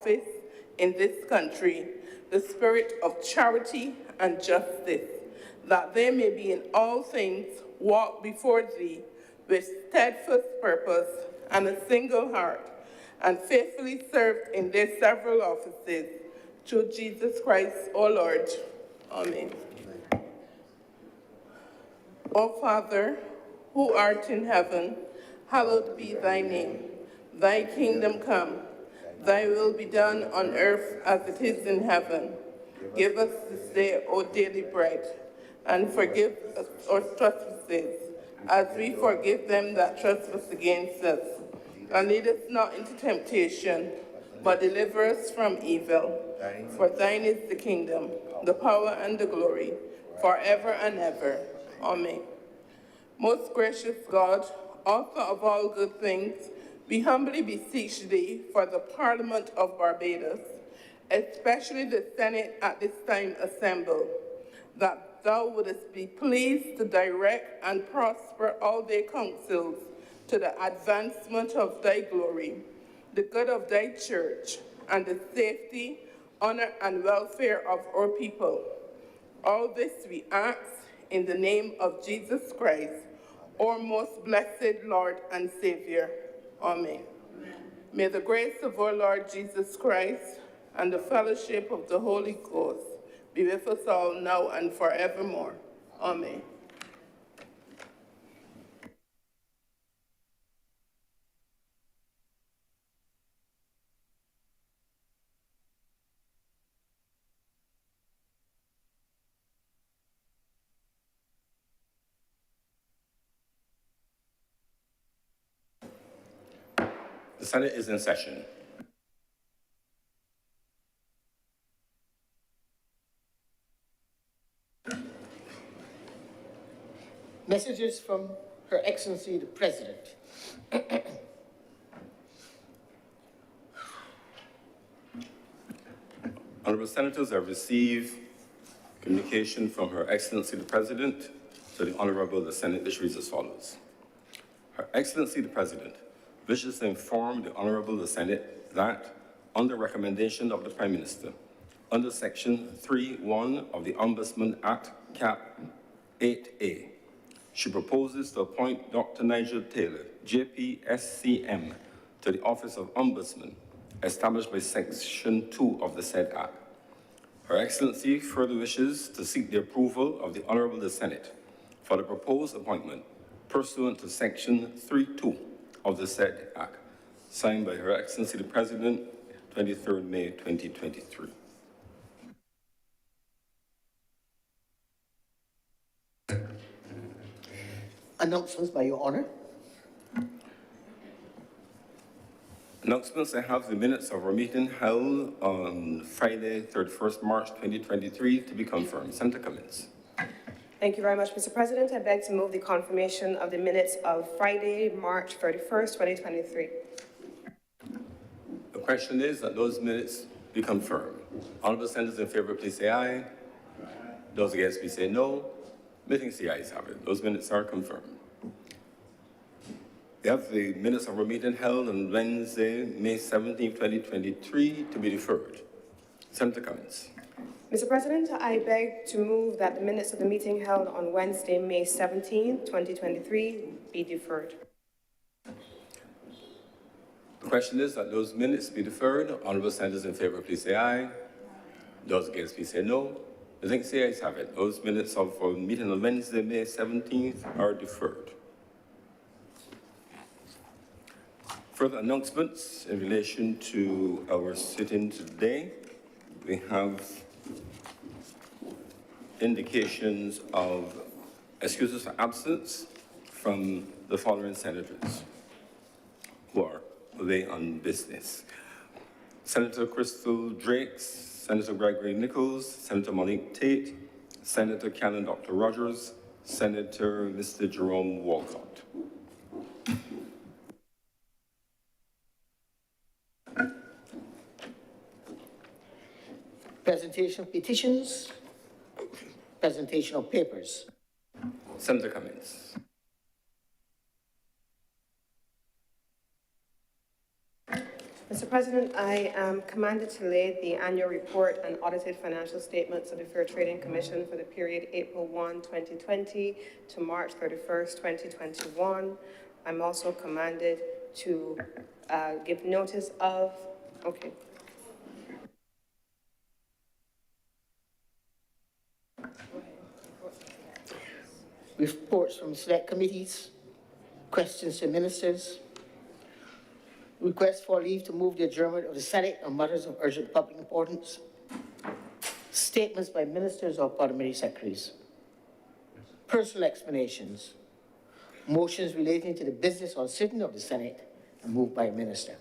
office in this country the spirit of charity and justice, that they may be in all things walk before thee with steadfast purpose and a single heart, and faithfully served in their several offices, through Jesus Christ, O Lord. Amen. O Father, who art in heaven, hallowed be thy name. Thy kingdom come, thy will be done on earth as it is in heaven. Give us this day our daily bread, and forgive us our trespasses, as we forgive them that trespass against us. And lead us not into temptation, but deliver us from evil. For thine is the kingdom, the power, and the glory, forever and ever. Amen. Most gracious God, author of all good things, we humbly beseech thee for the Parliament of Barbados, especially the Senate at this time assembled, that thou wouldest be pleased to direct and prosper all their counsels to the advancement of thy glory, the good of thy church, and the safety, honor, and welfare of our people. All this we ask in the name of Jesus Christ, our most blessed Lord and Savior. Amen. Amen. May the grace of our Lord Jesus Christ and the fellowship of the Holy Ghost be with us all now and forevermore. Amen. The Senate is in session. Messages from Her Excellency the President. Honourable Senators, I receive communication from Her Excellency the President to the Honourable the Senate, which reads as follows. Her Excellency the President wishes to inform the Honourable the Senate that, on the recommendation of the Prime Minister, under Section 3.1 of the Ombudsman Act, Cap 8A, she proposes to appoint Dr. Nigel Taylor, JPSCM, to the Office of Ombudsman, established by Section 2 of the said Act. Her Excellency further wishes to seek the approval of the Honourable the Senate for the proposed appointment pursuant to Section 3.2 of the said Act, signed by Her Excellency the President, 23rd May 2023. Announcements by Your Honour. Announcements. I have the minutes of our meeting held on Friday, 31st March 2023 to be confirmed. Senator Cummins. Thank you very much, Mr. President. I beg to move the confirmation of the minutes of Friday, March 31st, 2023. The question is that those minutes be confirmed. Honourable Senators in favour, please say aye. Those against, please say no. Meetings the ayes have it. Those minutes are confirmed. We have the minutes of our meeting held on Wednesday, May 17, 2023 to be deferred. Senator Cummins. Mr. President, I beg to move that the minutes of the meeting held on Wednesday, May 17, 2023 be deferred. The question is that those minutes be deferred. Honourable Senators in favour, please say aye. Those against, please say no. I think the ayes have it. Those minutes of our meeting on Wednesday, May 17th are deferred. Further announcements in relation to our sitting today. We have indications of excuses for absence from the following senators who are away on business. Senator Crystal Drakes, Senator Gregory Nichols, Senator Monique Tate, Senator Canon Dr. Rogers, Senator Mr. Jerome Walcott. Presentation of petitions, presentation of papers. Senator Cummins. Mr. Mr. President, I am commanded to lay the annual report and audited financial statements of the Fair Trading Commission for the period April 1, 2020 to March 31st, 2021. I'm also commanded to give notice of, Reports from select committees, questions to ministers, request for leave to move the adjournment of the Senate on matters of urgent public importance, statements by ministers or parliamentary secretaries, personal explanations, motions relating to the business or sitting of the Senate and moved by a minister.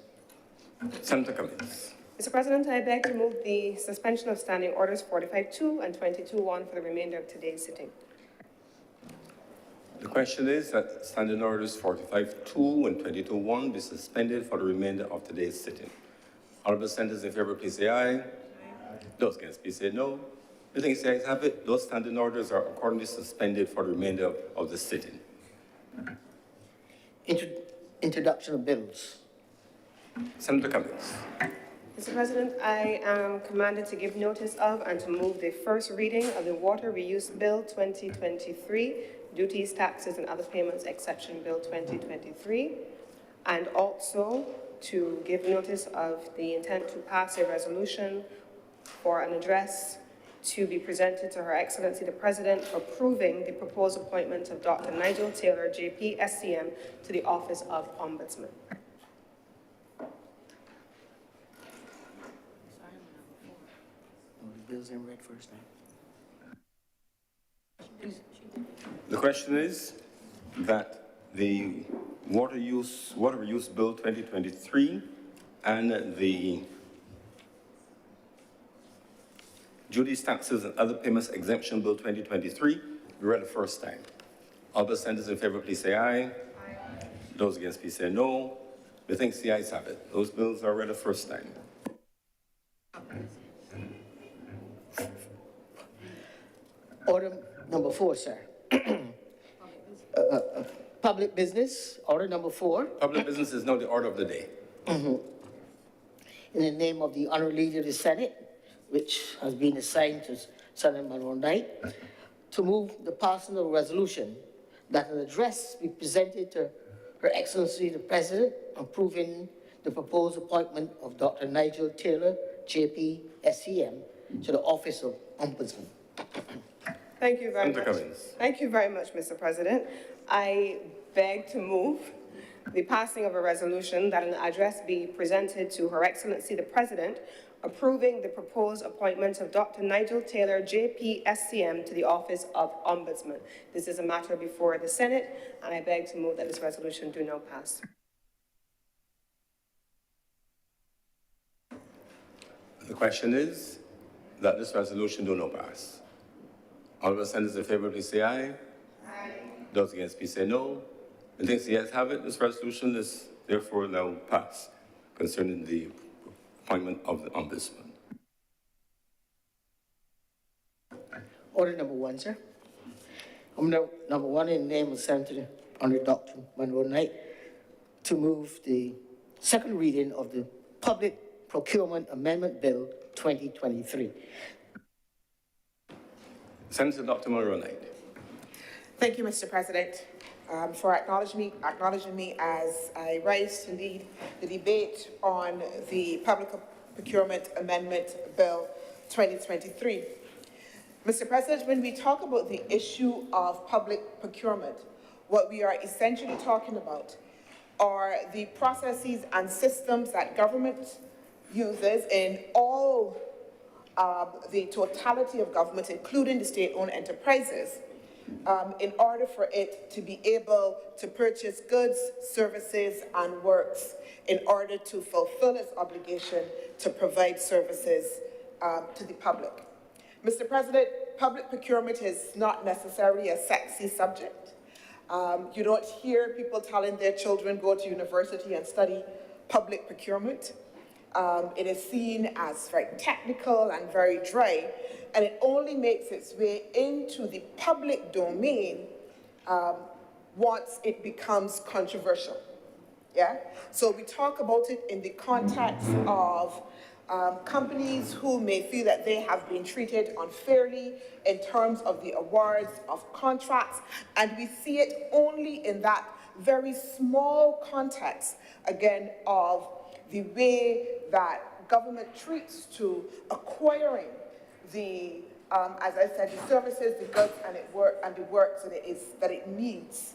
Senator Cummings. Mr. President, I beg to move the suspension of standing orders 45.2 and 22.1 for the remainder of today's sitting. The question is that standing orders 45.2 and 22.1 be suspended for the remainder of today's sitting. Honorable senators in favor, please say aye. Those against, please say no. The things the ayes have it, those standing orders are accordingly suspended for the remainder of the sitting. Introduction of bills. Senator Cummings. Mr. President, I am commanded to give notice of and to move the first reading of the Water Reuse Bill 2023, Duties, Taxes, and Other Payments Exception Bill 2023, and also to give notice of the intent to pass a resolution for an address to be presented to Her Excellency the President approving the proposed appointment of Dr. Nigel Taylor, JP, SCM, to the Office of Ombudsman. Bills in red first time. The question is that the Water Reuse Bill 2023 and the Duties, Taxes, and Other Payments Exemption Bill 2023 be read the first time. All the senators in favor, please say aye. Aye. Those against, please say no. The things the ayes have it. Those bills are read the first time. Order number 4, sir. Public business, order number 4. Public business is now the order of the day. In the name of the Honorable Leader of the Senate, which has been assigned to Senator Monroe Knight, to move the passing of a resolution that an address be presented to Her Excellency the President approving the proposed appointment of Dr. Nigel Taylor, JP, SCM, to the Office of Ombudsman. Thank you very Senator much. Cummings. Thank you very much, Mr. President. I beg to move the passing of a resolution that an address be presented to Her Excellency the President approving the proposed appointment of Dr. Nigel Taylor, JP, SCM, to the Office of Ombudsman. This is a matter before the Senate, and I beg to move that this resolution do now pass. The question is that this resolution do not pass. All of the senators in favor, please say aye. Aye. Those against, please say no. The things the ayes have it, this resolution is therefore now passed concerning the appointment of the Ombudsman. Order number 1, sir. Number 1, in the name of Senator Honorable Dr. Monroe Knight, to move the second reading of the Public Procurement Amendment Bill 2023. Senator Dr. Monroe Knight. Thank you, Mr. President, for acknowledging me as I rise to lead the debate on the Public Procurement Amendment Bill 2023. Mr. President, when we talk about the issue of public procurement, what we are essentially talking about are the processes and systems that government uses in all the totality of government, including the state-owned enterprises, in order for it to be able to purchase goods, services, and works in order to fulfill its obligation to provide services to the public. Mr. President, public procurement is not necessarily a sexy subject. You don't hear people telling their children go to university and study public procurement. It is seen as very technical and very dry, and it only makes its way into the public domain once it becomes controversial. Yeah? So we talk about it in the context of companies who may feel that they have been treated unfairly in terms of the awards of contracts, and we see it only in that very small context, again, of the way that government treats to acquiring the, as I said, the services, the goods, and the work that it needs.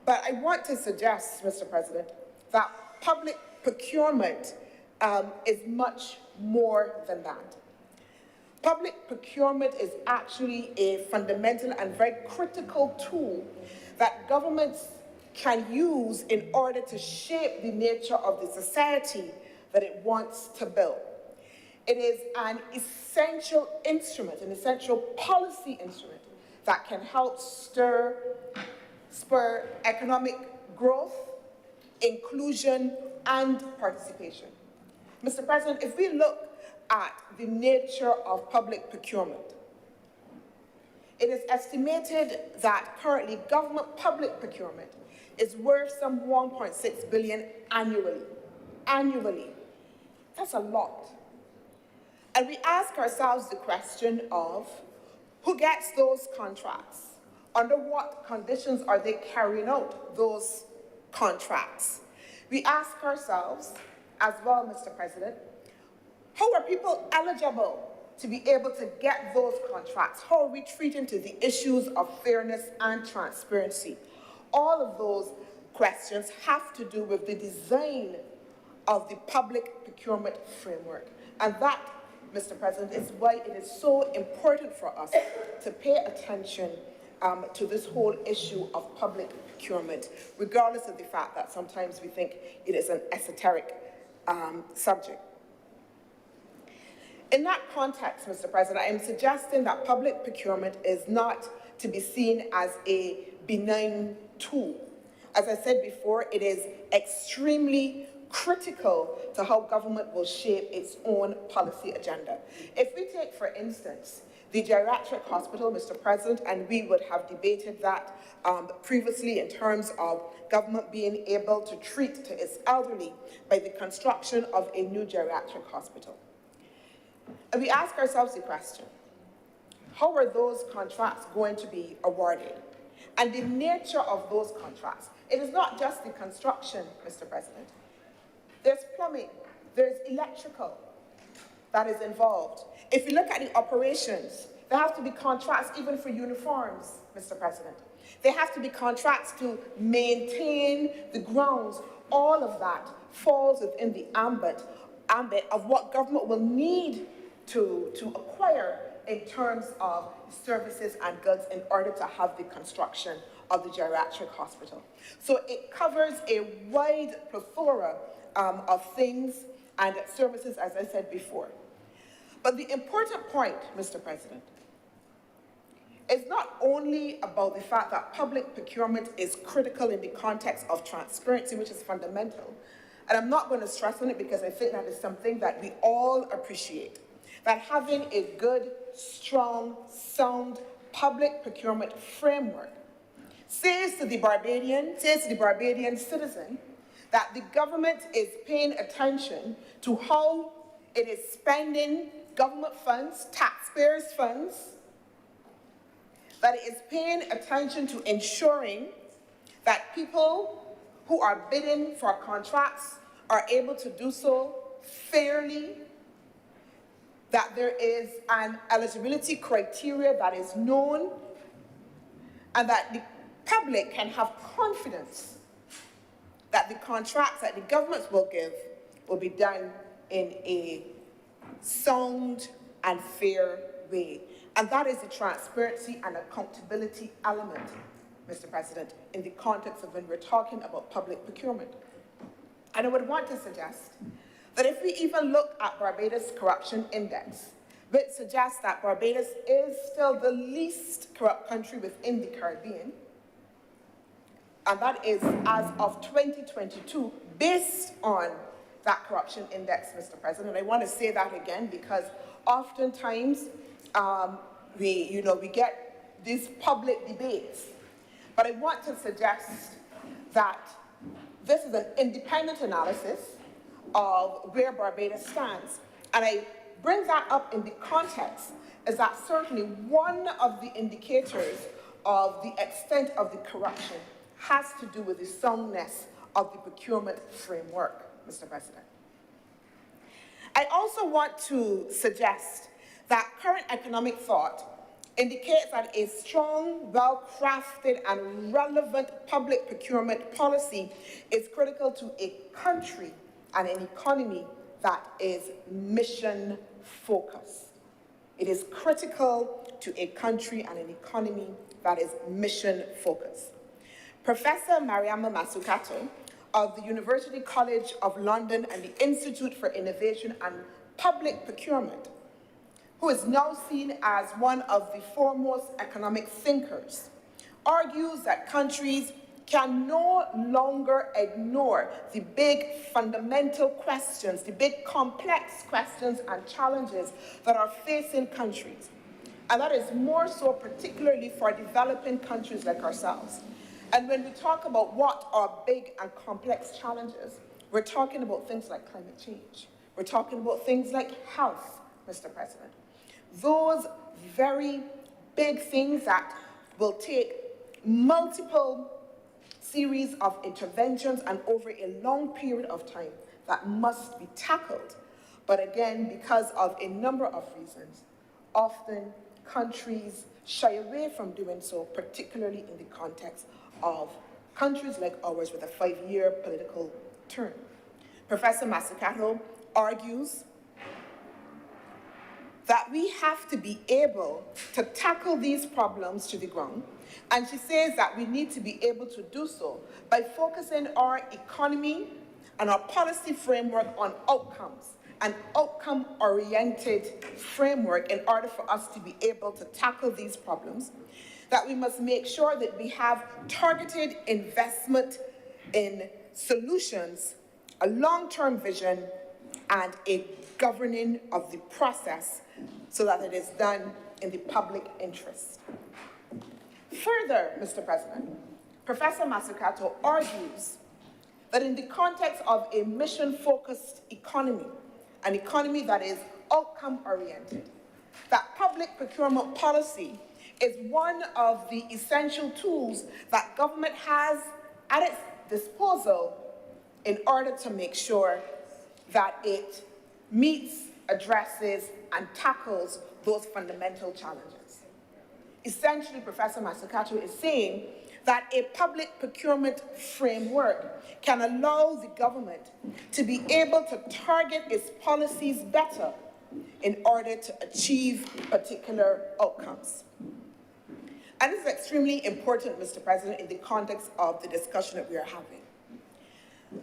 But I want to suggest, Mr. President, that public procurement is much more than that. Public procurement is actually a fundamental and very critical tool that governments can use in order to shape the nature of the society that it wants to build. It is an essential instrument, an essential policy instrument that can help spur economic growth, inclusion, and participation. Mr. President, if we look at the nature of public procurement, it is estimated that currently government public procurement is worth some 1.6 billion annually. Annually. That's a lot. And we ask ourselves the question of who gets those contracts? Under what conditions are they carrying out those contracts? We ask ourselves as well, Mr. President, how are people eligible to be able to get those contracts? How are we treating to the issues of fairness and transparency? All of those questions have to do with the design of the public procurement framework. And that, Mr. President, is why it is so important for us to pay attention to this whole issue of public procurement, regardless of the fact that sometimes we think it is an esoteric subject. In that context, Mr. President, I am suggesting that public procurement is not to be seen as a benign tool. As I said before, it is extremely critical to how government will shape its own policy agenda. If we take, for instance, the geriatric hospital, Mr. President, and we would have debated that previously in terms of government being able to treat to its elderly by the construction of a new geriatric hospital. And we ask ourselves the question, how are those contracts going to be awarded? And the nature of those contracts. It is not just the construction, Mr. President. There's plumbing, there's electrical that is involved. If you look at the operations, there have to be contracts even for uniforms, Mr. President. There have to be contracts to maintain the grounds. All of that falls within the ambit of what government will need to acquire in terms of services and goods in order to have the construction of the geriatric hospital. So it covers a wide plethora of things and services, as I said before. But the important point, Mr. President, is not only about the fact that public procurement is critical in the context of transparency, which is fundamental, and I'm not going to stress on it because I think that is something that we all appreciate, that having a good, strong, sound public procurement framework says to the Barbadian citizen that the government is paying attention to how it is spending government funds, taxpayers' funds, that it is paying attention to ensuring that people who are bidding for contracts are able to do so fairly, that there is an eligibility criteria that is known, and that the public can have confidence that the contracts that the governments will give will be done in a sound and fair way. And that is the transparency and accountability element, Mr. President, in the context of when we're talking about public procurement. And I would want to suggest that if we even look at Barbados' corruption index, which suggests that Barbados is still the least corrupt country within the Caribbean, and that is as of 2022, based on that corruption index, Mr. President. I want to say that again because oftentimes we get these public debates, but I want to suggest that this is an independent analysis of where Barbados stands. And I bring that up in the context is that certainly one of the indicators of the extent of the corruption has to do with the soundness of the procurement framework, Mr. President. I also want to suggest that current economic thought indicates that a strong, well-crafted, and relevant public procurement policy is critical to a country and an economy that is mission-focused. It is critical to a country and an economy that is mission-focused. Professor Mariama Mazzucato of the University College of London and the Institute for Innovation and Public Procurement, who is now seen as one of the foremost economic thinkers, argues that countries can no longer ignore the big fundamental questions, the big complex questions and challenges that are facing countries. And that is more so particularly for developing countries like ourselves. And when we talk about what are big and complex challenges, we're talking about things like climate change. We're talking about things like health, Mr. President. Those very big things that will take multiple series of interventions and over a long period of time that must be tackled. But again, because of a number of reasons, often countries shy away from doing so, particularly in the context of countries like ours with a 5-year political term. Professor Mazzucato argues that we have to be able to tackle these problems to the ground, and she says that we need to be able to do so by focusing our economy and our policy framework on outcomes, an outcome-oriented framework in order for us to be able to tackle these problems, that we must make sure that we have targeted investment in solutions, a long-term vision, and a governing of the process so that it is done in the public interest. Further, Mr. President, Professor Mazzucato argues that in the context of a mission-focused economy, an economy that is outcome-oriented, that public procurement policy is one of the essential tools that government has at its disposal in order to make sure that it meets, addresses, and tackles those fundamental challenges. Essentially, Professor Mazzucato is saying that a public procurement framework can allow the government to be able to target its policies better in order to achieve particular outcomes. And this is extremely important, Mr. President, in the context of the discussion that we are having.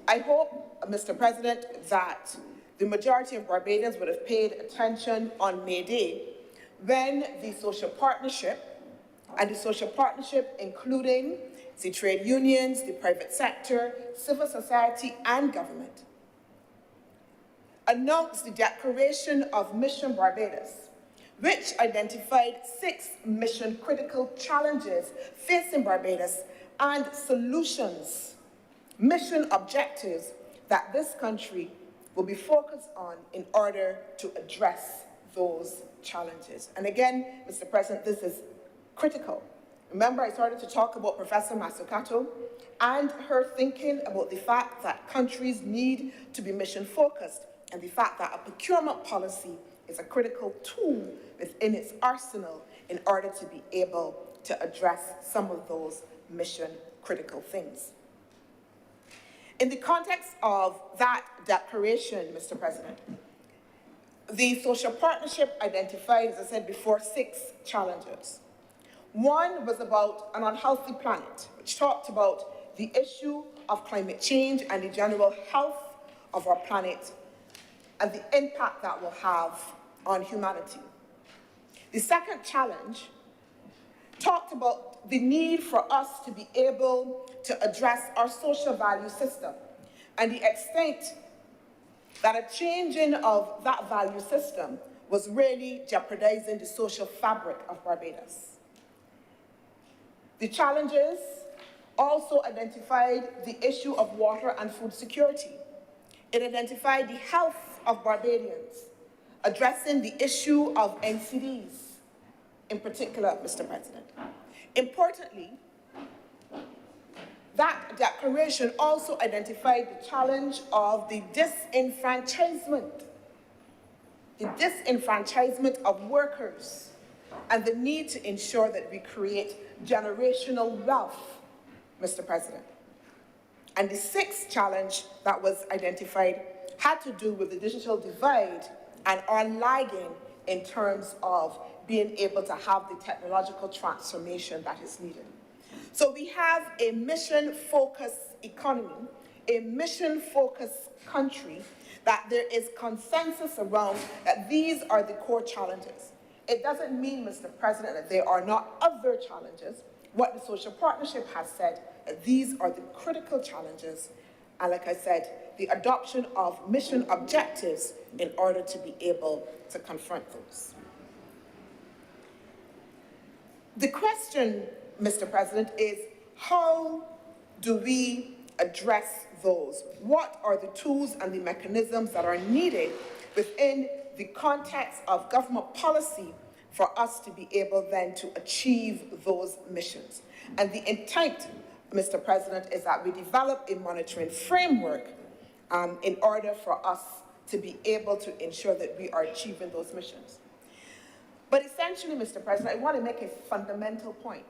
I hope, Mr. President, that the majority of Barbadians would have paid attention on May Day when the social partnership, and the social partnership including the trade unions, the private sector, civil society, and government, announced the Declaration of Mission Barbados, which identified 6 mission-critical challenges facing Barbados and solutions, mission objectives that this country will be focused on in order to address those challenges. And again, Mr. President, this is critical. Remember, I started to talk about Professor Mazzucato and her thinking about the fact that countries need to be mission-focused and the fact that a procurement policy is a critical tool within its arsenal in order to be able to address some of those mission-critical things. In the context of that declaration, Mr. President, the social partnership identified, as I said before, 6 challenges. One was about an unhealthy planet, which talked about the issue of climate change and the general health of our planet and the impact that will have on humanity. The second challenge talked about the need for us to be able to address our social value system and the extent that a changing of that value system was really jeopardizing the social fabric of Barbados. The challenges also identified the issue of water and food security. It identified the health of Barbadians, addressing the issue of NCDs in particular, Mr. President. Importantly, that declaration also identified the challenge of the disenfranchisement of workers and the need to ensure that we create generational wealth, Mr. President. And the sixth challenge that was identified had to do with the digital divide and our lagging in terms of being able to have the technological transformation that is needed. So we have a mission-focused economy, a mission-focused country, that there is consensus around that these are the core challenges. It doesn't mean, Mr. President, that there are not other challenges. What the social partnership has said, that these are the critical challenges, and like I said, the adoption of mission objectives in order to be able to confront those. The question, Mr. President, is how do we address those? What are the tools and the mechanisms that are needed within the context of government policy for us to be able then to achieve those missions? And the intent, Mr. President, is that we develop a monitoring framework in order for us to be able to ensure that we are achieving those missions. But essentially, Mr. President, I want to make a fundamental point.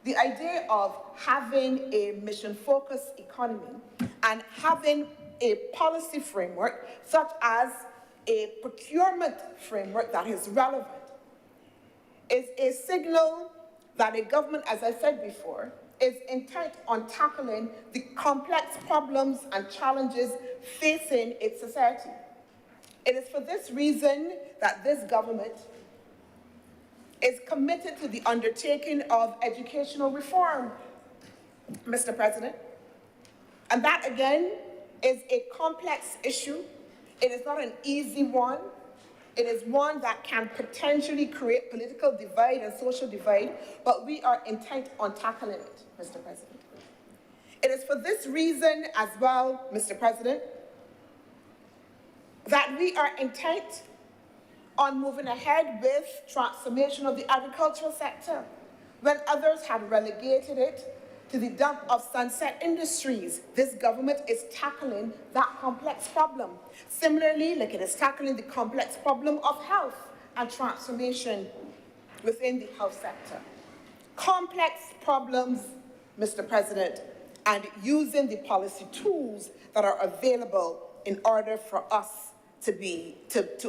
The idea of having a mission-focused economy and having a policy framework, such as a procurement framework that is relevant, is a signal that a government, as I said before, is intent on tackling the complex problems and challenges facing its society. It is for this reason that this government is committed to the undertaking of educational reform, Mr. President. And that, again, is a complex issue. It is not an easy one. It is one that can potentially create political divide and social divide, but we are intent on tackling it, Mr. President. It is for this reason as well, Mr. President, that we are intent on moving ahead with transformation of the agricultural sector, when others had relegated it to the dump of sunset industries. This government is tackling that complex problem. Similarly, like it is tackling the complex problem of health and transformation within the health sector. Complex problems, Mr. President, and using the policy tools that are available in order for us to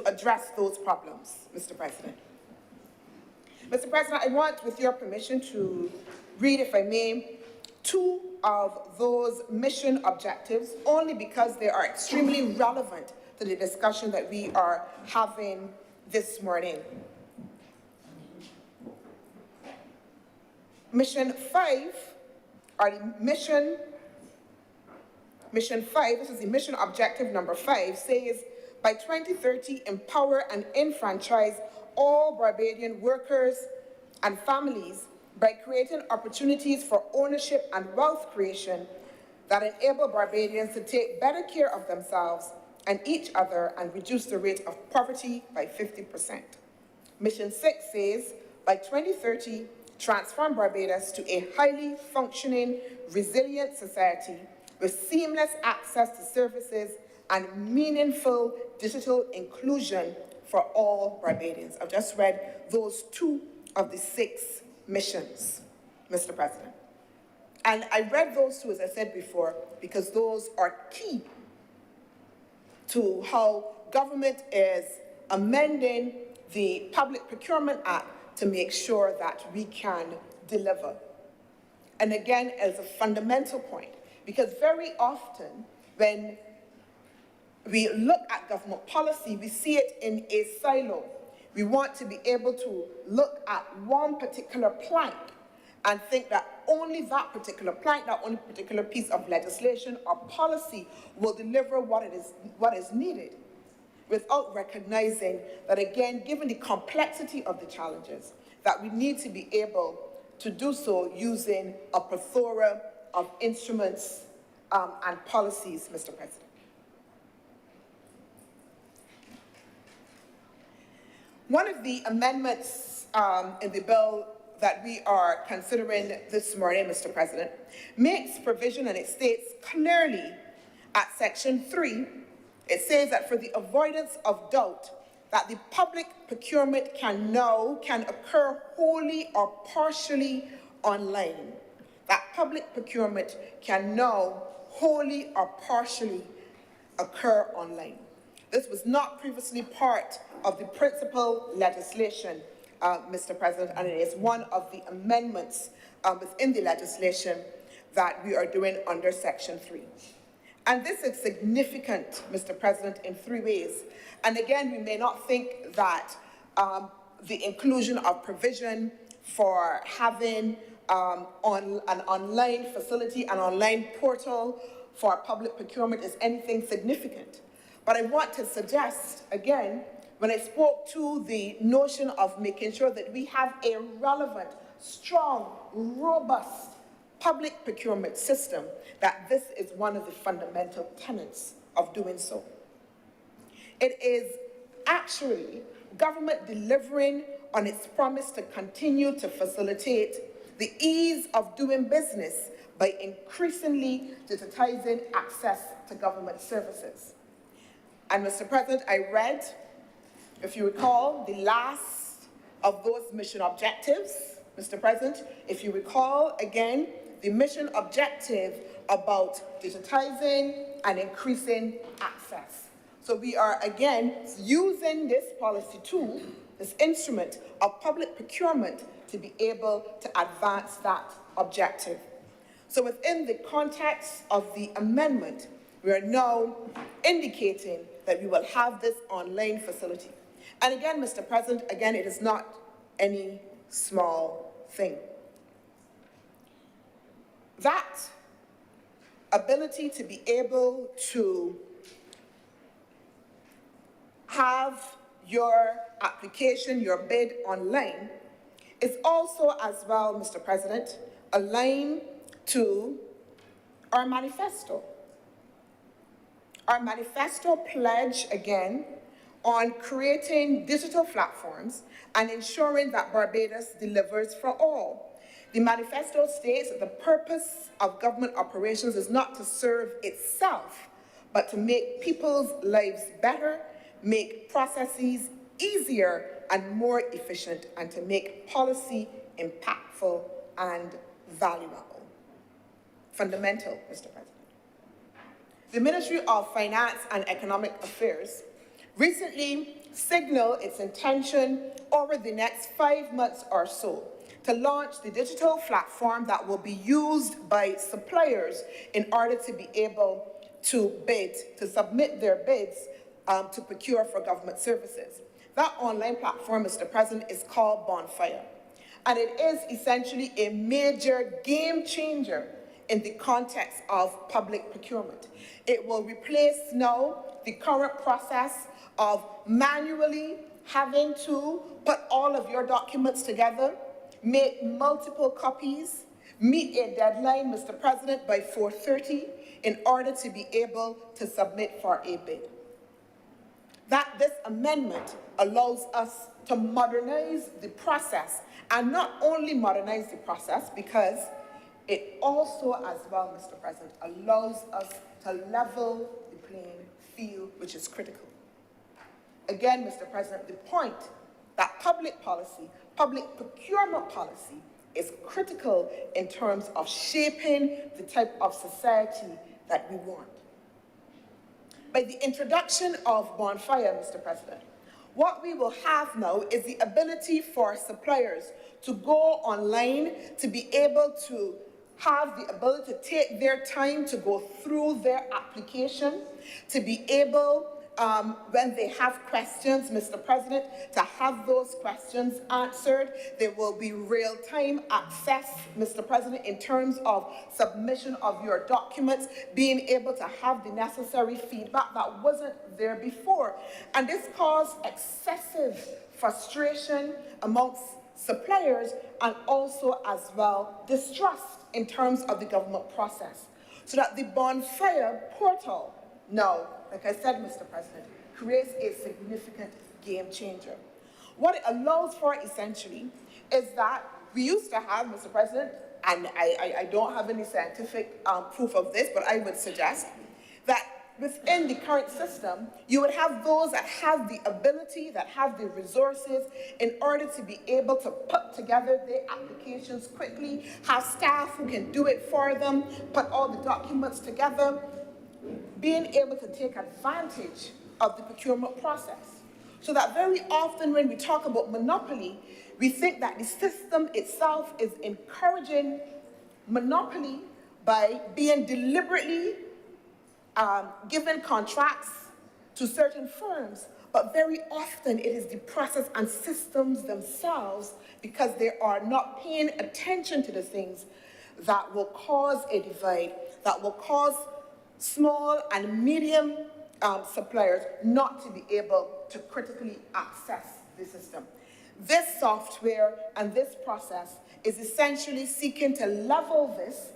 address those problems, Mr. President. Mr. President, I want, with your permission, to read, if I may, two of those mission objectives, only because they are extremely relevant to the discussion that we are having this morning. Mission 5, or the mission 5, this is the mission objective number 5, says, by 2030, empower and enfranchise all Barbadian workers and families by creating opportunities for ownership and wealth creation that enable Barbadians to take better care of themselves and each other and reduce the rate of poverty by 50%. Mission 6 says, by 2030, transform Barbados to a highly functioning, resilient society with seamless access to services and meaningful digital inclusion for all Barbadians. I've just read those two of the 6 missions, Mr. President. And I read those two, as I said before, because those are key to how government is amending the Public Procurement Act to make sure that we can deliver. And again, as a fundamental point, because very often when we look at government policy, we see it in a silo. We want to be able to look at one particular plank and think that only that particular plank, that only particular piece of legislation or policy will deliver what is needed, without recognizing that, again, given the complexity of the challenges, that we need to be able to do so using a plethora of instruments and policies, Mr. President. One of the amendments in the bill that we are considering this morning, Mr. President, makes provision, and it states clearly at Section 3, it says that for the avoidance of doubt, that the public procurement can occur wholly or partially online. That public procurement can now wholly or partially occur online. This was not previously part of the principal legislation, Mr. President, and it is one of the amendments within the legislation that we are doing under Section 3. And this is significant, Mr. President, in three ways. And again, we may not think that the inclusion of provision for having an online facility, an online portal for public procurement is anything significant. But I want to suggest, again, when I spoke to the notion of making sure that we have a relevant, strong, robust public procurement system, that this is one of the fundamental tenets of doing so. It is actually government delivering on its promise to continue to facilitate the ease of doing business by increasingly digitizing access to government services. And Mr. President, I read, if you recall, the last of those mission objectives, Mr. President, if you recall, again, the mission objective about digitizing and increasing access. So we are, again, using this policy tool, this instrument of public procurement to be able to advance that objective. So within the context of the amendment, we are now indicating that we will have this online facility. And again, Mr. President, again, it is not any small thing. That ability to be able to have your application, your bid online, is also as well, Mr. President, aligned to our manifesto. Our manifesto pledge, again, on creating digital platforms and ensuring that Barbados delivers for all. The manifesto states that the purpose of government operations is not to serve itself, but to make people's lives better, make processes easier and more efficient, and to make policy impactful and valuable. Fundamental, Mr. President. The Ministry of Finance and Economic Affairs recently signaled its intention over the next 5 months or so to launch the digital platform that will be used by suppliers in order to be able to bid, to submit their bids to procure for government services. That online platform, Mr. President, is called Bonfire. And it is essentially a major game changer in the context of public procurement. It will replace now the current process of manually having to put all of your documents together, make multiple copies, meet a deadline, Mr. President, by 4:30 in order to be able to submit for a bid. That this amendment allows us to modernize the process, and not only modernize the process, because it also as well, Mr. President, allows us to level the playing field, which is critical. Again, Mr. President, the point that public policy, public procurement policy is critical in terms of shaping the type of society that we want. By the introduction of Bonfire, Mr. President, what we will have now is the ability for suppliers to go online, to be able to have the ability to take their time to go through their application, to be able, when they have questions, Mr. President, to have those questions answered. There will be real-time access, Mr. President, in terms of submission of your documents, being able to have the necessary feedback that wasn't there before. And this caused excessive frustration amongst suppliers, and also as well distrust in terms of the government process. So that the bonfire portal now, like I said, Mr. President, creates a significant game changer. What it allows for essentially is that we used to have, Mr. President, and I don't have any scientific proof of this, but I would suggest that within the current system, you would have those that have the ability, that have the resources in order to be able to put together their applications quickly, have staff who can do it for them, put all the documents together, being able to take advantage of the procurement process. So that very often when we talk about monopoly, we think that the system itself is encouraging monopoly by being deliberately given contracts to certain firms, but very often it is the process and systems themselves, because they are not paying attention to the things that will cause a divide, that will cause small and medium suppliers not to be able to critically access the system. This software and this process is essentially seeking to level this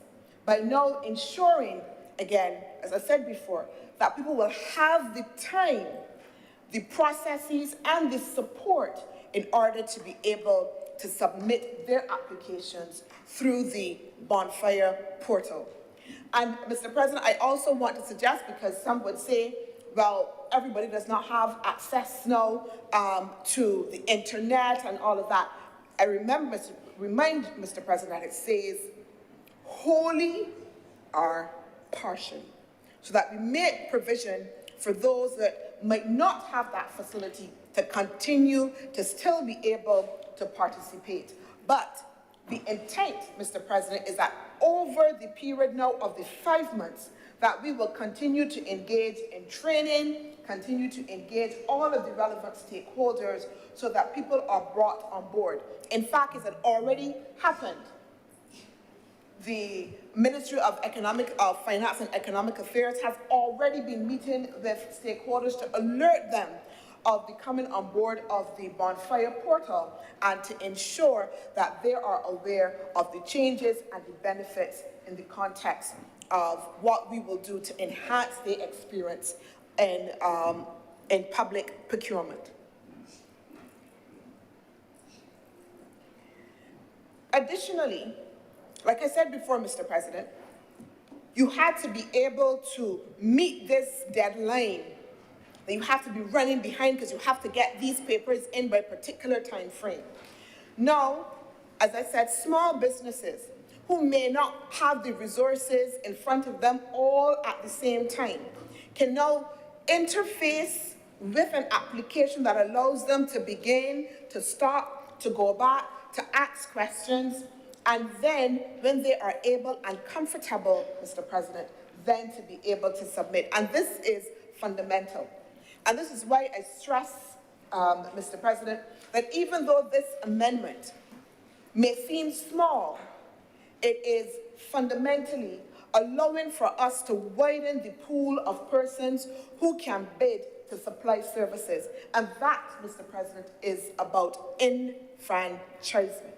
by now ensuring, again, as I said before, that people will have the time, the processes, and the support in order to be able to submit their applications through the bonfire portal. And Mr. President, I also want to suggest, because some would say, well, everybody does not have access now to the internet and all of that. I remind Mr. President that it says wholly or partially, so that we make provision for those that might not have that facility to continue to still be able to participate. But the intent, Mr. President, is that over the period now of the 5 months, that we will continue to engage in training, continue to engage all of the relevant stakeholders so that people are brought on board. In fact, it had already happened. The Ministry of Finance and Economic Affairs has already been meeting with stakeholders to alert them of the coming on board of the bonfire portal and to ensure that they are aware of the changes and the benefits in the context of what we will do to enhance their experience in public procurement. Additionally, like I said before, Mr. President, you had to be able to meet this deadline that you have to be running behind, because you have to get these papers in by a particular time frame. Now, as I said, small businesses who may not have the resources in front of them all at the same time can now interface with an application that allows them to begin, to stop, to go back, to ask questions, and then when they are able and comfortable, Mr. President, then to be able to submit. And this is fundamental. And this is why I stress, Mr. President, that even though this amendment may seem small, it is fundamentally allowing for us to widen the pool of persons who can bid to supply services. And that, Mr. President, is about enfranchisement.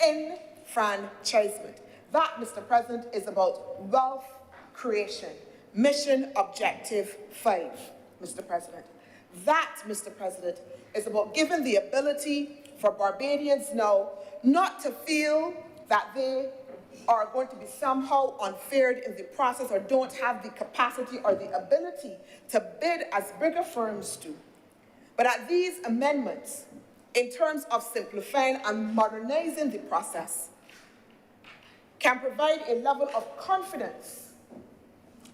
Enfranchisement. That, Mr. President, is about wealth creation. Mission Objective 5, Mr. President. That, Mr. President, is about giving the ability for Barbadians now not to feel that they are going to be somehow unfared in the process or don't have the capacity or the ability to bid as bigger firms do. But at these amendments, in terms of simplifying and modernizing the process, can provide a level of confidence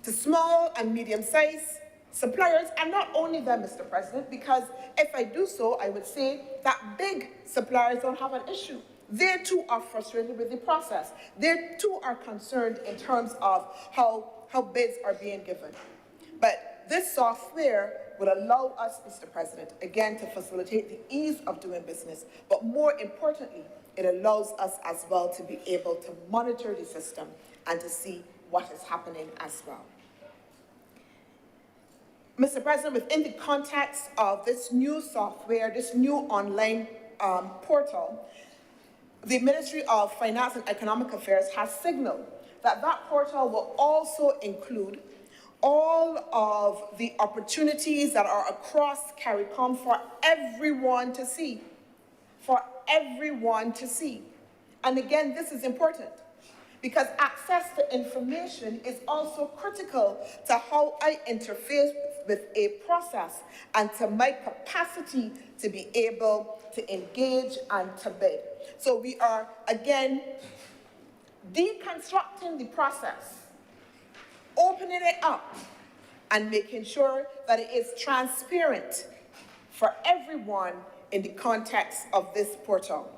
to small and medium-sized suppliers, and not only them, Mr. President, because if I do so, I would say that big suppliers don't have an issue. They too are frustrated with the process. They too are concerned in terms of how bids are being given. But this software would allow us, Mr. President, again, to facilitate the ease of doing business, but more importantly, it allows us as well to be able to monitor the system and to see what is happening as well. Mr. President, within the context of this new software, this new online portal, the Ministry of Finance and Economic Affairs has signaled that that portal will also include all of the opportunities that are across CARICOM for everyone to see. For everyone to see. And again, this is important because access to information is also critical to how I interface with a process and to my capacity to be able to engage and to bid. So we are, again, deconstructing the process, opening it up, and making sure that it is transparent for everyone in the context of this portal.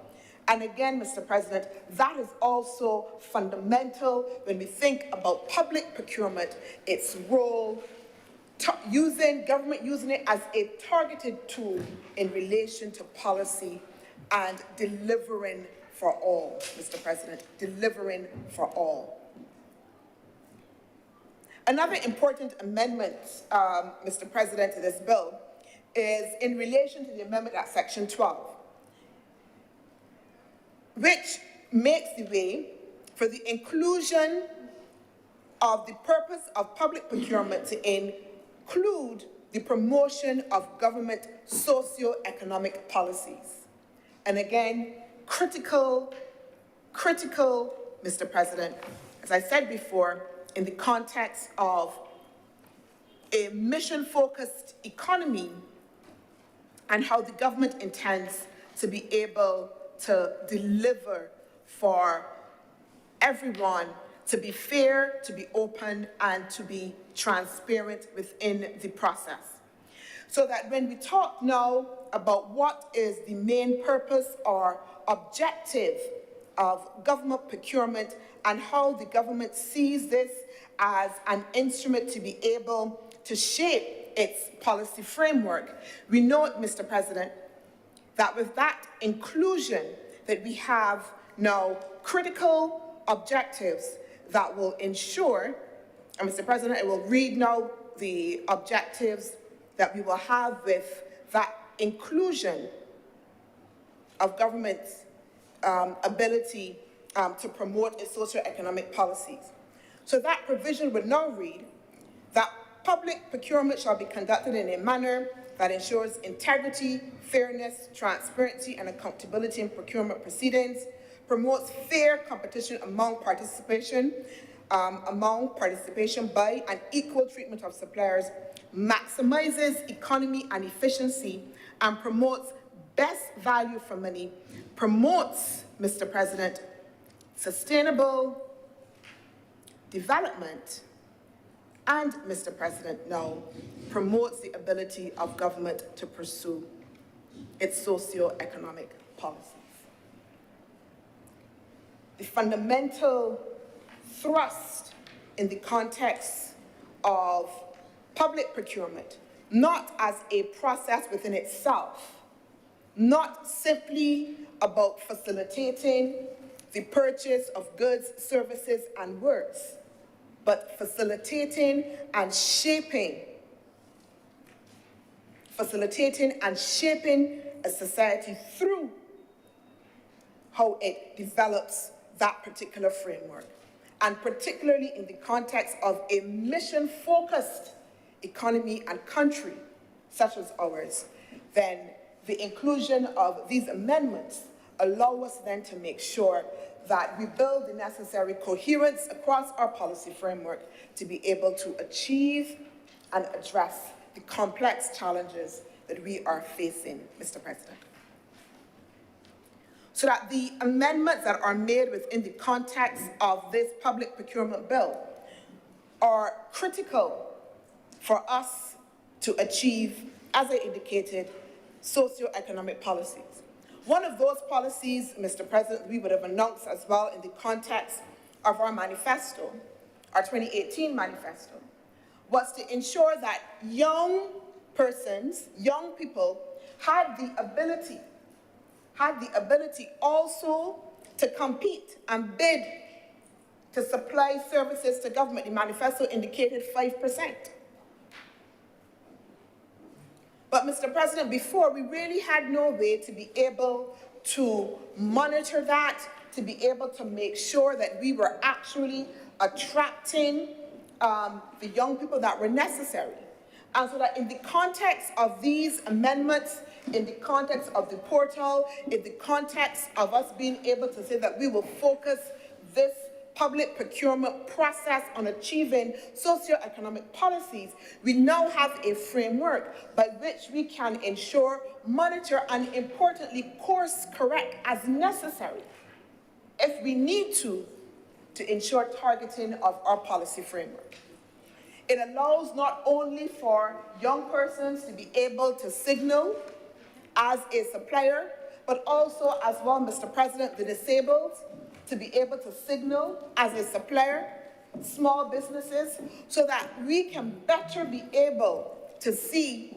And again, Mr. President, that is also fundamental when we think about public procurement, its role, government using it as a targeted tool in relation to policy and delivering for all, Mr. President, delivering for all. Another important amendment, Mr. President, to this bill is in relation to the amendment at Section 12, which makes the way for the inclusion of the purpose of public procurement to include the promotion of government socio-economic policies. And again, critical, Mr. President, as I said before, in the context of a mission-focused economy and how the government intends to be able to deliver for everyone, to be fair, to be open, and to be transparent within the process. So that when we talk now about what is the main purpose or objective of government procurement and how the government sees this as an instrument to be able to shape its policy framework, we note, Mr. President, that with that inclusion that we have now critical objectives that will ensure, and Mr. President, I will read now the objectives that we will have with that inclusion of government's ability to promote its socio-economic policies. So that provision would now read that public procurement shall be conducted in a manner that ensures integrity, fairness, transparency, and accountability in procurement proceedings, promotes fair competition among participation by and equal treatment of suppliers, maximizes economy and efficiency, and promotes best value for money, promotes, Mr. President, sustainable development, and, Mr. President, now promotes the ability of government to pursue its socio-economic policies. The fundamental thrust in the context of public procurement, not as a process within itself, not simply about facilitating the purchase of goods, services, and works, but facilitating and shaping a society through how it develops that particular framework. And particularly in the context of a mission-focused economy and country such as ours, then the inclusion of these amendments allow us then to make sure that we build the necessary coherence across our policy framework to be able to achieve and address the complex challenges that we are facing, Mr. President. So that the amendments that are made within the context of this public procurement bill are critical for us to achieve, as I indicated, socio-economic policies. One of those policies, Mr. President, we would have announced as well in the context of our manifesto, our 2018 manifesto, was to ensure that young persons, young people, had the ability also to compete and bid to supply services to government. The manifesto indicated 5%. But, Mr. President, before, we really had no way to be able to monitor that, to be able to make sure that we were actually attracting the young people that were necessary. And so that in the context of these amendments, in the context of the portal, in the context of us being able to say that we will focus this public procurement process on achieving socioeconomic policies, we now have a framework by which we can ensure, monitor, and importantly, course correct as necessary if we need to ensure targeting of our policy framework. It allows not only for young persons to be able to signal as a supplier, but also as well, Mr. President, the disabled to be able to signal as a supplier, small businesses, so that we can better be able to see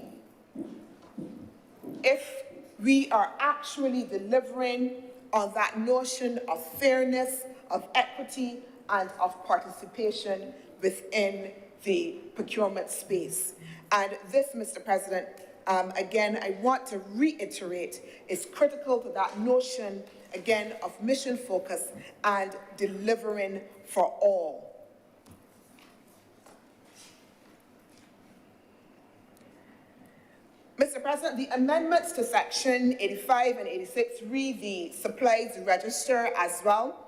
if we are actually delivering on that notion of fairness, of equity, and of participation within the procurement space. And this, Mr. President, again, I want to reiterate, is critical to that notion, again, of mission focus and delivering for all. Mr. President, the amendments to Section 85 and 86 read the supplies register as well,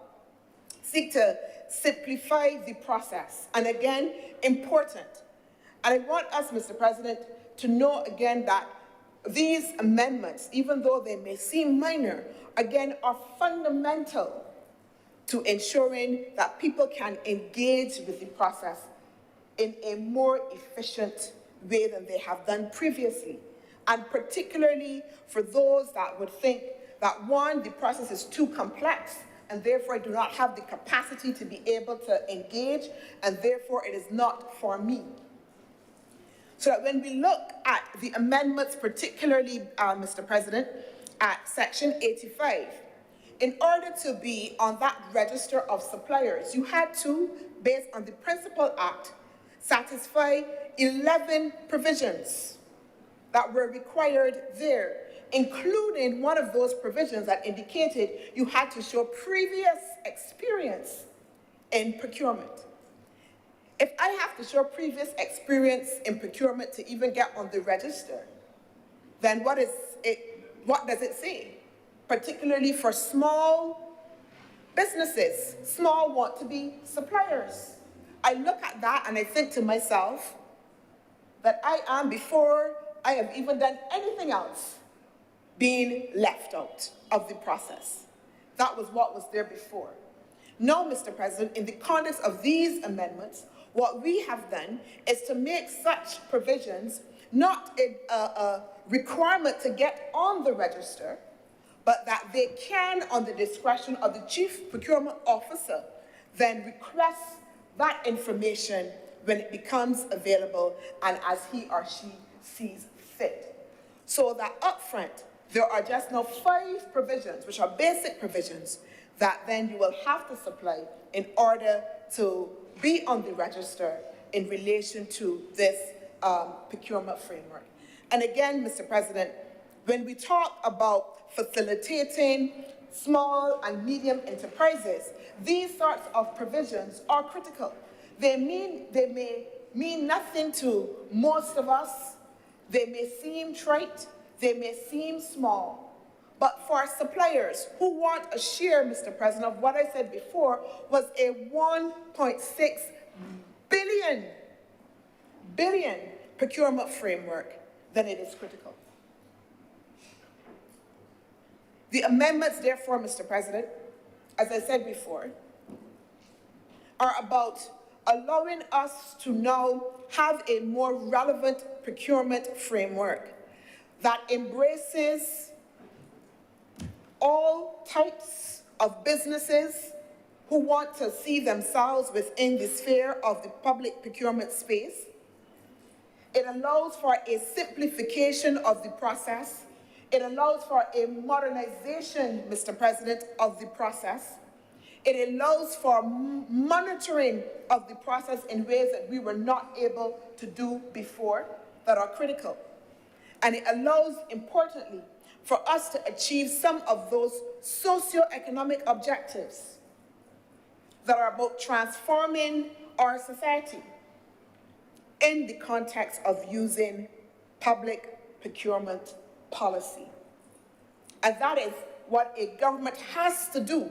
seek to simplify the process, and again, important. And I want us, Mr. President, to know again that these amendments, even though they may seem minor, again, are fundamental to ensuring that people can engage with the process in a more efficient way than they have done previously. And particularly for those that would think that, one, the process is too complex, and therefore I do not have the capacity to be able to engage, and therefore it is not for me. So that when we look at the amendments, particularly, Mr. President, at Section 85, in order to be on that register of suppliers, you had to, based on the Principal Act, satisfy 11 provisions that were required there, including one of those provisions that indicated you had to show previous experience in procurement. If I have to show previous experience in procurement to even get on the register, then what does it say? Particularly for small businesses, small want-to-be suppliers. I look at that and I think to myself that I am, before I have even done anything else, being left out of the process. That was what was there before. Now, Mr. President, in the context of these amendments, what we have done is to make such provisions not a requirement to get on the register, but that they can, on the discretion of the Chief Procurement Officer, then request that information when it becomes available and as he or she sees fit. So that upfront, there are just now 5 provisions, which are basic provisions, that then you will have to supply in order to be on the register in relation to this procurement framework. And again, Mr. President, when we talk about facilitating small and medium enterprises, these sorts of provisions are critical. They may mean nothing to most of us. They may seem trite. They may seem small. But for suppliers who want a share, Mr. President, of what I said before was a 1.6 billion procurement framework, then it is critical. The amendments, therefore, Mr. President, as I said before, are about allowing us to now have a more relevant procurement framework that embraces all types of businesses who want to see themselves within the sphere of the public procurement space. It allows for a simplification of the process. It allows for a modernization, Mr. President, of the process. It allows for monitoring of the process in ways that we were not able to do before that are critical. And it allows, importantly, for us to achieve some of those socio-economic objectives that are about transforming our society in the context of using public procurement policy. And that is what a government has to do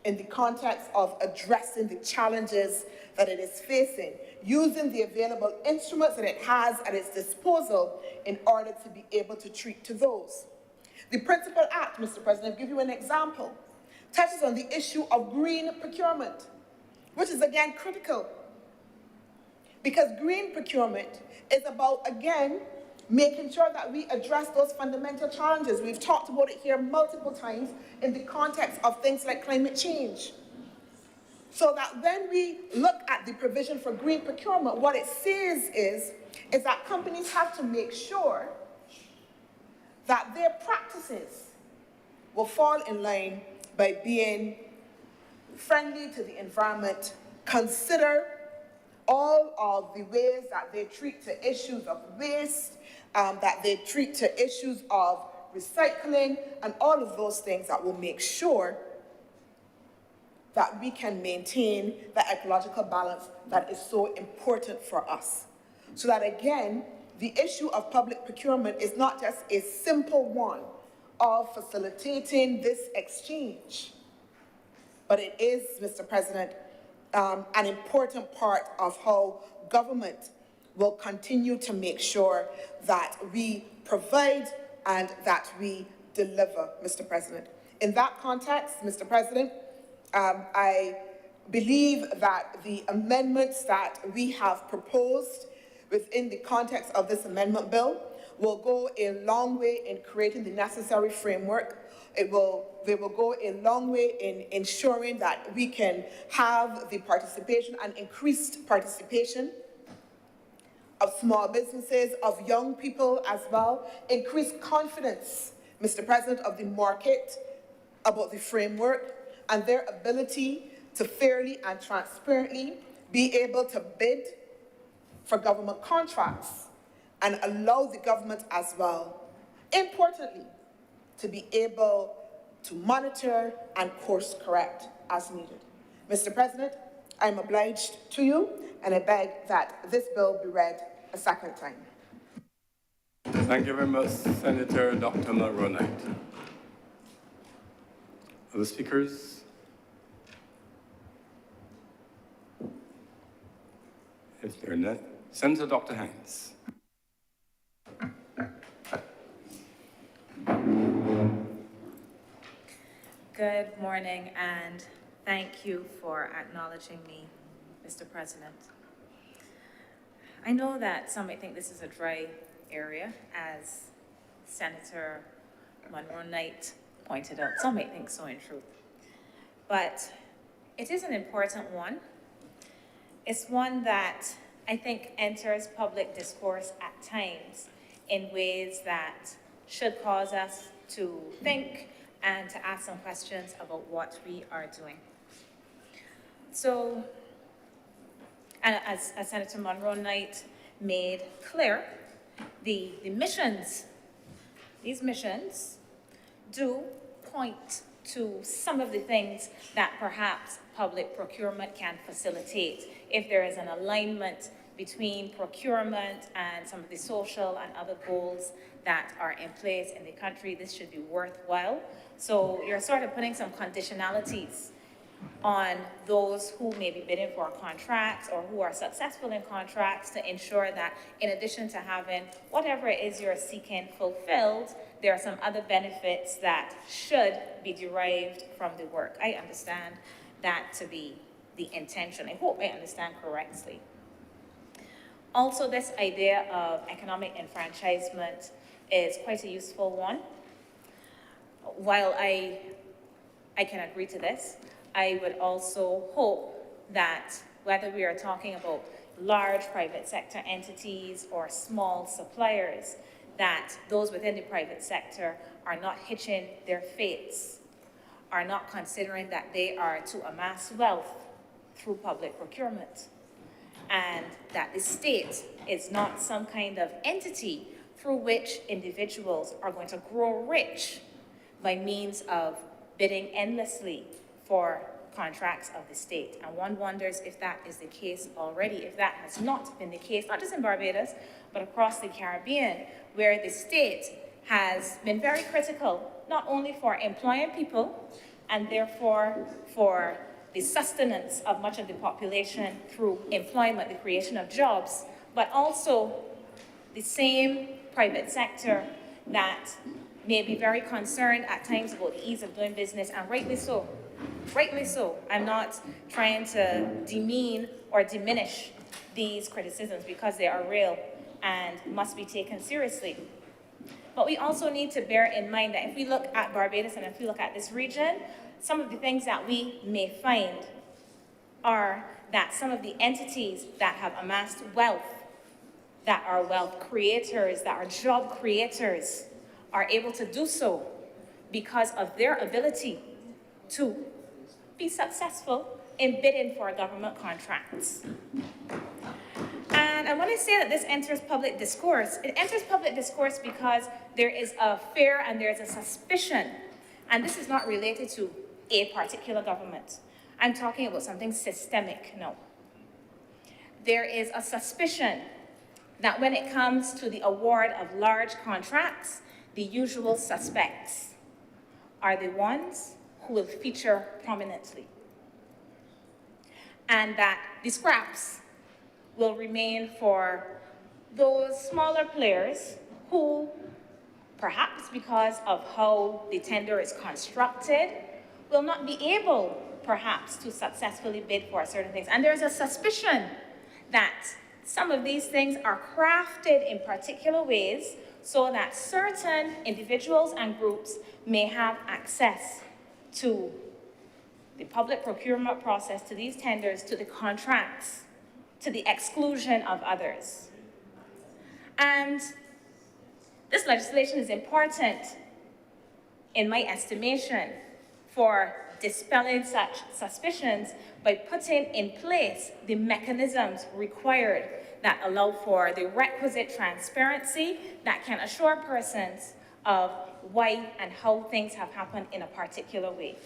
in the context of addressing the challenges that it is facing, using the available instruments that it has at its disposal in order to be able to treat to those. The Principal Act, Mr. President, I'll give you an example, touches on the issue of green procurement, which is again critical. Because green procurement is about, again, making sure that we address those fundamental challenges. We've talked about it here multiple times in the context of things like climate change. So that when we look at the provision for green procurement, what it says is that companies have to make sure that their practices will fall in line by being friendly to the environment, consider all of the ways that they treat to issues of waste, that they treat to issues of recycling, and all of those things that will make sure that we can maintain the ecological balance that is so important for us. So that again, the issue of public procurement is not just a simple one of facilitating this exchange, but it is, Mr. President, an important part of how government will continue to make sure that we provide and that we deliver, Mr. President. In that context, Mr. President, I believe that the amendments that we have proposed within the context of this amendment bill will go a long way in creating the necessary framework. They will go a long way in ensuring that we can have the participation and increased participation of small businesses, of young people as well, increased confidence, Mr. President, of the market about the framework and their ability to fairly and transparently be able to bid for government contracts and allow the government as well, importantly, to be able to monitor and course correct as needed. Mr. President, I'm obliged to you, and I beg that this bill be read a second time. Thank you very much, Senator Dr. Monroe Knight. Other speakers? If there are none, Senator Dr. Hines. Good morning, and thank you for acknowledging me, Mr. President. I know that some may think this is a dry area, as Senator Monroe Knight pointed out. Some may think so in truth. But it is an important one. It's one that I think enters public discourse at times in ways that should cause us to think and to ask some questions about what we are doing. So, and as Senator Monroe Knight made clear, the missions, these missions do point to some of the things that perhaps public procurement can facilitate if there is an alignment between procurement and some of the social and other goals that are in place in the country. This should be worthwhile. So you're sort of putting some conditionalities on those who may be bidding for contracts or who are successful in contracts to ensure that in addition to having whatever it is you're seeking fulfilled, there are some other benefits that should be derived from the work. I understand that to be the intention. I hope I understand correctly. Also, this idea of economic enfranchisement is quite a useful one. While I can agree to this, I would also hope that whether we are talking about large private sector entities or small suppliers, that those within the private sector are not hitching their fates, are not considering that they are to amass wealth through public procurement, and that the state is not some kind of entity through which individuals are going to grow rich by means of bidding endlessly for contracts of the state. And one wonders if that is the case already, if that has not been the case, not just in Barbados, but across the Caribbean, where the state has been very critical, not only for employing people, and therefore for the sustenance of much of the population through employment, the creation of jobs, but also the same private sector that may be very concerned at times about the ease of doing business, and rightly so. Rightly so. I'm not trying to demean or diminish these criticisms because they are real and must be taken seriously. But we also need to bear in mind that if we look at Barbados and if we look at this region, some of the things that we may find are that some of the entities that have amassed wealth, that are wealth creators, that are job creators, are able to do so because of their ability to be successful in bidding for government contracts. And when I say that this enters public discourse, it enters public discourse because there is a fear and there is a suspicion, and this is not related to a particular government. I'm talking about something systemic now. There is a suspicion that when it comes to the award of large contracts, the usual suspects are the ones who will feature prominently, and that the scraps will remain for those smaller players who, perhaps because of how the tender is constructed, will not be able, perhaps, to successfully bid for certain things. And there's a suspicion that some of these things are crafted in particular ways so that certain individuals and groups may have access to the public procurement process, to these tenders, to the contracts, to the exclusion of others. And this legislation is important, in my estimation, for dispelling such suspicions by putting in place the mechanisms required that allow for the requisite transparency that can assure persons of why and how things have happened in a particular way.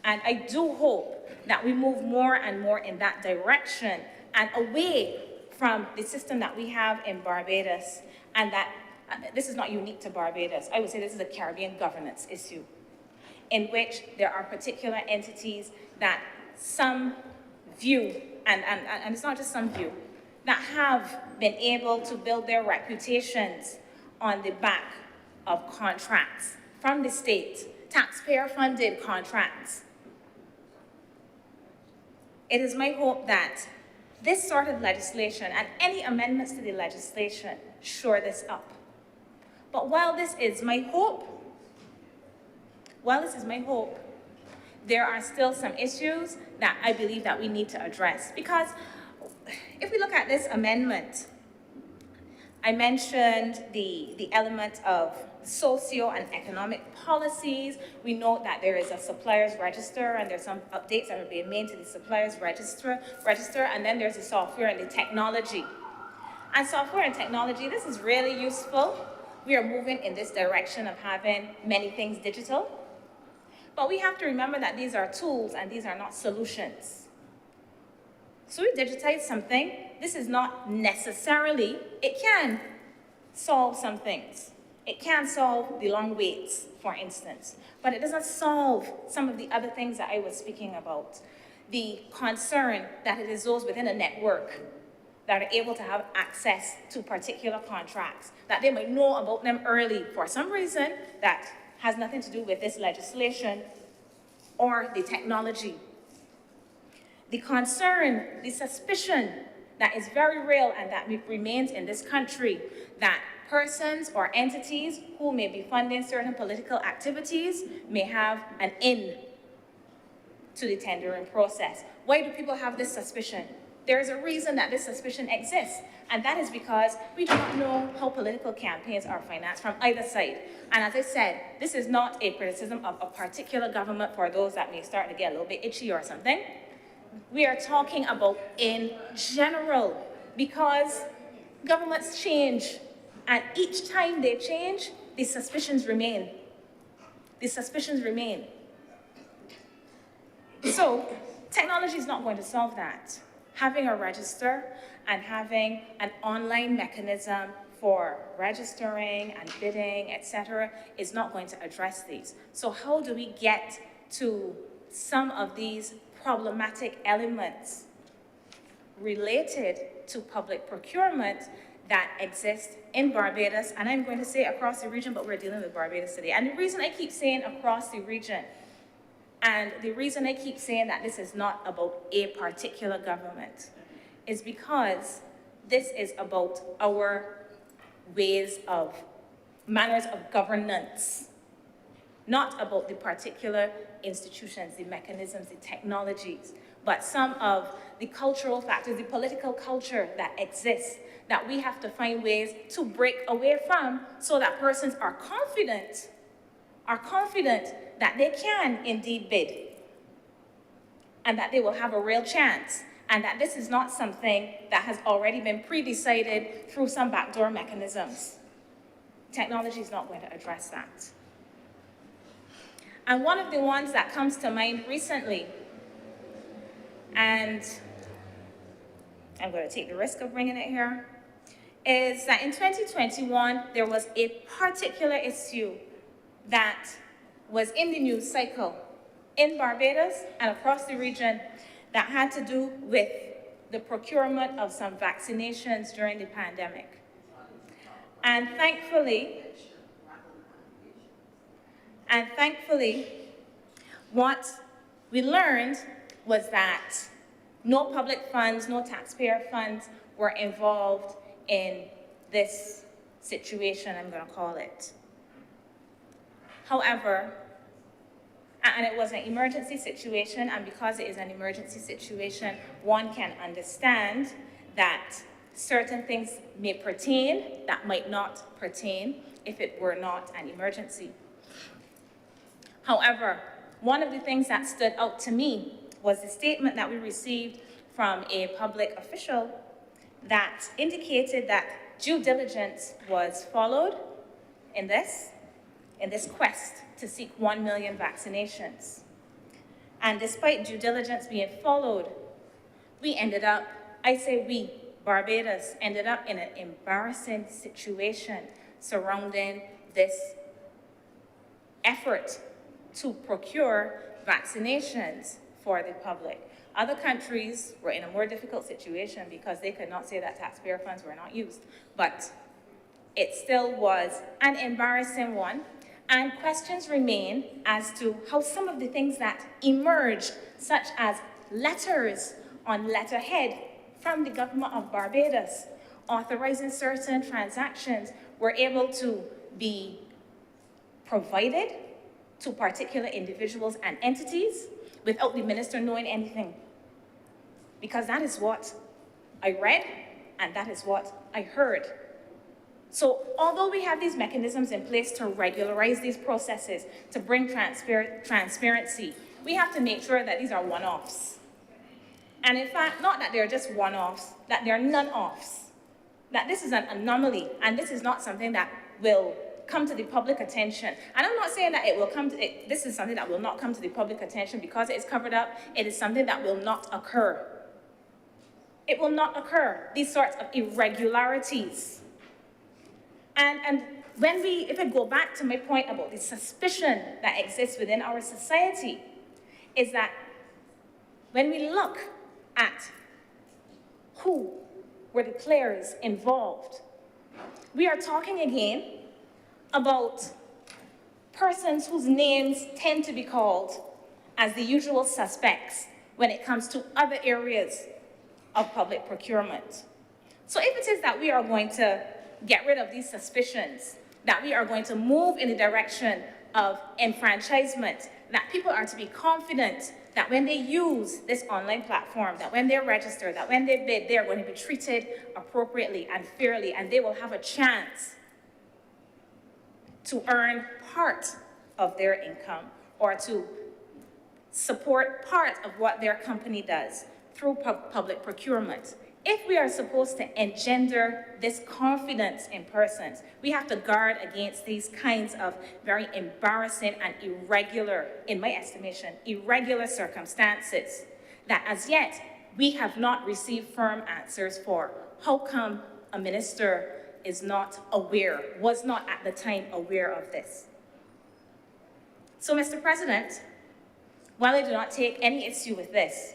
And I do hope that we move more and more in that direction and away from the system that we have in Barbados, and that this is not unique to Barbados. I would say this is a Caribbean governance issue, in which there are particular entities that some view, and it's not just some view, that have been able to build their reputations on the back of contracts from the state, taxpayer-funded contracts. It is my hope that this sort of legislation and any amendments to the legislation shore this up. But while this is my hope, there are still some issues that I believe that we need to address. Because if we look at this amendment, I mentioned the element of socio and economic policies. We note that there is a suppliers register, and there's some updates that are being made to the suppliers register, and then there's the software and the technology. And software and technology, this is really useful. We are moving in this direction of having many things digital. But we have to remember that these are tools and these are not solutions. So we digitize something. This is not necessarily, it can solve some things. It can solve the long waits, for instance, but it doesn't solve some of the other things that I was speaking about. The concern that it is those within a network that are able to have access to particular contracts, that they might know about them early for some reason that has nothing to do with this legislation or the technology. The concern, the suspicion that is very real and that remains in this country, that persons or entities who may be funding certain political activities may have an in to the tendering process. Why do people have this suspicion? There is a reason that this suspicion exists, and that is because we do not know how political campaigns are financed from either side. And as I said, this is not a criticism of a particular government for those that may start to get a little bit itchy or something. We are talking about in general, because governments change And each time they change, the suspicions remain. The suspicions remain. So technology is not going to solve that. Having a register and having an online mechanism for registering and bidding, etc., is not going to address these. So how do we get to some of these problematic elements related to public procurement that exist in Barbados, and I'm going to say across the region, but we're dealing with Barbados today. And the reason I keep saying across the region, and the reason I keep saying that this is not about a particular government, is because this is about our manners of governance, not about the particular institutions, the mechanisms, the technologies, but some of the cultural factors, the political culture that exists, that we have to find ways to break away from so that persons are confident that they can indeed bid and that they will have a real chance, and that this is not something that has already been pre-decided through some backdoor mechanisms. Technology is not going to address that. And one of the ones that comes to mind recently, and I'm going to take the risk of bringing it here, is that in 2021, there was a particular issue that was in the news cycle in Barbados and across the region that had to do with the procurement of some vaccinations during the pandemic. And thankfully, what we learned was that no public funds, no taxpayer funds were involved in this situation, I'm going to call it. However, and it was an emergency situation, and because it is an emergency situation, one can understand that certain things may pertain that might not pertain if it were not an emergency. However, one of the things that stood out to me was the statement that we received from a public official that indicated that due diligence was followed in this quest to seek 1 million vaccinations. And despite due diligence being followed, we ended up, I say we, Barbados, ended up in an embarrassing situation surrounding this effort to procure vaccinations for the public. Other countries were in a more difficult situation because they could not say that taxpayer funds were not used. But it still was an embarrassing one. And questions remain as to how some of the things that emerged, such as letters on letterhead from the government of Barbados authorizing certain transactions, were able to be provided to particular individuals and entities without the minister knowing anything. Because that is what I read, and that is what I heard. So although we have these mechanisms in place to regularize these processes, to bring transparency, we have to make sure that these are one-offs. And in fact, not that they're just one-offs, that they're none-offs. That this is an anomaly, and this is not something that will come to the public attention. And I'm not saying that it will come to, this is something that will not come to the public attention because it is covered up. It is something that will not occur. It will not occur, these sorts of irregularities. And when if I go back to my point about the suspicion that exists within our society, is that when we look at who were the players involved, we are talking again about persons whose names tend to be called as the usual suspects when it comes to other areas of public procurement. So if it is that we are going to get rid of these suspicions, that we are going to move in the direction of enfranchisement, that people are to be confident that when they use this online platform, that when they register, that when they bid, they are going to be treated appropriately and fairly, and they will have a chance to earn part of their income or to support part of what their company does through public procurement. If we are supposed to engender this confidence in persons, we have to guard against these kinds of very embarrassing and irregular, in my estimation, irregular circumstances that as yet we have not received firm answers for. How come a minister is not aware, was not at the time aware of this? So, Mr. President, while I do not take any issue with this,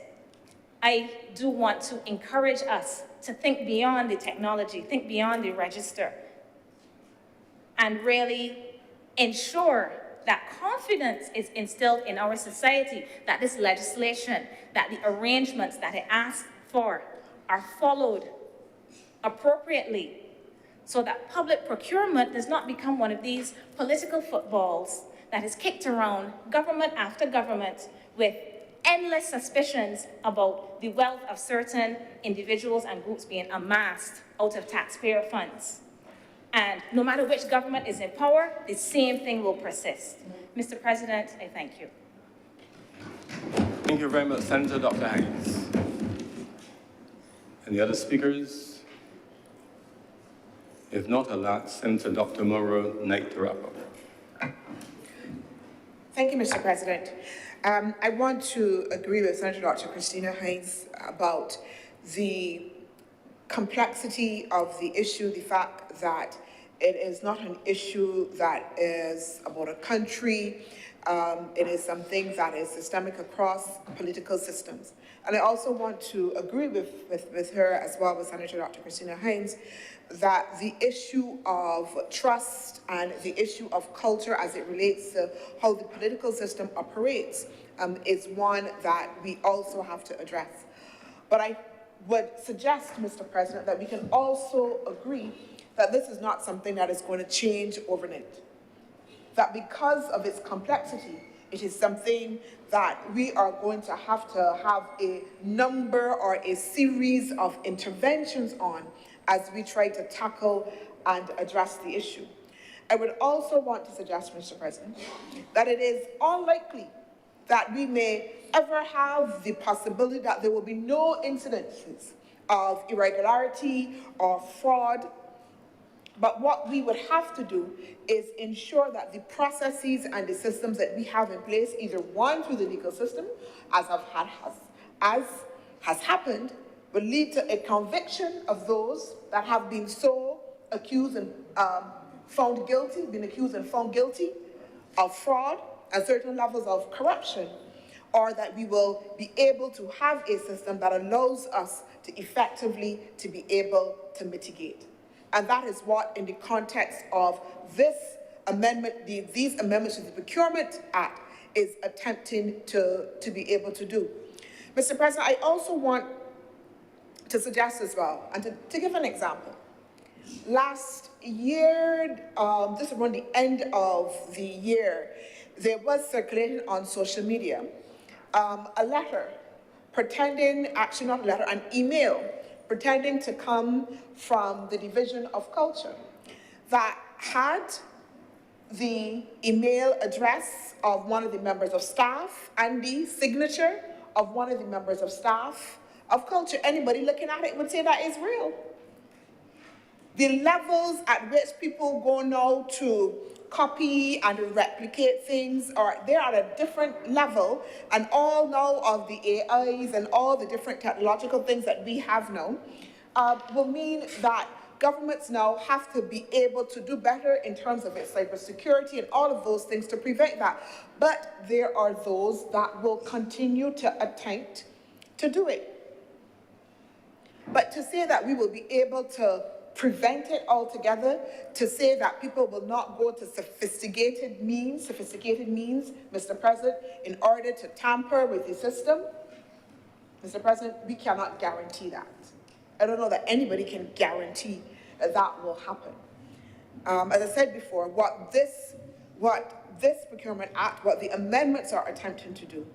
I do want to encourage us to think beyond the technology, think beyond the register, and really ensure that confidence is instilled in our society, that this legislation, that the arrangements that it asks for are followed appropriately, so that public procurement does not become one of these political footballs that is kicked around government after government with endless suspicions about the wealth of certain individuals and groups being amassed out of taxpayer funds. And no matter which government is in power, the same thing will persist. Mr. President, I thank you. Thank you very much, Senator Dr. Haynes. Any other speakers? If not, I'll ask Senator Dr. Monroe Knight to wrap up. Thank you, Mr. President. I want to agree with Senator Dr. Christina Haynes about the complexity of the issue, the fact that it is not an issue that is about a country. It is something that is systemic across political systems. And I also want to agree with her, as well with Senator Dr. Christina Haynes, that the issue of trust and the issue of culture as it relates to how the political system operates is one that we also have to address. But I would suggest, Mr. President, that we can also agree that this is not something that is going to change overnight. That because of its complexity, it is something that we are going to have a number or a series of interventions on as we try to tackle and address the issue. I would also want to suggest, Mr. President, that it is unlikely that we may ever have the possibility that there will be no incidences of irregularity or fraud. But what we would have to do is ensure that the processes and the systems that we have in place, either one through the legal system, as has happened, will lead to a conviction of those that have been so accused and found guilty of fraud and certain levels of corruption, or that we will be able to have a system that allows us to effectively to be able to mitigate. And that is what, in the context of this amendment, these amendments to the Procurement Act is attempting to be able to do. Mr. President, I also want to suggest as well, and to give an example. Last year, just around the end of the year, there was circulating on social media a letter pretending, actually not a letter, an email pretending to come from the Division of Culture that had the email address of one of the members of staff and the signature of one of the members of staff of Culture. Anybody looking at it would say that is real. The levels at which people go now to copy and replicate things, they're at a different level, and all now of the AIs and all the different technological things that we have now will mean that governments now have to be able to do better in terms of its cybersecurity and all of those things to prevent that. But there are those that will continue to attempt to do it. But to say that we will be able to prevent it altogether, to say that people will not go to sophisticated means, Mr. President, in order to tamper with the system, Mr. President, we cannot guarantee that. I don't know that anybody can guarantee that that will happen. As I said before, what this Procurement Act, what the amendments are attempting to do,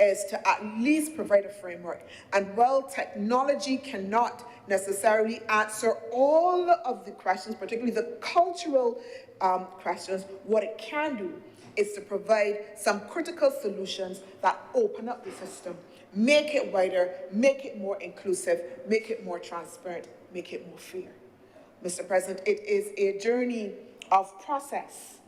is to at least provide a framework. And while technology cannot necessarily answer all of the questions, particularly the cultural questions, what it can do is to provide some critical solutions that open up the system, make it wider, make it more inclusive, make it more transparent, make it more fair. Mr. President, it is a journey of process.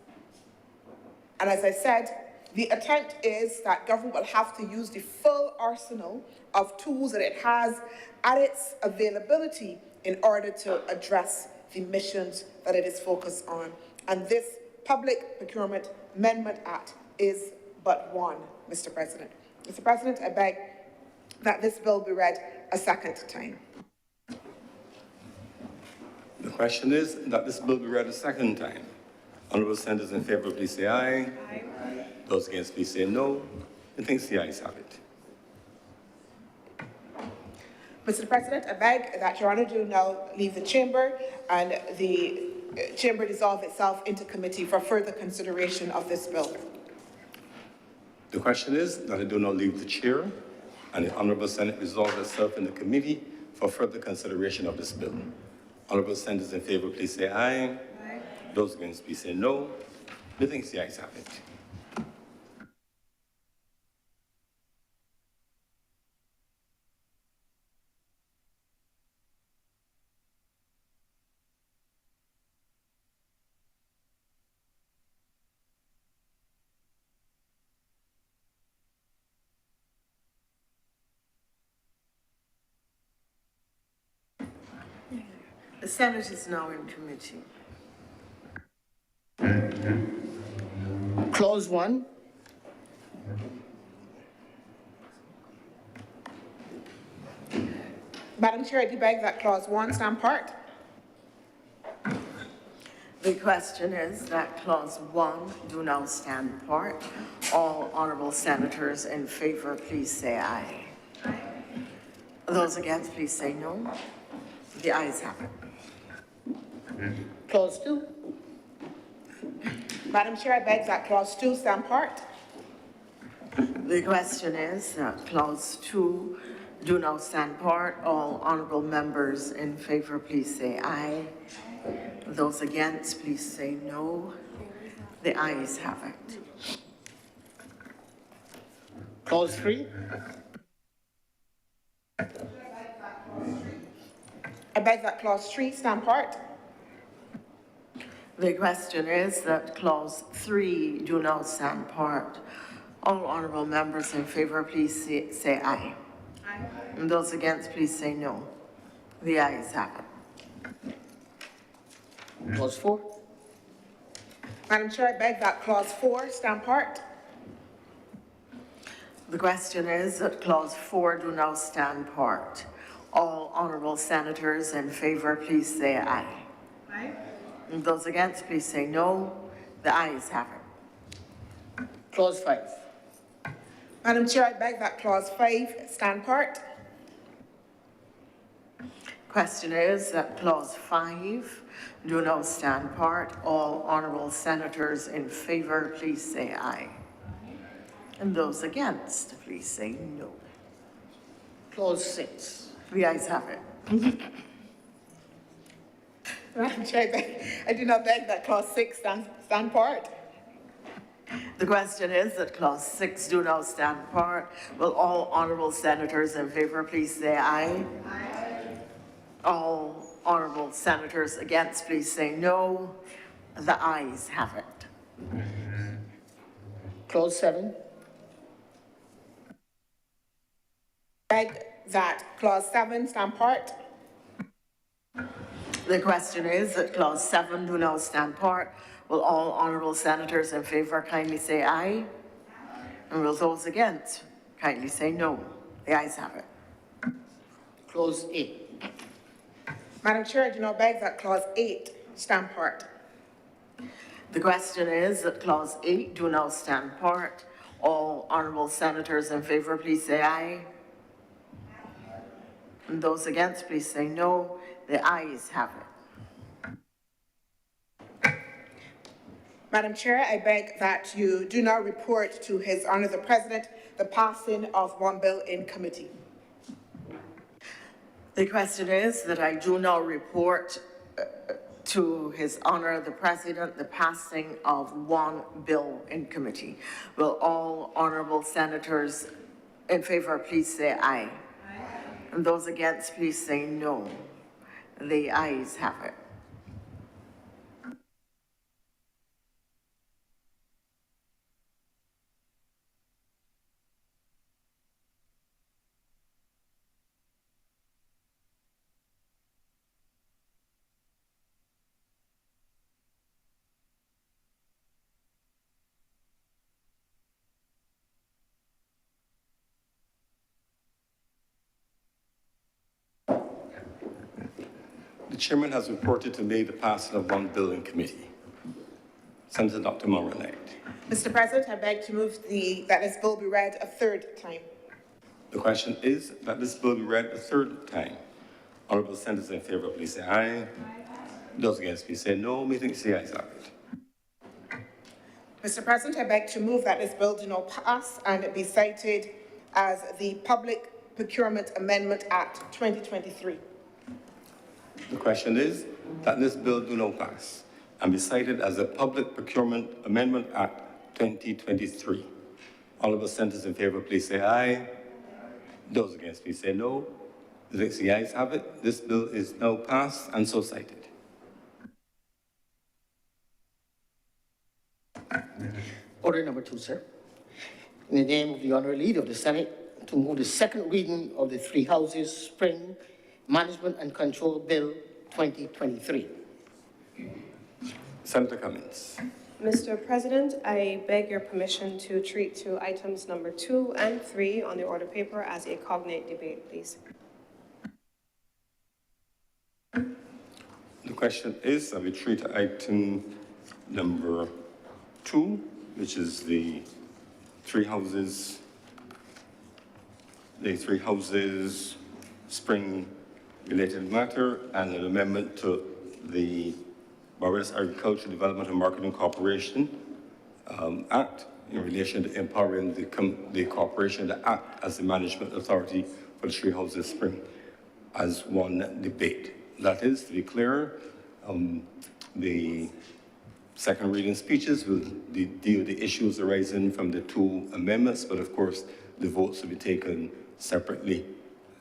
And as I said, the attempt is that government will have to use the full arsenal of tools that it has at its availability in order to address the missions that it is focused on. And this Public Procurement Amendment Act is but one, Mr. President. Mr. President, I beg that this bill be read a second time. The question is that this bill be read a second time. Honourable senators in favour, please say aye. Aye. Those against, please say no. And thanks, the ayes have it. Mr. President, I beg that Your Honour do now leave the chamber and the chamber dissolve itself into committee for further consideration of this bill. The question is that I do not leave the chair and the Honourable Senate resolve itself in the committee for further consideration of this bill. Honourable senators in favour, please say aye. Aye. Those against, please say no. Methinks the ayes have it. The Senate is now in committee. Clause 1. Madam Chair, I do beg that Clause 1 stand part. The question is that Clause 1 do now stand part. All honourable senators in favour, please say aye. Aye. Those against, please say no. The ayes have it. Clause 2. Madam Chair, I beg that Clause 2 stand part. The question is that Clause 2 do now stand part. All honourable members in favour, please say aye. Those against, please say no. The ayes have it. Clause 3. I beg that Clause 3 stand part. The question is that Clause 3 do now stand part. All honourable members in favour, please say aye. Aye. And those against, please say no. The ayes have it. Clause 4. Madam Chair, I beg that Clause 4 stand part. The question is that Clause 4 do now stand part. All honourable senators in favour, please say aye. Aye. And those against, please say no. The ayes have it. Clause 5. Madam Chair, I beg that Clause 5 stand part. Question is that Clause 5 do now stand part. All honourable senators in favour, please say aye. And those against, please say no. Clause 6. The ayes have it. Madam Chair, I do not beg that Clause 6 stand part. The question is that Clause 6 do now stand part. Will all honourable senators in favour please say aye? Aye. All honourable senators against please say no. The ayes have it. Clause 7. Beg that Clause 7 stand part. The question is that Clause 7 do now stand part. Will all honourable senators in favour kindly say aye? And will those against kindly say no? The ayes have it. Clause 8. Madam Chair, I do not beg that Clause 8 stand part. The question is that Clause 8 do now stand part. All honourable senators in favour please say aye. And those against please say no. The ayes have it. Madam Chair, I beg that you do not report to His Honour the President the passing of one bill in committee. The question is that I do now report to His Honor the President the passing of one bill in committee. Will all honorable senators in favor please say aye? Aye. And those against please say no. The ayes have it. The chairman has reported to me the passing of one bill in committee. Senator Dr. Monroe. Mr. President, I beg to move that this bill be read a third time. The question is that this bill be read a third time. Honorable senators in favor, please say aye. Aye. Those against, please say no. Methinks the ayes have it. Mr. President, I beg to move that this bill do not pass and it be cited as the Public Procurement Amendment Act 2023. The question is that this bill do not pass and be cited as the Public Procurement Amendment Act 2023. Honorable senators in favor, please say aye. Those against, please say no. The ayes have it. This bill is now passed and so cited. Order number 2, sir. In the name of the Honorable Leader of the Senate, to move the second reading of the Three Houses Spring Management and Control Bill 2023. Senator Cummins. Mr. President, I beg your permission to treat to items number 2 and 3 on the order paper as a cognate debate, please. The question is that we treat item number 2, which is the Three Houses spring related matter and an amendment to the Barbados Agriculture Development and Marketing Corporation Act in relation to empowering the corporation to act as the management authority for the Three Houses Spring as one debate. That is, to be clear, the second reading speeches will deal with the issues arising from the 2 amendments, but of course, the votes will be taken separately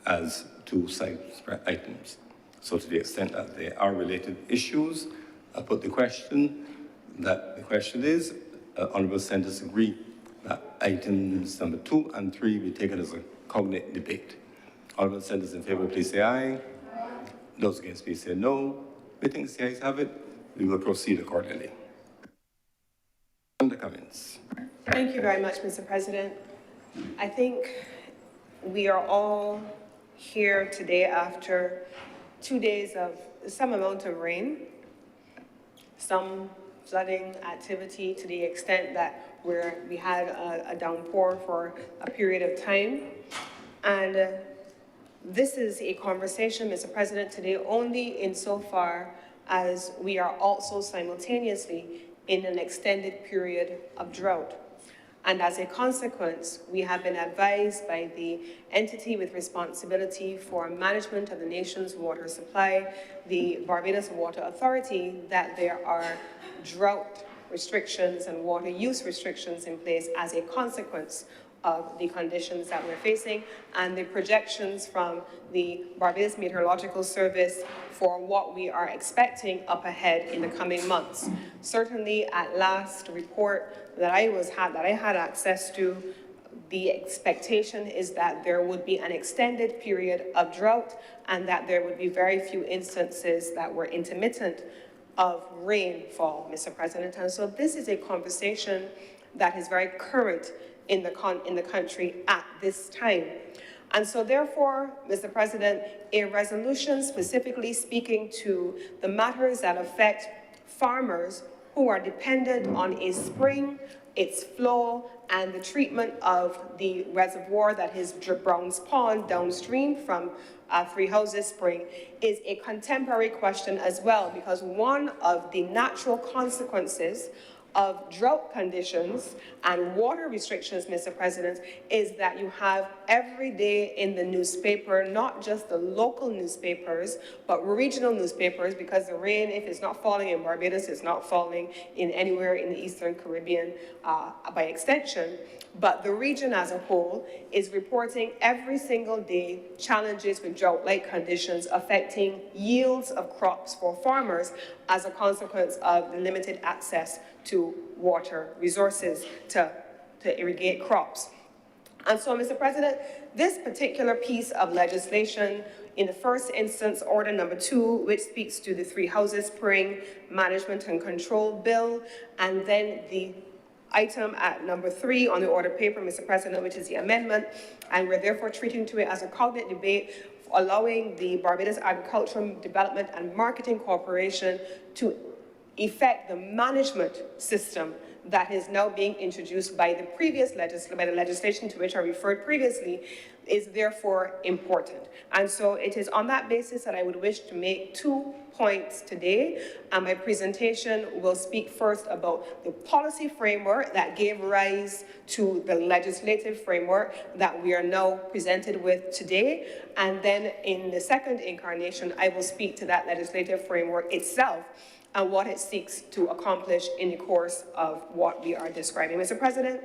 as 2 side items. So to the extent that they are related issues, I put the question is, honorable senators agree that items number 2 and 3 be taken as a cognate debate. Honorable senators in favor, please say aye. Aye. Those against, please say no. Methinks the ayes have it. We will proceed accordingly. Senator Cummins. Thank you very much, Mr. President. I think we are all here today after 2 days of some amount of rain, some flooding activity to the extent that we had a downpour for a period of time. And this is a conversation, Mr. President, today only insofar as we are also simultaneously in an extended period of drought. And as a consequence, we have been advised by the entity with responsibility for management of the nation's water supply, the Barbados Water Authority, that there are drought restrictions and water use restrictions in place as a consequence of the conditions that we're facing and the projections from the Barbados Meteorological Service for what we are expecting up ahead in the coming months. Certainly at last report that I had access to, the expectation is that there would be an extended period of drought and that there would be very few instances that were intermittent of rainfall, Mr. President. And so this is a conversation that is very current in the country at this time. And so therefore, Mr. President, a resolution specifically speaking to the matters that affect farmers who are dependent on a spring, its flow, and the treatment of the reservoir that is Brown's Pond downstream from Three Houses Spring is a contemporary question as well, because one of the natural consequences of drought conditions and water restrictions, Mr. President, is that you have every day in the newspaper, not just the local newspapers, but regional newspapers, because the rain, if it's not falling in Barbados, it's not falling in anywhere in the Eastern Caribbean by extension. But the region as a whole is reporting every single day challenges with drought-like conditions affecting yields of crops for farmers as a consequence of the limited access to water resources to irrigate crops. And so, Mr. President, this particular piece of legislation, in the first instance, Order Number 2, which speaks to the Three Houses Spring Management and Control Bill, and then the item at number 3 on the order paper, Mr. President, which is the amendment, and we're therefore treating to it as a cognate debate, allowing the Barbados Agricultural Development and Marketing Corporation to effect the management system that is now being introduced by the previous legislation to which I referred previously, is therefore important. And so it is on that basis that I would wish to make 2 points today. And my presentation will speak first about the policy framework that gave rise to the legislative framework that we are now presented with today. And then in the second incarnation, I will speak to that legislative framework itself and what it seeks to accomplish in the course of what we are describing. Mr. President,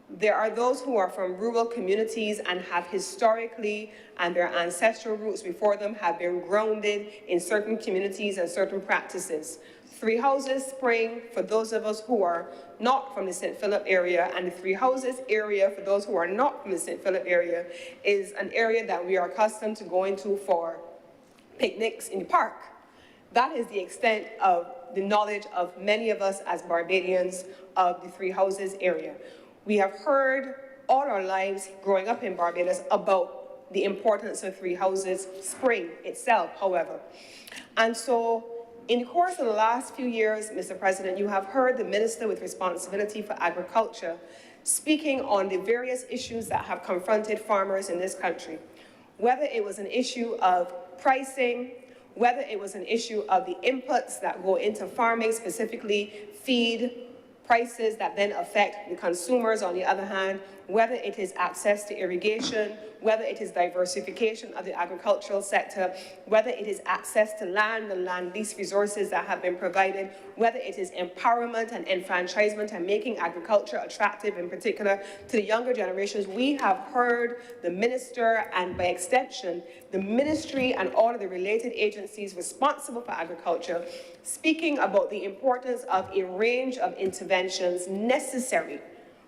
there are those who are from rural communities and have historically, and their ancestral roots before them have been grounded in certain communities and certain practices. Three Houses Spring, for those of us who are not from the St. Philip area, and the Three Houses area, for those who are not from the St. Philip area, is an area that we are accustomed to going to for picnics in the park. That is the extent of the knowledge of many of us as Barbadians of the Three Houses area. We have heard all our lives growing up in Barbados about the importance of Three Houses Spring itself, however. And so in the course of the last few years, Mr. President, you have heard the Minister with responsibility for agriculture speaking on the various issues that have confronted farmers in this country, whether it was an issue of pricing, whether it was an issue of the inputs that go into farming, specifically feed prices that then affect the consumers on the other hand, whether it is access to irrigation, whether it is diversification of the agricultural sector, whether it is access to land and land lease resources that have been provided, whether it is empowerment and enfranchisement and making agriculture attractive in particular to the younger generations. We have heard the minister and by extension, the ministry and all of the related agencies responsible for agriculture speaking about the importance of a range of interventions necessary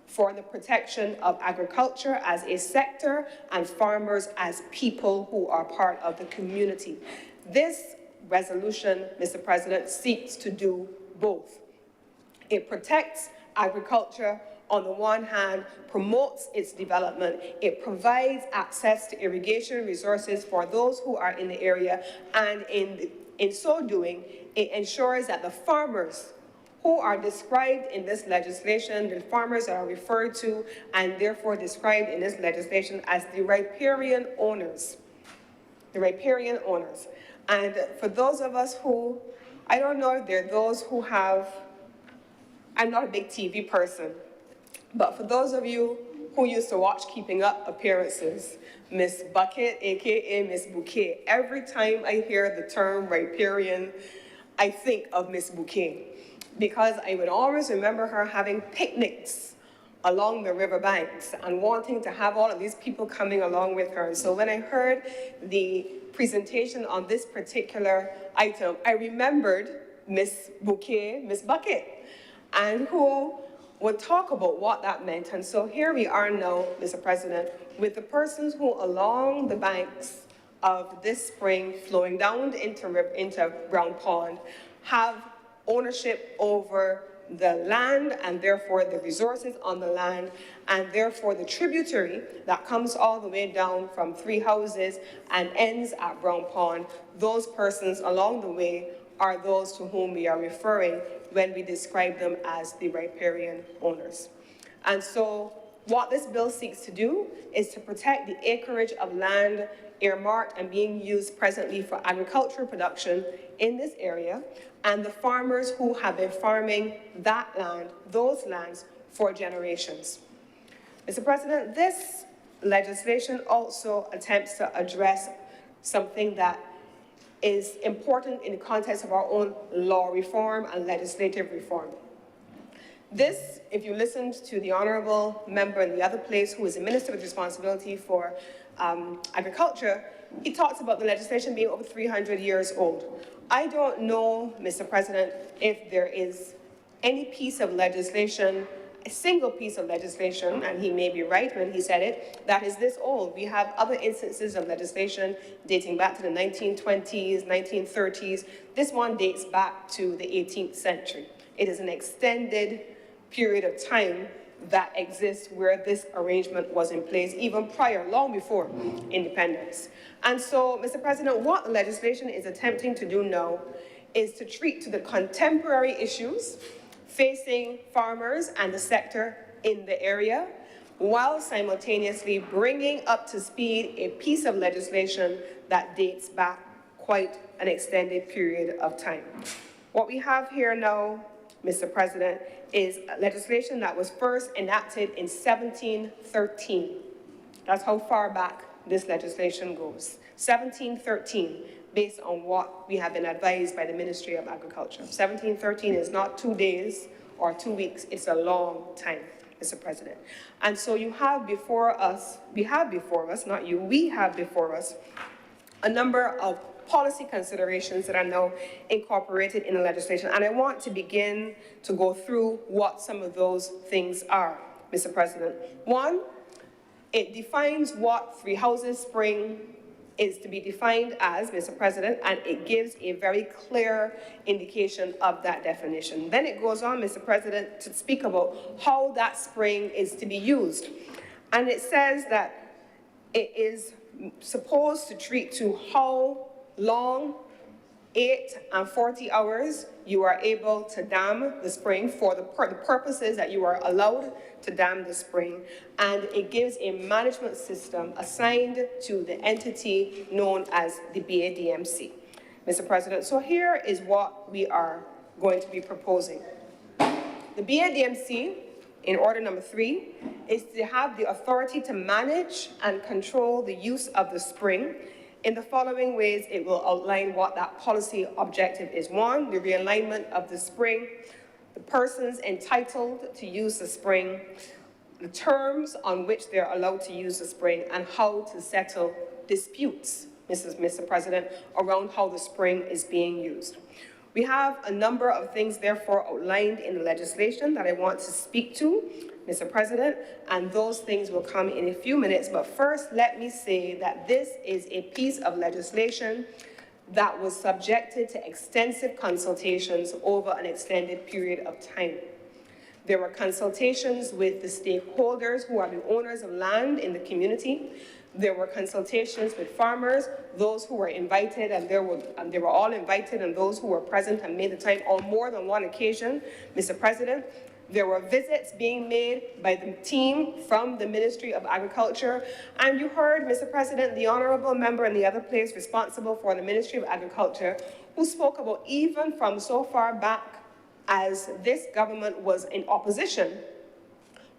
for the protection of agriculture as a sector and farmers as people who are part of the community. This resolution, Mr. President, seeks to do both. It protects agriculture on the one hand, promotes its development, it provides access to irrigation resources for those who are in the area, and in so doing, it ensures that the farmers who are described in this legislation, the farmers that are referred to and therefore described in this legislation as the riparian owners. The riparian owners. And for those of us who, I don't know if there are those who have, I'm not a big TV person, but for those of you who used to watch Keeping Up appearances, Miss Bucket, AKA Miss Bouquet, every time I hear the term riparian, I think of Miss Bouquet, because I would always remember her having picnics along the riverbanks and wanting to have all of these people coming along with her. So when I heard the presentation on this particular item, I remembered Miss Bouquet, Miss Bucket, and who would talk about what that meant. And so here we are now, Mr. President, with the persons who along the banks of this spring flowing down into Brown Pond have ownership over the land and therefore the resources on the land and therefore the tributary that comes all the way down from Three Houses and ends at Brown Pond. Those persons along the way are those to whom we are referring when we describe them as the riparian owners. And so what this bill seeks to do is to protect the acreage of land earmarked and being used presently for agricultural production in this area, and the farmers who have been farming that land, those lands, for generations. Mr. President, this legislation also attempts to address something that is important in the context of our own law reform and legislative reform. This, if you listened to the honourable member in the other place who is the minister with responsibility for agriculture, he talks about the legislation being over 300 years old. I don't know, Mr. President, if there is any piece of legislation, a single piece of legislation, and he may be right when he said it, that is this old. We have other instances of legislation dating back to the 1920s, 1930s. This one dates back to the 18th century. It is an extended period of time that exists where this arrangement was in place even prior, long before independence. And so, Mr. President, what the legislation is attempting to do now is to treat to the contemporary issues facing farmers and the sector in the area, while simultaneously bringing up to speed a piece of legislation that dates back quite an extended period of time. What we have here now, Mr. President, is legislation that was first enacted in 1713. That's how far back this legislation goes. 1713, based on what we have been advised by the Ministry of Agriculture. 1713 is not 2 days or 2 weeks, it's a long time, Mr. President. And so you have before us, we have before us, not you, we have before us a number of policy considerations that are now incorporated in the legislation. And I want to begin to go through what some of those things are, Mr. President. One, it defines what Three Houses Spring is to be defined as, Mr. President, and it gives a very clear indication of that definition. Then it goes on, Mr. President, to speak about how that spring is to be used. And it says that it is supposed to treat to how long, 8 and 40 hours, you are able to dam the spring for the purposes that you are allowed to dam the spring. And it gives a management system assigned to the entity known as the BADMC. Mr. President, so here is what we are going to be proposing. The BADMC, in order number 3, is to have the authority to manage and control the use of the spring. In the following ways, it will outline what that policy objective is. 1, the realignment of the spring, the persons entitled to use the spring, the terms on which they're allowed to use the spring, and how to settle disputes, Mr. President, around how the spring is being used. We have a number of things, therefore, outlined in the legislation that I want to speak to, Mr. President, and those things will come in a few minutes. But first, let me say that this is a piece of legislation that was subjected to extensive consultations over an extended period of time. There were consultations with the stakeholders who are the owners of land in the community. There were consultations with farmers, those who were invited, and they were all invited, and those who were present and made the time on more than one occasion, Mr. President. There were visits being made by the team from the Ministry of Agriculture. And you heard, Mr. President, the honourable member in the other place responsible for the Ministry of Agriculture, who spoke about even from so far back as this government was in opposition,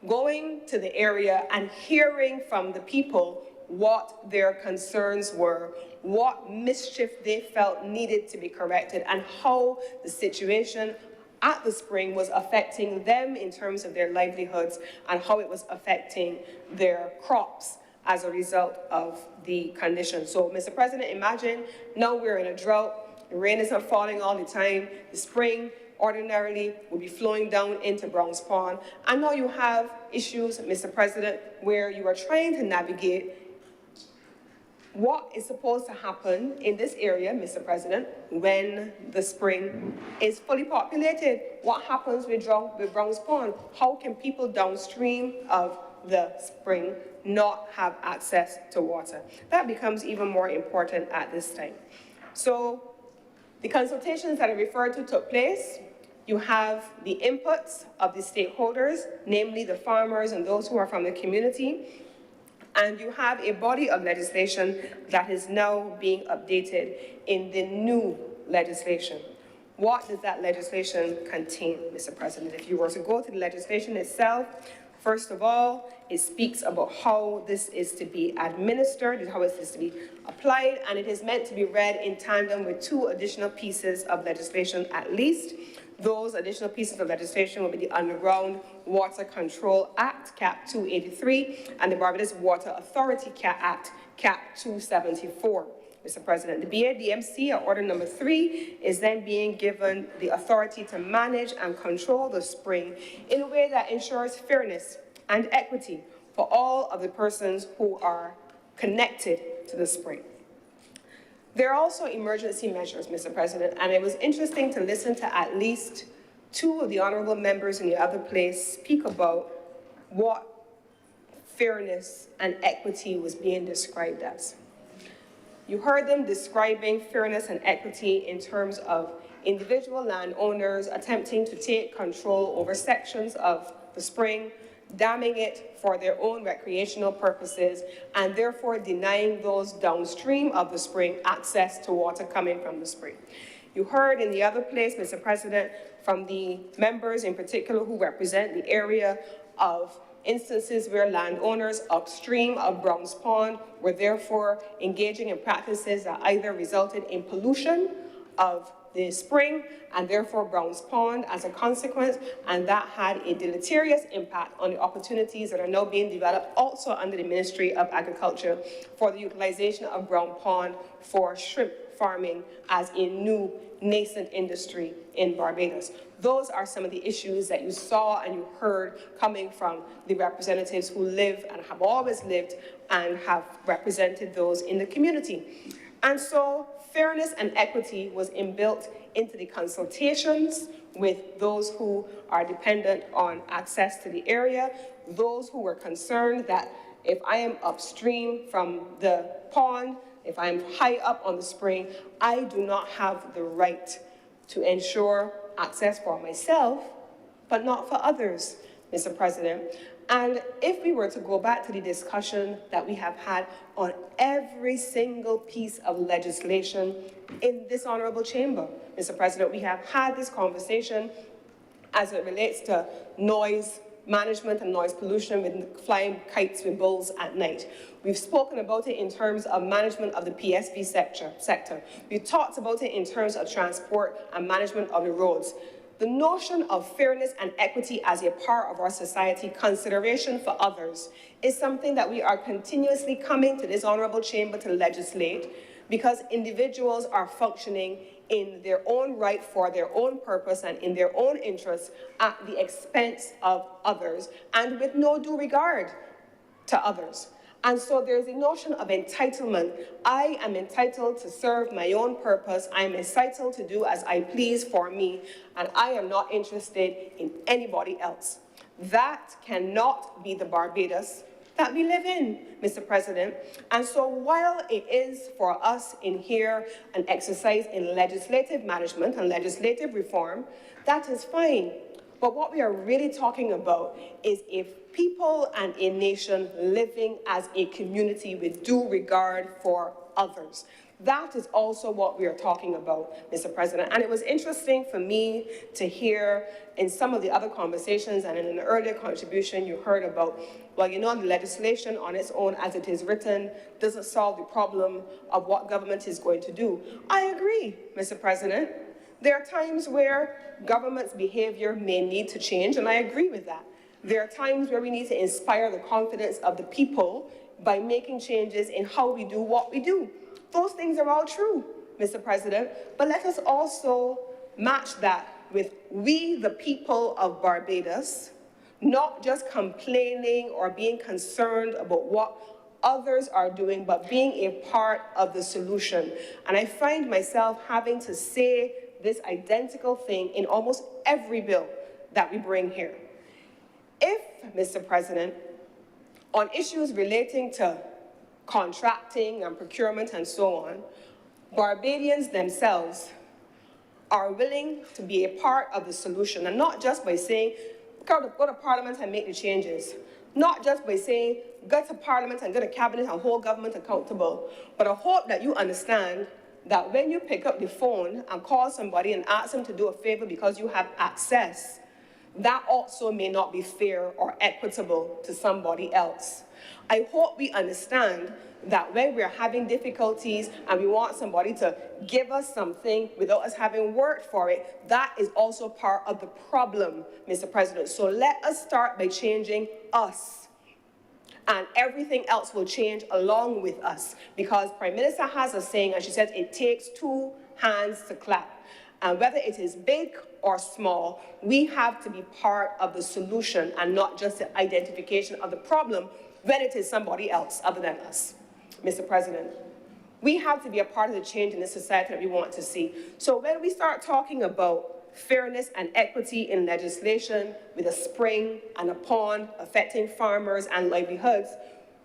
going to the area and hearing from the people what their concerns were, what mischief they felt needed to be corrected, and how the situation at the spring was affecting them in terms of their livelihoods and how it was affecting their crops as a result of the conditions. So, Mr. President, imagine now we're in a drought, the rain is not falling all the time, the spring ordinarily would be flowing down into Browns Pond, and now you have issues, Mr. President, where you are trying to navigate what is supposed to happen in this area, Mr. President, when the spring is fully populated. What happens with Browns Pond? How can people downstream of the spring not have access to water? That becomes even more important at this time. So the consultations that I referred to took place. You have the inputs of the stakeholders, namely the farmers and those who are from the community. And you have a body of legislation that is now being updated in the new legislation. What does that legislation contain, Mr. President? If you were to go to the legislation itself, first of all, it speaks about how this is to be administered, how it is to be applied, and it is meant to be read in tandem with 2 additional pieces of legislation at least. Those additional pieces of legislation will be the Underground Water Control Act, Cap 283, and the Barbados Water Authority Act, Cap 274. Mr. President, the BADMC, Order number 3, is then being given the authority to manage and control the spring in a way that ensures fairness and equity for all of the persons who are connected to the spring. There are also emergency measures, Mr. President, and it was interesting to listen to at least 2 of the honourable members in the other place speak about what fairness and equity was being described as. You heard them describing fairness and equity in terms of individual landowners attempting to take control over sections of the spring, damming it for their own recreational purposes, and therefore denying those downstream of the spring access to water coming from the spring. You heard in the other place, Mr. President, from the members in particular who represent the area of instances where landowners upstream of Browns Pond were therefore engaging in practices that either resulted in pollution of the spring and therefore Browns Pond as a consequence, and that had a deleterious impact on the opportunities that are now being developed also under the Ministry of Agriculture for the utilization of Brown Pond for shrimp farming as a new nascent industry in Barbados. Those are some of the issues that you saw and you heard coming from the representatives who live and have always lived and have represented those in the community. And so fairness and equity was inbuilt into the consultations with those who are dependent on access to the area, those who were concerned that if I am upstream from the pond, if I'm high up on the spring, I do not have the right to ensure access for myself, but not for others, Mr. President. And if we were to go back to the discussion that we have had on every single piece of legislation in this honorable chamber, Mr. President, we have had this conversation as it relates to noise management and noise pollution with flying kites with bulls at night. We've spoken about it in terms of management of the PSV sector. We've talked about it in terms of transport and management of the roads. The notion of fairness and equity as a part of our society, consideration for others, is something that we are continuously coming to this honorable chamber to legislate because individuals are functioning in their own right for their own purpose and in their own interests at the expense of others and with no due regard to others. And so there's a notion of entitlement. I am entitled to serve my own purpose. I am entitled to do as I please for me, and I am not interested in anybody else. That cannot be the Barbados that we live in, Mr. President. And so while it is for us in here an exercise in legislative management and legislative reform, that is fine. But what we are really talking about is if people and a nation living as a community with due regard for others. That is also what we are talking about, Mr. President. And it was interesting for me to hear in some of the other conversations and in an earlier contribution you heard about, well, you know, the legislation on its own as it is written doesn't solve the problem of what government is going to do. I agree, Mr. President. There are times where government's behavior may need to change, and I agree with that. There are times where we need to inspire the confidence of the people by making changes in how we do what we do. Those things are all true, Mr. President, but let us also match that with we, the people of Barbados, not just complaining or being concerned about what others are doing, but being a part of the solution. And I find myself having to say this identical thing in almost every bill that we bring here. If, Mr. President, on issues relating to contracting and procurement and so on, Barbadians themselves are willing to be a part of the solution, and not just by saying, go to Parliament and make the changes. Not just by saying, go to Parliament and go to Cabinet and hold government accountable, but I hope that you understand that when you pick up the phone and call somebody and ask them to do a favor because you have access, that also may not be fair or equitable to somebody else. I hope we understand that when we're having difficulties and we want somebody to give us something without us having worked for it, that is also part of the problem, Mr. President. So let us start by changing us, and everything else will change along with us, because Prime Minister has a saying, and she says it takes two hands to clap. And whether it is big or small, we have to be part of the solution and not just the identification of the problem when it is somebody else other than us. Mr. President, we have to be a part of the change in this society that we want to see. So when we start talking about fairness and equity in legislation with a spring and a pond affecting farmers and livelihoods,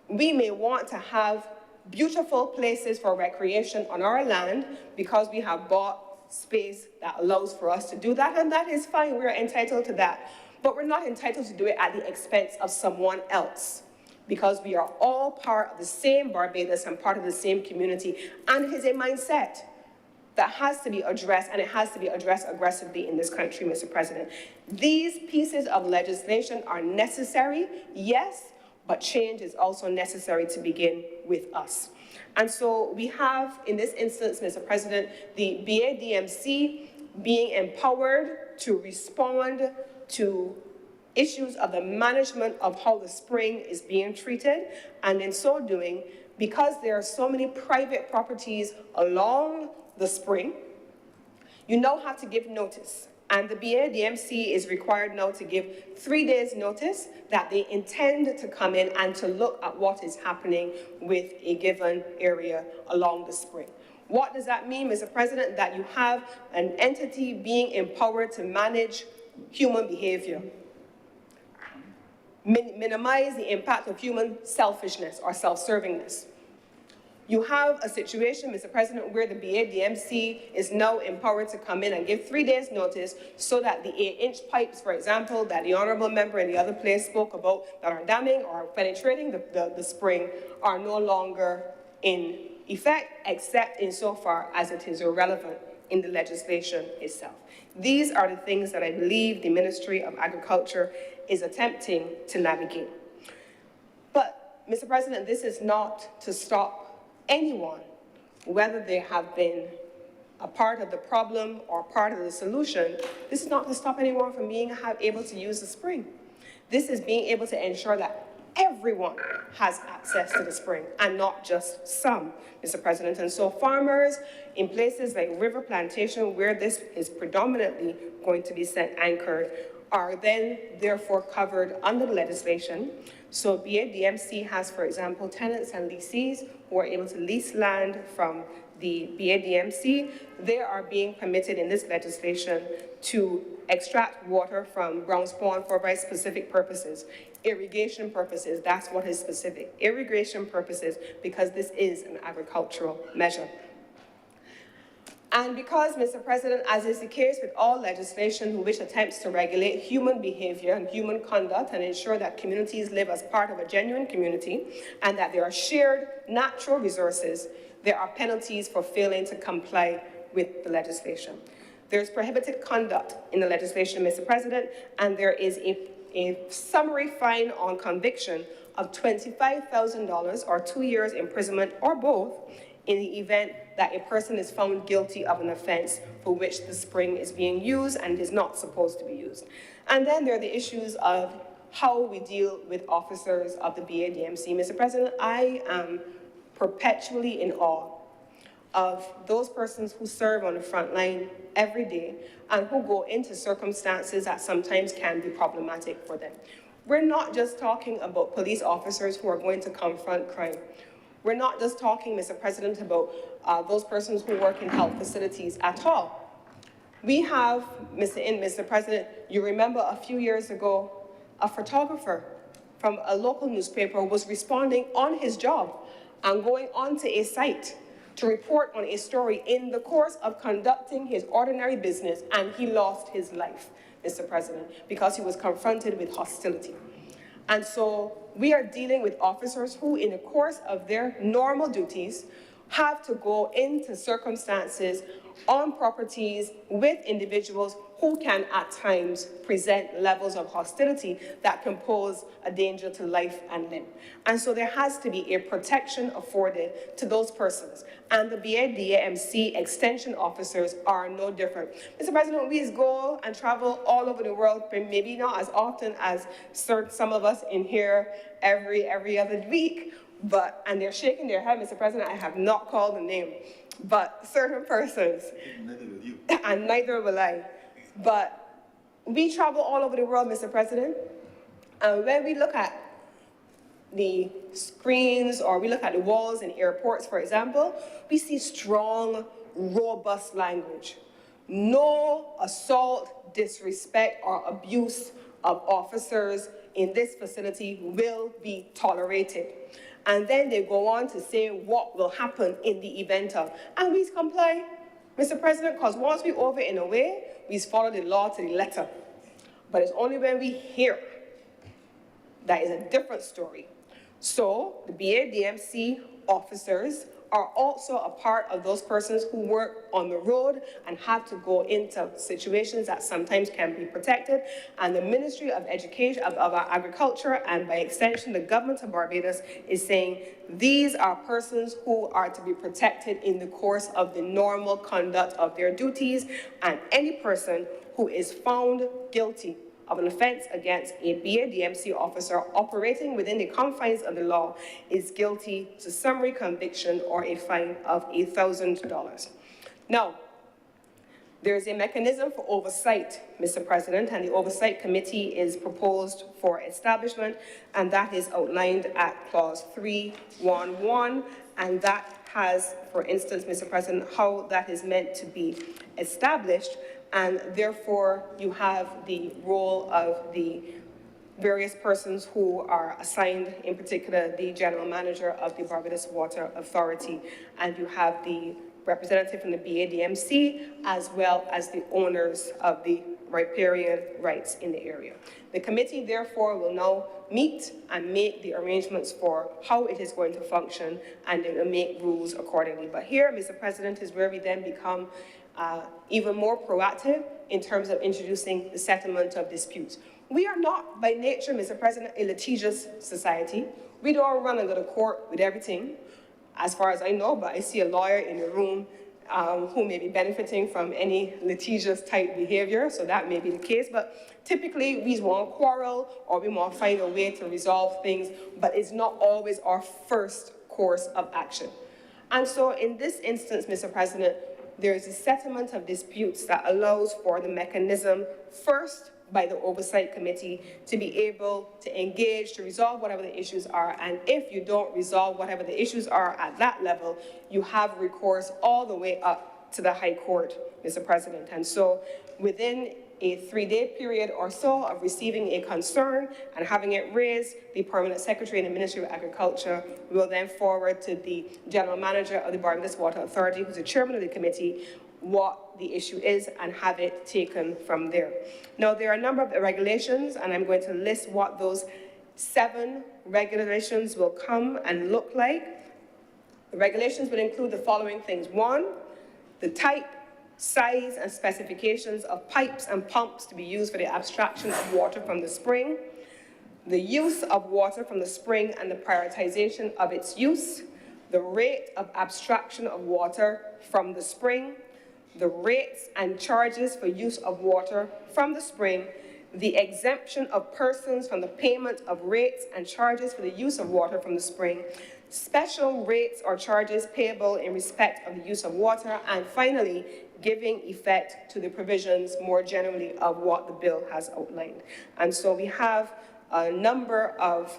we may want to have beautiful places for recreation on our land because we have bought space that allows for us to do that, and that is fine, we're entitled to that. But we're not entitled to do it at the expense of someone else, because we are all part of the same Barbados and part of the same community, and it is a mindset that has to be addressed, and it has to be addressed aggressively in this country, Mr. President. These pieces of legislation are necessary, yes, but change is also necessary to begin with us. And so we have, in this instance, Mr. President, the BADMC being empowered to respond to issues of the management of how the spring is being treated, and in so doing, because there are so many private properties along the spring, you now have to give notice. And the BADMC is required now to give 3 days notice that they intend to come in and to look at what is happening with a given area along the spring. What does that mean, Mr. President? That you have an entity being empowered to manage human behavior, minimize the impact of human selfishness or self-servingness. You have a situation, Mr. President, where the BADMC is now empowered to come in and give 3 days notice so that the 8-inch pipes, for example, that the honourable member in the other place spoke about that are damming or penetrating the spring are no longer in effect, except insofar as it is irrelevant in the legislation itself. These are the things that I believe the Ministry of Agriculture is attempting to navigate. But, Mr. President, this is not to stop anyone, whether they have been a part of the problem or part of the solution. This is not to stop anyone from being able to use the spring. This is being able to ensure that everyone has access to the spring and not just some, Mr. President. And so farmers in places like River Plantation, where this is predominantly going to be set anchored, are then therefore covered under the legislation. So BADMC has, for example, tenants and lessees who are able to lease land from the BADMC. They are being permitted in this legislation to extract water from Brown's Pond for very specific purposes. Irrigation purposes, that's what is specific. Irrigation purposes, because this is an agricultural measure. And because, Mr. President, as is the case with all legislation which attempts to regulate human behavior and human conduct and ensure that communities live as part of a genuine community and that there are shared natural resources, there are penalties for failing to comply with the legislation. There's prohibited conduct in the legislation, Mr. President, and there is a summary fine on conviction of $25,000 or 2 years imprisonment or both in the event that a person is found guilty of an offense for which the spring is being used and is not supposed to be used. And then there are the issues of how we deal with officers of the BADMC. Mr. President, I am perpetually in awe of those persons who serve on the front line every day and who go into circumstances that sometimes can be problematic for them. We're not just talking about police officers who are going to confront crime. We're not just talking, Mr. President, about those persons who work in health facilities at all. We have, Mr. President, you remember a few years ago, a photographer from a local newspaper was responding on his job and going onto a site to report on a story in the course of conducting his ordinary business, and he lost his life, Mr. President, because he was confronted with hostility. And so we are dealing with officers who, in the course of their normal duties, have to go into circumstances on properties with individuals who can at times present levels of hostility that can pose a danger to life and limb. And so there has to be a protection afforded to those persons. And the BADMC extension officers are no different. Mr. President, we go and travel all over the world, but maybe not as often as some of us in here every other week, and they're shaking their head, Mr. President, I have not called a name, but certain persons, neither will you. And neither will I. But we travel all over the world, Mr. President, and when we look at the screens or we look at the walls in airports, for example, we see strong, robust language. No assault, disrespect, or abuse of officers in this facility will be tolerated. And then they go on to say what will happen in the event of. And we comply, Mr. President, because once we over in a way, we follow the law to the letter. But it's only when we hear that is a different story. So the BADMC officers are also a part of those persons who work on the road and have to go into situations that sometimes can be protected. And the Ministry of Education, of Agriculture, and by extension, the government of Barbados is saying these are persons who are to be protected in the course of the normal conduct of their duties, and any person who is found guilty of an offense against a BADMC officer operating within the confines of the law is guilty to summary conviction or a fine of $1,000. Now, there is a mechanism for oversight, Mr. President, and the Oversight Committee is proposed for establishment, and that is outlined at Clause 311, and that has, for instance, Mr. President, how that is meant to be established. And therefore, you have the role of the various persons who are assigned, in particular, the general manager of the Barbados Water Authority, and you have the representative from the BADMC, as well as the owners of the riparian rights in the area. The committee, therefore, will now meet and make the arrangements for how it is going to function, and it will make rules accordingly. But here, Mr. President, is where we then become even more proactive in terms of introducing the settlement of disputes. We are not, by nature, Mr. President, a litigious society. We don't run and go to court with everything, as far as I know, but I see a lawyer in the room who may be benefiting from any litigious type behavior, so that may be the case. But typically, we want to quarrel or we want to find a way to resolve things, but it's not always our first course of action. And so in this instance, Mr. President, there is a settlement of disputes that allows for the mechanism, first by the Oversight Committee, to be able to engage, to resolve whatever the issues are. And if you don't resolve whatever the issues are at that level, you have recourse all the way up to the High Court, Mr. President. And so within a 3-day period or so of receiving a concern and having it raised, the Permanent Secretary in the Ministry of Agriculture will then forward to the General Manager of the Barbados Water Authority, who's the chairman of the committee, what the issue is and have it taken from there. Now, there are a number of regulations, and I'm going to list what those 7 regulations will come and look like. The regulations will include the following things. 1, the type, size, and specifications of pipes and pumps to be used for the abstraction of water from the spring, the use of water from the spring and the prioritization of its use, the rate of abstraction of water from the spring, the rates and charges for use of water from the spring, the exemption of persons from the payment of rates and charges for the use of water from the spring, special rates or charges payable in respect of the use of water, and finally, giving effect to the provisions more generally of what the bill has outlined. And so we have a number of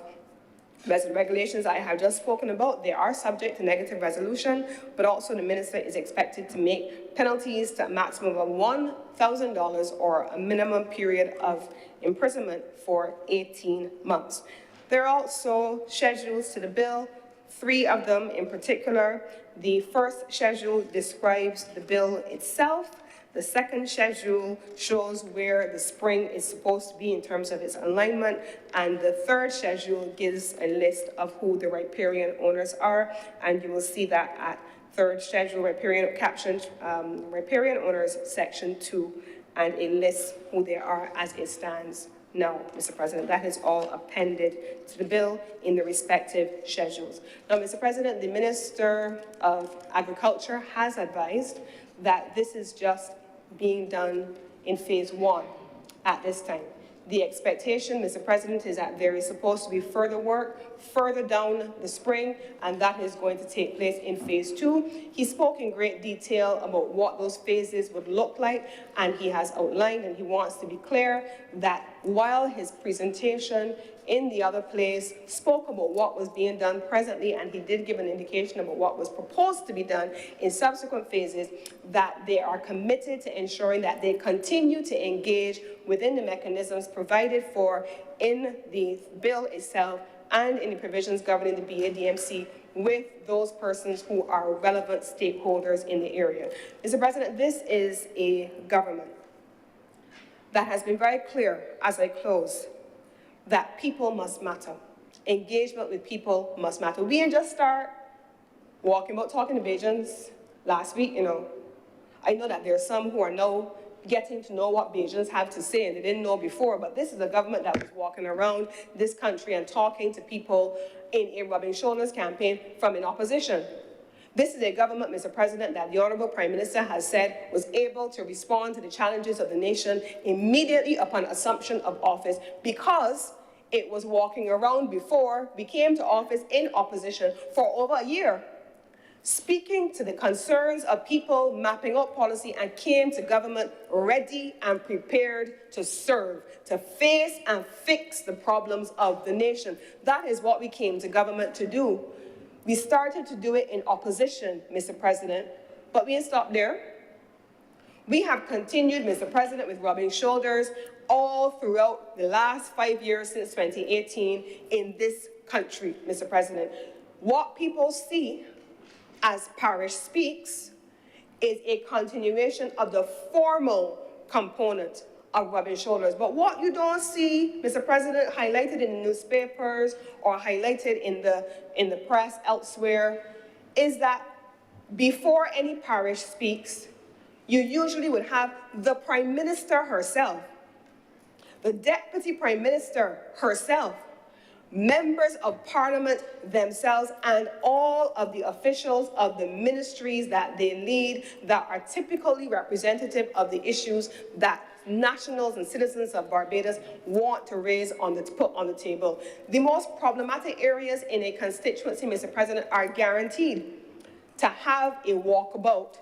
regulations I have just spoken about. They are subject to negative resolution, but also the minister is expected to make penalties to a maximum of $1,000 or a minimum period of imprisonment for 18 months. There are also schedules to the bill, 3 of them in particular. The first schedule describes the bill itself, The second schedule shows where the spring is supposed to be in terms of its alignment, and the third schedule gives a list of who the riparian owners are, and you will see that at third schedule riparian captioned riparian owners section 2, and a list who they are as it stands now, Mr. President. That is all appended to the bill in the respective schedules. Now, Mr. President, the Minister of Agriculture has advised that this is just being done in phase 1 at this time. The expectation, Mr. President, is that there is supposed to be further work further down the spring, and that is going to take place in phase 2. He spoke in great detail about what those phases would look like, and he has outlined, and he wants to be clear that while his presentation in the other place spoke about what was being done presently, and he did give an indication about what was proposed to be done in subsequent phases, that they are committed to ensuring that they continue to engage within the mechanisms provided for in the bill itself and in the provisions governing the BADMC with those persons who are relevant stakeholders in the area. Mr. President, this is a government that has been very clear, as I close, that people must matter. Engagement with people must matter. We didn't just start walking about talking to Bajans last week, I know that there are some who are now getting to know what Bajans have to say, and they didn't know before, but this is a government that was walking around this country and talking to people in a rubbing shoulders campaign from in opposition. This is a government, Mr. President, that the Honorable Prime Minister has said was able to respond to the challenges of the nation immediately upon assumption of office because it was walking around before we came to office in opposition for over a year, speaking to the concerns of people, mapping out policy, and came to government ready and prepared to serve, to face and fix the problems of the nation. That is what we came to government to do. We started to do it in opposition, Mr. President, but we didn't stop there. We have continued, Mr. President, with rubbing shoulders all throughout the last 5 years since 2018 in this country, Mr. President. What people see as Parish Speaks is a continuation of the formal component of rubbing shoulders. But what you don't see, Mr. President, highlighted in the newspapers or highlighted in the press elsewhere, is that before any parish speaks, you usually would have the Prime Minister herself, the Deputy Prime Minister herself, members of Parliament themselves, and all of the officials of the ministries that they lead that are typically representative of the issues that nationals and citizens of Barbados want to raise put on the table. The most problematic areas in a constituency, Mr. President, are guaranteed to have a walkabout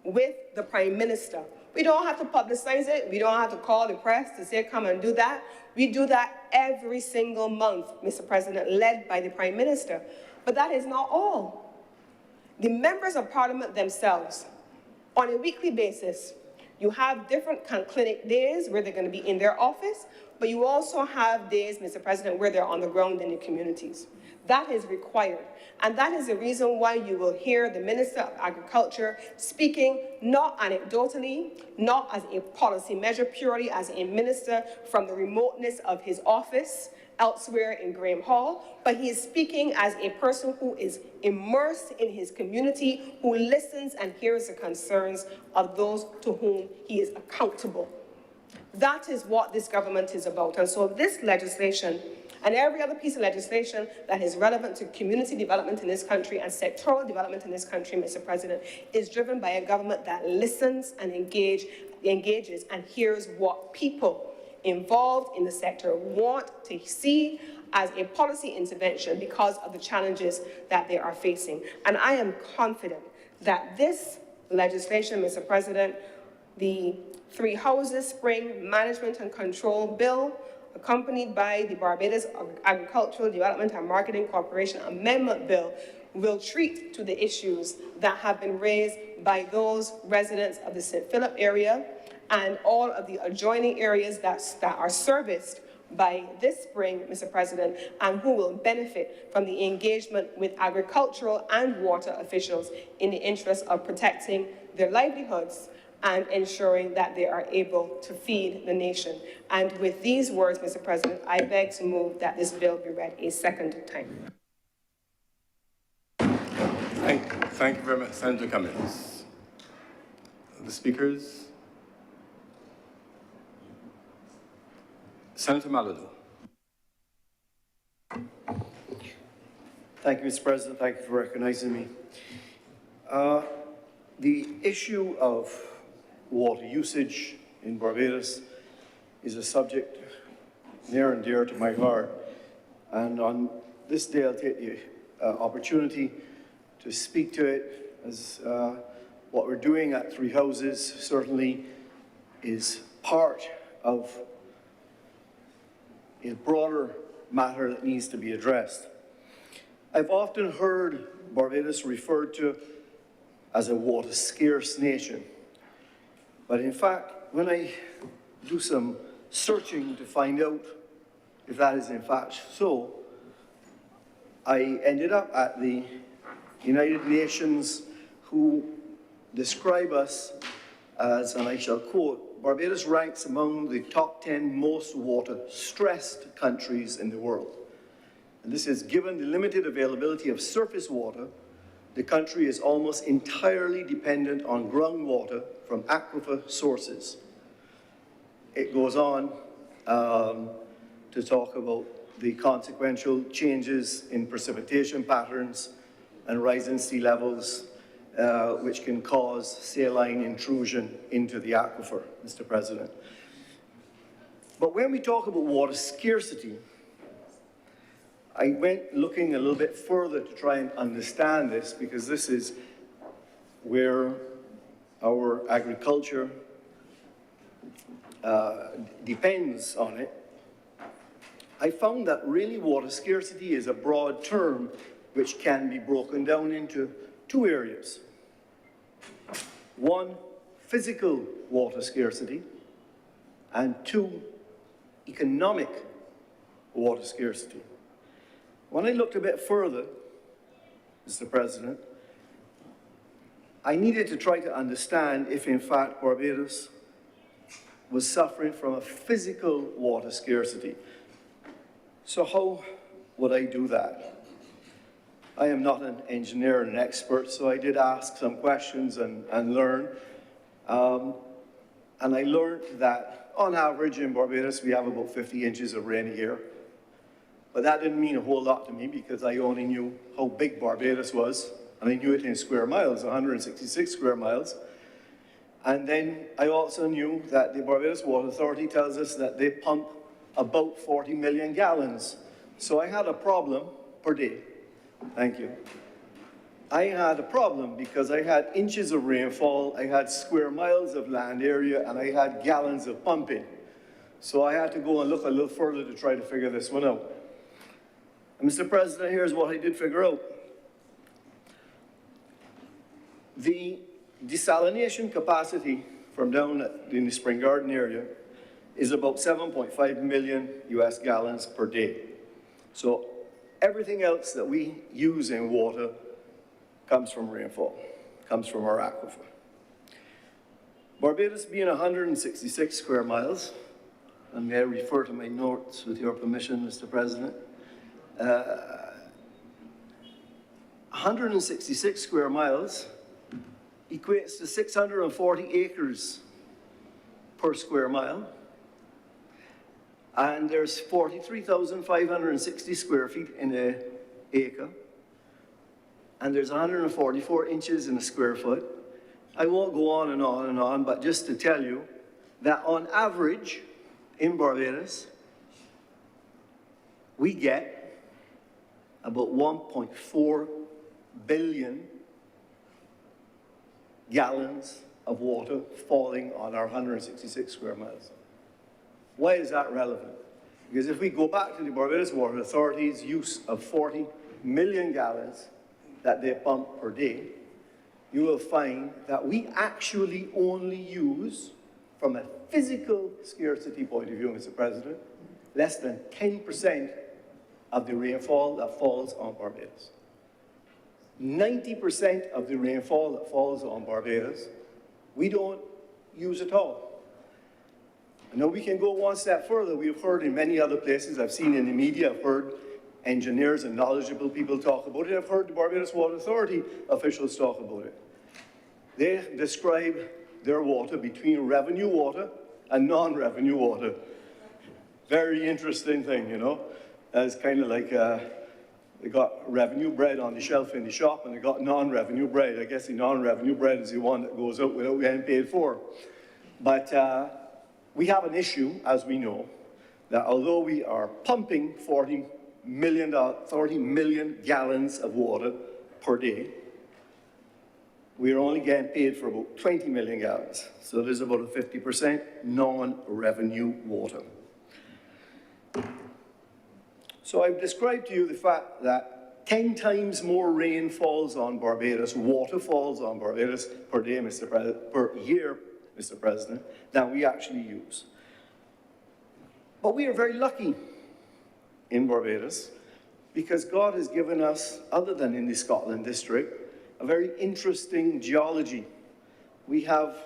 with the Prime Minister. We don't have to publicize it. We don't have to call the press to say, come and do that. We do that every single month, Mr. President, led by the Prime Minister. But that is not all. The members of Parliament themselves, on a weekly basis, you have different clinic days where they're going to be in their office, but you also have days, Mr. President, where they're on the ground in the communities. That is required. And that is the reason why you will hear the Minister of Agriculture speaking not anecdotally, not as a policy measure, purely as a minister from the remoteness of his office elsewhere in Graham Hall, but he is speaking as a person who is immersed in his community, who listens and hears the concerns of those to whom he is accountable. That is what this government is about. And so this legislation and every other piece of legislation that is relevant to community development in this country and sectoral development in this country, Mr. President, is driven by a government that listens and engages and hears what people involved in the sector want to see as a policy intervention because of the challenges that they are facing. And I am confident that this legislation, Mr. President, the Three Houses Spring Management and Control Bill, accompanied by the Barbados Agricultural Development and Marketing Corporation Amendment Bill, will treat to the issues that have been raised by those residents of the St. Philip area and all of the adjoining areas that are serviced by this spring, Mr. President, and who will benefit from the engagement with agricultural and water officials in the interest of protecting their livelihoods and ensuring that they are able to feed the nation. And with these words, Mr. President, I beg to move that this bill be read a second time. Thank you very much, Senator Cummings. The speakers. Senator Maldonado. Thank you, Mr. President. Thank you for recognizing me. The issue of water usage in Barbados is a subject near and dear to my heart. And on this day, I'll take the opportunity to speak to it, as what we're doing at Three Houses certainly is part of a broader matter that needs to be addressed. I've often heard Barbados referred to as a water-scarce nation. But in fact, when I do some searching to find out if that is in fact so, I ended up at the United Nations, who describe us as, and I shall quote, Barbados ranks among the top 10 most water-stressed countries in the world. And this is given the limited availability of surface water. The country is almost entirely dependent on groundwater from aquifer sources. It goes on to talk about the consequential changes in precipitation patterns and rising sea levels, which can cause saline intrusion into the aquifer, Mr. President. But when we talk about water scarcity, I went looking a little bit further to try and understand this, because this is where our agriculture depends on it. I found that really water scarcity is a broad term which can be broken down into two areas. One, physical water scarcity, and two, economic water scarcity. When I looked a bit further, Mr. President, I needed to try to understand if in fact Barbados was suffering from a physical water scarcity. So how would I do that? I am not an engineer and an expert, so I did ask some questions and learn. And I learned that on average in Barbados, we have about 50 inches of rain a year. But that didn't mean a whole lot to me, because I only knew how big Barbados was, and I knew it in square miles, 166 square miles. And then I also knew that the Barbados Water Authority tells us that they pump about 40 million gallons. So I had a problem per day. Thank you. I had a problem because I had inches of rainfall, I had square miles of land area, and I had gallons of pumping. So I had to go and look a little further to try to figure this one out. And Mr. President, here's what I did figure out. The desalination capacity from down in the Spring Garden area is about 7.5 million US gallons per day. So everything else that we use in water comes from rainfall, comes from our aquifer. Barbados being 166 square miles, and may I refer to my notes with your permission, Mr. President, 166 square miles equates to 640 acres per square mile. And there's 43,560 square feet in an acre. And there's 144 inches in a square foot. I won't go on and on and on, but just to tell you that on average in Barbados, we get about 1.4 billion gallons of water falling on our 166 square miles. Why is that relevant? Because if we go back to the Barbados Water Authority's use of 40 million gallons that they pump per day, you will find that we actually only use, from a physical scarcity point of view, Mr. President, less than 10% of the rainfall that falls on Barbados. 90% of the rainfall that falls on Barbados, we don't use at all. I know we can go one step further. We've heard in many other places, I've seen in the media, I've heard engineers and knowledgeable people talk about it. I've heard the Barbados Water Authority officials talk about it. They describe their water between revenue water and non-revenue water. Very interesting thing, you know. It's kind of like they got revenue bread on the shelf in the shop and they got non-revenue bread. I guess the non-revenue bread is the one that goes out without getting paid for. But we have an issue, as we know, that although we are pumping 40 million gallons of water per day, we are only getting paid for about 20 million gallons. So there's about a 50% non-revenue water. So I've described to you the fact that 10 times more rain falls on Barbados, water falls on Barbados per day, per year, Mr. President, than we actually use. But we are very lucky in Barbados because God has given us, other than in the Scotland district, a very interesting geology. We have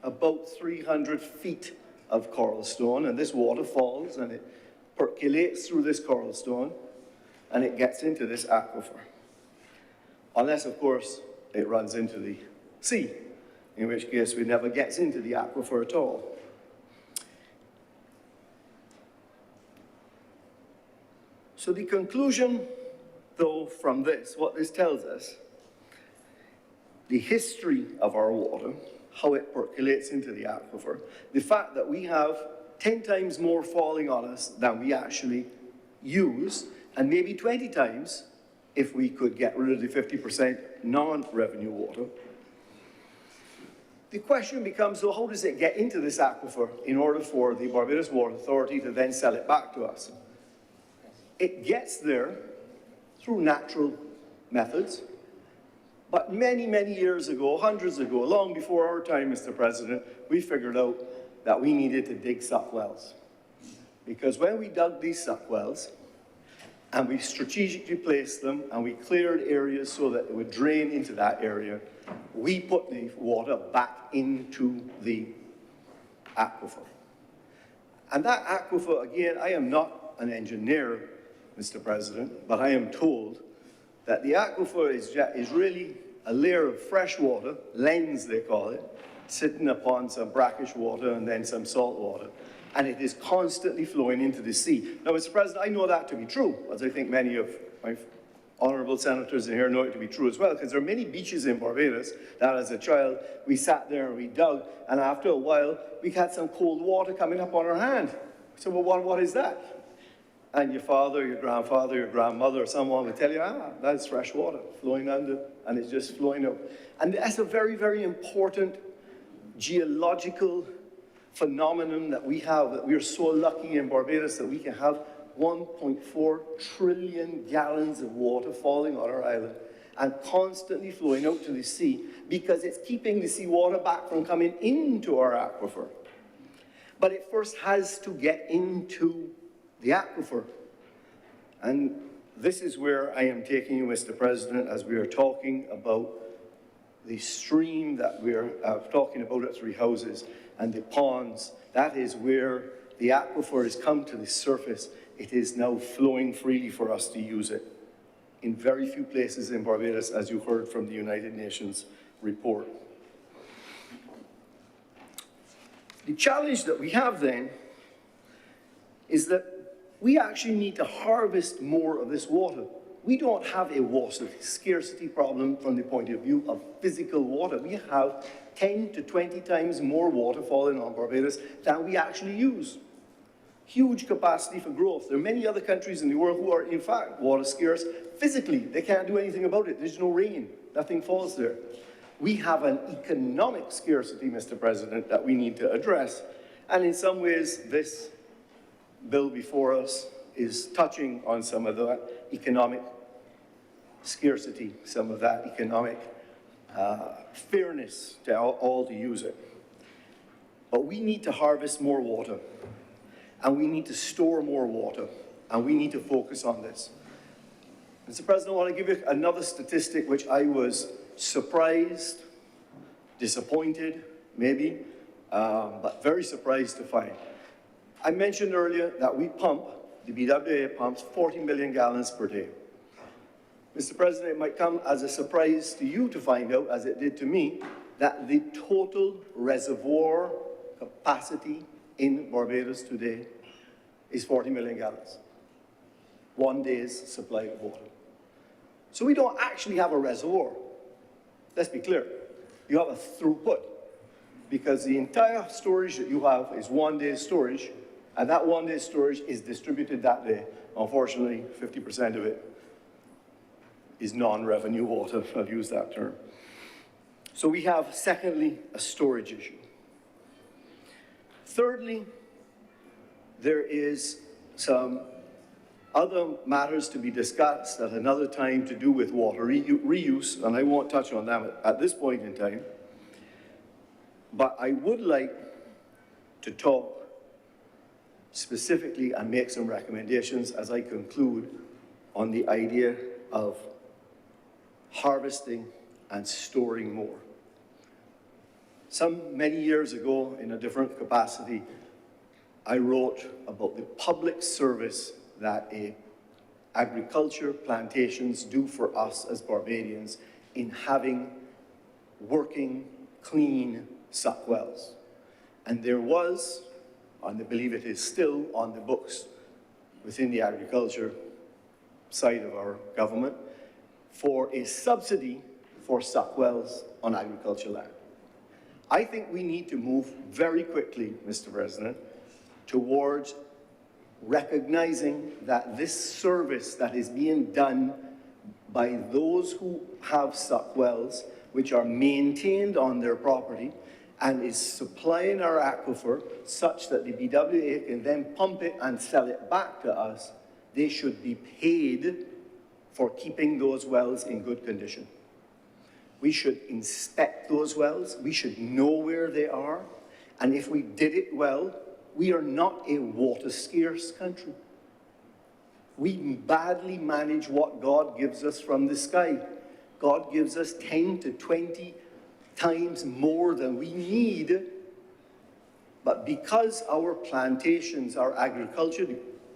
about 300 feet of coral stone, and this water falls and it percolates through this coral stone and it gets into this aquifer. Unless, of course, it runs into the sea, in which case it never gets into the aquifer at all. So the conclusion, though, from this, what this tells us, the history of our water, how it percolates into the aquifer, the fact that we have 10 times more falling on us than we actually use, and maybe 20 times if we could get rid of the 50% non-revenue water. The question becomes, so how does it get into this aquifer in order for the Barbados Water Authority to then sell it back to us? It gets there through natural methods, but many, many years ago, hundreds ago, long before our time, Mr. President, we figured out that we needed to dig suck wells. Because when we dug these suck wells, and we strategically placed them, and we cleared areas so that it would drain into that area, we put the water back into the aquifer. And that aquifer, again, I am not an engineer, Mr. President, but I am told that the aquifer is really a layer of fresh water, lens they call it, sitting upon some brackish water and then some salt water. And it is constantly flowing into the sea. Now, Mr. President, I know that to be true, as I think many of my honourable senators in here know it to be true as well, because there are many beaches in Barbados that as a child, we sat there and we dug, and after a while, we had some cold water coming up on our hand. So, well, what is that? And your father, your grandfather, your grandmother, or someone would tell you, that's fresh water flowing under, and it's just flowing out. And that's a very, very important geological phenomenon that we have, that we are so lucky in Barbados that we can have 1.4 trillion gallons of water falling on our island and constantly flowing out to the sea because it's keeping the seawater back from coming into our aquifer. But it first has to get into the aquifer. And this is where I am taking you, Mr. President, as we are talking about the stream that we're talking about at Three Houses and the ponds. That is where the aquifer has come to the surface. It is now flowing freely for us to use it in very few places in Barbados, as you heard from the United Nations report. The challenge that we have then is that we actually need to harvest more of this water. We don't have a water scarcity problem from the point of view of physical water. We have 10 to 20 times more water falling on Barbados than we actually use. Huge capacity for growth. There are many other countries in the world who are, in fact, water scarce physically. They can't do anything about it. There's no rain. Nothing falls there. We have an economic scarcity, Mr. President, that we need to address. And in some ways, this bill before us is touching on some of that economic scarcity, some of that economic fairness to all to use it. But we need to harvest more water, and we need to store more water, and we need to focus on this. Mr. President, I want to give you another statistic which I was surprised, disappointed, maybe, but very surprised to find. I mentioned earlier that the BWA pumps 40 million gallons per day. Mr. President, it might come as a surprise to you to find out, as it did to me, that the total reservoir capacity in Barbados today is 40 million gallons. 1 day's supply of water. So we don't actually have a reservoir. Let's be clear. You have a throughput, because the entire storage that you have is 1 day's storage, and that 1 day's storage is distributed that day. Unfortunately, 50% of it is non-revenue water, I'll use that term. So we have, secondly, a storage issue. Thirdly, there is some other matters to be discussed at another time to do with water reuse, and I won't touch on them at this point in time. But I would like to talk specifically and make some recommendations as I conclude on the idea of harvesting and storing more. Many years ago, in a different capacity, I wrote about the public service that agriculture plantations do for us as Barbadians in having working, clean suck wells. And there was, and I believe it is still on the books within the agriculture side of our government, for a subsidy for suck wells on agricultural land. I think we need to move very quickly, Mr. President, towards recognizing that this service that is being done by those who have suck wells, which are maintained on their property, and is supplying our aquifer such that the BWA can then pump it and sell it back to us, they should be paid for keeping those wells in good condition. We should inspect those wells. We should know where they are. And if we did it well, we are not a water-scarce country. We badly manage what God gives us from the sky. God gives us 10 to 20 times more than we need. But because our plantations, our agriculture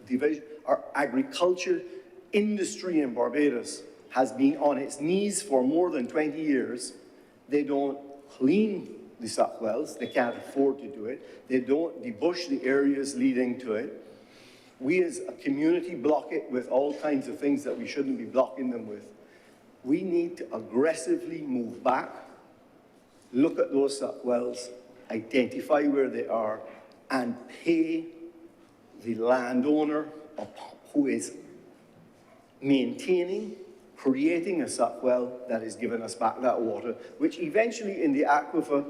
division, our agriculture industry in Barbados has been on its knees for more than 20 years, they don't clean the suck wells. They can't afford to do it. They don't debush the areas leading to it. We as a community block it with all kinds of things that we shouldn't be blocking them with. We need to aggressively move back, look at those suck wells, identify where they are, and pay the landowner who is maintaining, creating a suck well that is giving us back that water, which eventually in the aquifer,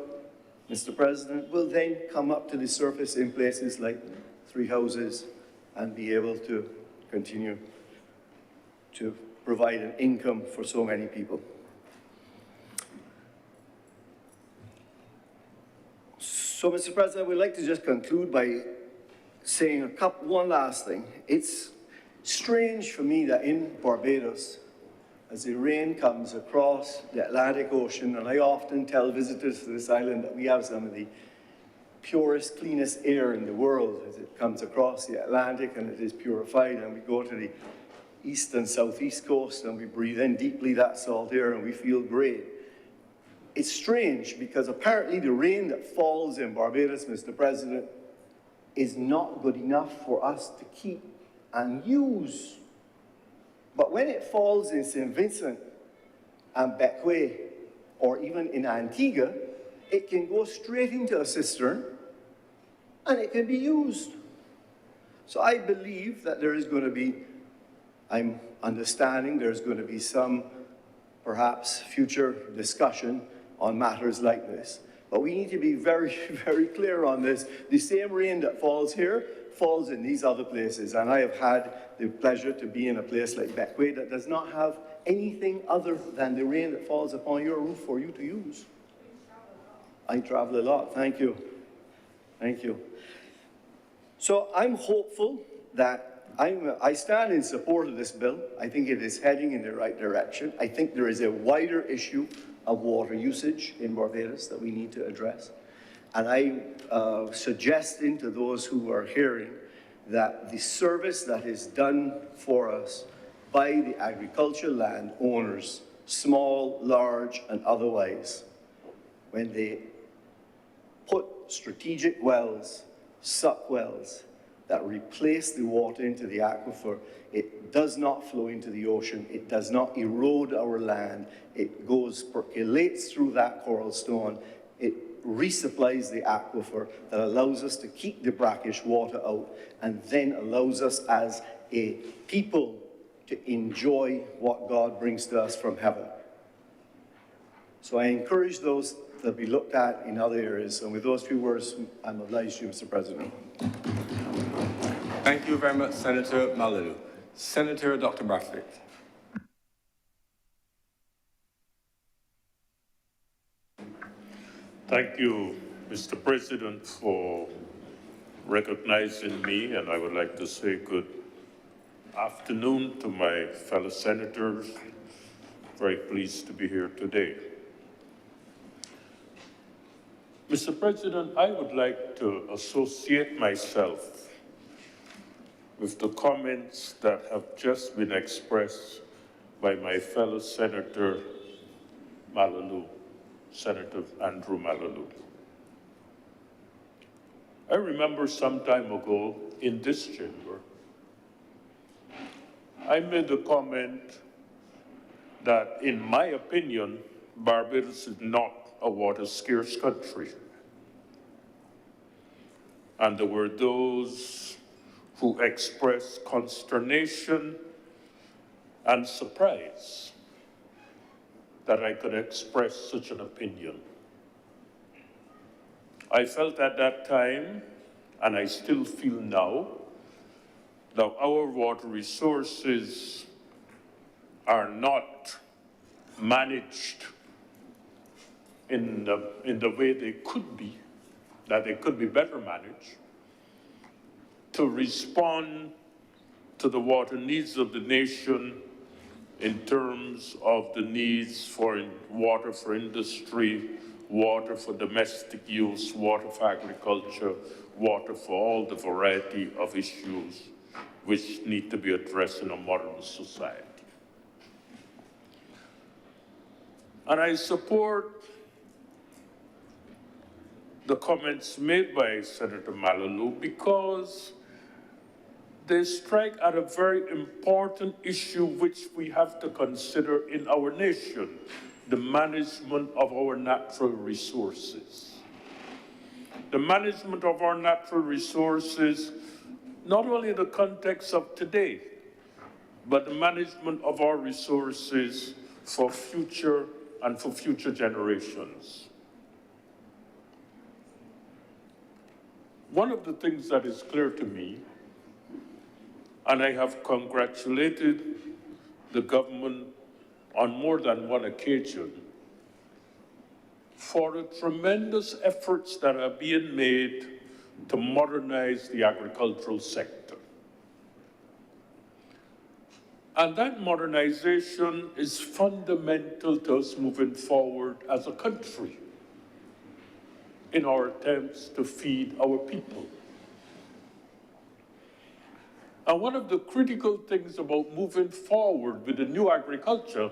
Mr. President, will then come up to the surface in places like Three Houses and be able to continue to provide an income for so many people. So, Mr. President, we'd like to just conclude by saying one last thing. It's strange for me that in Barbados, as the rain comes across the Atlantic Ocean, and I often tell visitors to this island that we have some of the purest, cleanest air in the world as it comes across the Atlantic and it is purified, and we go to the east and southeast coast and we breathe in deeply that salt air and we feel great. It's strange because apparently the rain that falls in Barbados, Mr. President, is not good enough for us to keep and use. But when it falls in St. Vincent and Bequia, or even in Antigua, it can go straight into a cistern and it can be used. So I believe that there is going to be, I'm understanding there's going to be some perhaps future discussion on matters like this. But we need to be very, very clear on this. The same rain that falls here falls in these other places. And I have had the pleasure to be in a place like Bequia that does not have anything other than the rain that falls upon your roof for you to use. I travel a lot. Thank you. Thank you. So I'm hopeful that I stand in support of this bill. I think it is heading in the right direction. I think there is a wider issue of water usage in Barbados that we need to address. And I'm suggesting to those who are hearing that the service that is done for us by the agricultural land owners, small, large, and otherwise, when they put strategic wells, suck wells, that replace the water into the aquifer, it does not flow into the ocean, it does not erode our land, it percolates through that coral stone, it resupplies the aquifer that allows us to keep the brackish water out and then allows us as a people to enjoy what God brings to us from heaven. So I encourage those that be looked at in other areas. And with those few words, I'm obliged to you, Mr. President. Thank you very much, Senator Malou. Senator Dr. Brathwaite. Thank you, Mr. President, for recognizing me, and I would like to say good afternoon to my fellow senators. Very pleased to be here today. Mr. President, I would like to associate myself with the comments that have just been expressed by my fellow Senator Malou, Senator Andrew Malou. I remember some time ago in this chamber, I made a comment that, in my opinion, Barbados is not a water-scarce country. And there were those who expressed consternation and surprise that I could express such an opinion. I felt at that time, and I still feel now, that our water resources are not managed in the way they could be, that they could be better managed, to respond to the water needs of the nation in terms of the needs for water for industry, water for domestic use, water for agriculture, water for all the variety of issues which need to be addressed in a modern society. And I support the comments made by Senator Malou because they strike at a very important issue which we have to consider in our nation, the management of our natural resources. The management of our natural resources, not only in the context of today, but the management of our resources for future and for future generations. One of the things that is clear to me, and I have congratulated the government on more than one occasion for the tremendous efforts that are being made to modernize the agricultural sector. And that modernization is fundamental to us moving forward as a country in our attempts to feed our people. And one of the critical things about moving forward with the new agriculture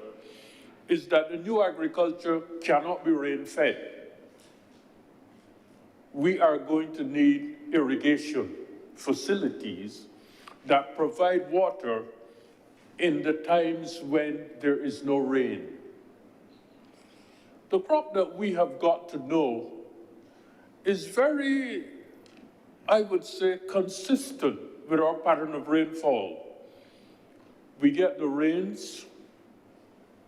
is that the new agriculture cannot be rain-fed. We are going to need irrigation facilities that provide water in the times when there is no rain. The crop that we have got to know is very, I would say, consistent with our pattern of rainfall. We get the rains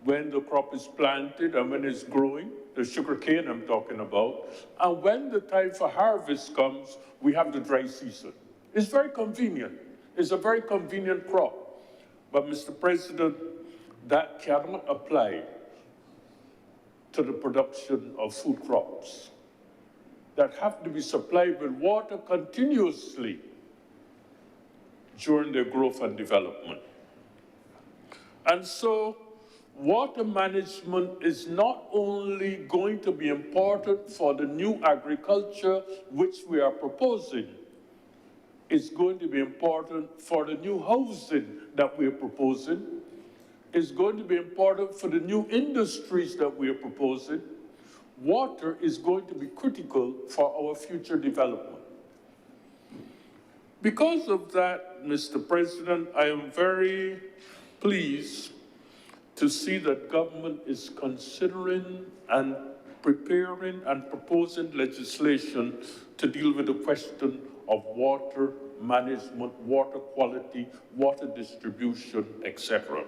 when the crop is planted and when it's growing, the sugar cane I'm talking about, and when the time for harvest comes, we have the dry season. It's very convenient. It's a very convenient crop. But, Mr. President, that cannot apply to the production of food crops that have to be supplied with water continuously during their growth and development. And so, water management is not only going to be important for the new agriculture which we are proposing, it's going to be important for the new housing that we are proposing, it's going to be important for the new industries that we are proposing. Water is going to be critical for our future development. Because of that, Mr. President, I am very pleased to see that government is considering and preparing and proposing legislation to deal with the question of water management, water quality, water distribution, etc.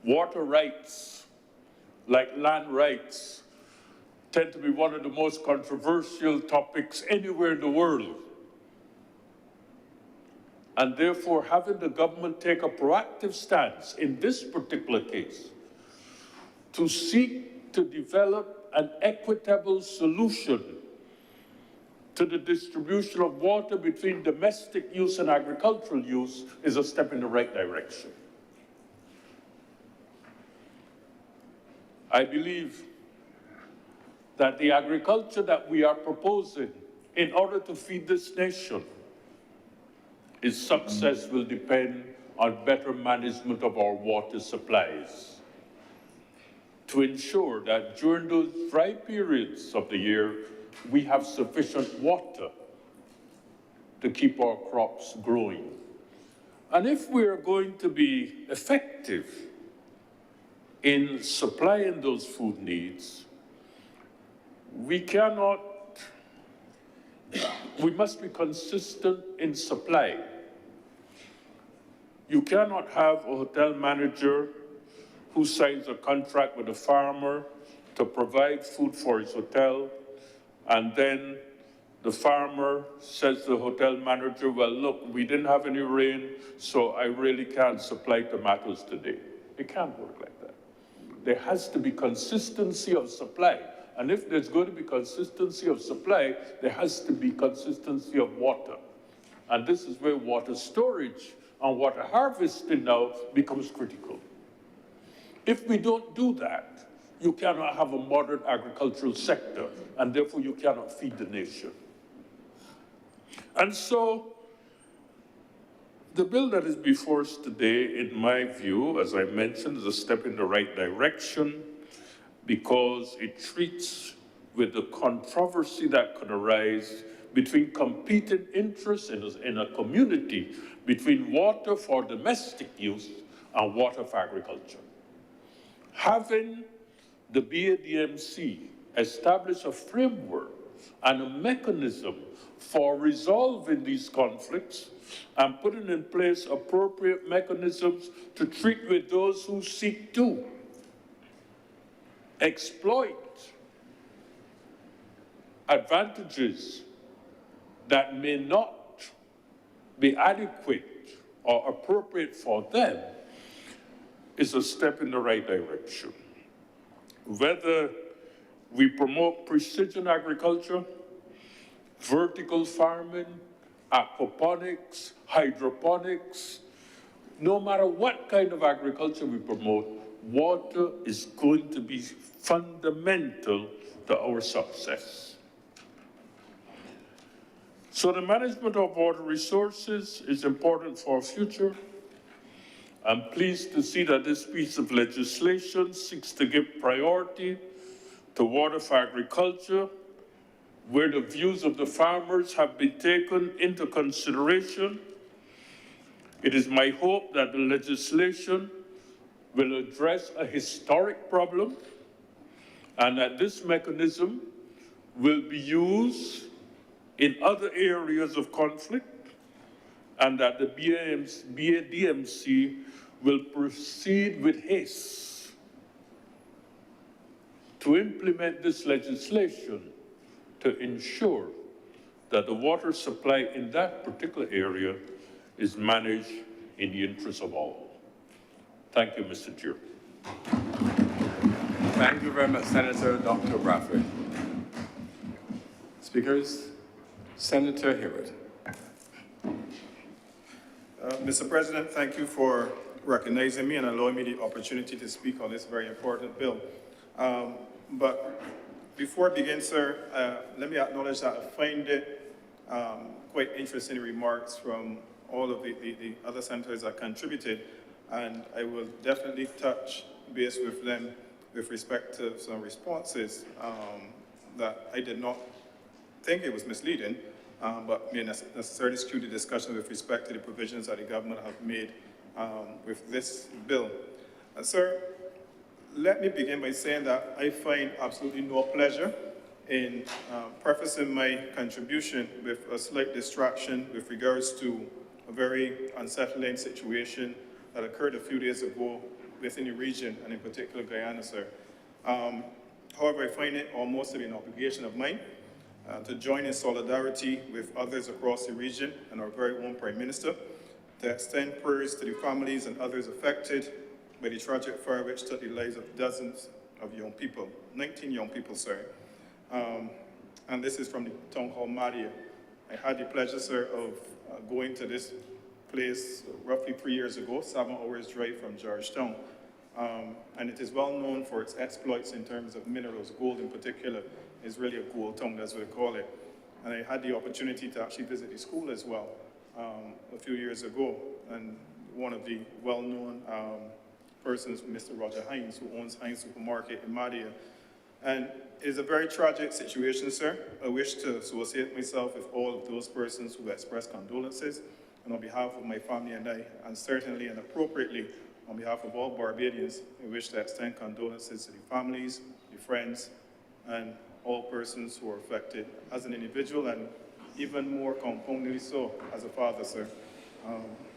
Water rights, like land rights, tend to be one of the most controversial topics anywhere in the world. And therefore, having the government take a proactive stance in this particular case to seek to develop an equitable solution to the distribution of water between domestic use and agricultural use is a step in the right direction. I believe that the agriculture that we are proposing in order to feed this nation, its success will depend on better management of our water supplies to ensure that during those dry periods of the year, we have sufficient water to keep our crops growing. And if we are going to be effective in supplying those food needs, we must be consistent in supply. You cannot have a hotel manager who signs a contract with a farmer to provide food for his hotel, and then the farmer says to the hotel manager, well, look, we didn't have any rain, so I really can't supply tomatoes today. It can't work like that. There has to be consistency of supply. And if there's going to be consistency of supply, there has to be consistency of water. And this is where water storage and water harvesting now becomes critical. If we don't do that, you cannot have a modern agricultural sector, and therefore you cannot feed the nation. And so, the bill that is before us today, in my view, as I mentioned, is a step in the right direction because it treats with the controversy that could arise between competing interests in a community, between water for domestic use and water for agriculture. Having the BADMC establish a framework and a mechanism for resolving these conflicts and putting in place appropriate mechanisms to treat with those who seek to exploit advantages that may not be adequate or appropriate for them is a step in the right direction. Whether we promote precision agriculture, vertical farming, aquaponics, hydroponics, no matter what kind of agriculture we promote, water is going to be fundamental to our success. So the management of water resources is important for our future. I'm pleased to see that this piece of legislation seeks to give priority to water for agriculture, where the views of the farmers have been taken into consideration. It is my hope that the legislation will address a historic problem and that this mechanism will be used in other areas of conflict and that the BADMC will proceed with haste to implement this legislation to ensure that the water supply in that particular area is managed in the interest of all. Thank you, Mr. Chair. Thank you very much, Senator Dr. Bradford. Speakers, Senator Hayward. Mr. President, thank you for recognizing me and allowing me the opportunity to speak on this very important bill. But before I begin, sir, let me acknowledge that I find it quite interesting remarks from all of the other senators that contributed, and I will definitely touch base with them with respect to some responses that I did not think it was misleading, but may necessarily skew the discussion with respect to the provisions that the government have made with this bill. Sir, let me begin by saying that I find absolutely no pleasure in prefacing my contribution with a slight distraction with regards to a very unsettling situation that occurred a few days ago within the region, and in particular Guyana, sir. However, I find it almost to be an obligation of mine to join in solidarity with others across the region and our very own Prime Minister to extend prayers to the families and others affected by the tragic fire which took the lives of dozens of young people, 19 young people, sorry. And this is from the town hall Madia. I had the pleasure, sir, of going to this place roughly 3 years ago, 7 hours drive from Georgetown. And it is well known for its exploits in terms of minerals. Gold in particular is really a gold town, that's what they call it. And I had the opportunity to actually visit the school as well a few years ago. And one of the well-known persons, Mr. Roger Hines, who owns Hines Supermarket in Madia. And it is a very tragic situation, sir. I wish to associate myself with all of those persons who express condolences, and on behalf of my family and I, and certainly and appropriately on behalf of all Barbadians, I wish to extend condolences to the families, the friends, and all persons who are affected as an individual, and even more compoundedly so as a father, sir.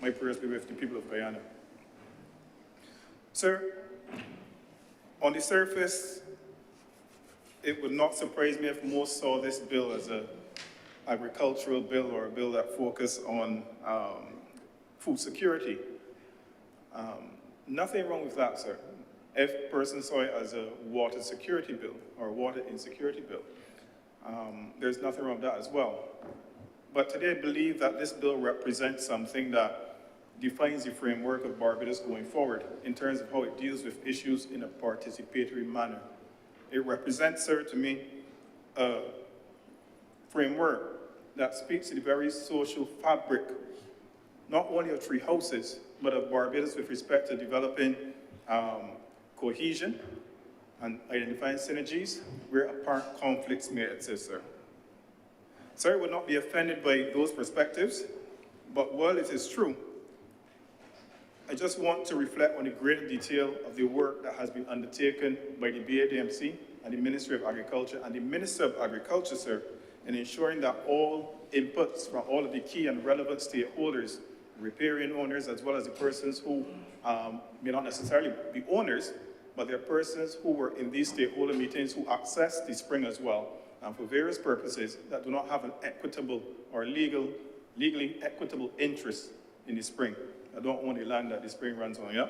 My prayers be with the people of Guyana. Sir, on the surface, it would not surprise me if most saw this bill as an agricultural bill or a bill that focused on food security. Nothing wrong with that, sir. If persons saw it as a water security bill or a water insecurity bill, there's nothing wrong with that as well. But today I believe that this bill represents something that defines the framework of Barbados going forward in terms of how it deals with issues in a participatory manner. It represents, sir, to me, a framework that speaks to the very social fabric, not only of three houses, but of Barbados with respect to developing cohesion and identifying synergies where apparent conflicts may exist, sir. Sir, I would not be offended by those perspectives, but while it is true, I just want to reflect on the greater detail of the work that has been undertaken by the BADMC and the Ministry of Agriculture and the Minister of Agriculture, sir, in ensuring that all inputs from all of the key and relevant stakeholders, riparian owners, as well as the persons who may not necessarily be owners, but they're persons who were in these stakeholder meetings who access the spring as well, and for various purposes that do not have an equitable or legally equitable interest in the spring. I don't own the land that the spring runs on, yeah?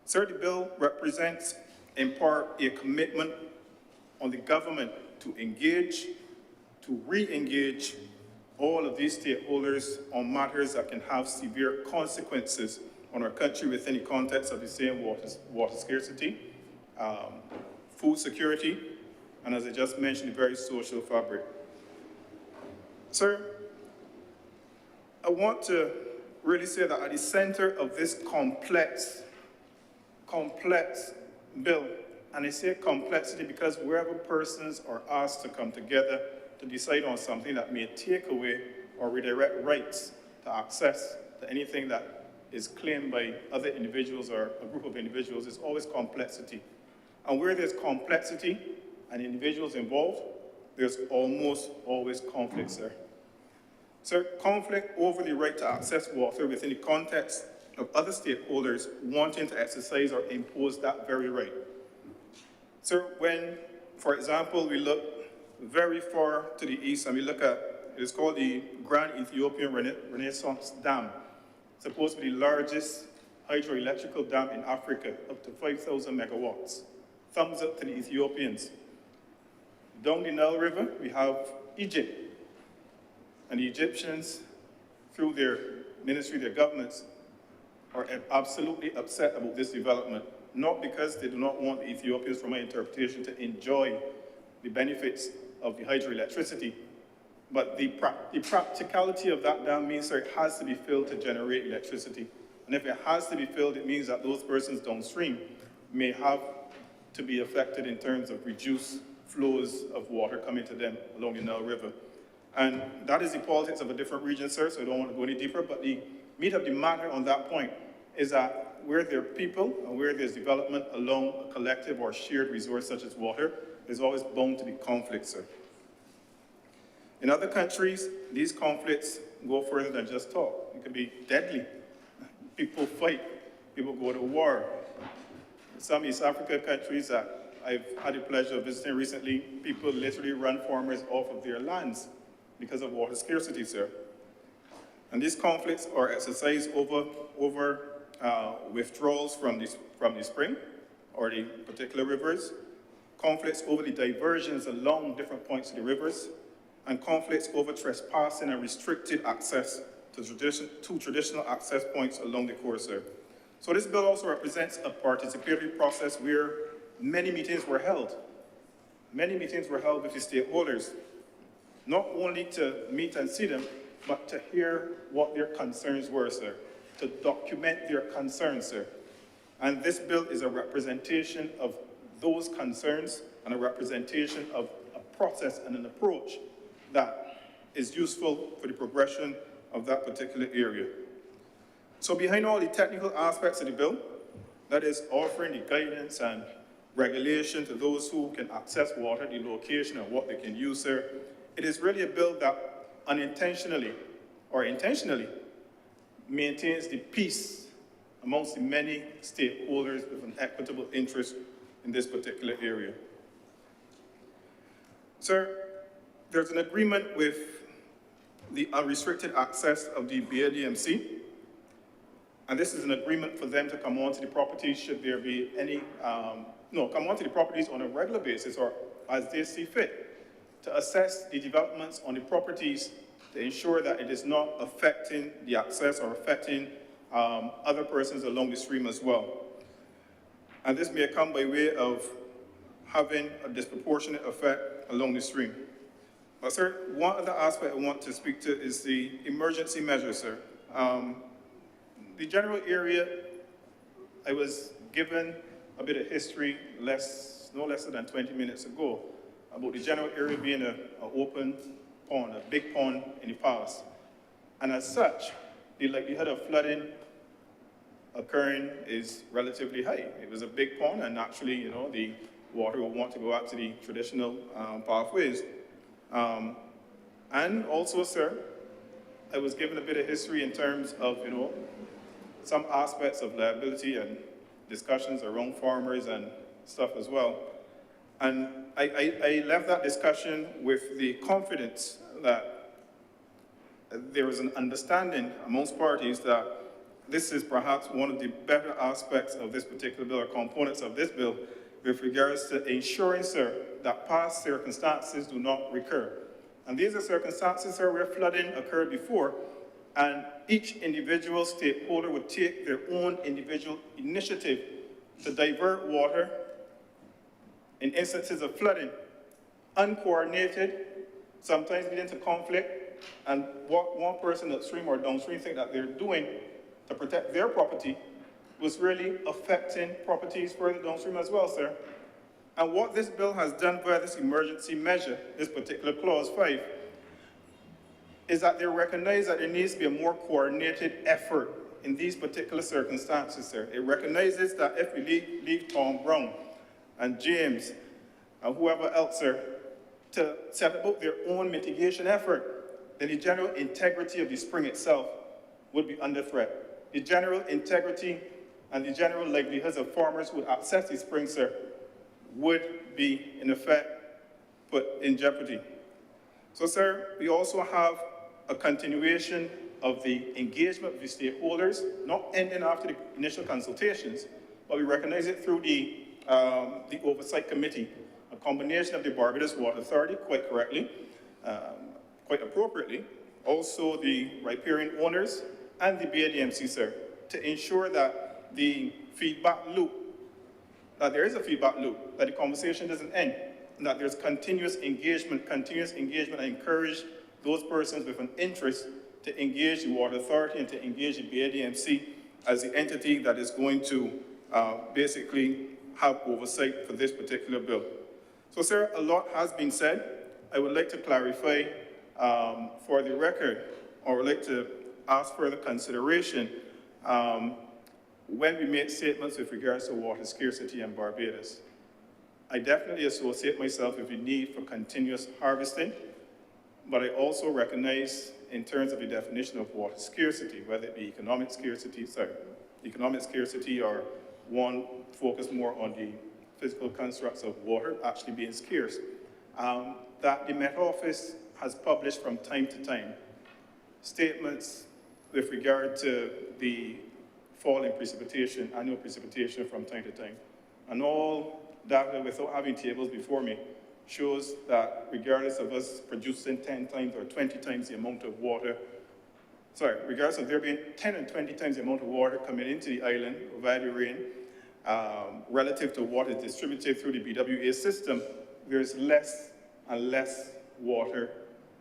Sir, the bill represents, in part, a commitment on the government to engage, to re-engage all of these stakeholders on matters that can have severe consequences on our country within the context of the same water scarcity, food security, and as I just mentioned, the very social fabric. Sir, I want to really say that at the center of this complex bill, and I say complexity because wherever persons are asked to come together to decide on something that may take away or redirect rights to access to anything that is claimed by other individuals or a group of individuals, there's always complexity. And where there's complexity and individuals involved, there's almost always conflict, sir. Sir, conflict over the right to access water within the context of other stakeholders wanting to exercise or impose that very right. Sir, when, for example, we look very far to the east and we look at, it's called the Grand Ethiopian Renaissance Dam, supposed to be the largest hydroelectrical dam in Africa, up to 5,000 megawatts. Thumbs up to the Ethiopians. Down the Nile River, we have Egypt. And the Egyptians, through their ministry, their governments, are absolutely upset about this development, not because they do not want the Ethiopians, from my interpretation, to enjoy the benefits of the hydroelectricity, but the practicality of that dam means that it has to be filled to generate electricity. And if it has to be filled, it means that those persons downstream may have to be affected in terms of reduced flows of water coming to them along the Nile River. And that is the politics of a different region, sir, so I don't want to go any deeper, but the meat of the matter on that point is that where there are people and where there's development along a collective or shared resource such as water, there's always bound to be conflict, sir. In other countries, these conflicts go further than just talk. It can be deadly. People fight, people go to war. In some East African countries that I've had the pleasure of visiting recently, people literally run farmers off of their lands because of water scarcity, sir. And these conflicts are exercised over withdrawals from the spring or the particular rivers, conflicts over the diversions along different points of the rivers, and conflicts over trespassing and restricted access to traditional access points along the course there. So this bill also represents a participatory process where many meetings were held. Many meetings were held with the stakeholders, not only to meet and see them, but to hear what their concerns were, sir, to document their concerns, sir. And this bill is a representation of those concerns and a representation of a process and an approach that is useful for the progression of that particular area. So behind all the technical aspects of the bill, that is offering the guidance and regulation to those who can access water, the location and what they can use there, it is really a bill that unintentionally or intentionally maintains the peace amongst the many stakeholders with an equitable interest in this particular area. Sir, there's an agreement with the unrestricted access of the BADMC, and this is an agreement for them to come onto the properties should there be any, come onto the properties on a regular basis or as they see fit to assess the developments on the properties to ensure that it is not affecting the access or affecting other persons along the stream as well. And this may come by way of having a disproportionate effect along the stream. But sir, one other aspect I want to speak to is the emergency measures, sir. The general area, I was given a bit of history no less than 20 minutes ago about the general area being an open pond, a big pond in the past. And as such, the likelihood of flooding occurring is relatively high. It was a big pond, and naturally, the water will want to go out to the traditional pathways. And also, sir, I was given a bit of history in terms of, some aspects of liability and discussions around farmers and stuff as well. And I left that discussion with the confidence that there is an understanding amongst parties that this is perhaps one of the better aspects of this particular bill or components of this bill with regards to ensuring, sir, that past circumstances do not recur. And these are circumstances, sir, where flooding occurred before, and each individual stakeholder would take their own individual initiative to divert water in instances of flooding, uncoordinated, sometimes leading to conflict, and what one person upstream or downstream think that they're doing to protect their property was really affecting properties further downstream as well, sir. And what this bill has done via this emergency measure, this particular clause 5, is that they recognize that there needs to be a more coordinated effort in these particular circumstances, sir. It recognizes that if we leave Tom Brown and James and whoever else, sir, to set about their own mitigation effort, then the general integrity of the spring itself would be under threat. The general integrity and the general livelihoods of farmers who would access the spring, sir, would be, in effect, put in jeopardy. So, sir, we also have a continuation of the engagement with the stakeholders, not ending after the initial consultations, but we recognize it through the Oversight Committee, a combination of the Barbados Water Authority, quite correctly, quite appropriately, also the riparian owners, and the BADMC, sir. to ensure that the feedback loop, that there is a feedback loop, that the conversation doesn't end, and that there's continuous engagement. I encourage those persons with an interest to engage the Water Authority and to engage the BADMC as the entity that is going to basically have oversight for this particular bill. So, sir, a lot has been said. I would like to clarify for the record, or would like to ask further consideration when we make statements with regards to water scarcity in Barbados. I definitely associate myself with the need for continuous harvesting, but I also recognize in terms of the definition of water scarcity, whether it be economic scarcity or one focused more on the physical constructs of water actually being scarce, that the Met Office has published from time to time statements with regard to the fall in precipitation, annual precipitation from time to time. And all data, without having tables before me, shows that regardless of us producing 10 times or 20 times the amount of water, regardless of there being 10 and 20 times the amount of water coming into the island via the rain, relative to what is distributed through the BWA system, there's less and less water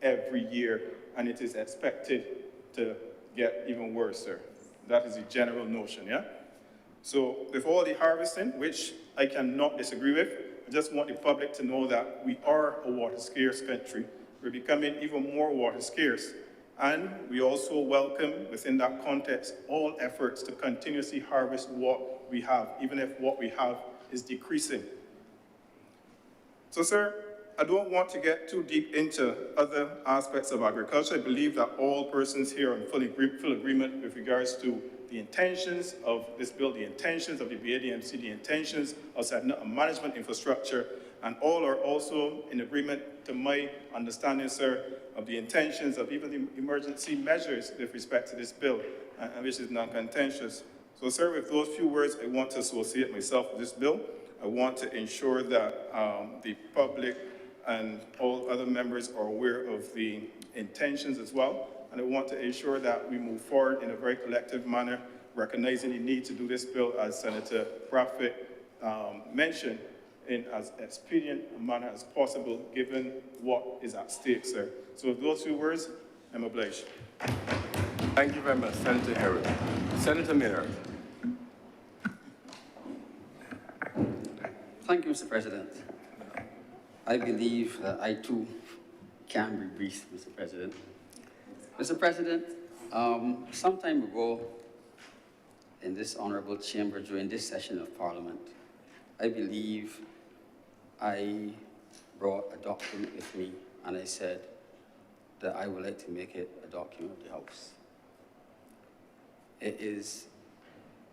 every year, and it is expected to get even worse, sir. That is the general notion, yeah? So with all the harvesting, which I cannot disagree with, I just want the public to know that we are a water scarce country. We're becoming even more water scarce. And we also welcome, within that context, all efforts to continuously harvest what we have, even if what we have is decreasing. So, sir, I don't want to get too deep into other aspects of agriculture. I believe that all persons here are in full agreement with regards to the intentions of this bill, the intentions of the BADMC, the intentions of setting up a management infrastructure, and all are also in agreement, to my understanding, sir, of the intentions of even the emergency measures with respect to this bill, and which is non-contentious. So, sir, with those few words, I want to associate myself with this bill. I want to ensure that the public and all other members are aware of the intentions as well. And I want to ensure that we move forward in a very collective manner, recognizing the need to do this bill, as Senator Bradford mentioned, in as expedient a manner as possible, given what is at stake, sir. So with those few words, I'm obliged. Thank you very much, Senator Herod. Senator Miller. Thank you, Mr. President. I believe that I too can be brief, Mr. President. Mr. President, some time ago in this honorable chamber during this session of Parliament, I believe I brought a document with me, and I said that I would like to make it a document of the House. It is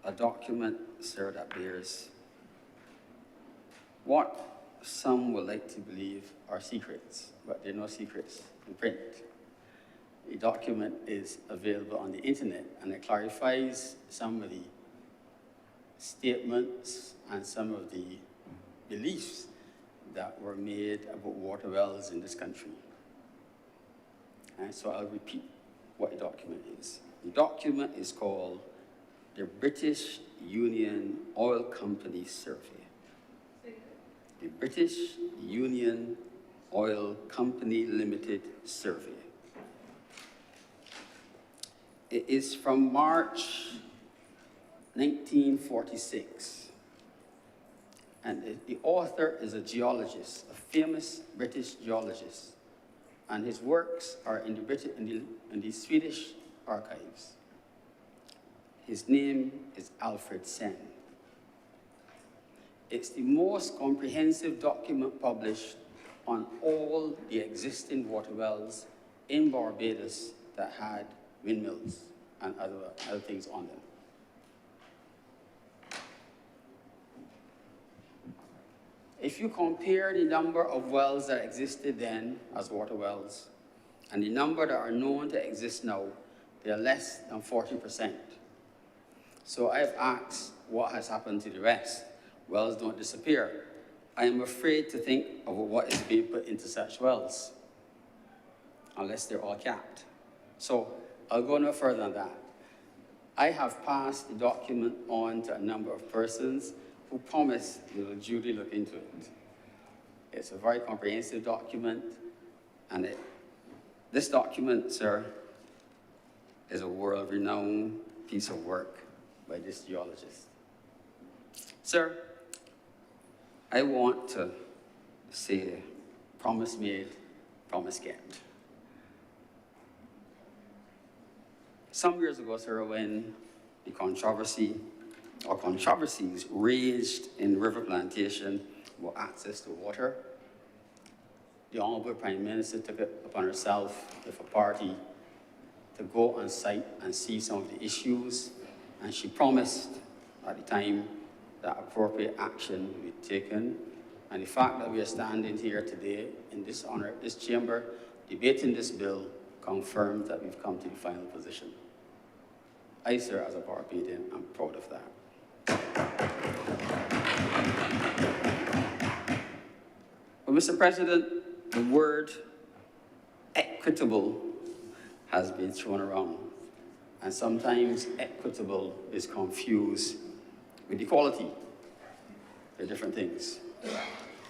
a document, sir, that bears what some would like to believe are secrets, but they're no secrets in print. The document is available on the internet, and it clarifies some of the statements and some of the beliefs that were made about water wells in this country. And so I'll repeat what the document is. The document is called the British Union Oil Company Survey. The British Union Oil Company Limited Survey. It is from March 1946. And the author is a geologist, a famous British geologist. And his works are in the Swedish archives. His name is Alfred Sen. It's the most comprehensive document published on all the existing water wells in Barbados that had windmills and other things on them. If you compare the number of wells that existed then as water wells and the number that are known to exist now, they are less than 40%. So I've asked what has happened to the rest. Wells don't disappear. I am afraid to think of what is being put into such wells, unless they're all capped. So I'll go no further than that. I have passed the document on to a number of persons who promised they will duly look into it. It's a very comprehensive document, and this document, sir, is a world-renowned piece of work by this geologist. Sir, I want to say, promise made, promise kept. Some years ago, sir, when the controversies raged in River Plantation about access to water, the Honorable Prime Minister took it upon herself with a party to go on site and see some of the issues, and she promised at the time that appropriate action would be taken. And the fact that we are standing here today in this chamber, debating this bill, confirms that we've come to the final position. I, sir, as a Barbadian, am proud of that. But, Mr. President, the word equitable has been thrown around, and sometimes equitable is confused with equality. They're different things,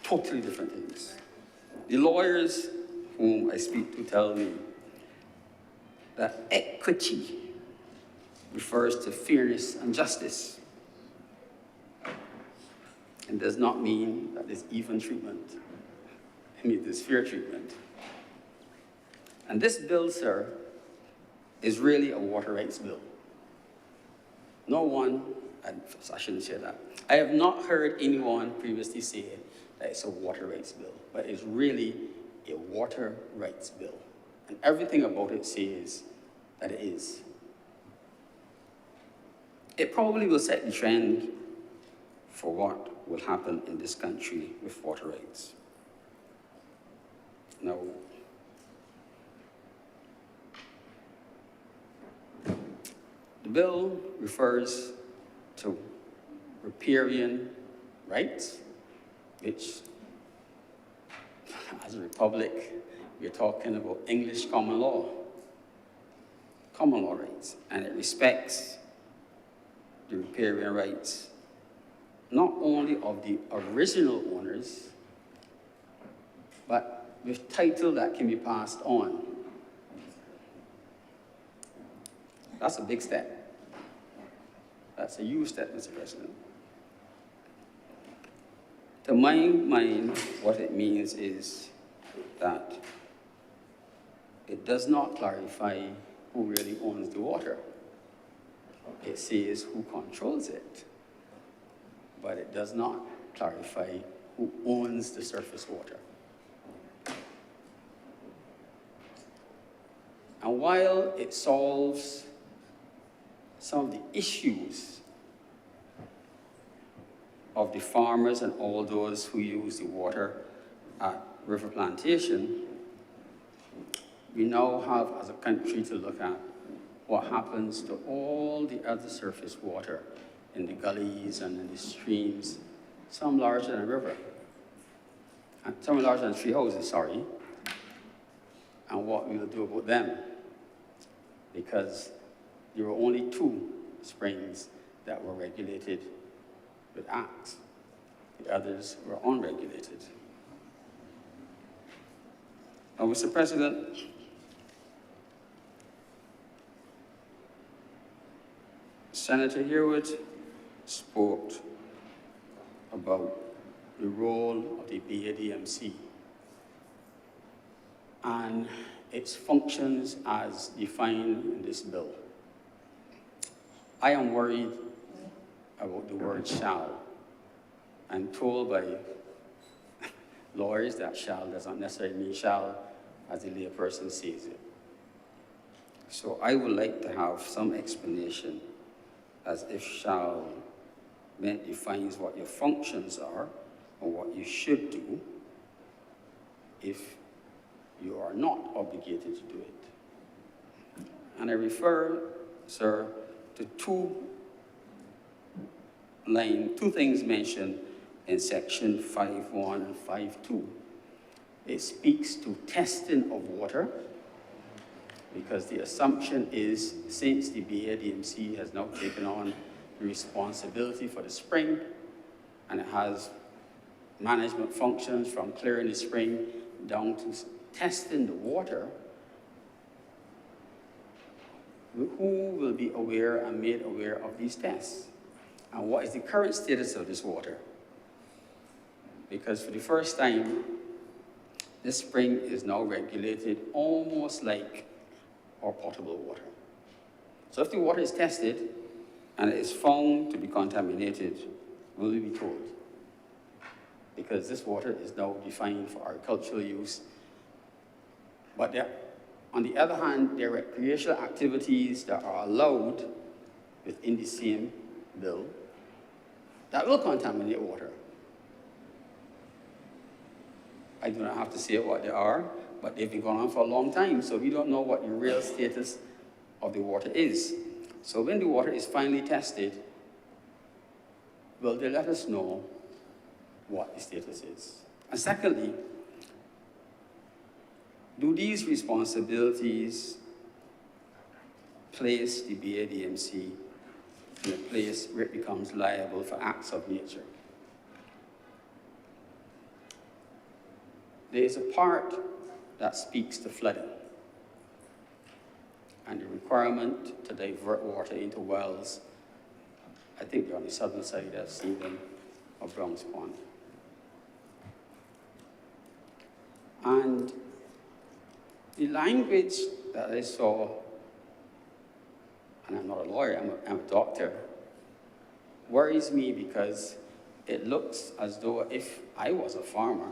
totally different things. The lawyers whom I speak to tell me that equity refers to fairness and justice, and does not mean that there's even treatment. It means there's fair treatment. And this bill, sir, is really a water rights bill. No one, I shouldn't say that. I have not heard anyone previously say that it's a water rights bill, but it's really a water rights bill. And everything about it says that it is. It probably will set the trend for what will happen in this country with water rights. Now, the bill refers to riparian rights, which, as a republic, we're talking about English common law rights, and it respects the riparian rights not only of the original owners, but with title that can be passed on. That's a big step. That's a huge step, Mr. President. To my mind, what it means is that it does not clarify who really owns the water. It says who controls it, but it does not clarify who owns the surface water. And while it solves some of the issues of the farmers and all those who use the water at River Plantation, we now have as a country to look at what happens to all the other surface water in the gullies and in the streams, some larger than a river, and some larger than 3 houses, sorry, and what we will do about them, because there were only 2 springs that were regulated with acts. The others were unregulated. Now, Mr. President, Senator Herwood spoke about the role of the BADMC and its functions as defined in this bill. I am worried about the word shall. I'm told by lawyers that shall does not necessarily mean shall as the layperson sees it. So I would like to have some explanation as if shall defines what your functions are or what you should do if you are not obligated to do it. And I refer, sir, to two things mentioned in section 5.1 and 5.2. It speaks to testing of water, because the assumption is since the BADMC has now taken on the responsibility for the spring, and it has management functions from clearing the spring down to testing the water, who will be aware and made aware of these tests? And what is the current status of this water? Because for the first time, this spring is now regulated almost like our potable water. So if the water is tested and it is found to be contaminated, will we be told? Because this water is now defined for agricultural use. But on the other hand, there are recreational activities that are allowed within the same bill that will contaminate water. I do not have to say what they are, but they've been going on for a long time, so we don't know what the real status of the water is. So when the water is finally tested, will they let us know what the status is? And secondly, do these responsibilities place the BADMC in a place where it becomes liable for acts of nature? There is a part that speaks to flooding and the requirement to divert water into wells. I think they're on the southern side, I've seen them, of Brown's Pond. And the language that I saw, and I'm not a lawyer, I'm a doctor, worries me because it looks as though if I was a farmer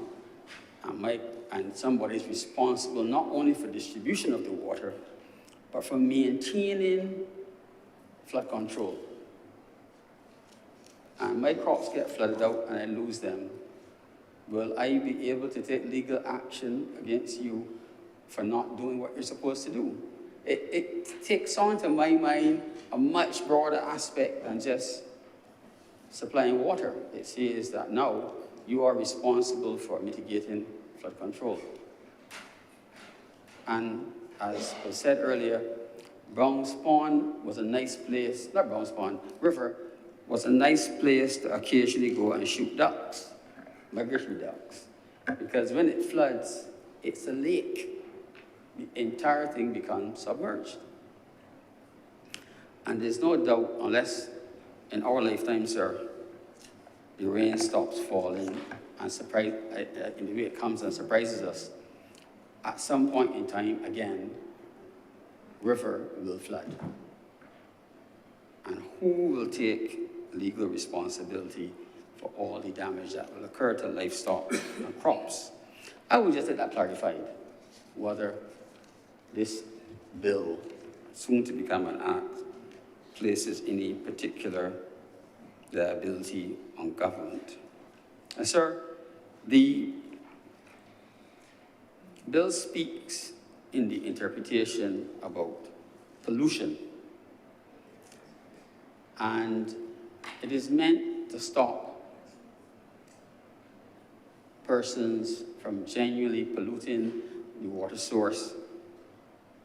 and somebody is responsible not only for distribution of the water, but for maintaining flood control. And my crops get flooded out and I lose them. Will I be able to take legal action against you for not doing what you're supposed to do? It takes on, to my mind, a much broader aspect than just supplying water. It says that now you are responsible for mitigating flood control. And as was said earlier, Brown's Pond was a nice place, not Brown's Pond, River was a nice place to occasionally go and shoot ducks, migratory ducks. Because when it floods, it's a lake. The entire thing becomes submerged. And there's no doubt, unless in our lifetime, sir, the rain stops falling and in the way it comes and surprises us, at some point in time, again, river will flood. And who will take legal responsibility for all the damage that will occur to livestock and crops? I would just like that clarified, whether this bill, soon to become an act, places any particular liability on government. And sir, the bill speaks in the interpretation about pollution, and it is meant to stop persons from genuinely polluting the water source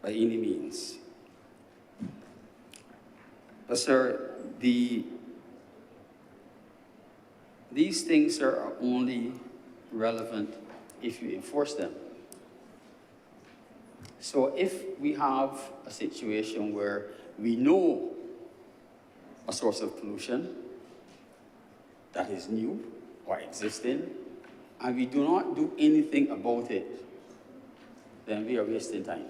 by any means. But sir, these things, sir, are only relevant if you enforce them. So if we have a situation where we know a source of pollution that is new or existing, and we do not do anything about it, then we are wasting time.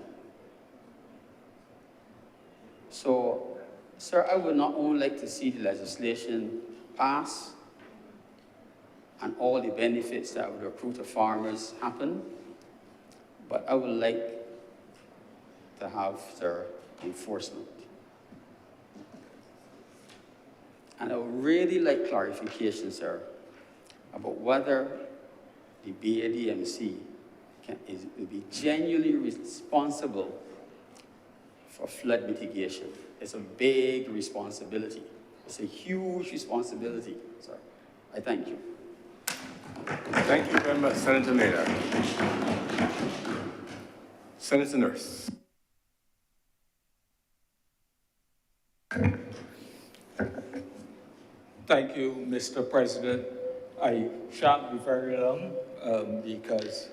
So, sir, I would not only like to see the legislation pass and all the benefits that would accrue to farmers happen, but I would like to have, sir, enforcement. And I would really like clarification, sir, about whether the BADMC will be genuinely responsible for flood mitigation. It's a big responsibility. It's a huge responsibility, sir. I thank you. Thank you very much, Senator Nader. Senator Nurse. Thank you, Mr. President. I shan't be very long because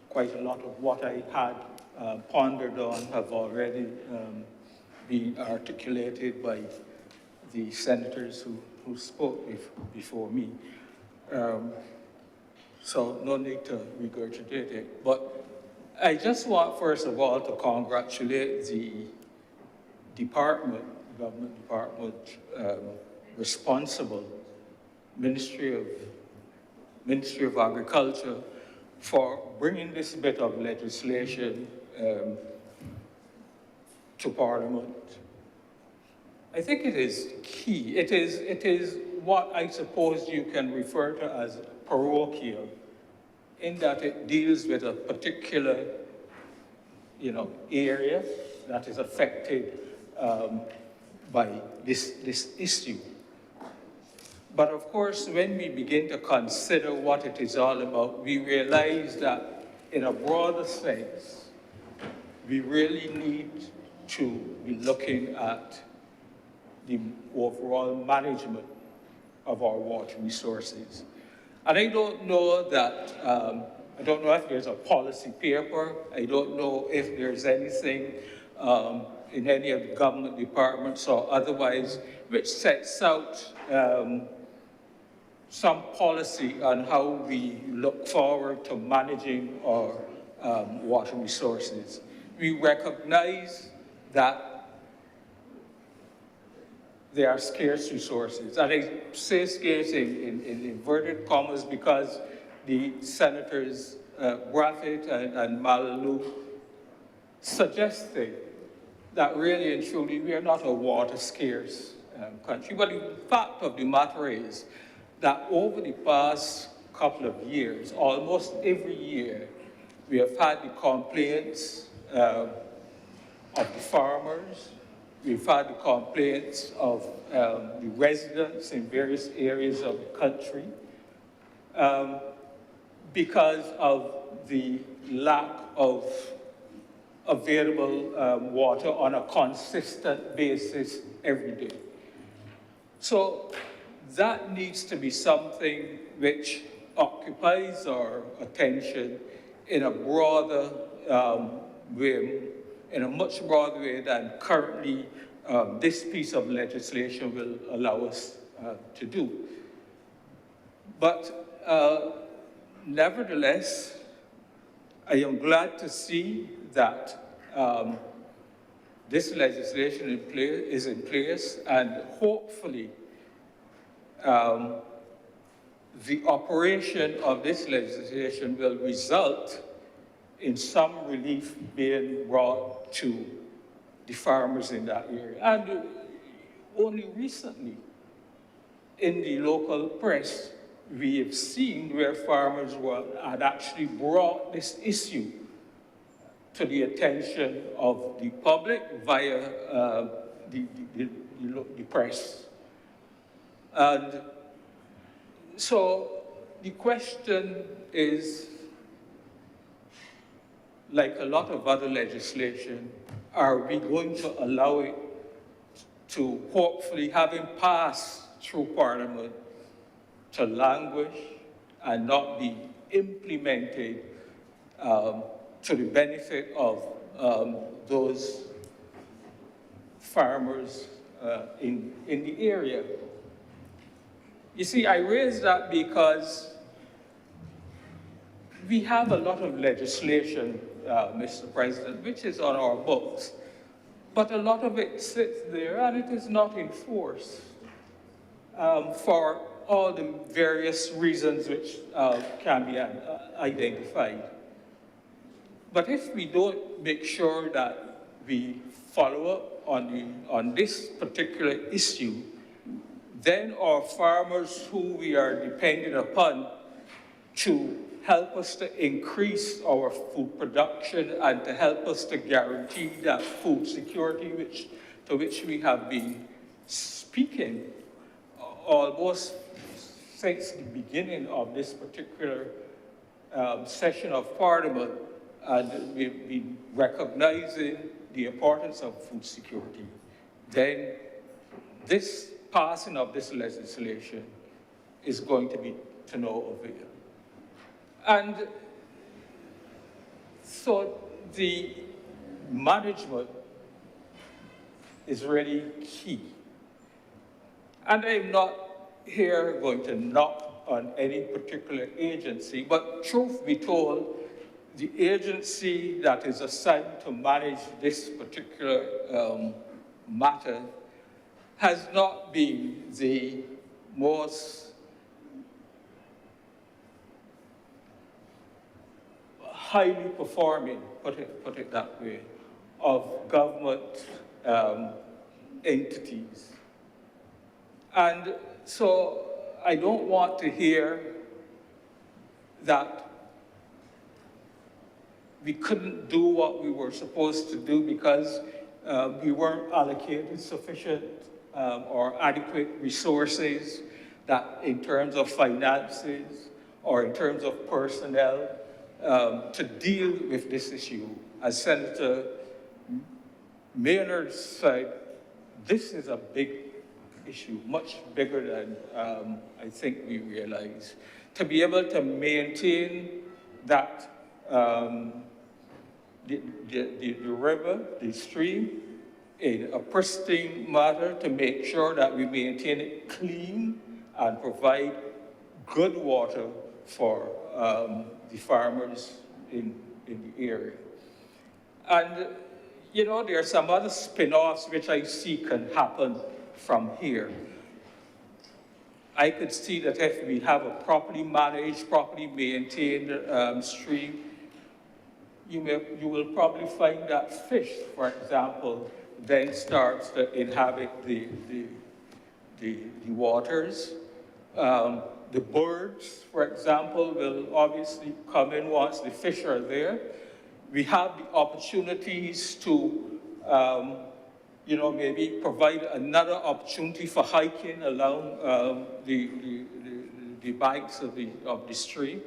quite a lot of what I had pondered on have already been articulated by the senators who spoke before me. So no need to regurgitate it. But I just want, first of all, to congratulate the department, government department responsible, Ministry of Agriculture, for bringing this bit of legislation to Parliament. I think it is key. It is what I suppose you can refer to as parochial, in that it deals with a particular, area that is affected by this issue. But of course, when we begin to consider what it is all about, we realize that in a broader sense, we really need to be looking at the overall management of our water resources. And I don't know that, I don't know if there's a policy paper, I don't know if there's anything in any of the government departments or otherwise which sets out some policy on how we look forward to managing our water resources. We recognize that they are scarce resources. And I say scarce in inverted commas because the senators Brathwaite and Malalu suggested that really and truly we are not a water scarce country. But the fact of the matter is that over the past couple of years, almost every year, we have had the complaints of the farmers, we've had the complaints of the residents in various areas of the country because of the lack of available water on a consistent basis every day. So that needs to be something which occupies our attention in a broader way, in a much broader way than currently this piece of legislation will allow us to do. But nevertheless, I am glad to see that this legislation is in place, and hopefully the operation of this legislation will result in some relief being brought to the farmers in that area. And only recently, in the local press, we have seen where farmers had actually brought this issue to the attention of the public via the press. And so the question is, like a lot of other legislation, are we going to allow it to hopefully, having passed through Parliament, to languish and not be implemented to the benefit of those farmers in the area? You see, I raise that because we have a lot of legislation, Mr. President, which is on our books, but a lot of it sits there and it is not enforced for all the various reasons which can be identified. But if we don't make sure that we follow up on this particular issue, then our farmers who we are dependent upon to help us to increase our food production and to help us to guarantee that food security to which we have been speaking almost since the beginning of this particular session of Parliament, and we've been recognizing the importance of food security, then this passing of this legislation is going to be to no avail. And so the management is really key. And I'm not here going to knock on any particular agency, but truth be told, the agency that is assigned to manage this particular matter has not been the most highly performing, put it that way, of government entities. And so I don't want to hear that we couldn't do what we were supposed to do because we weren't allocated sufficient or adequate resources, that in terms of finances or in terms of personnel, to deal with this issue. As Senator Maynard said, this is a big issue, much bigger than I think we realize. To be able to maintain that the river, the stream, in a pristine manner, to make sure that we maintain it clean and provide good water for the farmers in the area. And, you know, there are some other spin-offs which I see can happen from here. I could see that if we have a properly managed, properly maintained stream, you will probably find that fish, for example, then starts to inhabit the waters. The birds, for example, will obviously come in once the fish are there. We have the opportunities to, you know, maybe provide another opportunity for hiking along the banks of the stream,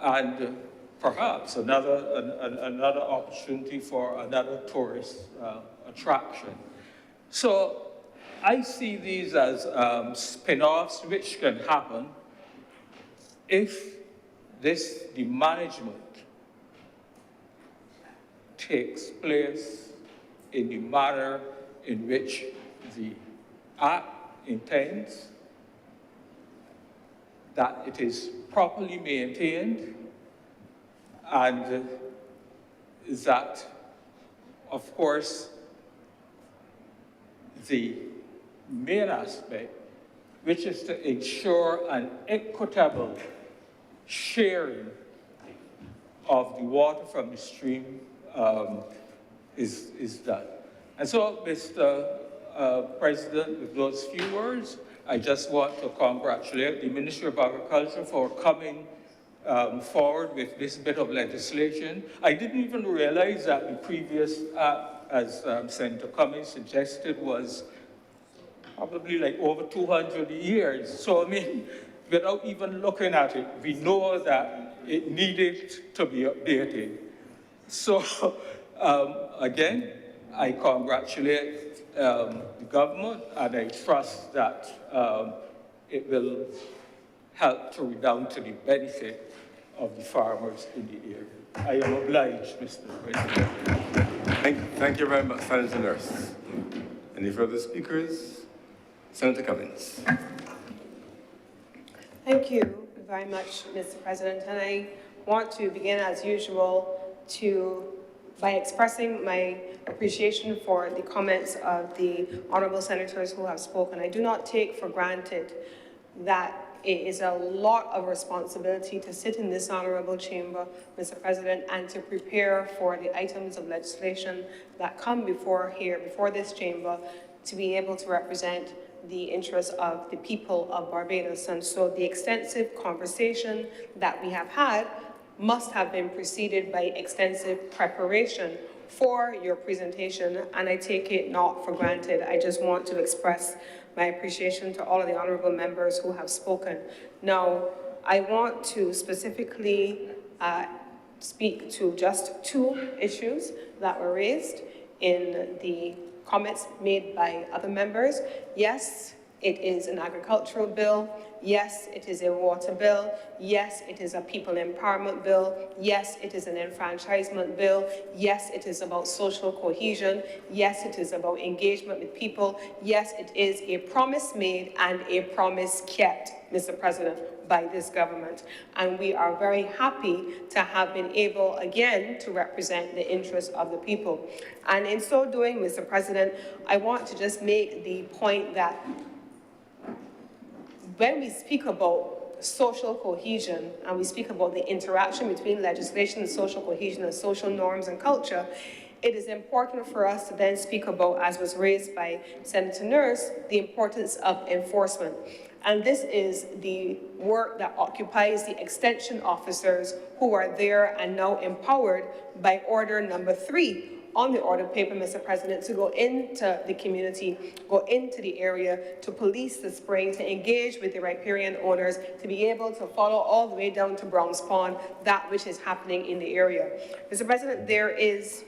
and perhaps another opportunity for another tourist attraction. So I see these as spin-offs which can happen if the management takes place in the manner in which the Act intends, that it is properly maintained, and that, of course, the main aspect, which is to ensure an equitable sharing of the water from the stream, is done. And so, Mr. President, with those few words, I just want to congratulate the Ministry of Agriculture for coming forward with this bit of legislation. I didn't even realize that the previous act, as Senator Cummings suggested, was probably like over 200 years. So, I mean, without even looking at it, we know that it needed to be updated. So, again, I congratulate the government, and I trust that it will help to redound to the benefit of the farmers in the area. I am obliged, Mr. President. Thank you very much, Senator Nurse. Any further speakers? Senator Cummings. Thank you very much, Mr. President. And I want to begin, as usual, by expressing my appreciation for the comments of the honorable senators who have spoken. I do not take for granted that it is a lot of responsibility to sit in this honorable chamber, Mr. President, and to prepare for the items of legislation that come before this chamber, to be able to represent the interests of the people of Barbados. And so the extensive conversation that we have had must have been preceded by extensive preparation for your presentation, and I take it not for granted. I just want to express my appreciation to all of the honorable members who have spoken. Now, I want to specifically speak to just two issues that were raised in the comments made by other members. Yes, It is an agricultural bill. Yes, it is a water bill. Yes, it is a people empowerment bill. Yes, it is an enfranchisement bill. Yes, it is about social cohesion. Yes, it is about engagement with people. Yes, it is a promise made and a promise kept, Mr. President, by this government. And we are very happy to have been able, again, to represent the interests of the people. And in so doing, Mr. President, I want to just make the point that when we speak about social cohesion and we speak about the interaction between legislation and social cohesion and social norms and culture, it is important for us to then speak about, as was raised by Senator Nurse, the importance of enforcement. And this is the work that occupies the extension officers who are there and now empowered by order number 3 on the order paper, Mr. President, to go into the community, go into the area, to police the spring, to engage with the riparian owners, to be able to follow all the way down to Browns Pond that which is happening in the area. Mr. President, there is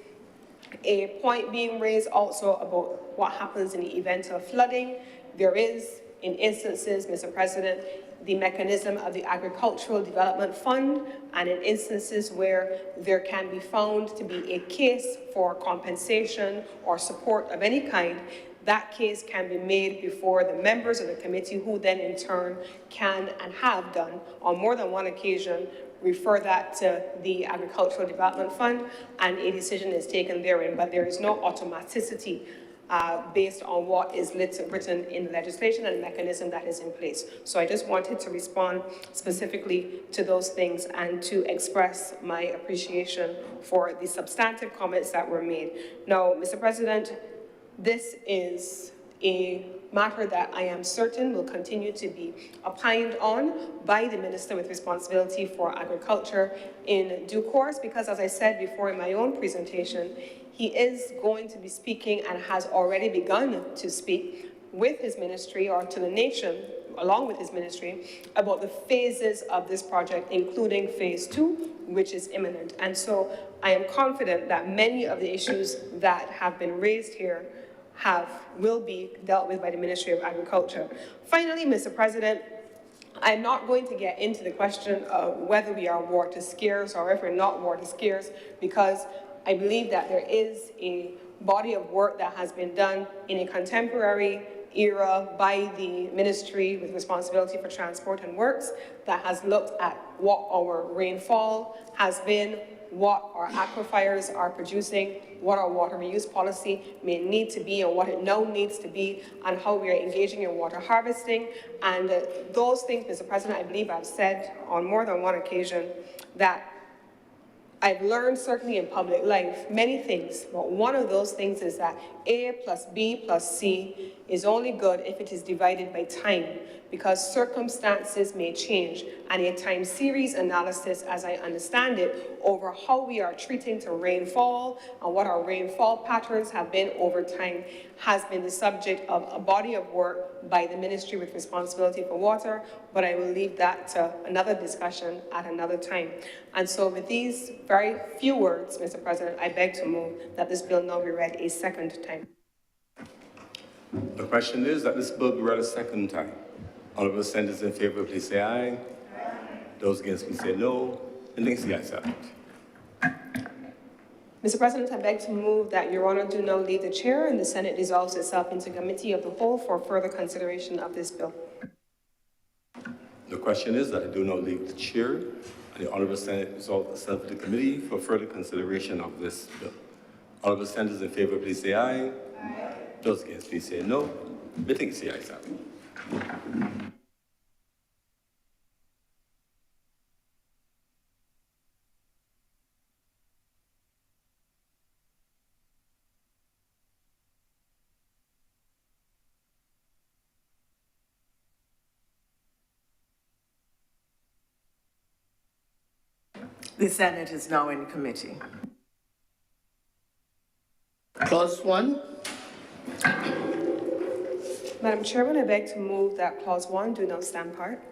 a point being raised also about what happens in the event of flooding. There is, in instances, Mr. President, the mechanism of the Agricultural Development Fund, and in instances where there can be found to be a case for compensation or support of any kind, that case can be made before the members of the committee, who then in turn can and have done on more than one occasion refer that to the Agricultural Development Fund, and a decision is taken therein. But there is no automaticity based on what is written in the legislation and the mechanism that is in place. So I just wanted to respond specifically to those things and to express my appreciation for the substantive comments that were made. Now, Mr. President, this is a matter that I am certain will continue to be opined on by the Minister with responsibility for agriculture in due course, because as I said before in my own presentation, he is going to be speaking and has already begun to speak with his ministry, or to the nation, along with his ministry, about the phases of this project, including phase 2, which is imminent. And so I am confident that many of the issues that have been raised here will be dealt with by the Ministry of Agriculture. Finally, Mr. President, I'm not going to get into the question of whether we are water scarce or if we're not water scarce, because I believe that there is a body of work that has been done in a contemporary era by the Ministry with responsibility for transport and works that has looked at what our rainfall has been, what our aquifers are producing, what our water reuse policy may need to be and what it now needs to be, and how we are engaging in water harvesting. And those things, Mr. President, I believe I've said on more than one occasion that I've learned, certainly in public life, many things, but one of those things is that A plus B plus C is only good if it is divided by time, because circumstances may change, and a time series analysis, as I understand it, over how we are treating to rainfall and what our rainfall patterns have been over time has been the subject of a body of work by the Ministry with responsibility for water, but I will leave that to another discussion at another time. And so with these very few words, Mr. President, I beg to move that this bill now be read a second time. The question is that this bill be read a second time. Honorable senators in favor, please say aye. Aye. Those against, please say no. And next, the ayes have it. Mr. President, I beg to move that Your Honor do now leave the chair and the Senate dissolves itself into committee of the whole for further consideration of this bill. The question is that I do not leave the chair and the Honorable Senate dissolve itself into committee for further consideration of this bill. Honorable senators in favor, please say aye. Aye. Those against, please say no. I think it's the ayes have it. The Senate is now in committee. Clause 1. Madam Chairman, I beg to move that Clause 1 do not stand part.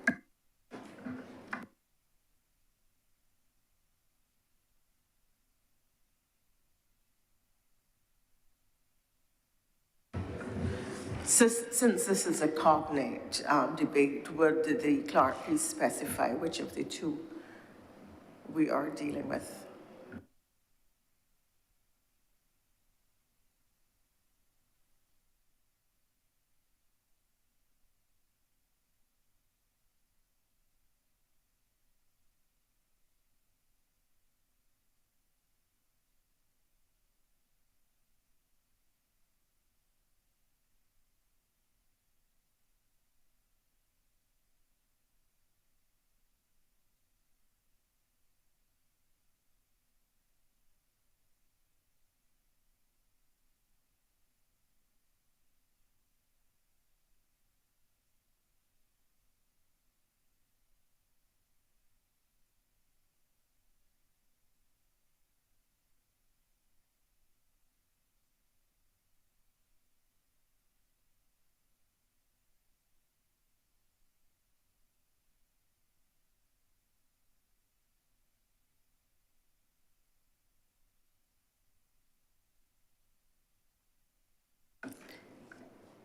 Since this is a cognate debate, would the clerk please specify which of the two we are dealing with?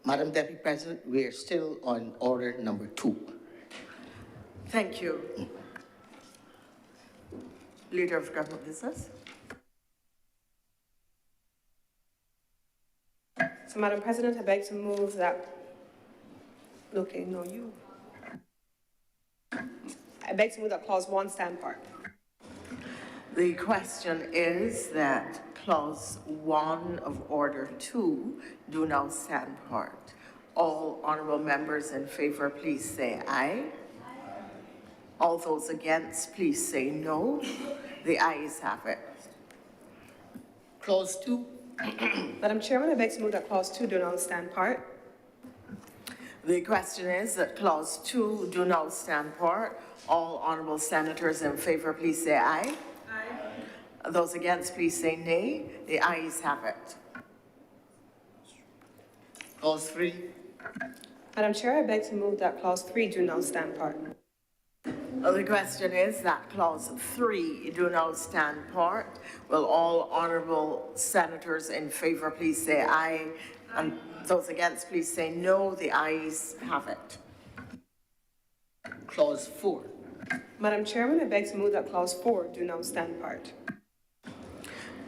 Madam Deputy President, we are still on order number 2. Thank you. Leader of Government Business. So, Madam President, I beg to move that, okay, no, you. I beg to move that clause 1 stand part. The question is that clause 1 of order 2 do now stand part. All honorable members in favor, please say aye. All those against, please say no. The ayes have it. Clause 2. Madam Chairman, I beg to move that clause 2 do not stand part. The question is that clause 2 do now stand part. All honorable senators in favor, please say aye. Aye. Those against, please say nay. The ayes have it. Clause 3. Madam Chair, I beg to move that clause 3 do not stand part. The question is that clause 3 do now stand part. Will all honorable senators in favor please say aye, and those against please say no. The ayes have it. Clause 4. Madam Chairman, I beg to move that clause 4 do not stand part.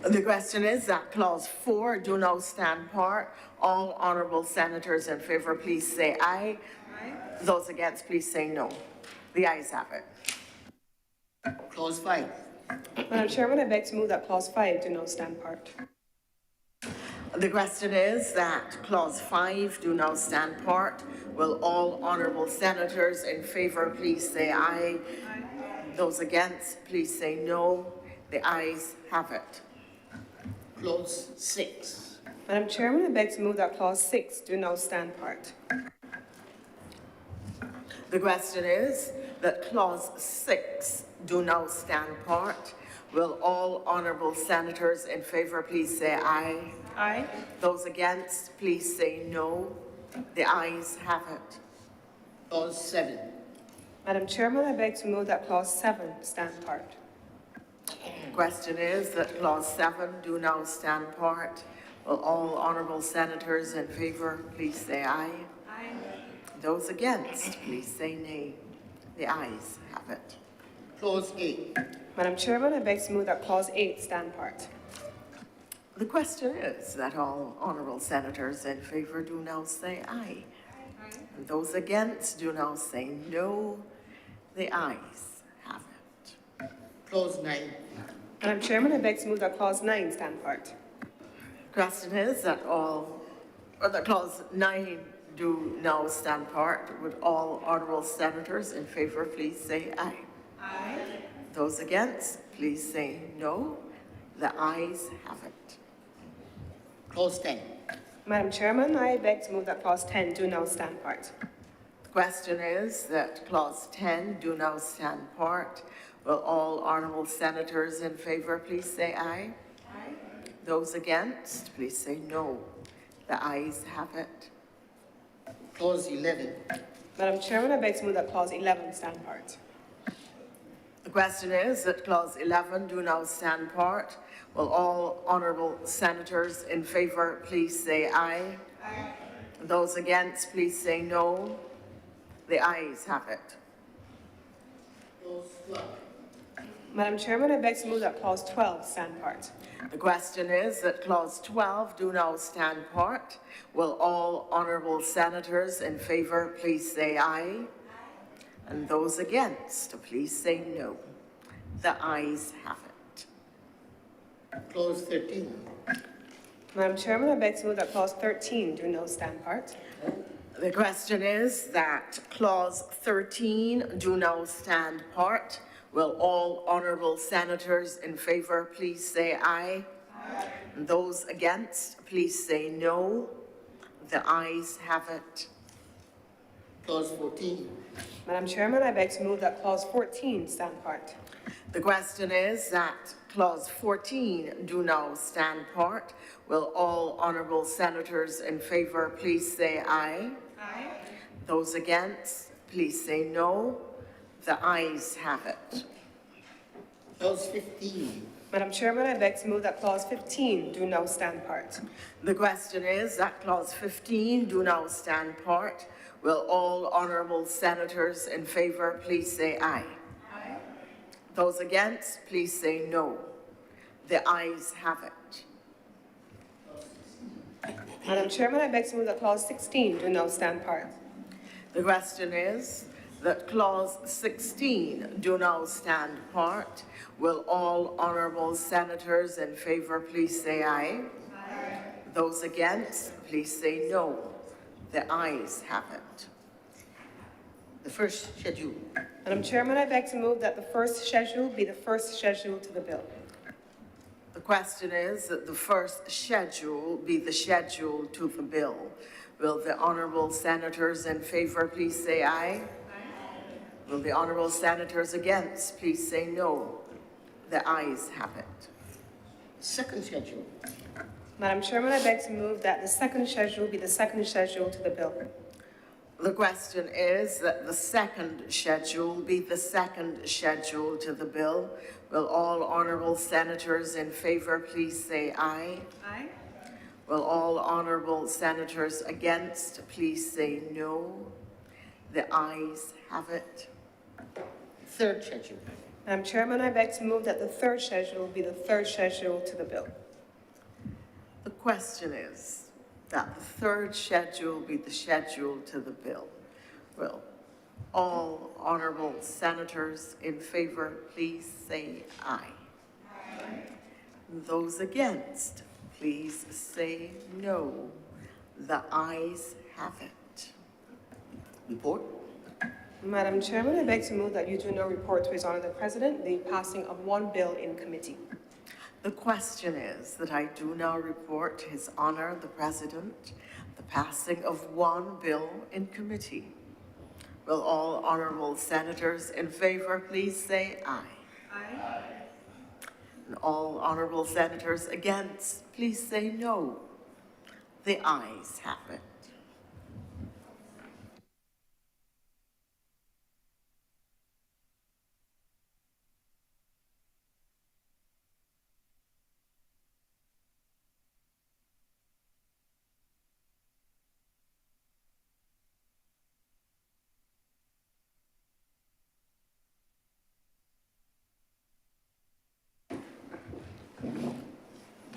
The question is that clause 4 do now stand part. All honorable senators in favor please say aye. Aye. Those against please say no. The ayes have it. Clause 5. Madam Chairman, I beg to move that clause 5 do not stand part. The question is that clause 5 do now stand part. Will all honorable senators in favor please say aye. Aye. Those against please say no. The ayes have it. Clause 6. Madam Chairman, I beg to move that clause 6 do not stand part. The question is that clause 6 do now stand part. Will all honorable senators in favor please say aye? Aye. Those against, please say no. The ayes have it. Clause 7. Madam Chairman, I beg to move that clause 7 stand part. The question is that clause 7 do now stand part. Will all honorable senators in favor please say aye? Aye. Those against, please say nay. The ayes have it. Clause 8. Madam Chairman, I beg to move that clause 8 stand part. The question is that all honorable senators in favor do now say aye. Aye. And those against do now say no. The ayes have it. Clause 9. Madam Chairman, I beg to move that clause 9 stand part. Question is that clause 9 do now stand part. Would all honorable senators in favor please say aye? Aye. Those against, please say no. The ayes have it. Clause 10. Madam Chairman, I beg to move that clause 10 do now stand part. The question is that clause 10 do now stand part. Will all honorable senators in favor please say aye? Aye. Those against, please say no. The ayes have it. Clause 11. Madam Chairman, I beg to move that clause 11 stand part. The question is that clause 11 do now stand part. Will all honorable senators in favor please say aye? Aye. Those against, please say no. The ayes have it. Madam Chairman, I beg to move that clause 12 stand part. The question is that clause 12 do now stand part. Will all honourable senators in favour please say aye? And those against, please say no. The ayes have it. Clause 13. Madam Chairman, I beg to move that clause 13 do no stand part. The question is that clause 13 do now stand part. Will all honourable senators in favour please say aye? Aye. And those against, please say no. The ayes have it. Clause 14. Madam Chairman, I beg to move that clause 14 stand part. The question is that clause 14 do now stand part. Will all honourable senators in favour please say aye? Aye. Those against, please say no. The ayes have it. Clause 15. Madam Chairman, I beg to move that clause 15 do now stand part. The question is that clause 15 do now stand part. Will all honourable senators in favour please say aye? Aye. Those against, please say no. The ayes have it. Madam Chairman, I beg to move that clause 16 do now stand part. The question is that clause 16 do now stand part. Will all honourable senators in favour please say aye? Aye. Those against, please say no. The ayes have it. The first schedule. Madam Chairman, I beg to move that the first schedule be the first schedule to the bill. The question is that the first schedule be the schedule to the bill. Will the honourable senators in favour please say aye? Aye. Will the honourable senators against please say no? The ayes have it. Second schedule. Madam Chairman, I beg to move that the second schedule be the second schedule to the bill. The question is that the second schedule be the second schedule to the bill. Will all honourable senators in favour please say aye? Aye. Will all honourable senators against please say no? The ayes have it. Third schedule. Madam Chairman, I beg to move that the third schedule be the third schedule to the bill. The question is that the third schedule be the schedule to the bill. Will all honourable senators in favour please say aye? Aye. Those against, please say no. The ayes have it. Report. Madam Chairman, I beg to move that you do not report to His Honour the President the passing of one bill in committee. The question is that I do now report to His Honour the President the passing of one bill in committee. Will all honourable senators in favour please say aye? Aye. And all honourable senators against, please say no. The ayes have it.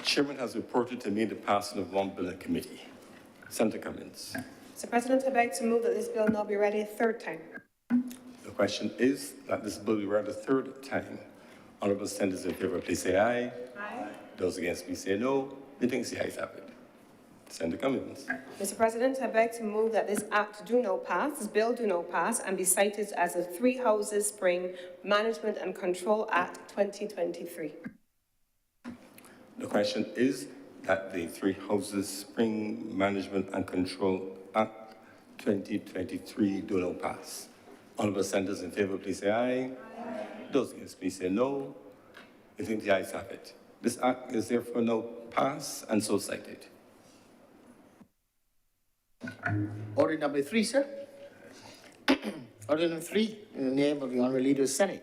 Chairman has reported to me the passing of one bill in committee. Senator Cummins. Mr. President, I beg to move that this bill now be read a third time. The question is that this bill be read a third time. Honourable senators in favour, please say aye. Aye. Those against, please say no. The ayes have it. Senator Cummins. Mr. President, I beg to move that this act do now pass, this bill do now pass, and be cited as the Three Houses Spring Management and Control Act 2023. The question is that the Three Houses Spring Management and Control Act 2023 do not pass. Honourable senators in favour, please say aye. Aye. Those against, please say no. I think the ayes have it. This act is therefore now passed and so cited. Order number 3, sir. Order number 3, in the name of the Honourable Leader of the Senate,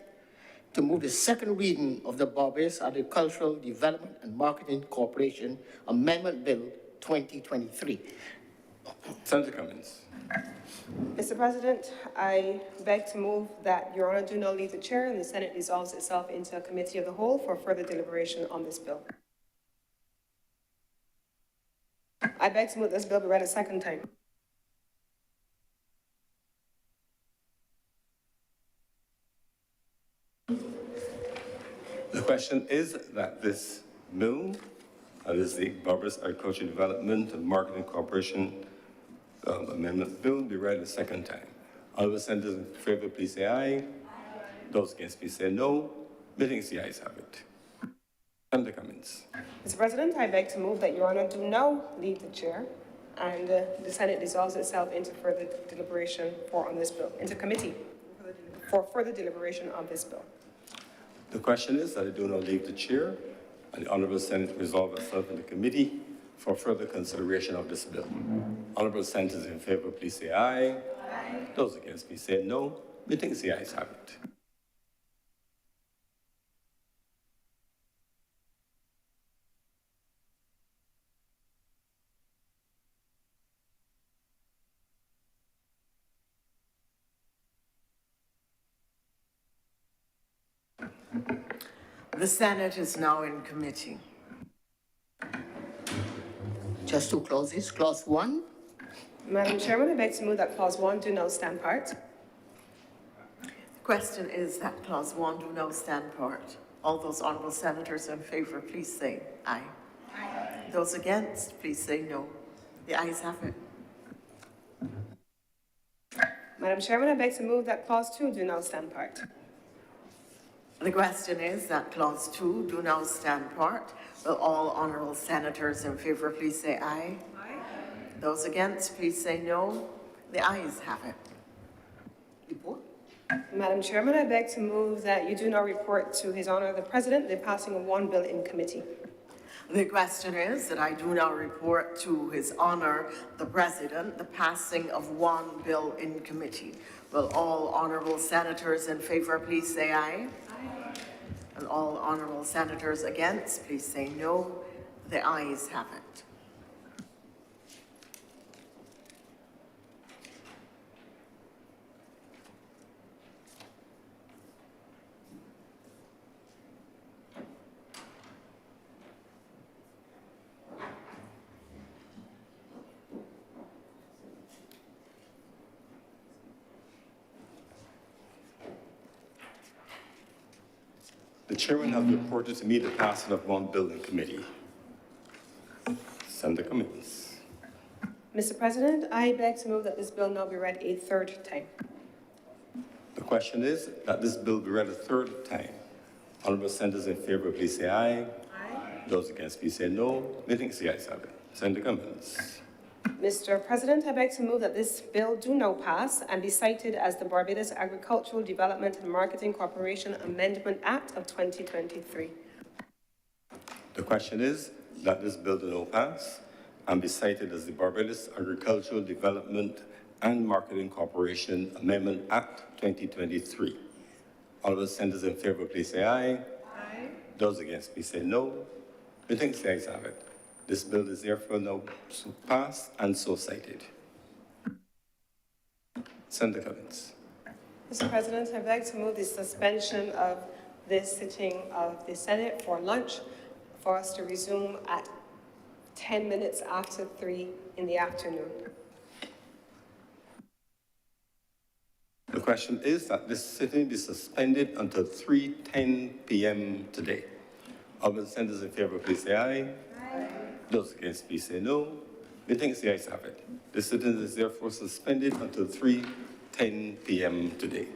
to move the second reading of the Barbados Agricultural Development and Marketing Corporation Amendment Bill 2023. Senator Cummings. Mr. President, I beg to move that Your Honor do not leave the chair and the Senate dissolves itself into a committee of the whole for further deliberation on this bill. I beg to move this bill be read a second time. The question is that this bill, that is the Barbados Agricultural Development and Marketing Corporation Amendment Bill, be read a second time. All the senators in favor, please say aye. Those against, please say no. Meetings, the ayes have it. Senator Cummings. Mr. President, I beg to move that Your Honor do now leave the chair and the Senate dissolves itself into further deliberation on this bill, into committee for further deliberation on this bill. The question is that I do not leave the chair and the Honorable Senate resolve itself in the committee for further consideration of this bill. Honorable senators in favor, please say aye. Aye. Those against, please say no. Meetings, the ayes have it. The Senate is now in committee. Just two clauses. Clause 1. Madam Chairman, I beg to move that clause 1 do now stand part. The question is that clause 1 do now stand part. All those honourable senators in favour, please say aye. Aye. Those against, please say no. The ayes have it. Madam Chairman, I beg to move that clause 2 do now stand part. The question is that clause 2 do now stand part. Will all honourable senators in favour please say aye? Aye. Those against, please say no. The ayes have it. Report. Madam Chairman, I beg to move that you do not report to His Honour the President the passing of one bill in committee. The question is that I do now report to His Honour the President the passing of one bill in committee. Will all honourable senators in favour please say aye? Aye. And all honourable senators against please say no. The ayes have it. The chairman has reported to me the passing of one bill in committee. Senator Cummings. Mr. President, I beg to move that this bill now be read a third time. The question is that this bill be read a third time. Honourable senators in favour, please say aye. Aye. Those against, please say no. Meetings, the ayes have it. Senator Cummings. Mr. President, I beg to move that this bill do now pass and be cited as the Barbados Agricultural Development and Marketing Corporation Amendment Act of 2023. The question is that this bill do now pass and be cited as the Barbados Agricultural Development and Marketing Corporation Amendment Act 2023. Honourable senators in favour, please say aye. Aye. Those against, please say no. Meetings, the ayes have it. This bill is therefore now passed and so cited. Senator Cummings. Mr. President, I beg to move the suspension of this sitting of the Senate for lunch for us to resume at 10 minutes after 3 in the afternoon. The question is that this sitting be suspended until 3:10 p.m. today. Honourable senators in favour, please say aye. Aye. Those against, please say no. Meetings, the ayes have it. The sitting is therefore suspended until 3:10 p.m. today.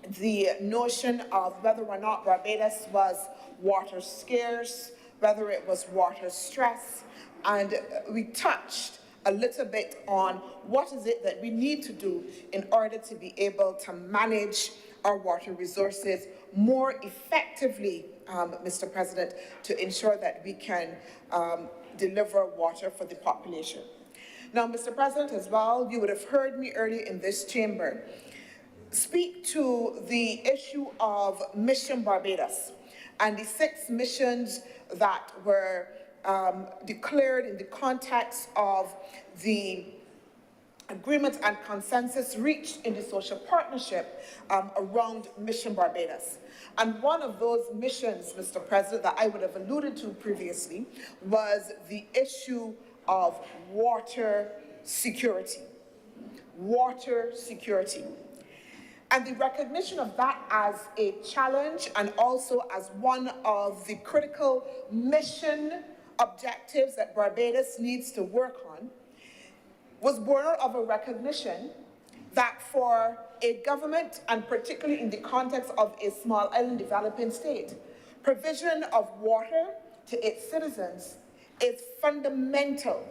the notion of whether or not Barbados was water scarce, whether it was water stress, and we touched a little bit on what is it that we need to do in order to be able to manage our water resources more effectively, Mr. President, to ensure that we can deliver water for the population. Now, Mr. President, as well, you would have heard me earlier in this chamber speak to the issue of Mission Barbados and the 6 missions that were declared in the context of the agreement and consensus reached in the social partnership around Mission Barbados. And one of those missions, Mr. President, that I would have alluded to previously was the issue of water security. Water security. And the recognition of that as a challenge and also as one of the critical mission objectives that Barbados needs to work on was born out of a recognition that for a government, and particularly in the context of a small island developing state, provision of water to its citizens is fundamental.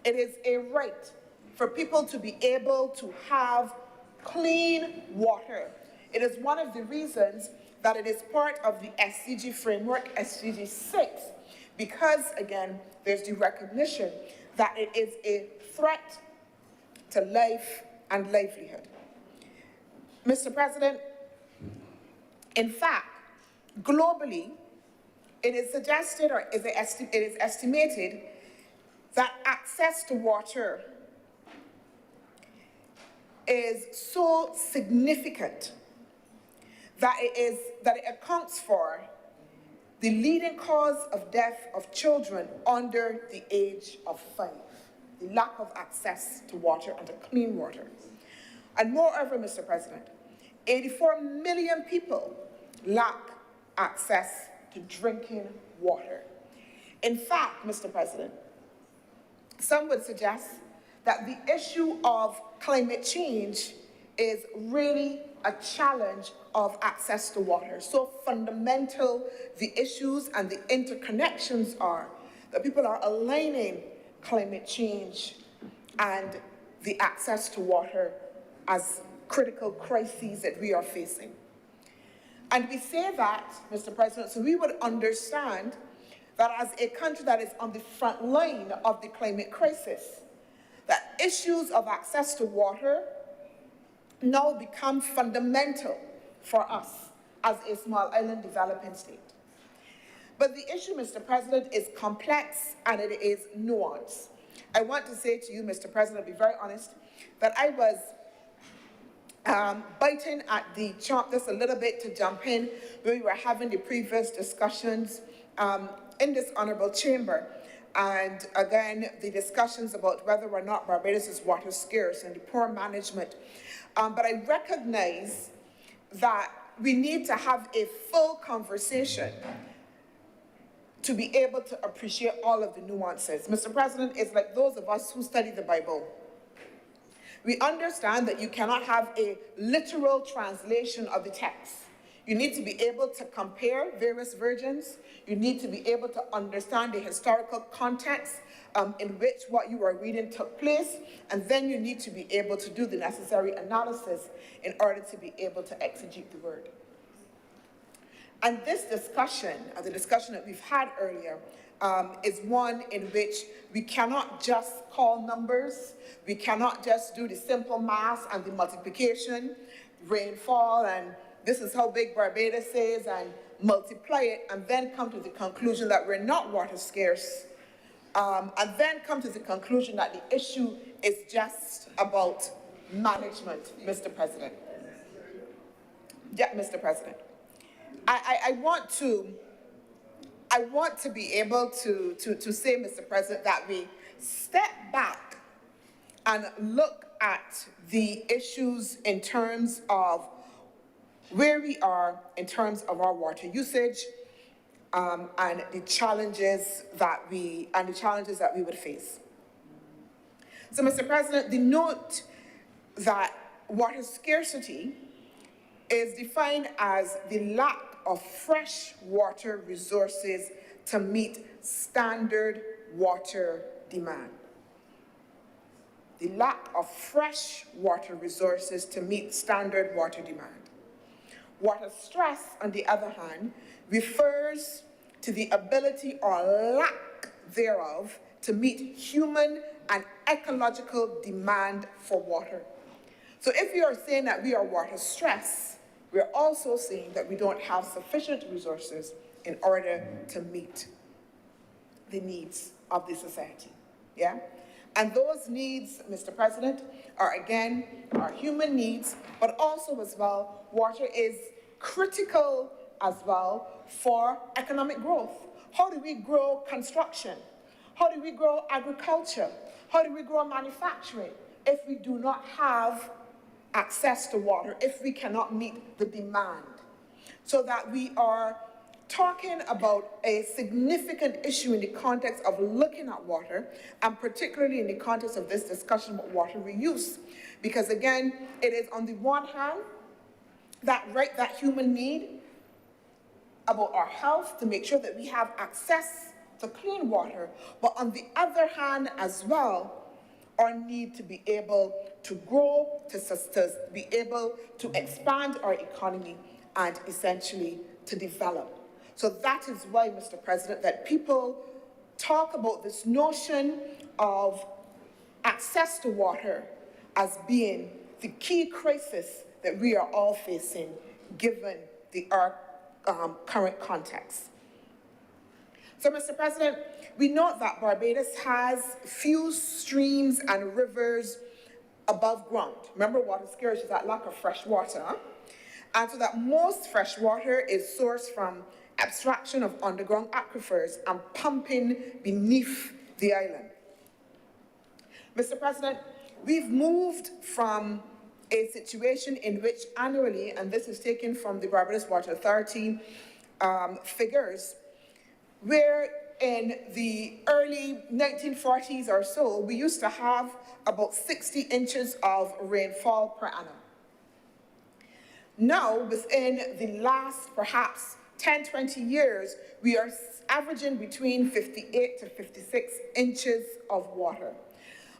It is a right for people to be able to have clean water. It is one of the reasons that it is part of the SDG framework, SDG 6, because, again, there's the recognition that it is a threat to life and livelihood. Mr. President, in fact, globally, it is suggested or it is estimated that access to water is so significant that it accounts for the leading cause of death of children under the age of 5, the lack of access to water and to clean water. And moreover, Mr. President, 84 million people lack access to drinking water. In fact, Mr. President, some would suggest that the issue of climate change is really a challenge of access to water. So fundamental the issues and the interconnections are that people are aligning climate change and the access to water as critical crises that we are facing. And we say that, Mr. President, so we would understand that as a country that is on the front line of the climate crisis, that issues of access to water now become fundamental for us as a small island developing state. But the issue, Mr. President, is complex and it is nuanced. I want to say to you, Mr. President, I'll be very honest, that I was biting at the chomp just a little bit to jump in when we were having the previous discussions in this honorable chamber. And again, the discussions about whether or not Barbados is water scarce and the poor management. But I recognize that we need to have a full conversation to be able to appreciate all of the nuances. Mr. President, it's like those of us who study the Bible. We understand that you cannot have a literal translation of the text. You need to be able to compare various versions. You need to be able to understand the historical context in which what you are reading took place, and then you need to be able to do the necessary analysis in order to be able to exegete the word. And this discussion, the discussion that we've had earlier, is one in which we cannot just call numbers. We cannot just do the simple math and the multiplication, rainfall, and this is how big Barbados is, and multiply it, and then come to the conclusion that we're not water scarce, and then come to the conclusion that the issue is just about management, Mr. President. Yeah, Mr. President. I want to be able to say, Mr. President, that we step back and look at the issues in terms of where we are in terms of our water usage and the challenges that we would face. So, Mr. President, the note that water scarcity is defined as the lack of fresh water resources to meet standard water demand. The lack of fresh water resources to meet standard water demand. Water stress, on the other hand, refers to the ability or lack thereof to meet human and ecological demand for water. So if we are saying that we are water stressed, we're also saying that we don't have sufficient resources in order to meet the needs of the society, yeah? And those needs, Mr. President, are again, our human needs, but also as well, water is critical as well for economic growth. How do we grow construction? How do we grow agriculture? How do we grow manufacturing if we do not have access to water, if we cannot meet the demand? So that we are talking about a significant issue in the context of looking at water, and particularly in the context of this discussion about water reuse. Because again, it is on the one hand, that human need about our health, to make sure that we have access to clean water, but on the other hand as well, our need to be able to grow, to be able to expand our economy, and essentially to develop. So that is why, Mr. President, that people talk about this notion of access to water as being the key crisis that we are all facing, given our current context. So, Mr. President, we note that Barbados has few streams and rivers above ground. Remember, water scarcity is that lack of fresh water. Huh? And so that most fresh water is sourced from abstraction of underground aquifers and pumping beneath the island. Mr. President, we've moved from a situation in which annually, and this is taken from the Barbados Water Authority figures, where in the early 1940s or so, we used to have about 60 inches of rainfall per annum. Now, within the last perhaps 10, 20 years, we are averaging between 58 to 56 inches of water.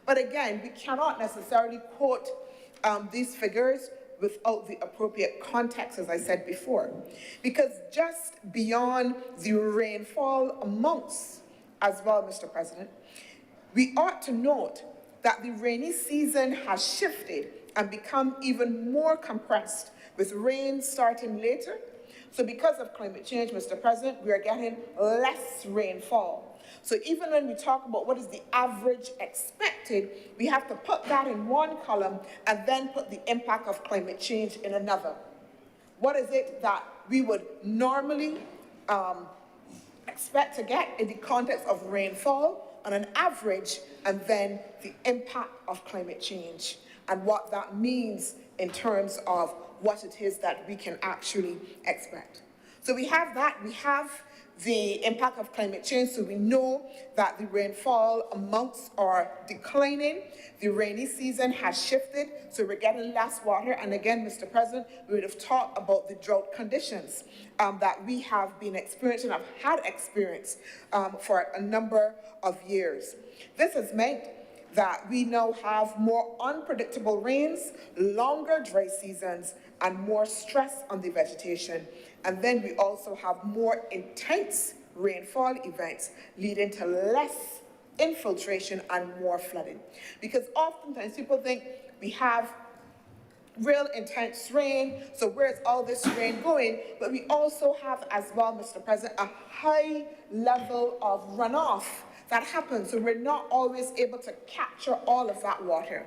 But again, we cannot necessarily quote these figures without the appropriate context, as I said before. Because just beyond the rainfall amounts as well, Mr. President, we ought to note that the rainy season has shifted and become even more compressed, with rain starting later. So because of climate change, Mr. President, we are getting less rainfall. So even when we talk about what is the average expected, we have to put that in one column and then put the impact of climate change in another. What is it that we would normally expect to get in the context of rainfall on an average, and then the impact of climate change and what that means in terms of what it is that we can actually expect. So we have that, we have the impact of climate change, so we know that the rainfall amounts are declining, the rainy season has shifted, so we're getting less water, and again, Mr. President, we would have talked about the drought conditions that we have been experiencing, have had experienced for a number of years. This has meant that we now have more unpredictable rains, longer dry seasons, and more stress on the vegetation. And then we also have more intense rainfall events, leading to less infiltration and more flooding. Because oftentimes people think we have real intense rain, so where's all this rain going? But we also have as well, Mr. President, a high level of runoff that happens, so we're not always able to capture all of that water.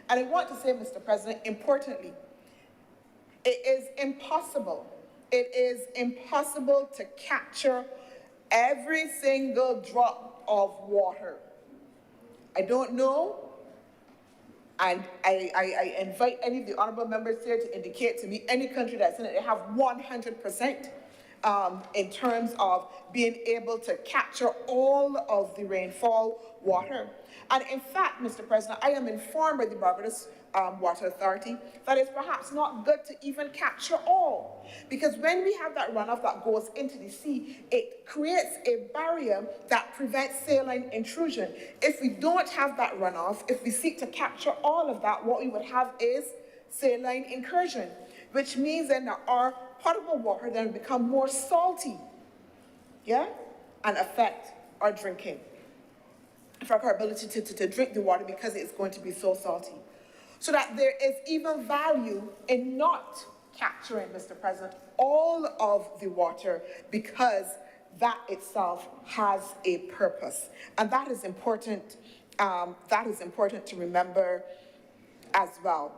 And I want to say, Mr. President, importantly, it is impossible to capture every single drop of water. I don't know, and I invite any of the honorable members here to indicate to me any country that's in it, they have 100% in terms of being able to capture all of the rainfall water. And in fact, Mr. President, I am informed by the Barbados Water Authority that it's perhaps not good to even capture all, because when we have that runoff that goes into the sea, it creates a barrier that prevents saline intrusion. If we don't have that runoff, if we seek to capture all of that, what we would have is saline incursion, which means then that our potable water then become more salty, yeah, and affect our drinking, affect our ability to drink the water because it's going to be so salty. So that there is even value in not capturing, Mr. President, all of the water, because that itself has a purpose. And that is important, to remember as well.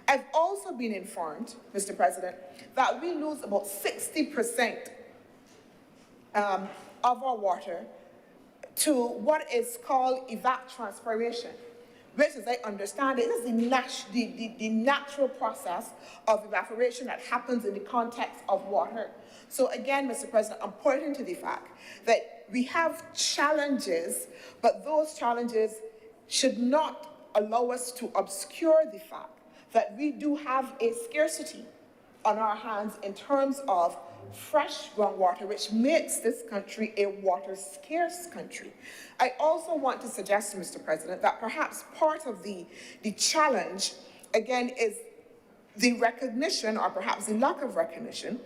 I've also been informed, Mr. President, that we lose about 60% of our water to what is called evapotranspiration, which, as I understand it, is the natural process of evaporation that happens in the context of water. So again, Mr. President, I'm pointing to the fact that we have challenges, but those challenges should not allow us to obscure the fact that we do have a scarcity on our hands in terms of fresh groundwater, which makes this country a water-scarce country. I also want to suggest, Mr. President, that perhaps part of the challenge, again, is the recognition, or perhaps the lack of recognition,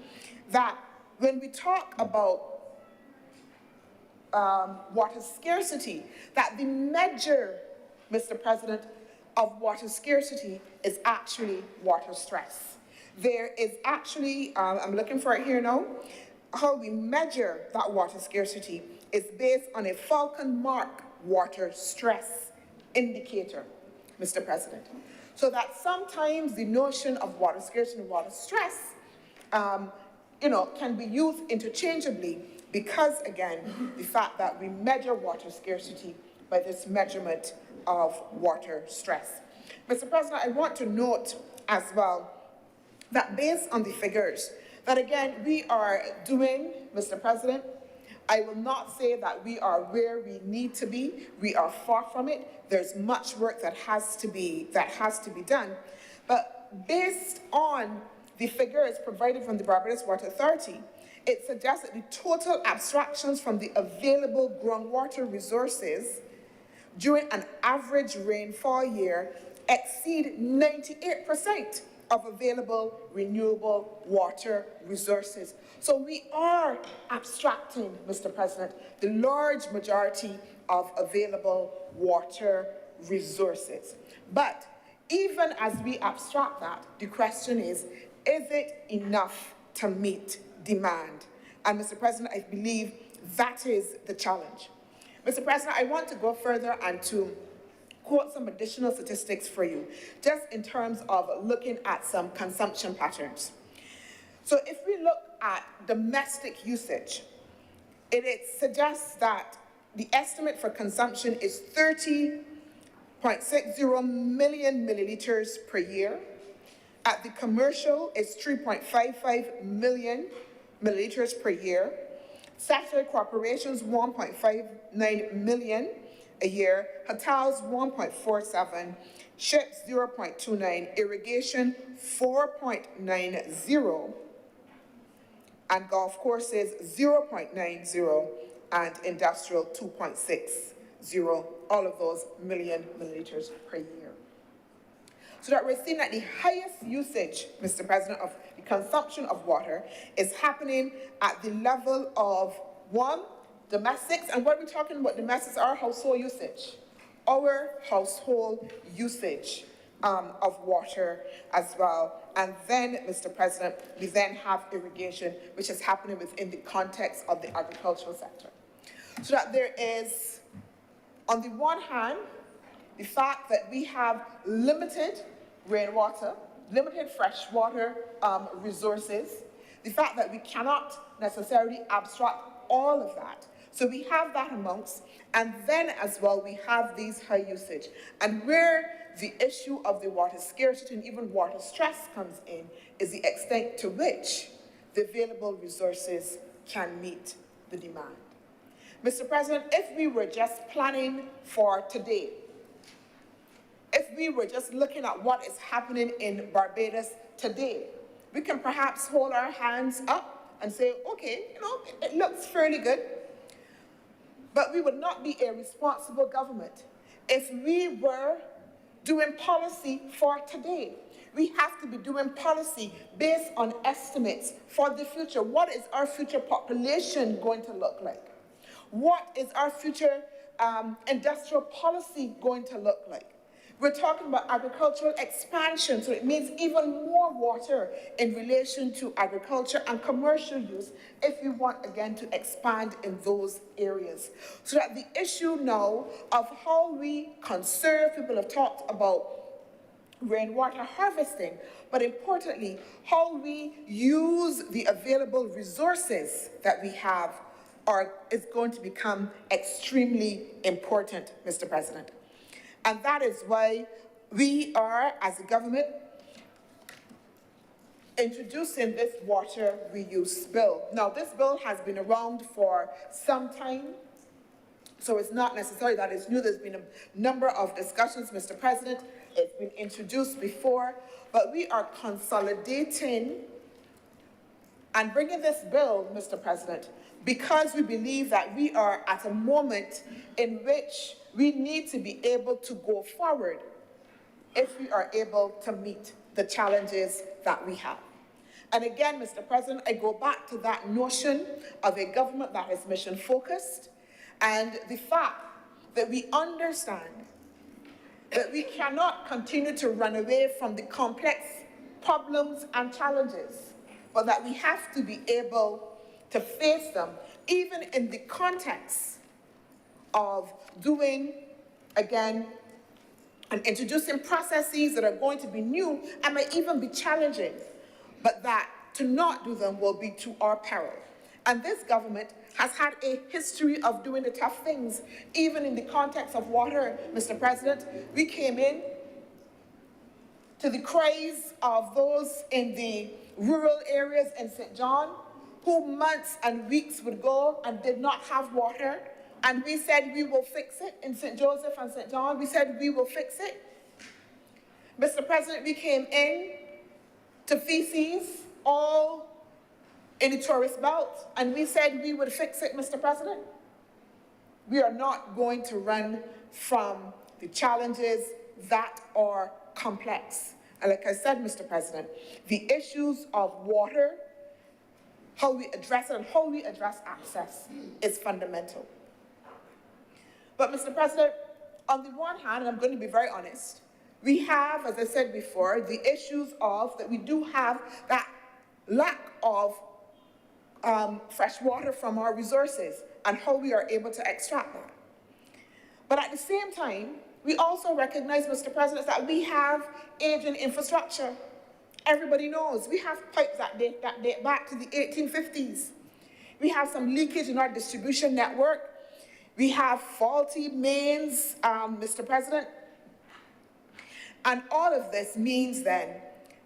that when we talk about water scarcity, that the measure, Mr. President, of water scarcity is actually water stress. There is actually, I'm looking for it here now, how we measure that water scarcity is based on a Falcon Mark water stress indicator, Mr. President. So that sometimes the notion of water scarcity and water stress, can be used interchangeably because, again, the fact that we measure water scarcity by this measurement of water stress. Mr. President, I want to note as well that based on the figures, that again, we are doing, Mr. President, I will not say that we are where we need to be. We are far from it. There's much work that has to be done. But based on the figures provided from the Barbados Water Authority, it suggests that the total abstractions from the available groundwater resources during an average rainfall year exceed 98% of available renewable water resources. So we are abstracting, Mr. President, the large majority of available water resources. But even as we abstract that, the question is it enough to meet demand? And Mr. President, I believe that is the challenge. Mr. President, I want to go further and to quote some additional statistics for you, just in terms of looking at some consumption patterns. So if we look at domestic usage, it suggests that the estimate for consumption is 30.60 million milliliters per year. At the commercial, it's 3.55 million milliliters per year. Statutory corporations, 1.59 million a year. Hotels, 1.47. Ships, 0.29. Irrigation, 4.90. And golf courses, 0.90. And industrial, 2.60. All of those million milliliters per year. So that we're seeing that the highest usage, Mr. President, of the consumption of water is happening at the level of, one, domestics. And what we're talking about domestics, our household usage. Our household usage of water as well. And then, Mr. President, we then have irrigation, which is happening within the context of the agricultural sector. So that there is, on the one hand, the fact that we have limited rainwater, limited freshwater resources, the fact that we cannot necessarily abstract all of that. So we have that amongst, and then as well, we have these high usage. And where the issue of the water scarcity and even water stress comes in is the extent to which the available resources can meet the demand. Mr. President, if we were just planning for today, if we were just looking at what is happening in Barbados today, we can perhaps hold our hands up and say, okay, it looks fairly good. But we would not be a responsible government if we were doing policy for today. We have to be doing policy based on estimates for the future. What is our future population going to look like? What is our future industrial policy going to look like? We're talking about agricultural expansion, so it means even more water in relation to agriculture and commercial use if we want, again, to expand in those areas. So that the issue now of how we conserve, people have talked about rainwater harvesting, but importantly, how we use the available resources that we have is going to become extremely important, Mr. President. And that is why we are, as a government, introducing this water reuse bill. Now, this bill has been around for some time, so it's not necessarily that it's new. There's been a number of discussions, Mr. President. It's been introduced before, but we are consolidating and bringing this bill, Mr. President, because we believe that we are at a moment in which we need to be able to go forward if we are able to meet the challenges that we have. And again, Mr. President, I go back to that notion of a government that is mission-focused and the fact that we understand that we cannot continue to run away from the complex problems and challenges, but that we have to be able to face them, even in the context of doing, again, and introducing processes that are going to be new and may even be challenging, but that to not do them will be to our peril. And this government has had a history of doing the tough things, even in the context of water, Mr. President. We came in to the cries of those in the rural areas in St. John, who months and weeks would go and did not have water. And we said we will fix it in St. Joseph and St. John. We said we will fix it. Mr. President, we came in to feces all in the tourist belt, and we said we would fix it, Mr. President. We are not going to run from the challenges that are complex. And like I said, Mr. President, the issues of water, how we address it and how we address access is fundamental. But Mr. President, on the one hand, and I'm going to be very honest, we have, as I said before, the issues of that we do have that lack of fresh water from our resources and how we are able to extract that. But at the same time, we also recognize, Mr. President, that we have aging infrastructure. Everybody knows we have pipes that date back to the 1850s. We have some leakage in our distribution network. We have faulty mains, Mr. President. And all of this means then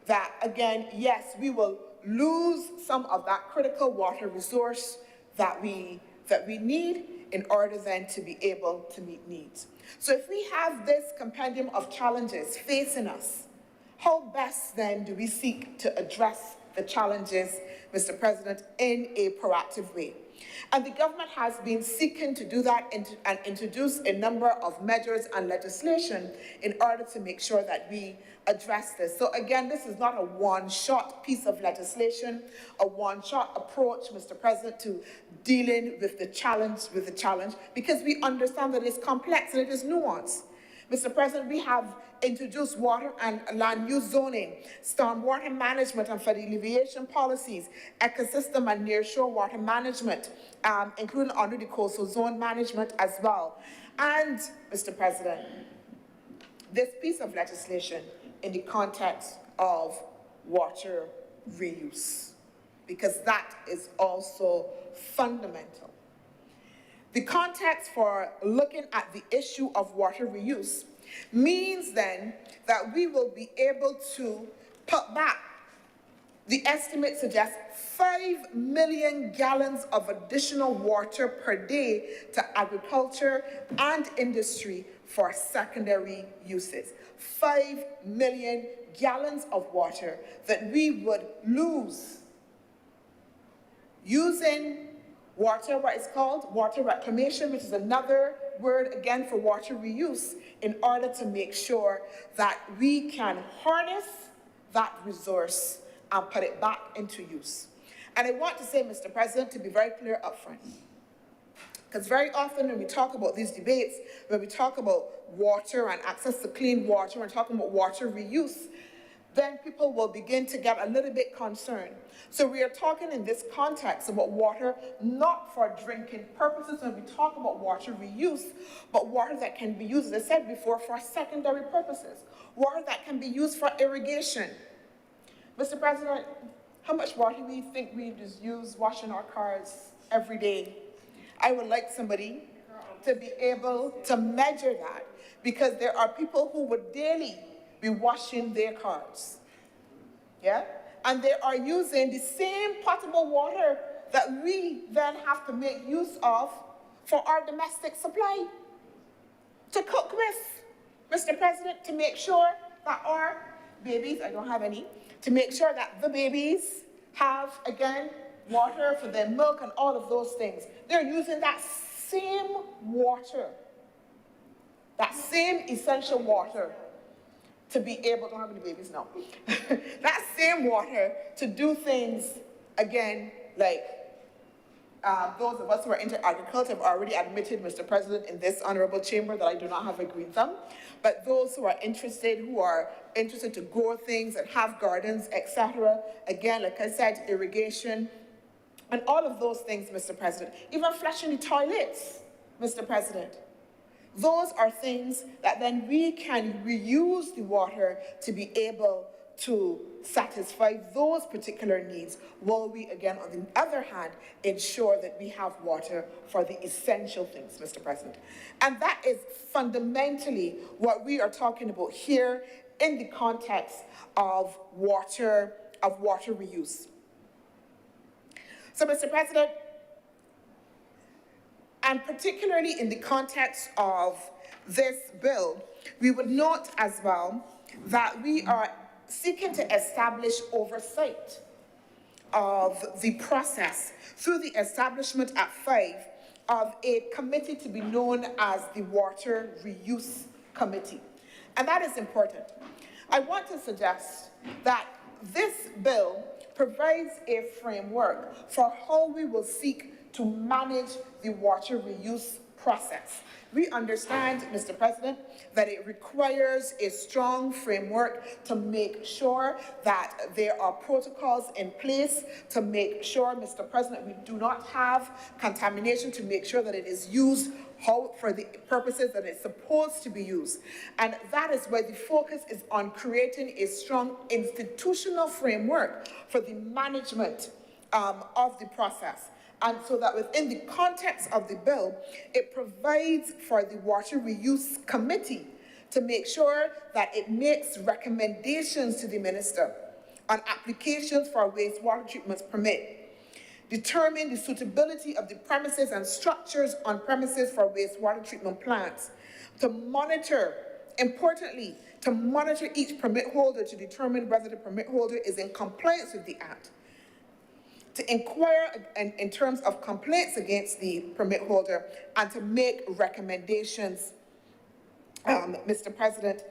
that, again, yes, we will lose some of that critical water resource that we need in order then to be able to meet needs. So if we have this compendium of challenges facing us, how best then do we seek to address the challenges, Mr. President, in a proactive way? And the government has been seeking to do that and introduce a number of measures and legislation in order to make sure that we address this. So again, this is not a one-shot piece of legislation, a one-shot approach, Mr. President, to dealing with the challenge, because we understand that it's complex and it is nuanced. Mr. President, we have introduced water and land use zoning, stormwater management and flood alleviation policies, ecosystem and nearshore water management, including under the coastal zone management as well. And, Mr. President, this piece of legislation in the context of water reuse, because that is also fundamental. The context for looking at the issue of water reuse means then that we will be able to put back The estimate suggests 5 million gallons of additional water per day to agriculture and industry for secondary uses. 5 million gallons of water that we would lose using water, what is called water reclamation, which is another word again for water reuse, in order to make sure that we can harness that resource and put it back into use. And I want to say, Mr. President, to be very clear up front, because very often when we talk about these debates, when we talk about water and access to clean water and talking about water reuse, then people will begin to get a little bit concerned. So we are talking in this context about water not for drinking purposes when we talk about water reuse, but water that can be used, as I said before, for secondary purposes, water that can be used for irrigation. Mr. President, how much water do we think we just use washing our cars every day? I would like somebody to be able to measure that, because there are people who would daily be washing their cars, yeah? And they are using the same potable water that we then have to make use of for our domestic supply to cook with, Mr. President, to make sure that our babies, I don't have any, to make sure that the babies have, again, water for their milk and all of those things. They're using that same water, that same essential water to be able, don't have any babies now, that same water to do things, again, like those of us who are into agriculture have already admitted, Mr. President, in this honorable chamber that I do not have a green thumb, but those who are interested to grow things and have gardens, etc., again, like I said, irrigation, and all of those things, Mr. President, even flushing the toilets, Mr. President. Those are things that then we can reuse the water to be able to satisfy those particular needs, while we, again, on the other hand, ensure that we have water for the essential things, Mr. President. And that is fundamentally what we are talking about here in the context of water reuse. So, Mr. President, and particularly in the context of this bill, we would note as well that we are seeking to establish oversight of the process through the establishment at 5 of a committee to be known as the Water Reuse Committee. And that is important. I want to suggest that this bill provides a framework for how we will seek to manage the water reuse process. We understand, Mr. President, that it requires a strong framework to make sure that there are protocols in place to make sure, Mr. President, we do not have contamination, to make sure that it is used for the purposes that it's supposed to be used. And that is where the focus is on creating a strong institutional framework for the management of the process. And so that within the context of the bill, it provides for the Water Reuse Committee to make sure that it makes recommendations to the minister on applications for wastewater treatment permit, determine the suitability of the premises and structures on premises for wastewater treatment plants, to monitor, importantly, to monitor each permit holder to determine whether the permit holder is in compliance with the Act, to inquire in terms of complaints against the permit holder, and to make recommendations, Mr. President,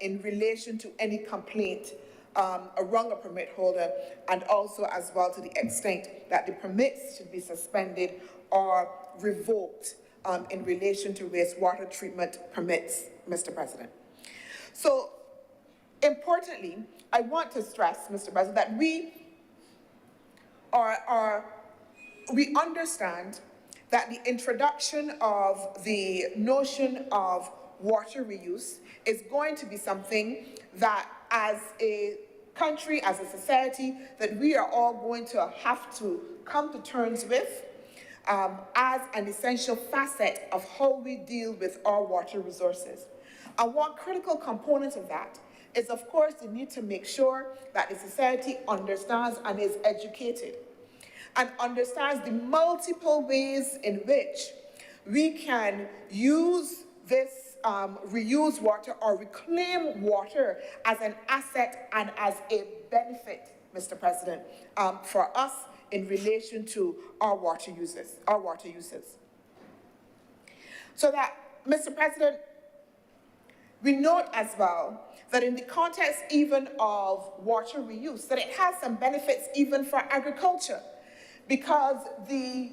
in relation to any complaint around a permit holder, and also as well to the extent that the permits should be suspended or revoked in relation to wastewater treatment permits, Mr. President. So, importantly, I want to stress, Mr. President, that we understand that the introduction of the notion of water reuse is going to be something that, as a country, as a society, that we are all going to have to come to terms with as an essential facet of how we deal with our water resources. And one critical component of that is, of course, the need to make sure that the society understands and is educated and understands the multiple ways in which we can use this reused water or reclaim water as an asset and as a benefit, Mr. President, for us in relation to our water uses. So that, Mr. President, we note as well that in the context even of water reuse, that it has some benefits even for agriculture, because the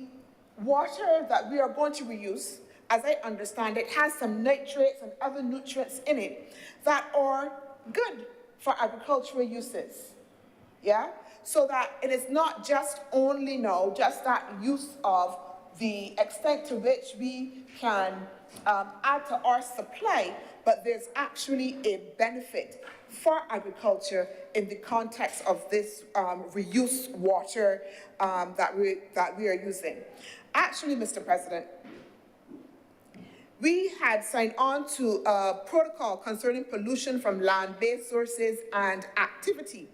water that we are going to reuse, as I understand it, has some nitrates and other nutrients in it that are good for agricultural uses. Yeah? So that it is not just only now, just that use of the extent to which we can add to our supply, but there's actually a benefit for agriculture in the context of this reuse water that we are using. Actually, Mr. President, we had signed on to a protocol concerning pollution from land-based sources and activity.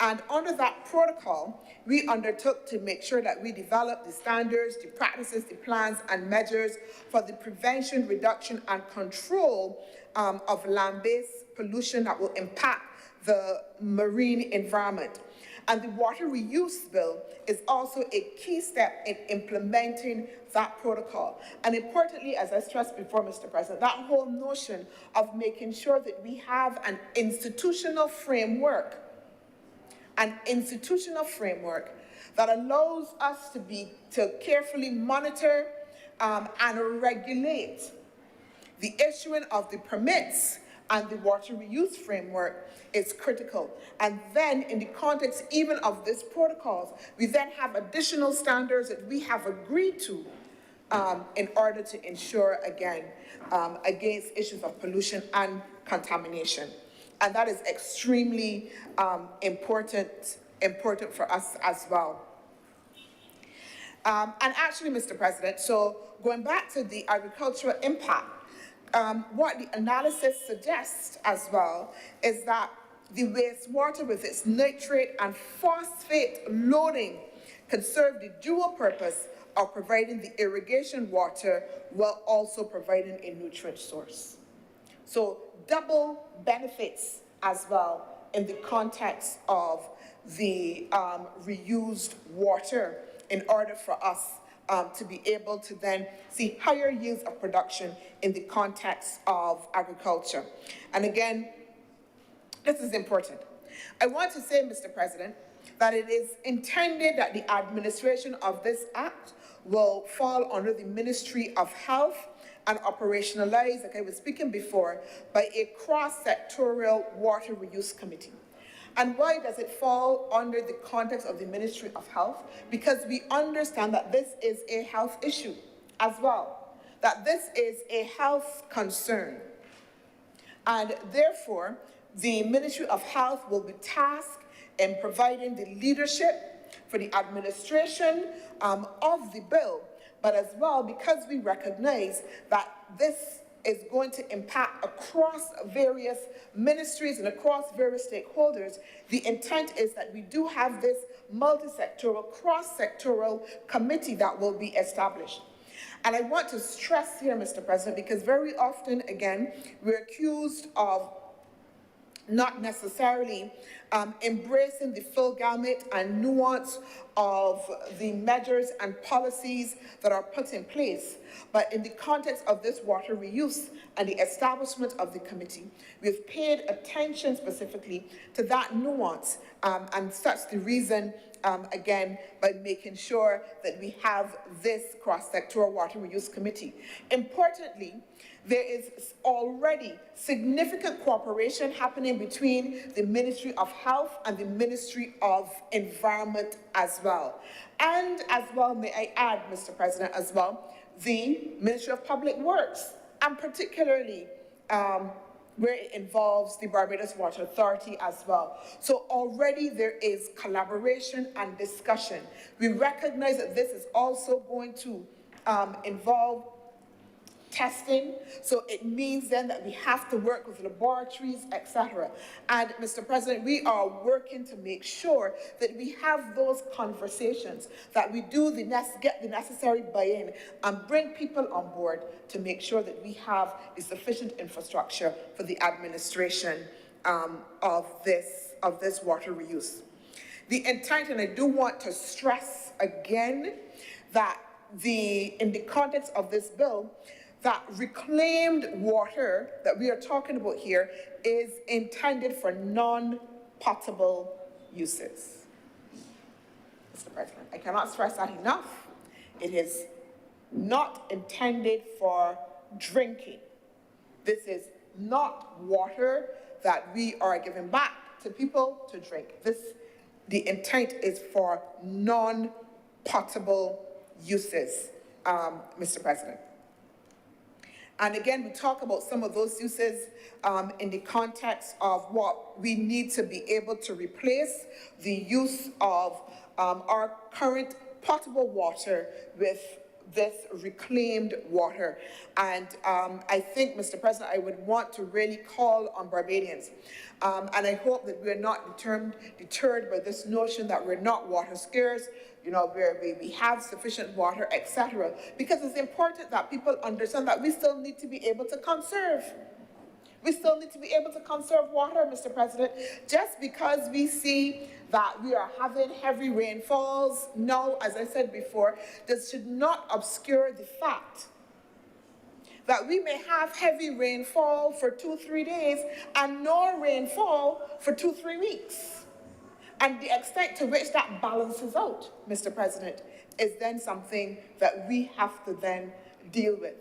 And under that protocol, we undertook to make sure that we develop the standards, the practices, the plans, and measures for the prevention, reduction, and control of land-based pollution that will impact the marine environment. And the water reuse bill is also a key step in implementing that protocol. And importantly, as I stressed before, Mr. President, that whole notion of making sure that we have an institutional framework that allows us to carefully monitor and regulate the issuing of the permits and the water reuse framework is critical. And then in the context even of this protocols, we then have additional standards that we have agreed to in order to ensure, again, against issues of pollution and contamination. And that is extremely important for us as well. And actually, Mr. President, so going back to the agricultural impact, what the analysis suggests as well is that the wastewater with its nitrate and phosphate loading can serve the dual purpose of providing the irrigation water while also providing a nutrient source. So double benefits as well in the context of the reused water in order for us to be able to then see higher yields of production in the context of agriculture. And again, this is important. I want to say, Mr. President, that it is intended that the administration of this act will fall under the Ministry of Health and operationalize, like I was speaking before, by a cross-sectorial water reuse committee. And why does it fall under the context of the Ministry of Health? Because we understand that this is a health issue as well, that this is a health concern. And therefore, the Ministry of Health will be tasked in providing the leadership for the administration of the bill, but as well, because we recognize that this is going to impact across various ministries and across various stakeholders, the intent is that we do have this multi-sectoral, cross-sectoral committee that will be established. And I want to stress here, Mr. President, because very often, again, we're accused of not necessarily embracing the full gamut and nuance of the measures and policies that are put in place. But in the context of this water reuse and the establishment of the committee, we've paid attention specifically to that nuance, and that's the reason, again, by making sure that we have this cross-sectoral water reuse committee. Importantly, there is already significant cooperation happening between the Ministry of Health and the Ministry of Environment as well. And as well, may I add, Mr. President, as well, the Ministry of Public Works, and particularly where it involves the Barbados Water Authority as well. So already there is collaboration and discussion. We recognize that this is also going to involve testing. So it means then that we have to work with laboratories, etc. And Mr. President, we are working to make sure that we have those conversations, that we do get the necessary buy-in and bring people on board to make sure that we have the sufficient infrastructure for the administration of this water reuse. The intent, and I do want to stress again that in the context of this bill, that reclaimed water that we are talking about here is intended for non-potable uses. Mr. President, I cannot stress that enough. It is not intended for drinking. This is not water that we are giving back to people to drink. The intent is for non-potable uses, Mr. President. And again, we talk about some of those uses in the context of what we need to be able to replace the use of our current potable water with this reclaimed water. And I think, Mr. President, I would want to really call on Barbadians. And I hope that we're not deterred by this notion that we're not water scarce, you know, we have sufficient water, etc. Because it's important that people understand that we still need to be able to conserve. We still need to be able to conserve water, Mr. President. Just because we see that we are having heavy rainfalls now, as I said before, this should not obscure the fact that we may have heavy rainfall for 2-3 days and no rainfall for 2-3 weeks. And the extent to which that balances out, Mr. President, is then something that we have to then deal with.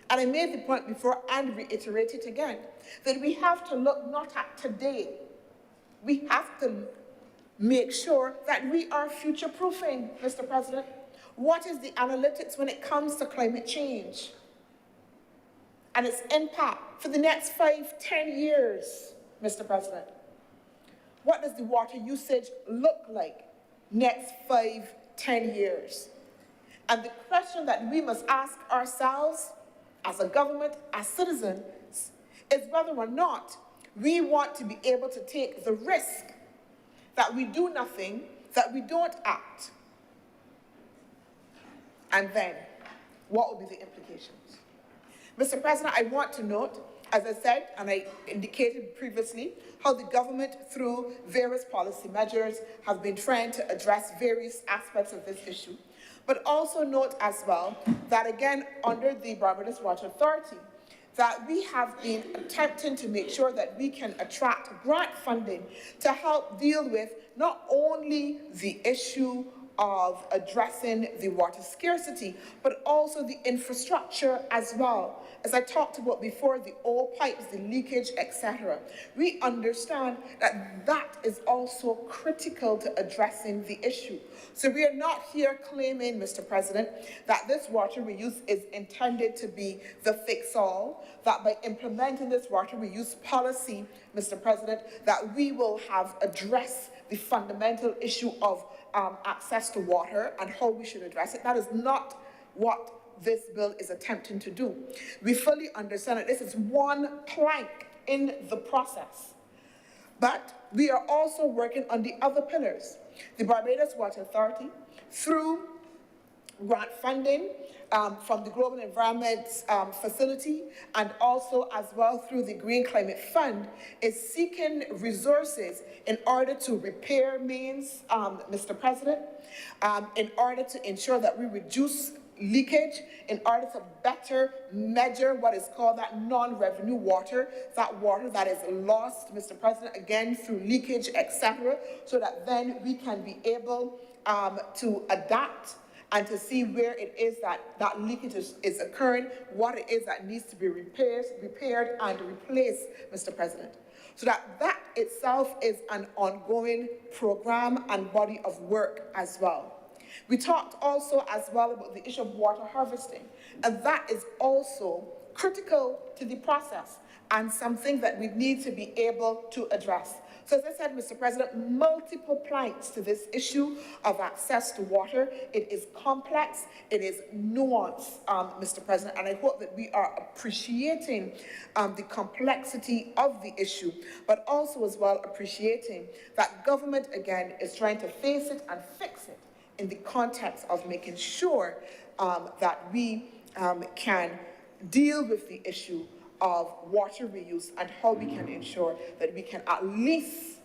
And I made the point before and reiterate it again, that we have to look not at today. We have to make sure that we are future-proofing, Mr. President. What is the analytics when it comes to climate change and its impact for the next 5-10 years, Mr. President? What does the water usage look like next 5-10 years? And the question that we must ask ourselves as a government, as citizens, is whether or not we want to be able to take the risk that we do nothing, that we don't act. And then, what will be the implications? Mr. President, I want to note, as I said, and I indicated previously, how the government, through various policy measures, have been trying to address various aspects of this issue. But also note as well that, again, under the Barbados Water Authority, that we have been attempting to make sure that we can attract grant funding to help deal with not only the issue of addressing the water scarcity, but also the infrastructure as well. As I talked about before, the old pipes, the leakage, etc. We understand that that is also critical to addressing the issue. So we are not here claiming, Mr. President, that this water reuse is intended to be the fix-all, that by implementing this water reuse policy, Mr. President, that we will have addressed the fundamental issue of access to water and how we should address it. That is not what this bill is attempting to do. We fully understand that this is one plank in the process. But we are also working on the other pillars. The Barbados Water Authority, through grant funding from the Global Environment Facility, and also as well through the Green Climate Fund, is seeking resources in order to repair mains, Mr. President, in order to ensure that we reduce leakage, in order to better measure what is called that non-revenue water, that water that is lost, Mr. President, again through leakage, etc., so that then we can be able to adapt and to see where it is that that leakage is occurring, what it is that needs to be repaired and replaced, Mr. President. So that itself is an ongoing program and body of work as well. We talked also as well about the issue of water harvesting, and that is also critical to the process. and something that we need to be able to address. So as I said, Mr. President, multiple planks to this issue of access to water. It is complex, it is nuanced, Mr. President, and I hope that we are appreciating the complexity of the issue, but also as well appreciating that government, again, is trying to face it and fix it in the context of making sure that we can deal with the issue of water reuse and how we can ensure that we can at least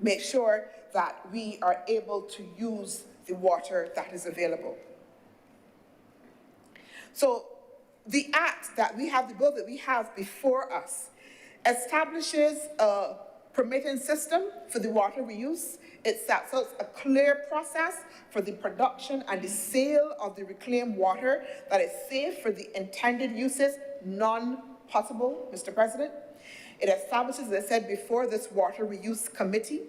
make sure that we are able to use the water that is available. So the act that we have, the bill that we have before us, establishes a permitting system for the water reuse. It sets out a clear process for the production and the sale of the reclaimed water that is safe for the intended uses, non-potable, Mr. President. It establishes, as I said before, this water reuse committee.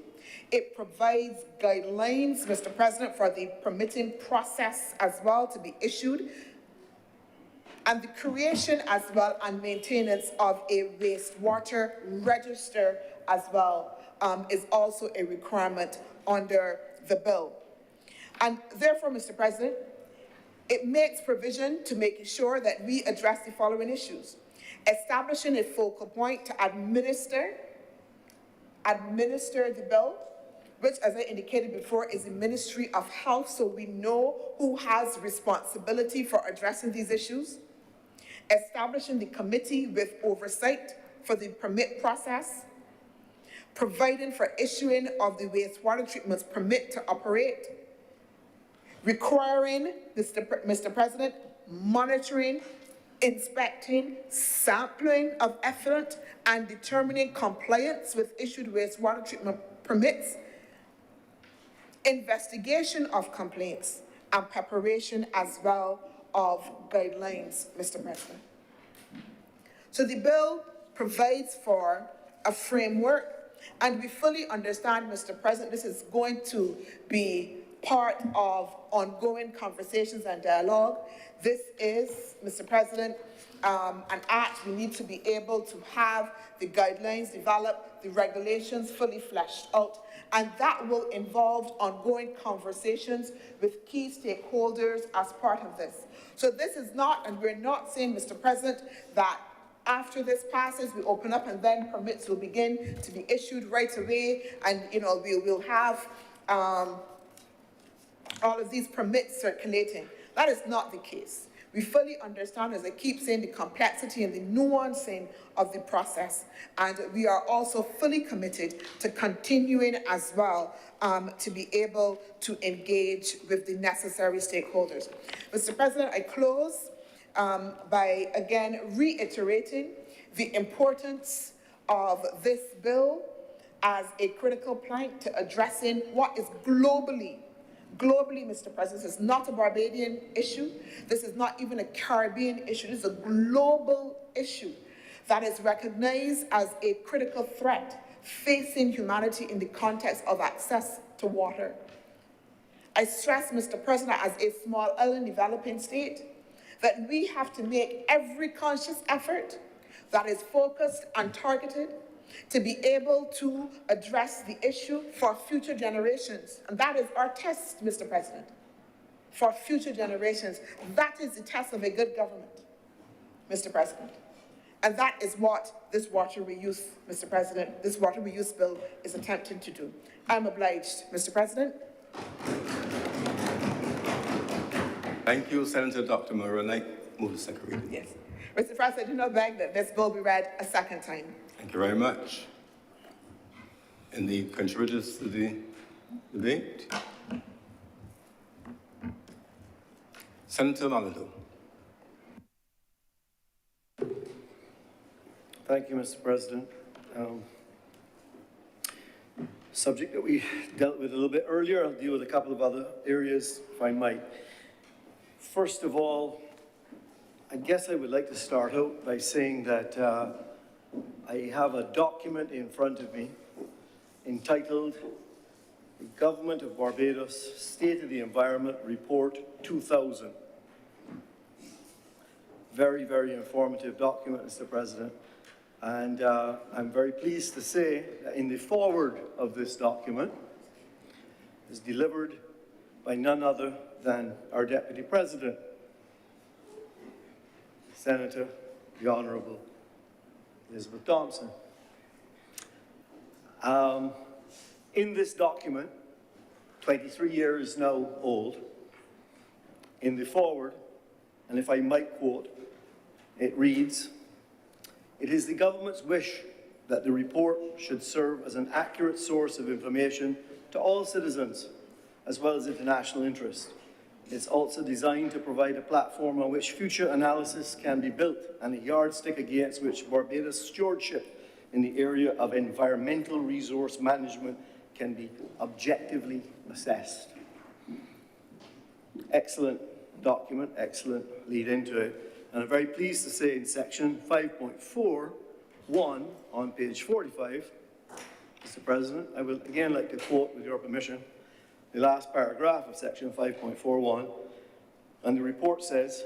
It provides guidelines, Mr. President, for the permitting process as well to be issued, and the creation as well and maintenance of a wastewater register as well is also a requirement under the bill. And therefore, Mr. President, it makes provision to make sure that we address the following issues: establishing a focal point to administer the bill, which, as I indicated before, is the Ministry of Health, so we know who has responsibility for addressing these issues. Establishing the committee with oversight for the permit process, providing for issuing of the wastewater treatment's permit to operate, requiring, Mr. President, monitoring, inspecting, sampling of effluent, and determining compliance with issued wastewater treatment permits, investigation of complaints, and preparation as well of guidelines, Mr. President. So the bill provides for a framework, and we fully understand, Mr. President, this is going to be part of ongoing conversations and dialogue. This is, Mr. President, an act. We need to be able to have the guidelines developed, the regulations fully fleshed out, and that will involve ongoing conversations with key stakeholders as part of this. So this is not, and we're not saying, Mr. President, that after this passes, we open up and then permits will begin to be issued right away, and we'll have all of these permits circulating. That is not the case. We fully understand, as I keep saying, the complexity and the nuancing of the process, and we are also fully committed to continuing as well to be able to engage with the necessary stakeholders. Mr. President, I close by again reiterating the importance of this bill as a critical plank to addressing what is globally, Mr. President, this is not a Barbadian issue. This is not even a Caribbean issue. This is a global issue that is recognized as a critical threat facing humanity in the context of access to water. I stress, Mr. President, as a small island developing state, that we have to make every conscious effort that is focused and targeted to be able to address the issue for future generations. And that is our test, Mr. President, for future generations. That is the test of a good government, Mr. President. And that is what this water reuse, Mr. President, this water reuse bill is attempting to do. I'm obliged, Mr. President. Thank you, Senator Dr. Moroni. Move to second reading. Yes. Mr. President, I do not beg that this bill be read a second time. Thank you very much. Any contributors to the debate? Senator Malado. Thank you, Mr. President. Subject that we dealt with a little bit earlier. I'll deal with a couple of other areas, if I might. First of all, I guess I would like to start out by saying that I have a document in front of me entitled The Government of Barbados State of the Environment Report 2000. very, very informative document, Mr. President. And I'm very pleased to say that in the foreword of this document is delivered by none other than our Deputy President, Senator the Honourable Elizabeth Thompson. In this document, 23 years now old, in the foreword, and if I might quote, it reads, "It is the government's wish that the report should serve as an accurate source of information to all citizens, as well as international interests. It's also designed to provide a platform on which future analysis can be built and a yardstick against which Barbados stewardship in the area of environmental resource management can be objectively assessed." Excellent document, excellent lead into it. And I'm very pleased to say in section 5.4.1 on page 45, Mr. President, I would again like to quote, with your permission, the last paragraph of section 5.4.1, and the report says,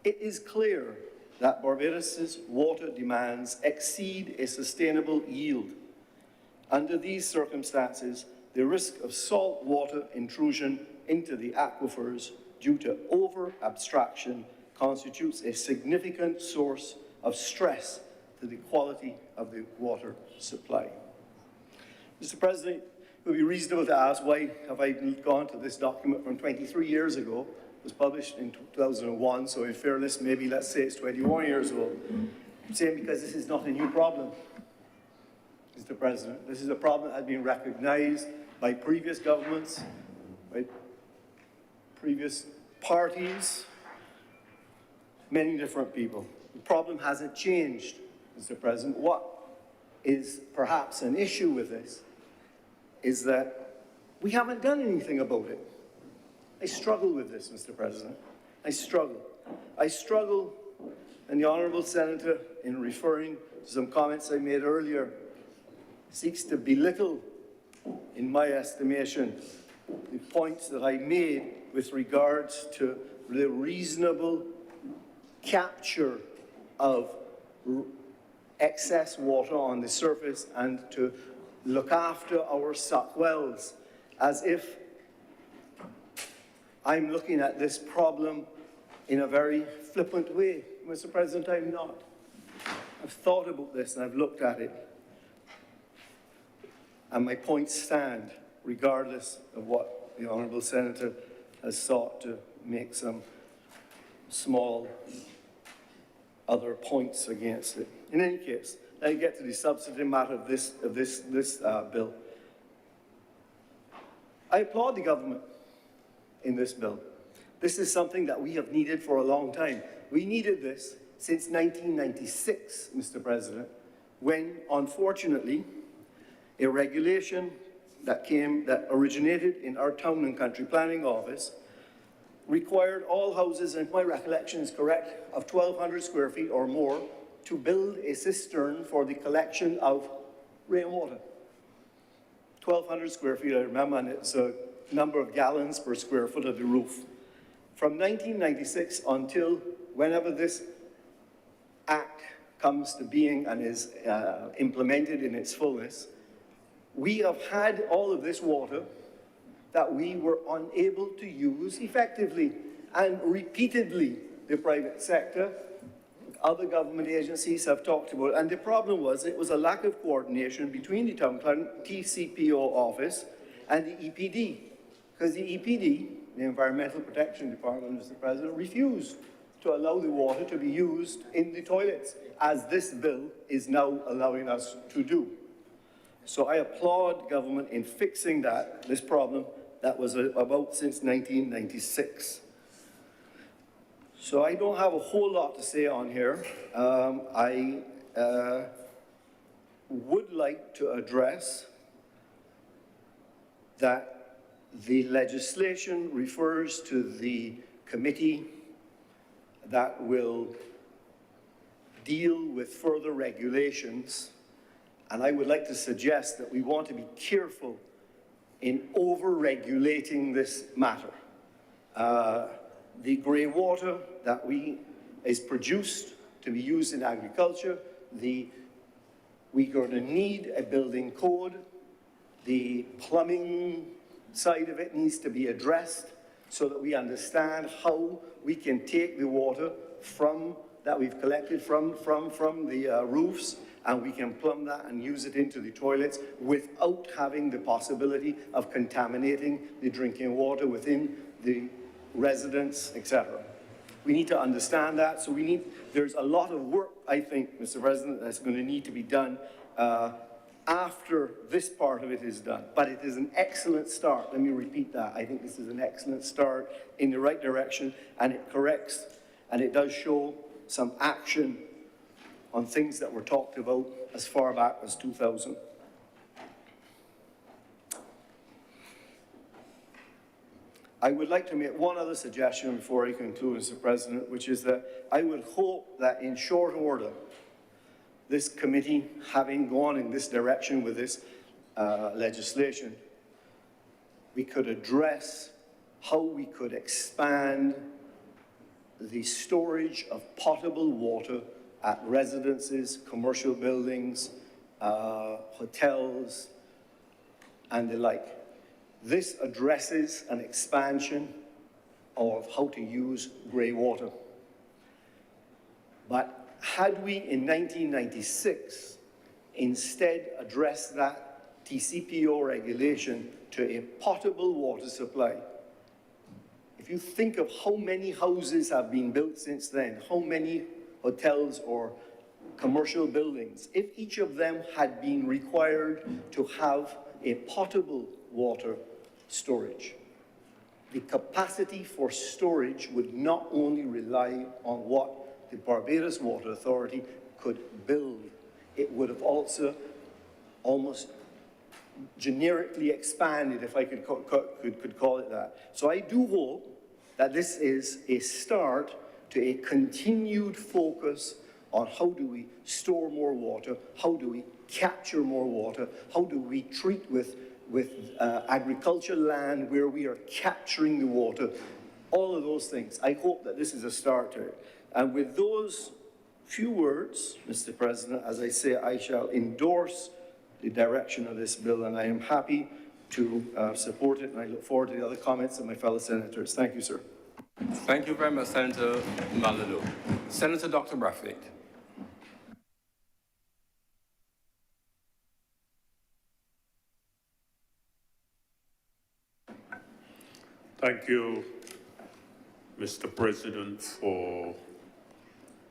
"It is clear that Barbados's water demands exceed a sustainable yield. Under these circumstances, the risk of salt water intrusion into the aquifers due to over-abstraction constitutes a significant source of stress to the quality of the water supply." Mr. President, it would be reasonable to ask, why have I gone to this document from 23 years ago? It was published in 2001, so in fairness, maybe let's say it's 21 years old. I'm saying because this is not a new problem, Mr. President. This is a problem that has been recognized by previous governments, by previous parties, many different people. The problem hasn't changed, Mr. President. What is perhaps an issue with this is that we haven't done anything about it. I struggle with this, Mr. President. I struggle. I struggle, and the Honourable Senator, in referring to some comments I made earlier, seeks to belittle, in my estimation, the points that I made with regards to the reasonable capture of excess water on the surface and to look after our suck wells, as if I'm looking at this problem in a very flippant way. Mr. President, I'm not. I've thought about this and I've looked at it. And my points stand, regardless of what the Honourable Senator has sought to make some small other points against it. In any case, let me get to the substantive matter of this bill. I applaud the government in this bill. This is something that we have needed for a long time. We needed this since 1996, Mr. President, when, unfortunately, a regulation that originated in our Town and Country Planning Office required all houses, and if my recollection is correct, of 1,200 square feet or more to build a cistern for the collection of rainwater. 1,200 square feet, I remember, and it's a number of gallons per square foot of the roof. From 1996 until whenever this act comes to being and is implemented in its fullness, we have had all of this water that we were unable to use effectively, and repeatedly the private sector, other government agencies have talked about it. And the problem was, it was a lack of coordination between the TCPO office and the EPD, because the EPD, the Environmental Protection Department, Mr. President, refused to allow the water to be used in the toilets, as this bill is now allowing us to do. So I applaud government in fixing this problem that was about since 1996. So I don't have a whole lot to say on here. I would like to address that the legislation refers to the committee that will deal with further regulations, and I would like to suggest that we want to be careful in over-regulating this matter. The grey water that we is produced to be used in agriculture. We're going to need a building code. The plumbing side of it needs to be addressed so that we understand how we can take the water that we've collected from the roofs, and we can plumb that and use it into the toilets without having the possibility of contaminating the drinking water within the residents, etc. We need to understand that, so there's a lot of work, I think, Mr. President, that's going to need to be done after this part of it is done. But it is an excellent start. Let me repeat that. I think this is an excellent start in the right direction, and it corrects, and it does show some action on things that were talked about as far back as 2000. I would like to make one other suggestion before I conclude, Mr. President, which is that I would hope that in short order, this committee, having gone in this direction with this legislation, we could address how we could expand the storage of potable water at residences, commercial buildings, hotels, and the like. This addresses an expansion of how to use grey water. But had we, in 1996, instead addressed that TCPO regulation to a potable water supply, if you think of how many houses have been built since then, how many hotels or commercial buildings, if each of them had been required to have a potable water storage, the capacity for storage would not only rely on what the Barbados Water Authority could build, it would have also almost generically expanded, if I could call it that. So I do hope that this is a start to a continued focus on how do we store more water, how do we capture more water, how do we treat with agricultural land where we are capturing the water, all of those things. I hope that this is a start to it. And with those few words, Mr. President, as I say, I shall endorse the direction of this bill, and I am happy to support it, and I look forward to the other comments of my fellow senators. Thank you, sir. Thank you very much, Senator Malado. Senator Dr. Brathwaite. Thank you, Mr. President, for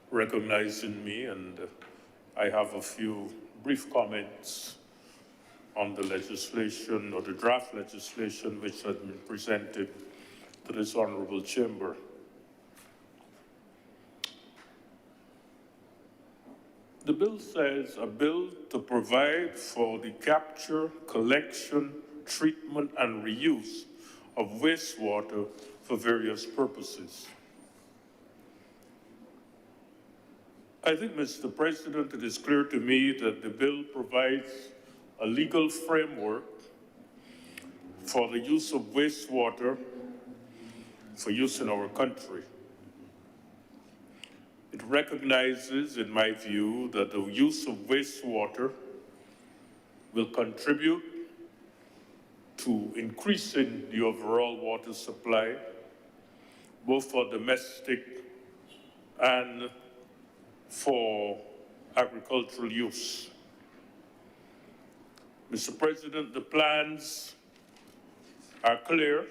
recognizing me, and I have a few brief comments on the legislation or the draft legislation which has been presented to this honorable chamber. The bill says a bill to provide for the capture, collection, treatment, and reuse of wastewater for various purposes. I think, Mr. President, it is clear to me that the bill provides a legal framework for the use of wastewater for use in our country. It recognizes, in my view, that the use of wastewater will contribute to increasing the overall water supply, both for domestic and for agricultural use. Mr. President, the plans are clear.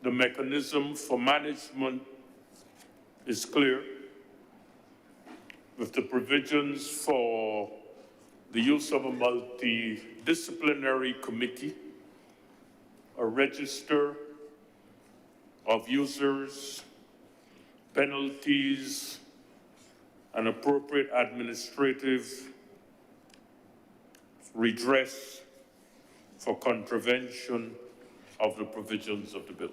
The mechanism for management is clear, with the provisions for the use of a multidisciplinary committee, a register of users, penalties, and appropriate administrative redress for contravention of the provisions of the bill.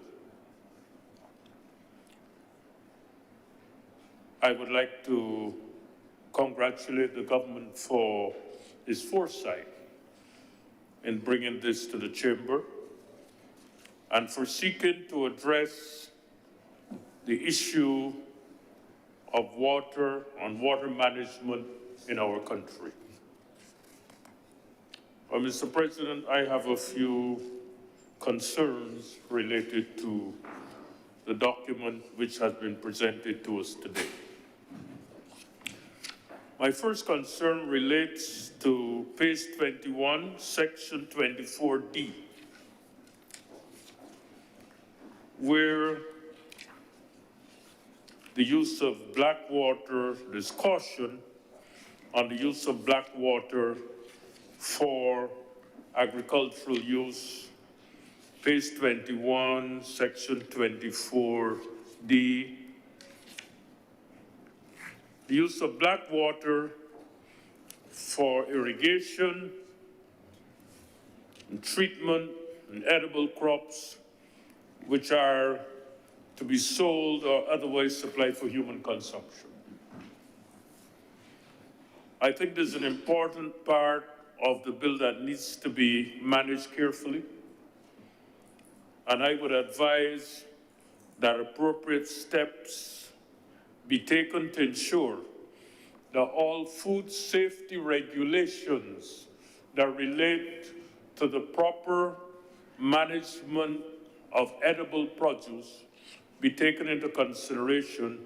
I would like to congratulate the government for its foresight in bringing this to the chamber and for seeking to address the issue of water and water management in our country. Mr. President, I have a few concerns related to the document which has been presented to us today. My first concern relates to page 21, section 24D, where the use of black water, there's caution on the use of black water for agricultural use. Page 21, section 24D. The use of black water for irrigation and treatment and edible crops, which are to be sold or otherwise supplied for human consumption. I think there's an important part of the bill that needs to be managed carefully. And I would advise that appropriate steps be taken to ensure that all food safety regulations that relate to the proper management of edible produce be taken into consideration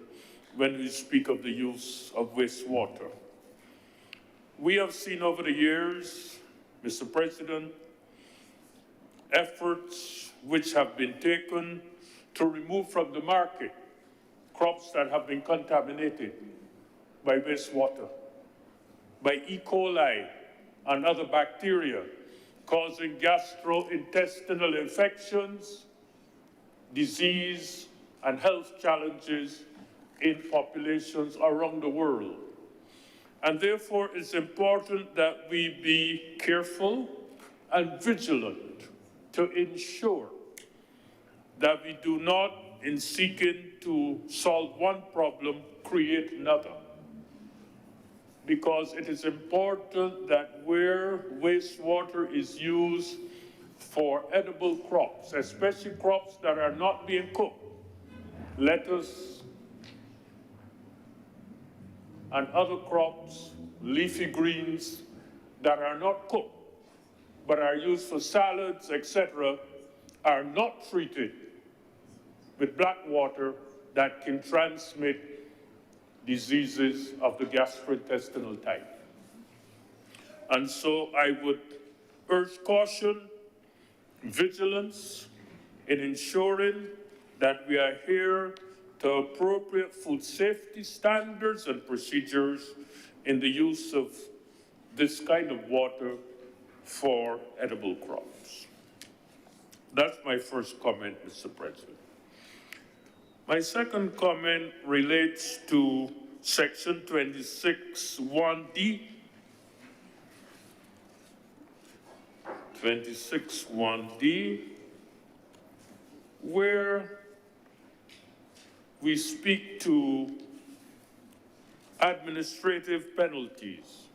when we speak of the use of wastewater. We have seen over the years, Mr. President, efforts which have been taken to remove from the market crops that have been contaminated by wastewater, by E. coli and other bacteria, causing gastrointestinal infections, disease, and health challenges in populations around the world. And therefore, it's important that we be careful and vigilant to ensure that we do not, in seeking to solve one problem, create another. Because it is important that where wastewater is used for edible crops, especially crops that are not being cooked, lettuce and other crops, leafy greens that are not cooked, but are used for salads, etc., are not treated with black water that can transmit diseases of the gastrointestinal type. And so I would urge caution, vigilance in ensuring that we adhere to appropriate food safety standards and procedures in the use of this kind of water for edible crops. That's my first comment, Mr. President. My second comment relates to section 26(1)(d). 26(1)(d), where we speak to administrative penalties.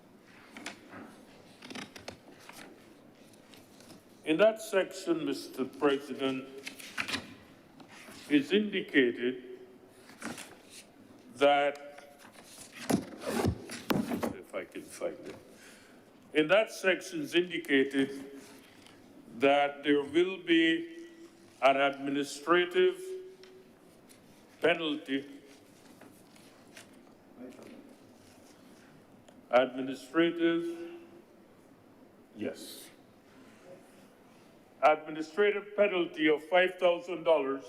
In that section, Mr. President, it's indicated that, if I can find it, in that section it's indicated that there will be an administrative penalty, administrative penalty of $5,000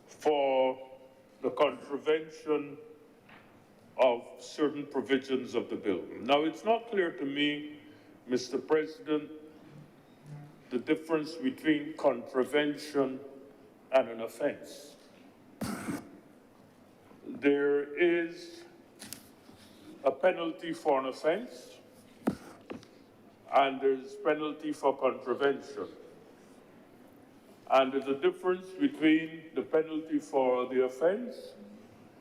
for the contravention of certain provisions of the bill. Now, it's not clear to me, Mr. President, the difference between contravention and an offense. There is a penalty for an offense, and there's penalty for contravention. And there's a difference between the penalty for the offense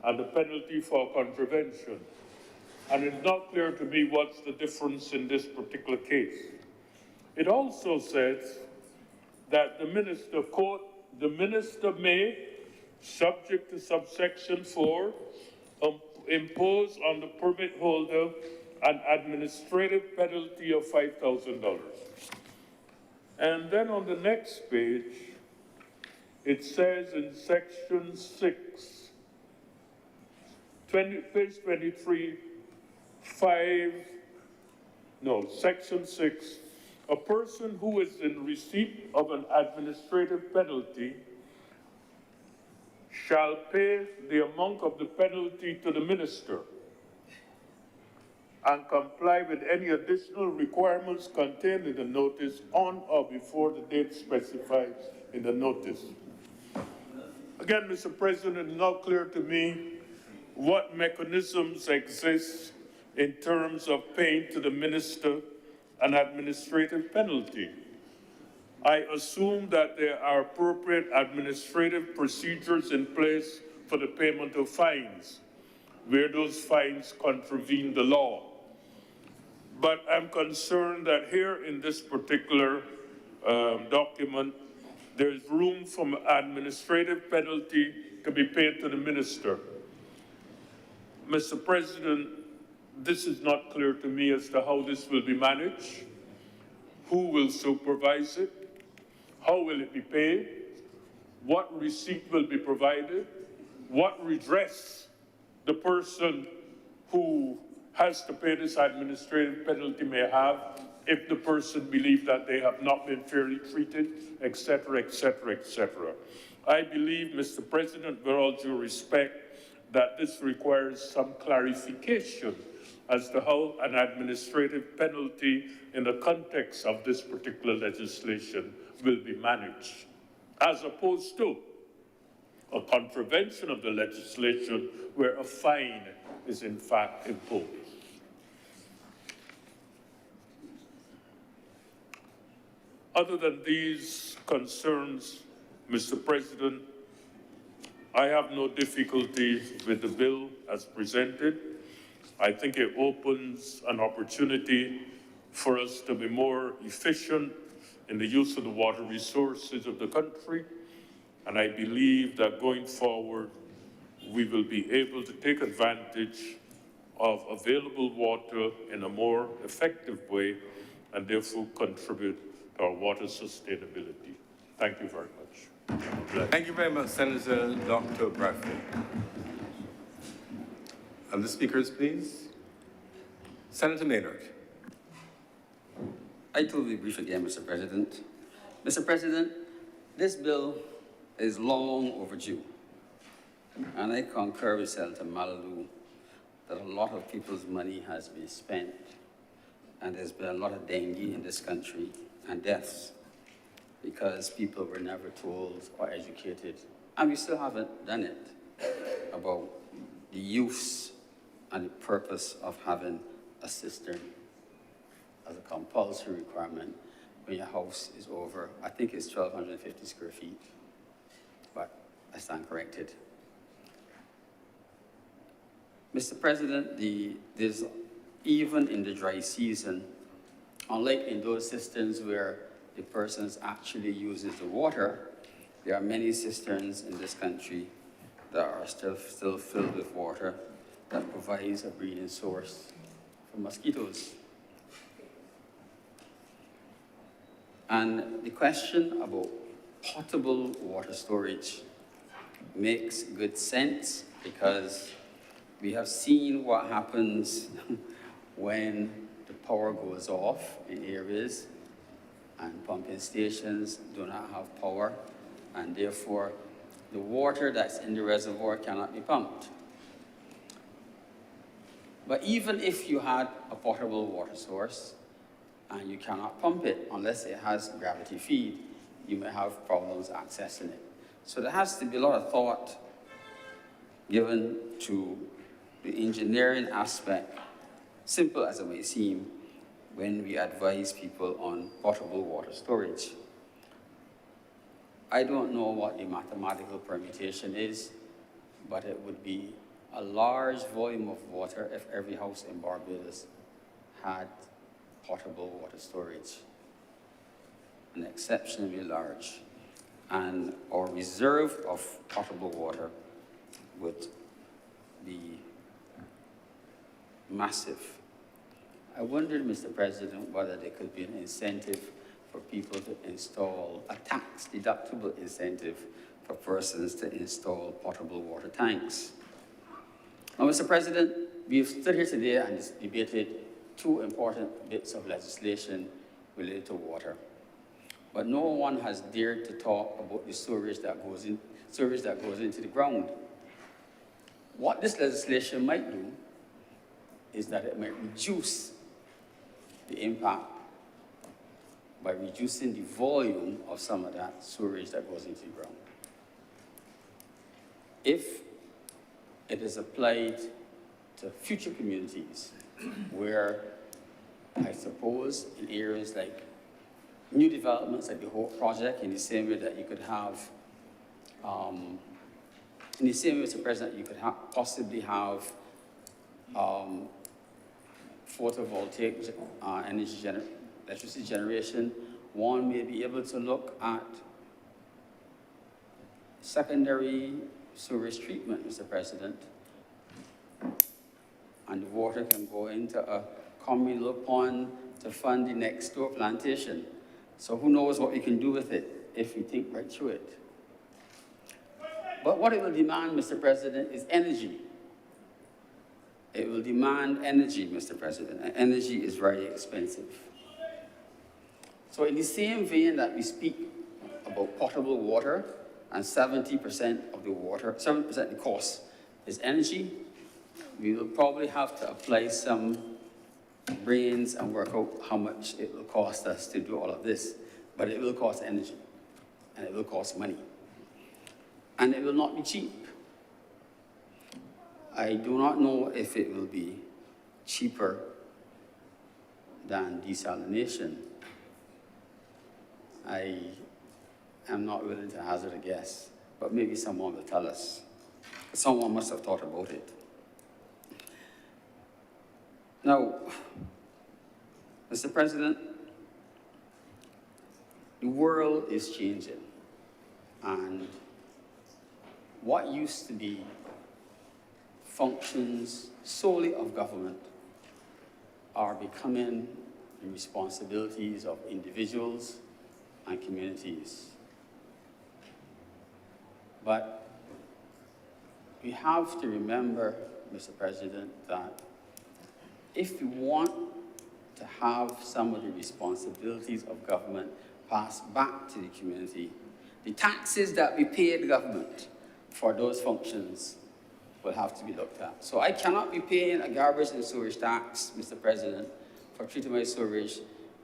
and the penalty for contravention. And it's not clear to me what's the difference in this particular case. It also says that the minister, quote, the minister may, subject to subsection 4, impose on the permit holder an administrative penalty of $5,000. And then on the next page, it says in section 6, page 23, section 6, a person who is in receipt of an administrative penalty shall pay the amount of the penalty to the minister and comply with any additional requirements contained in the notice on or before the date specified in the notice. Again, Mr. President, it's not clear to me what mechanisms exist in terms of paying to the minister an administrative penalty. I assume that there are appropriate administrative procedures in place for the payment of fines, where those fines contravene the law. But I'm concerned that here in this particular document, there's room for an administrative penalty to be paid to the minister. Mr. President, this is not clear to me as to how this will be managed, who will supervise it, how will it be paid, what receipt will be provided, what redress the person who has to pay this administrative penalty may have if the person believes that they have not been fairly treated, et cetera, et cetera, et cetera. I believe, Mr. President, with all due respect, that this requires some clarification as to how an administrative penalty in the context of this particular legislation will be managed, as opposed to a contravention of the legislation where a fine is in fact imposed. Other than these concerns, Mr. President, I have no difficulty with the bill as presented. I think it opens an opportunity for us to be more efficient in the use of the water resources of the country. And I believe that going forward, we will be able to take advantage of available water in a more effective way and therefore contribute to our water sustainability. Thank you very much. Thank you very much, Senator Dr. Bradford. And the speakers, please. Senator Maynard. I too will be brief again, Mr. President. Mr. President, this bill is long overdue. And I concur with Senator Malalou that a lot of people's money has been spent and there's been a lot of dengue in this country and deaths because people were never told or educated, and we still haven't done it, about the use and the purpose of having a cistern as a compulsory requirement when your house is over, I think it's 1,250 square feet, but I stand corrected. Mr. President, there's even in the dry season, unlike in those cisterns where the person actually uses the water, there are many cisterns in this country that are still filled with water that provides a breeding source for mosquitoes. And the question about potable water storage makes good sense because we have seen what happens when the power goes off in areas and pumping stations do not have power, and therefore the water that's in the reservoir cannot be pumped. But even if you had a potable water source and you cannot pump it unless it has gravity feed, you may have problems accessing it. So there has to be a lot of thought given to the engineering aspect, simple as it may seem, when we advise people on potable water storage. I don't know what the mathematical permutation is, but it would be a large volume of water if every house in Barbados had potable water storage, an exceptionally large. and our reserve of potable water would be massive. I wondered, Mr. President, whether there could be an incentive for people to install a tax-deductible incentive for persons to install potable water tanks. Now, Mr. President, we've stood here today and debated two important bits of legislation related to water. But no one has dared to talk about the sewage that goes into the ground. What this legislation might do is that it might reduce the impact by reducing the volume of some of that sewage that goes into the ground. If it is applied to future communities where, I suppose, in areas like new developments like the Hope project, in the same way that you could have, in the same way, Mr. President, you could possibly have photovoltaic electricity generation, one may be able to look at secondary sewage treatment, Mr. President, and the water can go into a communal pond to fund the next door plantation. So who knows what we can do with it if we think right through it. But what it will demand, Mr. President, is energy. It will demand energy, Mr. President, and energy is very expensive. So in the same vein that we speak about potable water, and 70% of the water, 70% of the cost is energy, we will probably have to apply some brains and work out how much it will cost us to do all of this. But it will cost energy, and it will cost money. And it will not be cheap. I do not know if it will be cheaper than desalination. I am not willing to hazard a guess, but maybe someone will tell us. Someone must have thought about it. Now, Mr. President, the world is changing, and what used to be functions solely of government are becoming the responsibilities of individuals and communities. But we have to remember, Mr. President, that if we want to have some of the responsibilities of government passed back to the community, the taxes that we pay the government for those functions will have to be looked at. So I cannot be paying a garbage and sewage tax, Mr. President, for treating my sewage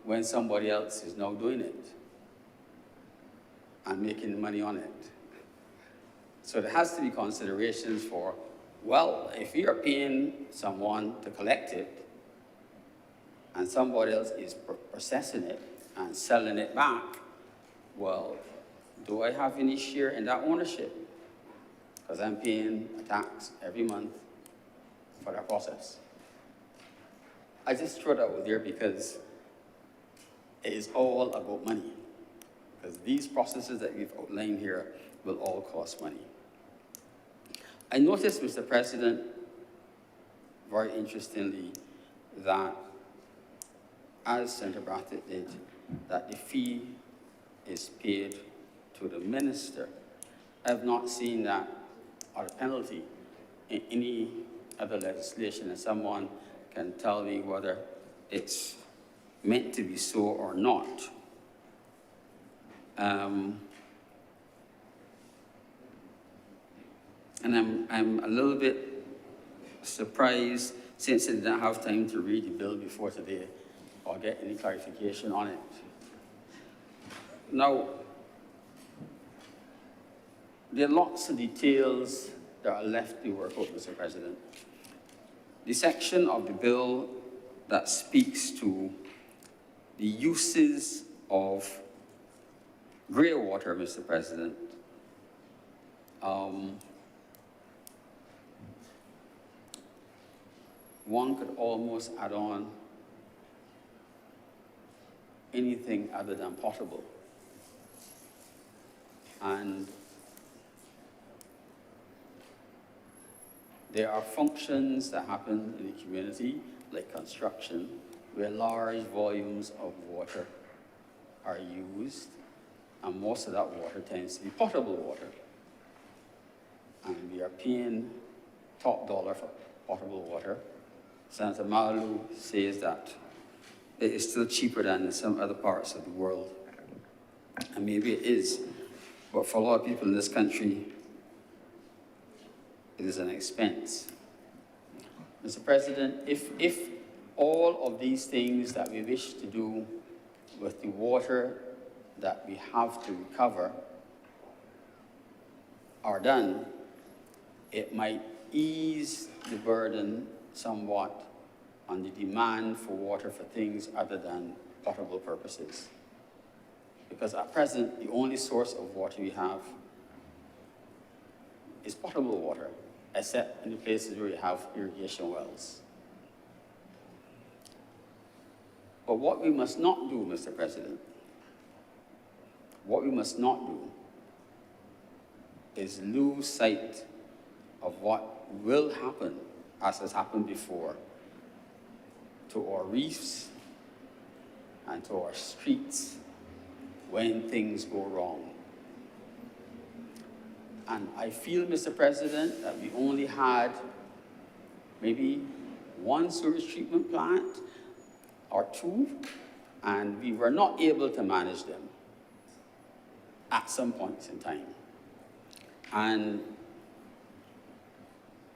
when somebody else is now doing it and making money on it. So there has to be considerations for, well, if we are paying someone to collect it and somebody else is processing it and selling it back, well, do I have any share in that ownership? Because I'm paying a tax every month for that process. I just throw that out there because it is all about money. Because these processes that we've outlined here will all cost money. I noticed, Mr. President, very interestingly, that as Senator Brathwaite did, that the fee is paid to the minister. I have not seen that or a penalty in any other legislation, and someone can tell me whether it's meant to be so or not. And I'm a little bit surprised, since I didn't have time to read the bill before today or get any clarification on it. Now, there are lots of details that are left to work out, Mr. President. The section of the bill that speaks to the uses of grey water, Mr. President, one could almost add on anything other than potable. And there are functions that happen in the community, like construction, where large volumes of water are used, and most of that water tends to be potable water. And we are paying top dollar for potable water. Senator Malu says that it is still cheaper than in some other parts of the world. And maybe it is, but for a lot of people in this country, it is an expense. Mr. President, if all of these things that we wish to do with the water that we have to recover are done, it might ease the burden somewhat on the demand for water for things other than potable purposes. Because at present, the only source of water we have is potable water, except in the places where we have irrigation wells. But what we must not do, Mr. President, what we must not do is lose sight of what will happen, as has happened before, to our reefs and to our streets when things go wrong. And I feel, Mr. President, that we only had maybe one sewage treatment plant or two, and we were not able to manage them at some points in time. And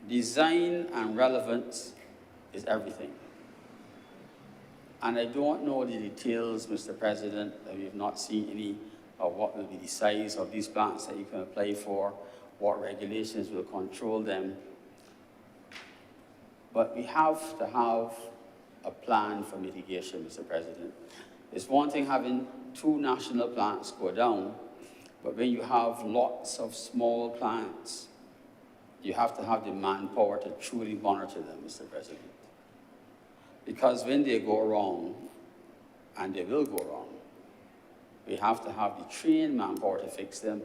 design and relevance is everything. And I don't know the details, Mr. President, that we have not seen any of what will be the size of these plants that you can apply for, what regulations will control them. But we have to have a plan for mitigation, Mr. President. It's one thing having 2 national plants go down, but when you have lots of small plants, you have to have the manpower to truly monitor them, Mr. President. Because when they go wrong, and they will go wrong, we have to have the trained manpower to fix them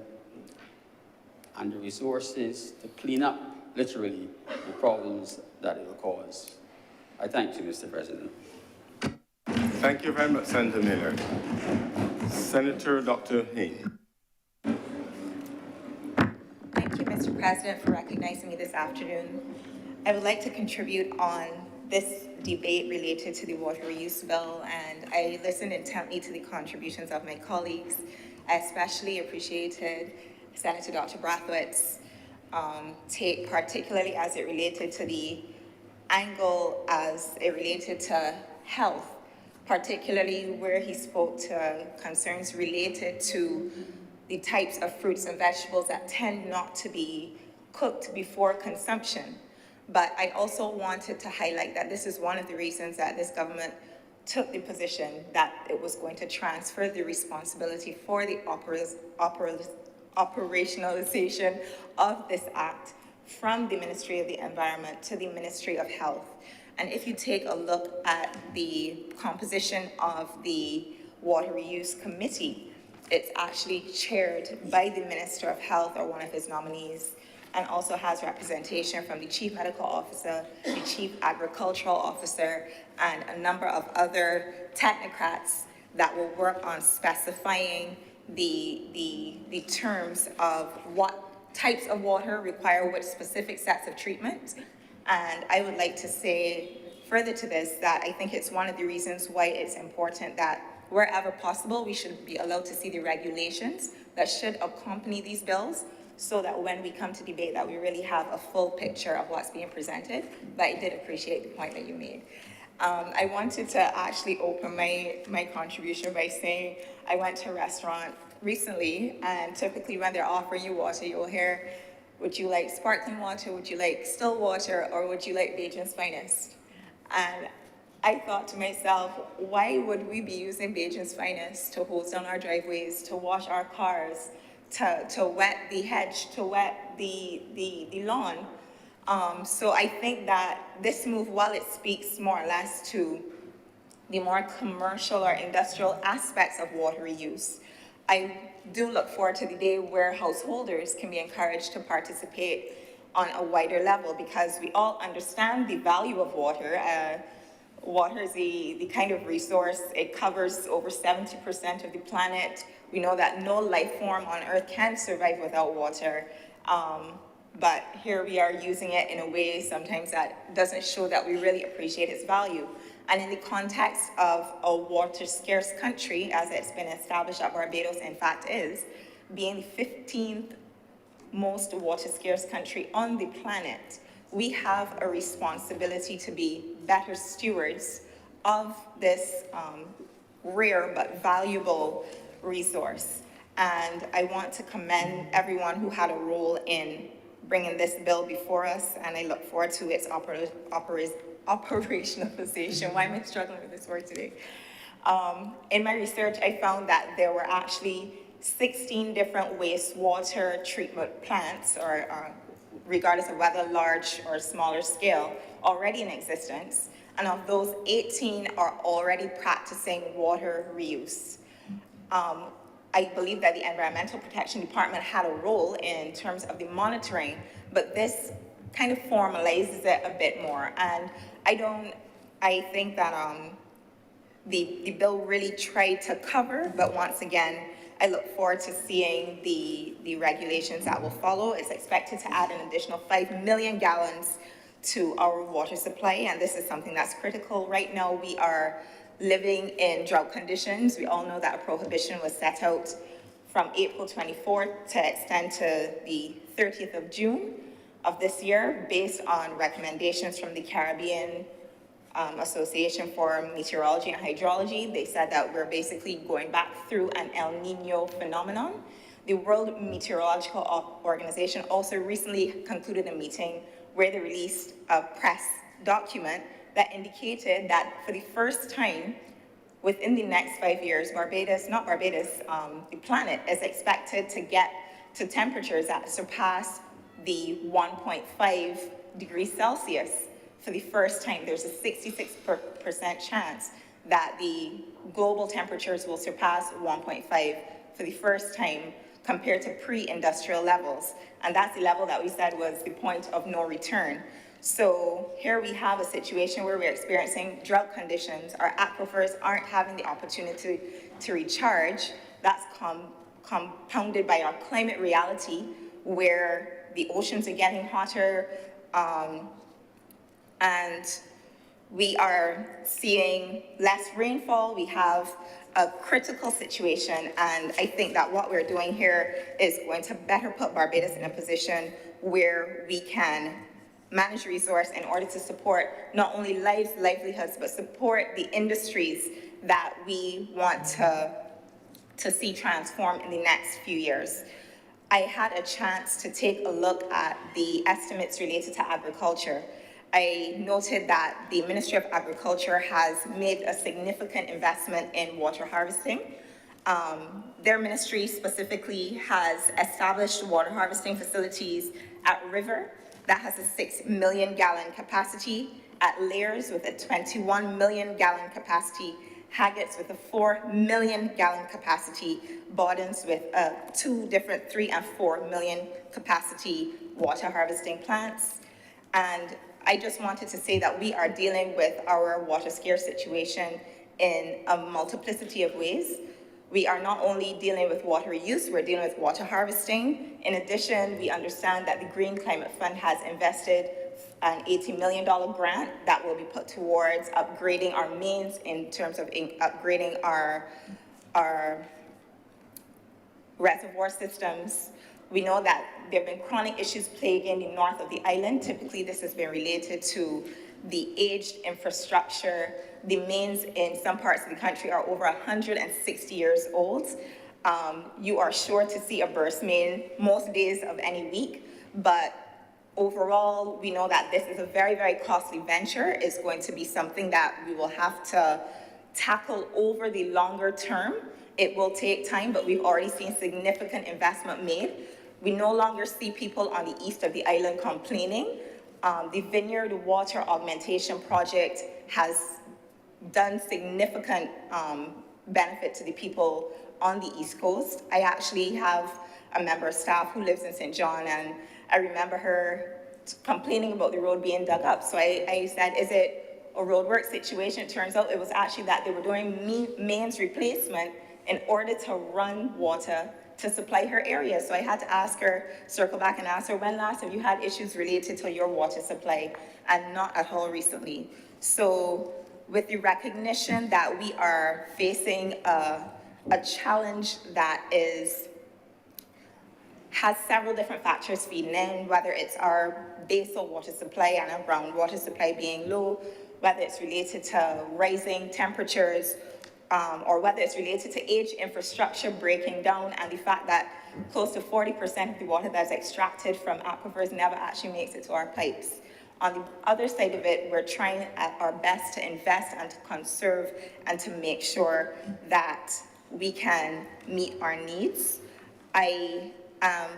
and the resources to clean up, literally, the problems that it will cause. I thank you, Mr. President. Thank you very much, Senator Miller. Senator Dr. Hayne. Thank you, Mr. President, for recognizing me this afternoon. I would like to contribute on this debate related to the water reuse bill, and I listened intently to the contributions of my colleagues. I especially appreciated Senator Dr. Brathwaite's take, particularly as it related to the angle as it related to health, particularly where he spoke to concerns related to the types of fruits and vegetables that tend not to be cooked before consumption. But I also wanted to highlight that this is one of the reasons that this government took the position that it was going to transfer the responsibility for the operationalization of this act from the Ministry of the Environment to the Ministry of Health. And if you take a look at the composition of the Water Reuse Committee, it's actually chaired by the Minister of Health or one of his nominees, and also has representation from the Chief Medical Officer, the Chief Agricultural Officer, and a number of other technocrats that will work on specifying the terms of what types of water require which specific sets of treatment. And I would like to say further to this that I think it's one of the reasons why it's important that wherever possible, we should be allowed to see the regulations that should accompany these bills, so that when we come to debate that we really have a full picture of what's being presented. But I did appreciate the point that you made. I wanted to actually open my contribution by saying I went to a restaurant recently, and typically when they're offering you water, you'll hear, would you like sparkling water, would you like still water, or would you like Bajan's Finest? And I thought to myself, why would we be using Bajan's Finest to hose down our driveways, to wash our cars, to wet the hedge, to wet the lawn? So I think that this move, while it speaks more or less to the more commercial or industrial aspects of water reuse, I do look forward to the day where householders can be encouraged to participate on a wider level, because we all understand the value of water. Water is the kind of resource, it covers over 70% of the planet. We know that no life form on Earth can survive without water. But here we are using it in a way sometimes that doesn't show that we really appreciate its value. And in the context of a water scarce country, as it's been established that Barbados in fact is, being the 15th most water scarce country on the planet, we have a responsibility to be better stewards of this rare but valuable resource. And I want to commend everyone who had a role in bringing this bill before us, and I look forward to its operationalization. Why am I struggling with this word today? In my research, I found that there were actually 16 different wastewater treatment plants, or regardless of whether large or smaller scale, already in existence. And of those, 18 are already practicing water reuse. I believe that the Environmental Protection Department had a role in terms of the monitoring, but this kind of formalizes it a bit more. And I think that the bill really tried to cover, but once again, I look forward to seeing the regulations that will follow. It's expected to add an additional 5 million gallons to our water supply, and this is something that's critical. Right now, we are living in drought conditions. We all know that a prohibition was set out from April 24th to extend to the 30th of June of this year, based on recommendations from the Caribbean Association for Meteorology and Hydrology. They said that we're basically going back through an El Nino phenomenon. The World Meteorological Organization also recently concluded a meeting where they released a press document that indicated that for the first time within the next 5 years, the planet is expected to get to temperatures that surpass the 1.5 degrees Celsius. For the first time, there's a 66% chance that the global temperatures will surpass 1.5 for the first time compared to pre-industrial levels. And that's the level that we said was the point of no return. So here we have a situation where we're experiencing drought conditions. Our aquifers aren't having the opportunity to recharge. That's compounded by our climate reality, where the oceans are getting hotter, and we are seeing less rainfall. We have a critical situation, and I think that what we're doing here is going to better put Barbados in a position where we can manage resource in order to support not only livelihoods, but support the industries that we want to see transform in the next few years. I had a chance to take a look at the estimates related to agriculture. I noted that the Ministry of Agriculture has made a significant investment in water harvesting. Their ministry specifically has established water harvesting facilities at River that has a 6 million gallon capacity, at Layers with a 21 million gallon capacity, Haggett's with a 4 million gallon capacity, Bawden's with 2 different 3 and 4 million capacity water harvesting plants. And I just wanted to say that we are dealing with our water scarce situation in a multiplicity of ways. We are not only dealing with water use, we're dealing with water harvesting. In addition, we understand that the Green Climate Fund has invested an $80 million grant that will be put towards upgrading our mains in terms of upgrading our reservoir systems. We know that there have been chronic issues plaguing the north of the island. Typically, this has been related to the aged infrastructure. The mains in some parts of the country are over 160 years old. You are sure to see a burst main most days of any week, but overall, we know that this is a very, very costly venture. It's going to be something that we will have to tackle over the longer term. It will take time, but we've already seen significant investment made. We no longer see people on the east of the island complaining. The Vineyard Water Augmentation Project has done significant benefit to the people on the East Coast. I actually have a member of staff who lives in St. John, and I remember her complaining about the road being dug up. So I said, is it a roadwork situation? It turns out it was actually that they were doing mains replacement in order to run water to supply her area. So I had to ask her, circle back and ask her, when last have you had issues related to your water supply? And not at all recently. So with the recognition that we are facing a challenge that has several different factors feeding in, whether it's our basal water supply and our groundwater supply being low, whether it's related to rising temperatures, or whether it's related to age infrastructure breaking down, and the fact that close to 40% of the water that's extracted from aquifers never actually makes it to our pipes. On the other side of it, we're trying at our best to invest and to conserve and to make sure that we can meet our needs. I am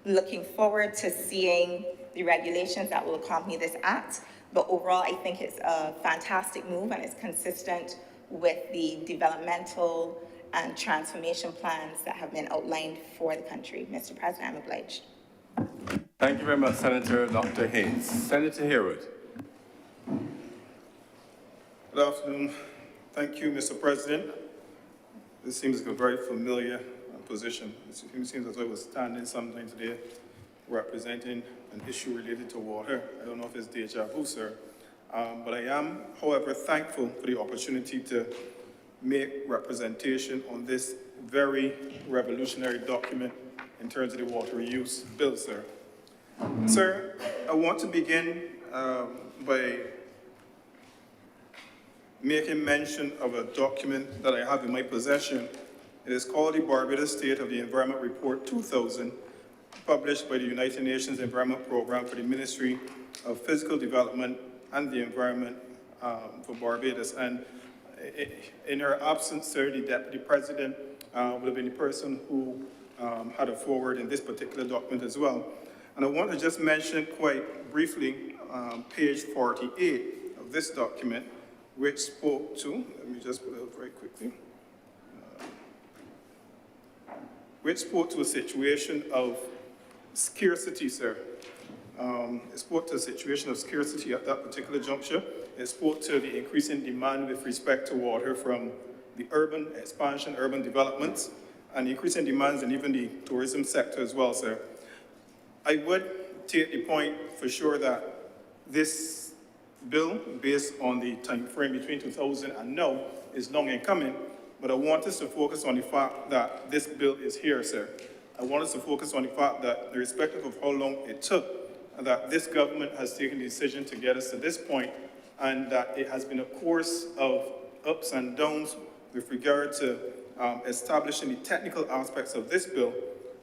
looking forward to seeing the regulations that will accompany this act, but overall I think it's a fantastic move and it's consistent with the developmental and transformation plans that have been outlined for the country. Mr. President, I'm obliged. Thank you very much, Senator Dr. Haynes. Senator Harewood. Good afternoon. Thank you, Mr. President. This seems like a very familiar position. It seems as though I was standing something today representing an issue related to water. I don't know if it's deja vu, sir. But I am, however, thankful for the opportunity to make representation on this very revolutionary document in terms of the water reuse bill, sir. Sir, I want to begin by making mention of a document that I have in my possession. It is called the Barbados State of the Environment Report 2000, published by the United Nations Environment Program for the Ministry of Physical Development and the Environment for Barbados. And in her absence, sir, the Deputy President would have been the person who had a forward in this particular document as well. And I want to just mention quite briefly page 48 of this document, which spoke to, let me just pull it out very quickly, which spoke to a situation of scarcity, sir. It spoke to a situation of scarcity at that particular juncture. It spoke to the increasing demand with respect to water from the urban expansion, urban developments, and increasing demands in even the tourism sector as well, sir. I would take the point for sure that this bill, based on the time frame between 2000 and now, is long in coming, but I want us to focus on the fact that this bill is here, sir. I want us to focus on the fact that, irrespective of how long it took, that this government has taken the decision to get us to this point, and that it has been a course of ups and downs with regard to establishing the technical aspects of this bill.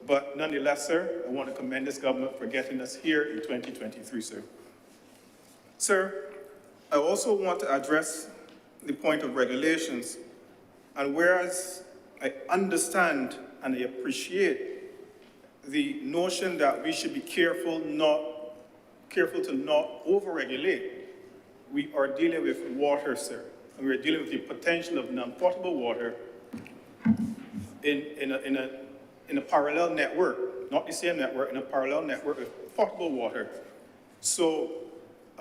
But nonetheless, sir, I want to commend this government for getting us here in 2023, sir. Sir, I also want to address the point of regulations. And whereas I understand and I appreciate the notion that we should be careful to not over-regulate, we are dealing with water, sir. And we're dealing with the potential of non-potable water in a parallel network, not the same network, in a parallel network with potable water. So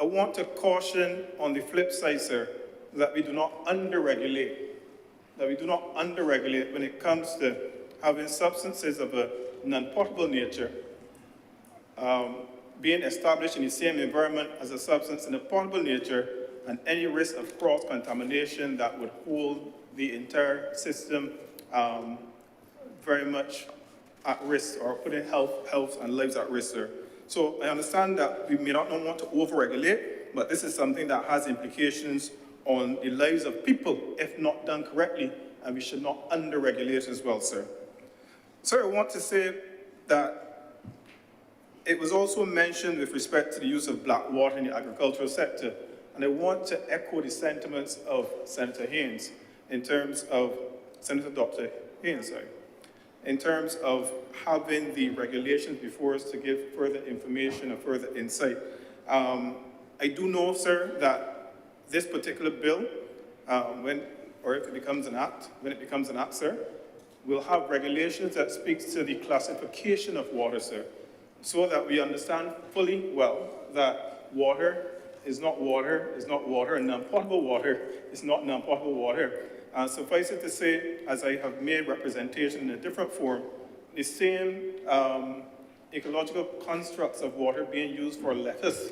I want to caution on the flip side, sir, that we do not under-regulate, when it comes to having substances of a non-potable nature being established in the same environment as a substance in a potable nature, and any risk of cross-contamination that would hold the entire system very much at risk, or putting health and lives at risk, sir. So I understand that we may not want to over-regulate, but this is something that has implications on the lives of people if not done correctly, and we should not under-regulate as well, sir. Sir, I want to say that it was also mentioned with respect to the use of black water in the agricultural sector, and I want to echo the sentiments of Senator Haynes in terms of, Senator Dr. Haynes, sorry, in terms of having the regulations before us to give further information or further insight. I do know, sir, that this particular bill, when it becomes an act, sir, we'll have regulations that speaks to the classification of water, sir, so that we understand fully well that water is not water, is not water, and non-potable water is not non-potable water. Suffice it to say, as I have made representation in a different form, the same ecological constructs of water being used for lettuce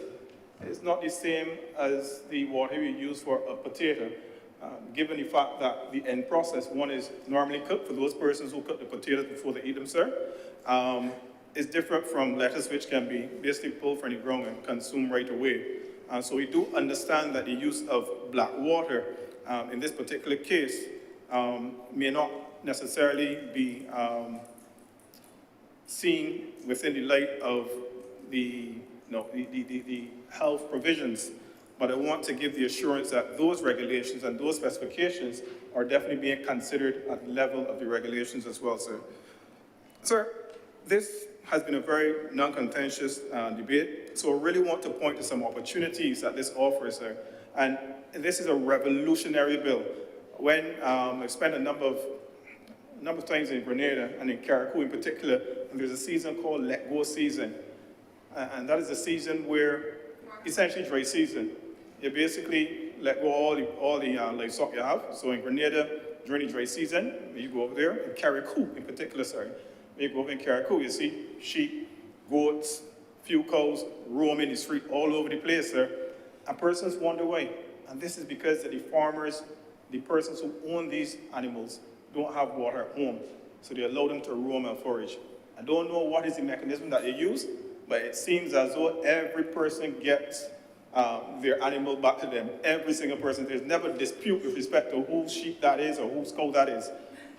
is not the same as the water we use for a potato, given the fact that the end process, one is normally cooked for those persons who cook the potatoes before they eat them, sir, is different from lettuce, which can be basically pulled from the ground and consumed right away. So we do understand that the use of black water in this particular case may not necessarily be seen within the light of the health provisions, but I want to give the assurance that those regulations and those specifications are definitely being considered at the level of the regulations as well, sir. Sir, this has been a very non-contentious debate, so I really want to point to some opportunities that this offers, sir. And this is a revolutionary bill. When I've spent a number of times in Grenada and in Carriacou in particular, and there's a season called Let Go season. And that is a season where, essentially dry season, you basically let go all the livestock you have. So in Grenada, during the dry season, you go over there, in Carriacou in particular, sorry, when you go over in Carriacou, you see sheep, goats, few cows roaming the street all over the place, sir. And persons wonder why. And this is because the farmers, the persons who own these animals, don't have water at home. So they allow them to roam and forage. I don't know what is the mechanism that they use, but it seems as though every person gets their animal back to them. Every single person. There's never a dispute with respect to whose sheep that is or whose cow that is.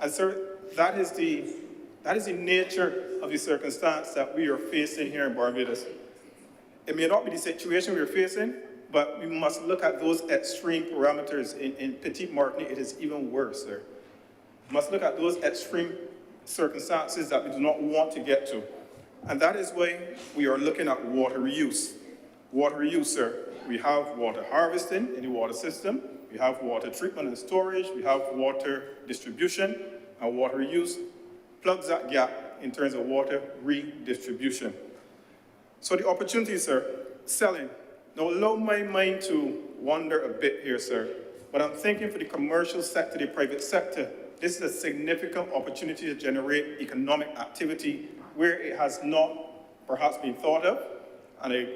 And sir, that is the nature of the circumstance that we are facing here in Barbados. It may not be the situation we are facing, but we must look at those extreme parameters. In Petite Martinique, it is even worse, sir. We must look at those extreme circumstances that we do not want to get to. And that is why we are looking at water reuse. Water reuse, sir. We have water harvesting in the water system. We have water treatment and storage. We have water distribution. And water reuse plugs that gap in terms of water redistribution. So the opportunity, sir, selling. Now allow my mind to wander a bit here, sir. But I'm thinking for the commercial sector, the private sector, this is a significant opportunity to generate economic activity where it has not perhaps been thought of, and I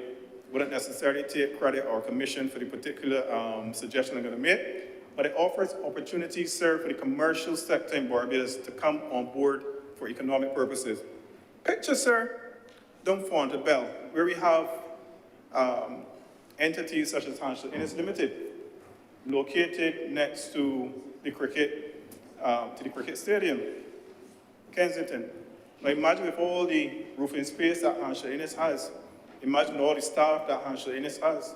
wouldn't necessarily take credit or commission for the particular suggestion I'm going to make, but it offers opportunities, sir, for the commercial sector in Barbados to come on board for economic purposes. Picture, sir, down Fontebelle, where we have entities such as Hansel Innes Limited, located next to the cricket stadium, Kensington. Now imagine with all the roofing space that Hansel Innes has, imagine all the staff that Hansel Innes has,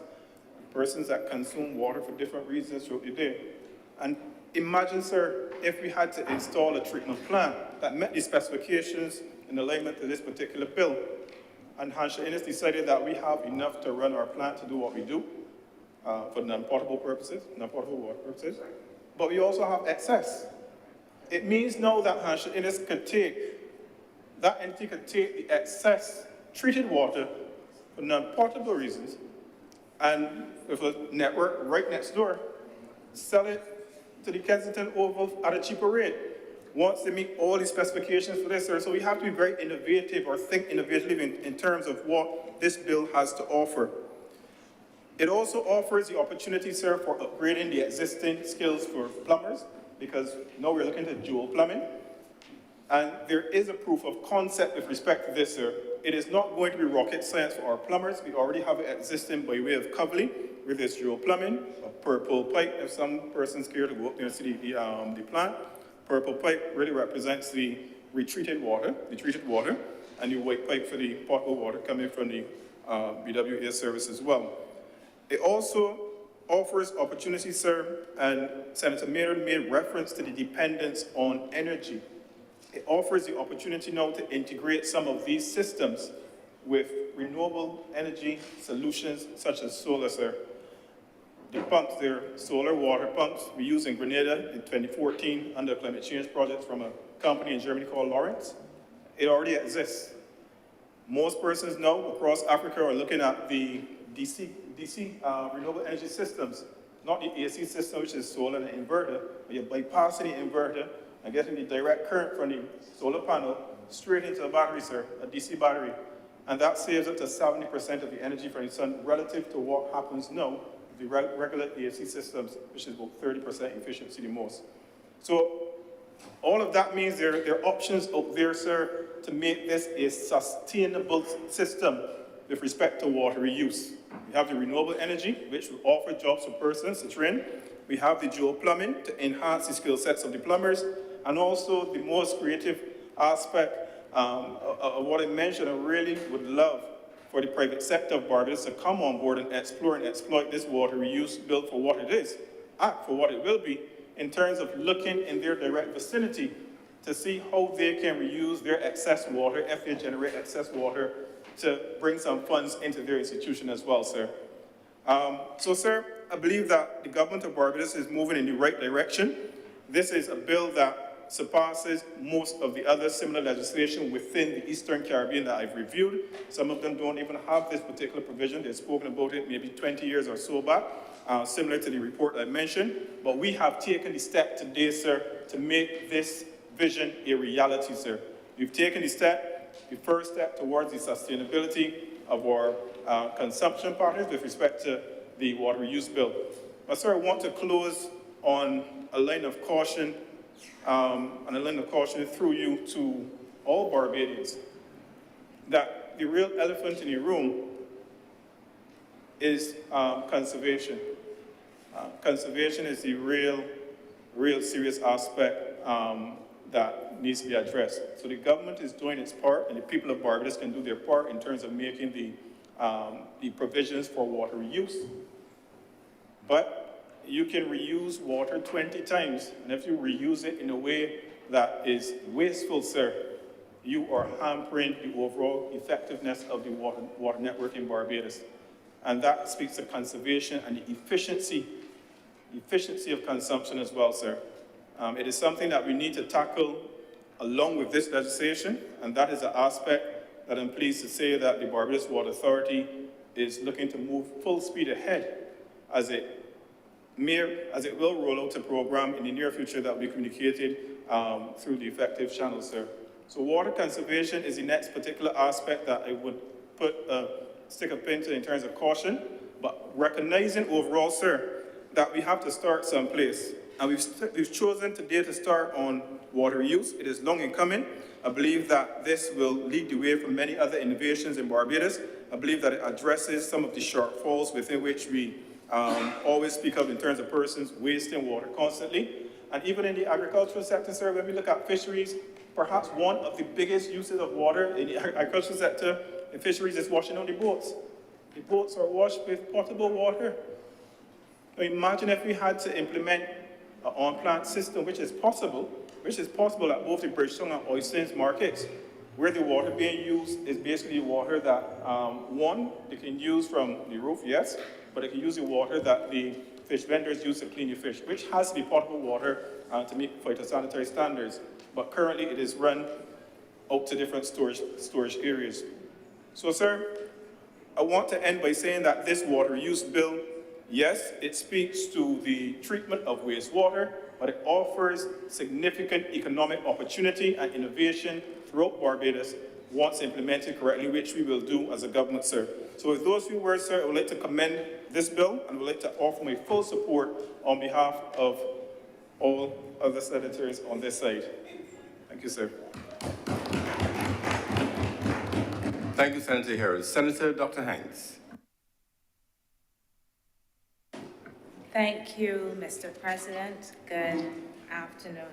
persons that consume water for different reasons throughout the day. And imagine, sir, if we had to install a treatment plant that met the specifications in alignment to this particular bill, and Hansel Innes decided that we have enough to run our plant to do what we do for non-potable purposes, non-potable water purposes, but we also have excess. It means now that Hansel Innes that entity could take the excess treated water for non-potable reasons and with a network right next door, sell it to the Kensington Oval at a cheaper rate once they meet all the specifications for this, sir. So we have to be very innovative or think innovatively in terms of what this bill has to offer. It also offers the opportunity, sir, for upgrading the existing skills for plumbers, because now we're looking at dual plumbing. And there is a proof of concept with respect to this, sir. It is not going to be rocket science for our plumbers. We already have it existing by way of Coverley with this dual plumbing, a purple pipe, if some persons care to go up there and see the plant. Purple pipe really represents the treated water, and the white pipe for the potable water coming from the BWA service as well. It also offers opportunities, sir, and Senator Mayer made reference to the dependence on energy. It offers the opportunity now to integrate some of these systems with renewable energy solutions such as solar, sir. the pumps, they're solar water pumps we used in Grenada in 2014 under a climate change project from a company in Germany called Lawrence. It already exists. Most persons now across Africa are looking at the DC renewable energy systems, not the AC system, which is solar and inverter, but you're bypassing the inverter and getting the direct current from the solar panel straight into a battery, sir, a DC battery. And that saves up to 70% of the energy from the sun relative to what happens now with the regular AC systems, which is about 30% efficiency the most. So all of that means there are options out there, sir, to make this a sustainable system with respect to water reuse. We have the renewable energy, which will offer jobs for persons to train. We have the geoplumbing to enhance the skill sets of the plumbers, and also the most creative aspect of what I mentioned. I really would love for the private sector of Barbados to come on board and explore and exploit this water reuse bill for what it is, act for what it will be, in terms of looking in their direct vicinity to see how they can reuse their excess water, if they generate excess water, to bring some funds into their institution as well, sir. So, sir, I believe that the government of Barbados is moving in the right direction. This is a bill that surpasses most of the other similar legislation within the Eastern Caribbean that I've reviewed. Some of them don't even have this particular provision. They've spoken about it maybe 20 years or so back, similar to the report I mentioned. But we have taken the step today, sir, to make this vision a reality, sir. We've taken the first step towards the sustainability of our consumption patterns with respect to the water reuse bill. But, sir, I want to close on a line of caution, through you to all Barbadians, that the real elephant in the room is conservation. Conservation is the real serious aspect that needs to be addressed. So the government is doing its part, and the people of Barbados can do their part in terms of making the provisions for water reuse. But you can reuse water 20 times, and if you reuse it in a way that is wasteful, sir, you are hampering the overall effectiveness of the water network in Barbados. And that speaks to conservation and the efficiency of consumption as well, sir. It is something that we need to tackle along with this legislation, and that is an aspect that I'm pleased to say that the Barbados Water Authority is looking to move full speed ahead as it will roll out a program in the near future that will be communicated through the effective channels, sir. So water conservation is the next particular aspect that I would stick a pin to in terms of caution, but recognizing overall, sir, that we have to start someplace. And we've chosen today to start on water use. It is long in coming. I believe that this will lead the way for many other innovations in Barbados. I believe that it addresses some of the shortfalls within which we always speak of in terms of persons wasting water constantly. And even in the agricultural sector, sir, when we look at fisheries, perhaps one of the biggest uses of water in the agricultural sector in fisheries is washing on the boats. The boats are washed with potable water. Now imagine if we had to implement an on-plant system, which is possible at both the Bridgetown and Oistins markets, where the water being used is basically water that, one, they can use from the roof, yes, but they can use the water that the fish vendors use to clean the fish, which has to be potable water to meet phytosanitary standards. But currently it is run out to different storage areas. So, sir, I want to end by saying that this water use bill, yes, it speaks to the treatment of wastewater, but it offers significant economic opportunity and innovation throughout Barbados once implemented correctly, which we will do as a government, sir. So with those few words, sir, I would like to commend this bill and would like to offer my full support on behalf of all other senators on this side. Thank you, sir. Thank you, Senator Harris. Senator Dr. Hanks. Thank you, Mr. President. Good afternoon.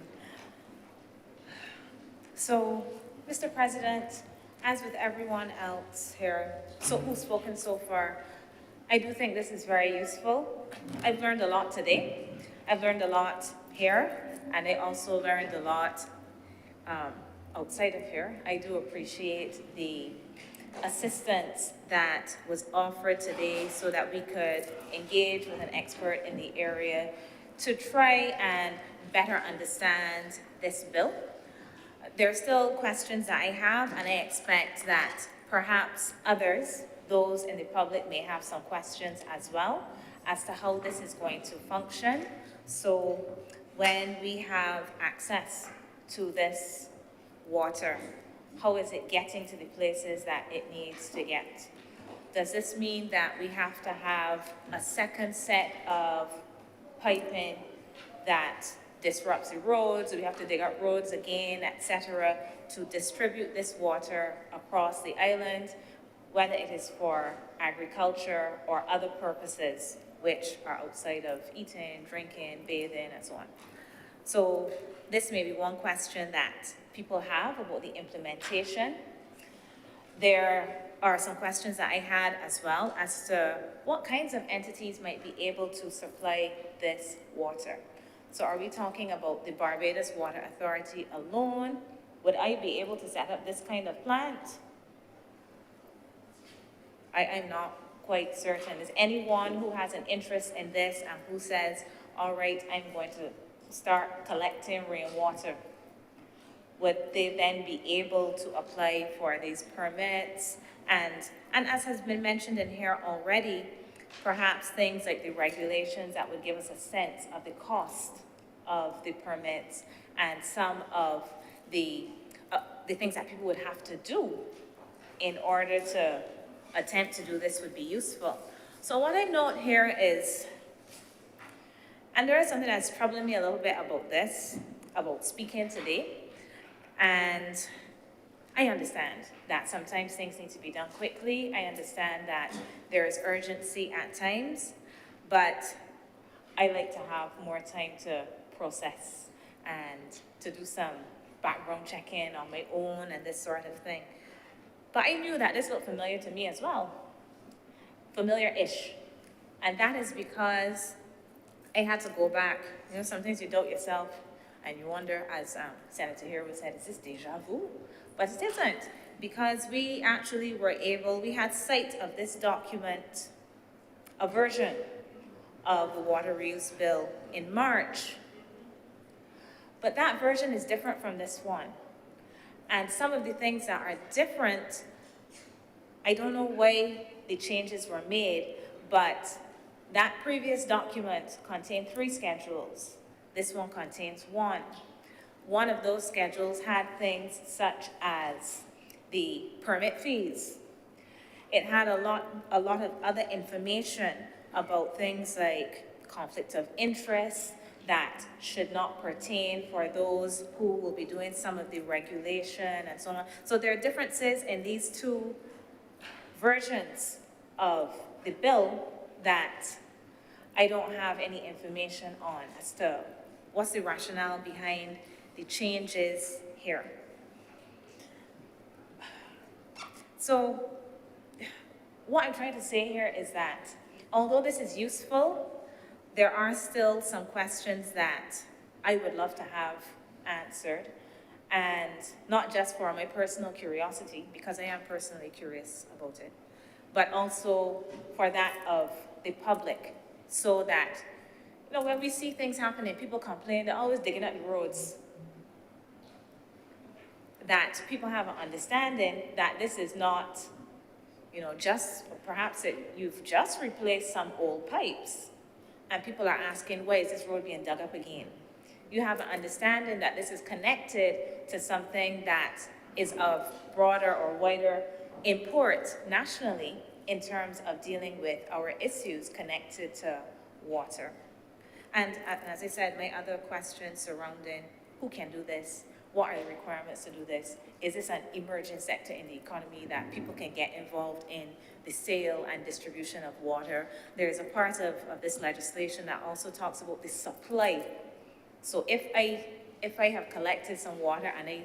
So, Mr. President, as with everyone else here, who's spoken so far, I do think this is very useful. I've learned a lot today. I've learned a lot here, and I also learned a lot outside of here. I do appreciate the assistance that was offered today so that we could engage with an expert in the area to try and better understand this bill. There are still questions that I have, and I expect that perhaps others, those in the public, may have some questions as well as to how this is going to function. So when we have access to this water, how is it getting to the places that it needs to get? Does this mean that we have to have a second set of piping that disrupts the roads? Do we have to dig up roads again, etc., to distribute this water across the island, whether it is for agriculture or other purposes, which are outside of eating, drinking, bathing, and so on? So this may be one question that people have about the implementation. There are some questions that I had as well as to what kinds of entities might be able to supply this water. So are we talking about the Barbados Water Authority alone? Would I be able to set up this kind of plant? I'm not quite certain. Is anyone who has an interest in this and who says, all right, I'm going to start collecting rainwater, would they then be able to apply for these permits? And as has been mentioned in here already, perhaps things like the regulations that would give us a sense of the cost of the permits and some of the things that people would have to do in order to attempt to do this would be useful. So what I note here is, and there is something that's troubling me a little bit about this, about speaking today, and I understand that sometimes things need to be done quickly. I understand that there is urgency at times, but I like to have more time to process and to do some background checking on my own and this sort of thing. But I knew that this looked familiar to me as well, familiar-ish. And that is because I had to go back. You know, sometimes you doubt yourself and you wonder, as Senator Harewood said, is this deja vu? But it isn't, because we actually were able, we had sight of this document, a version of the water reuse bill in March. But that version is different from this one. And some of the things that are different, I don't know why the changes were made, but that previous document contained 3 schedules. This one contains 1. One of those schedules had things such as the permit fees. It had a lot of other information about things like conflict of interest that should not pertain for those who will be doing some of the regulation and so on. So there are differences in these 2 versions of the bill that I don't have any information on as to what's the rationale behind the changes here. So what I'm trying to say here is that although this is useful, there are still some questions that I would love to have answered, and not just for my personal curiosity, because I am personally curious about it, but also for that of the public, so that, you know, when we see things happening, people complain, they're always digging up the roads, that people have an understanding that this is not, you know, just, perhaps you've just replaced some old pipes, and people are asking, why is this road being dug up again? You have an understanding that this is connected to something that is of broader or wider import nationally in terms of dealing with our issues connected to water. And as I said, my other questions surrounding who can do this, what are the requirements to do this? Is this an emerging sector in the economy that people can get involved in the sale and distribution of water? There is a part of this legislation that also talks about the supply. So if I have collected some water and I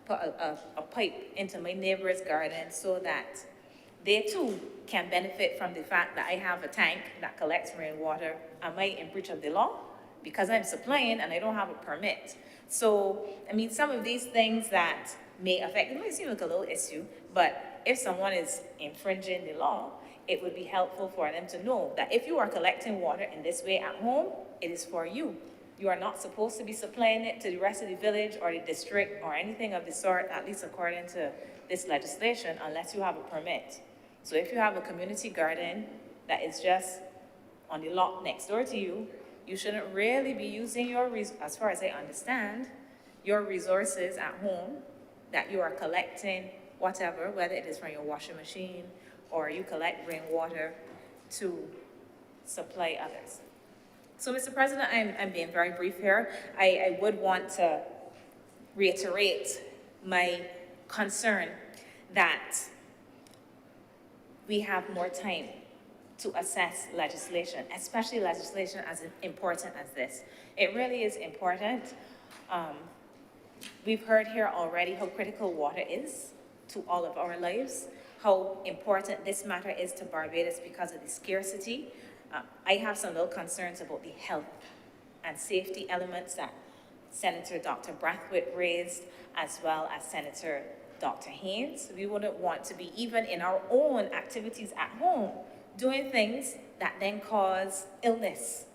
put a pipe into my neighbor's garden so that they too can benefit from the fact that I have a tank that collects rainwater, am I in breach of the law? Because I'm supplying and I don't have a permit. So, I mean, some of these things that may affect, it might seem like a little issue, but But if someone is infringing the law, it would be helpful for them to know that if you are collecting water in this way at home, it is for you. You are not supposed to be supplying it to the rest of the village or the district or anything of the sort, at least according to this legislation, unless you have a permit. So if you have a community garden that is just on the lot next door to you, you shouldn't really be using your, as far as I understand, your resources at home that you are collecting, whatever, whether it is from your washing machine or you collect rainwater to supply others. So, Mr. President, I'm being very brief here. I would want to reiterate my concern that we have more time to assess legislation, especially legislation as important as this. It really is important. We've heard here already how critical water is to all of our lives, how important this matter is to Barbados because of the scarcity. I have some little concerns about the health and safety elements that Senator Dr. Brathwaite raised, as well as Senator Dr. Haynes. We wouldn't want to be, even in our own activities at home, doing things that then cause illness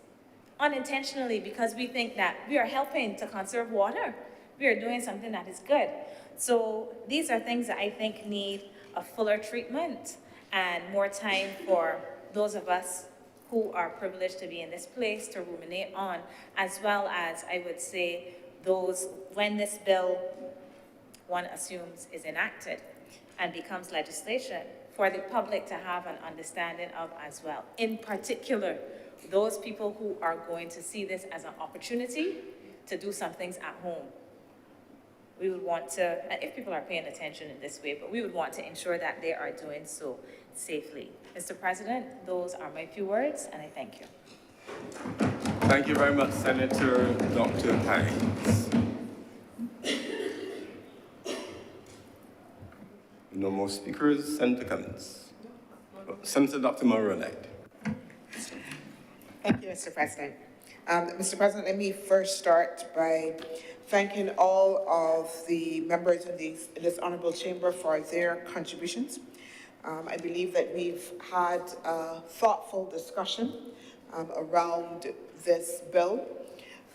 unintentionally because we think that we are helping to conserve water. We are doing something that is good. So these are things that I think need a fuller treatment and more time for those of us who are privileged to be in this place to ruminate on, as well as, I would say, those, when this bill, one assumes, is enacted and becomes legislation, for the public to have an understanding of as well. In particular, those people who are going to see this as an opportunity to do some things at home. We would want to, if people are paying attention in this way, but we would want to ensure that they are doing so safely. Mr. President, those are my few words, and I thank you. Thank you very much, Senator Dr. Hines. No more speakers. Senator Cummins. Senator Dr. Morrow-Knight. Thank you, Mr. President. Mr. President, let me first start by thanking all of the members in this honorable chamber for their contributions. I believe that we've had a thoughtful discussion around this bill,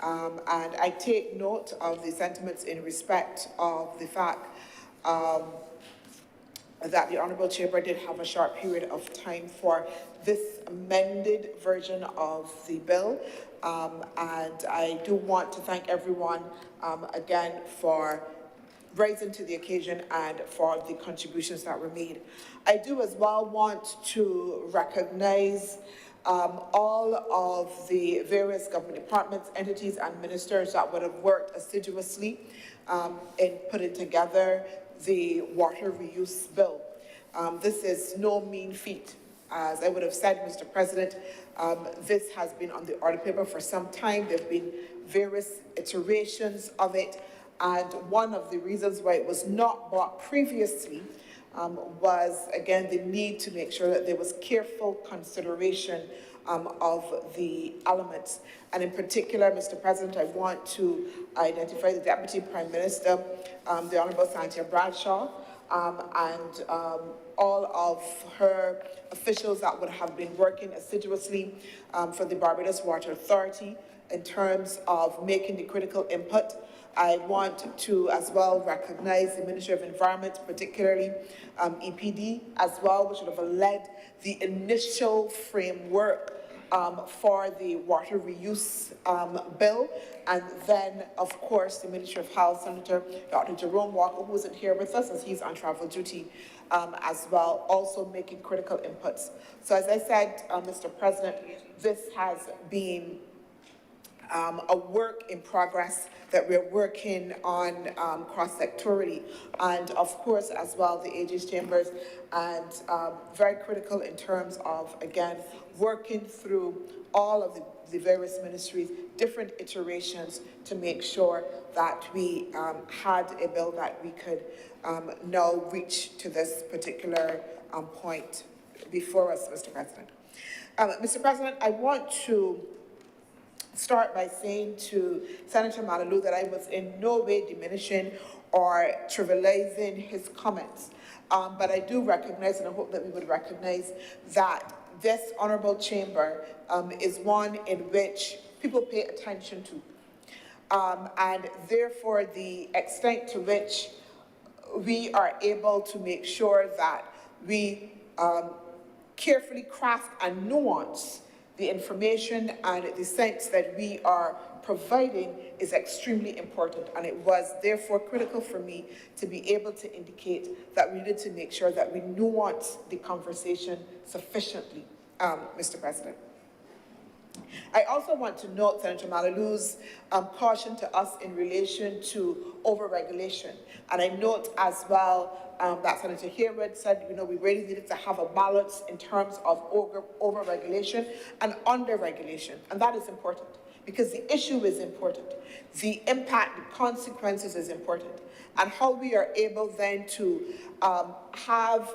and I take note of the sentiments in respect of the fact that the honorable chamber did have a short period of time for this amended version of the bill. And I do want to thank everyone again for rising to the occasion and for the contributions that were made. I do as well want to recognize all of the various government departments, entities, and ministers that would have worked assiduously in putting together the water reuse bill. This is no mean feat. As I would have said, Mr. President, this has been on the order paper for some time. There have been various iterations of it, and one of the reasons why it was not brought previously was, again, the need to make sure that there was careful consideration of the elements. And in particular, Mr. President, I want to identify the Deputy Prime Minister, the Honourable Santia Bradshaw, and all of her officials that would have been working assiduously for the Barbados Water Authority in terms of making the critical input. I want to as well recognize the Ministry of Environment, particularly EPD as well, which would have led the initial framework for the water reuse bill. And then, of course, the Ministry of Health, Senator Dr. Jerome Walker, who isn't here with us as he's on travel duty as well, also making critical inputs. So as I said, Mr. President, this has been a work in progress that we're working on cross-sectorally, and of course as well the AG's chambers, and very critical in terms of, again, working through all of the various ministries, different iterations to make sure that we had a bill that we could now reach to this particular point before us, Mr. President. Mr. President, I want to start by saying to Senator Malalu that I was in no way diminishing or trivializing his comments. But I do recognize, and I hope that we would recognize, that this honorable chamber is one in which people pay attention to. And therefore, the extent to which we are able to make sure that we carefully craft and nuance the information and the sense that we are providing is extremely important. And it was therefore critical for me to be able to indicate that we needed to make sure that we nuance the conversation sufficiently, Mr. President. I also want to note Senator Malalu's caution to us in relation to overregulation. And I note as well that Senator Haywood said, we really needed to have a balance in terms of overregulation and underregulation. And that is important because the issue is important. The impact, the consequences is important. And how we are able then to have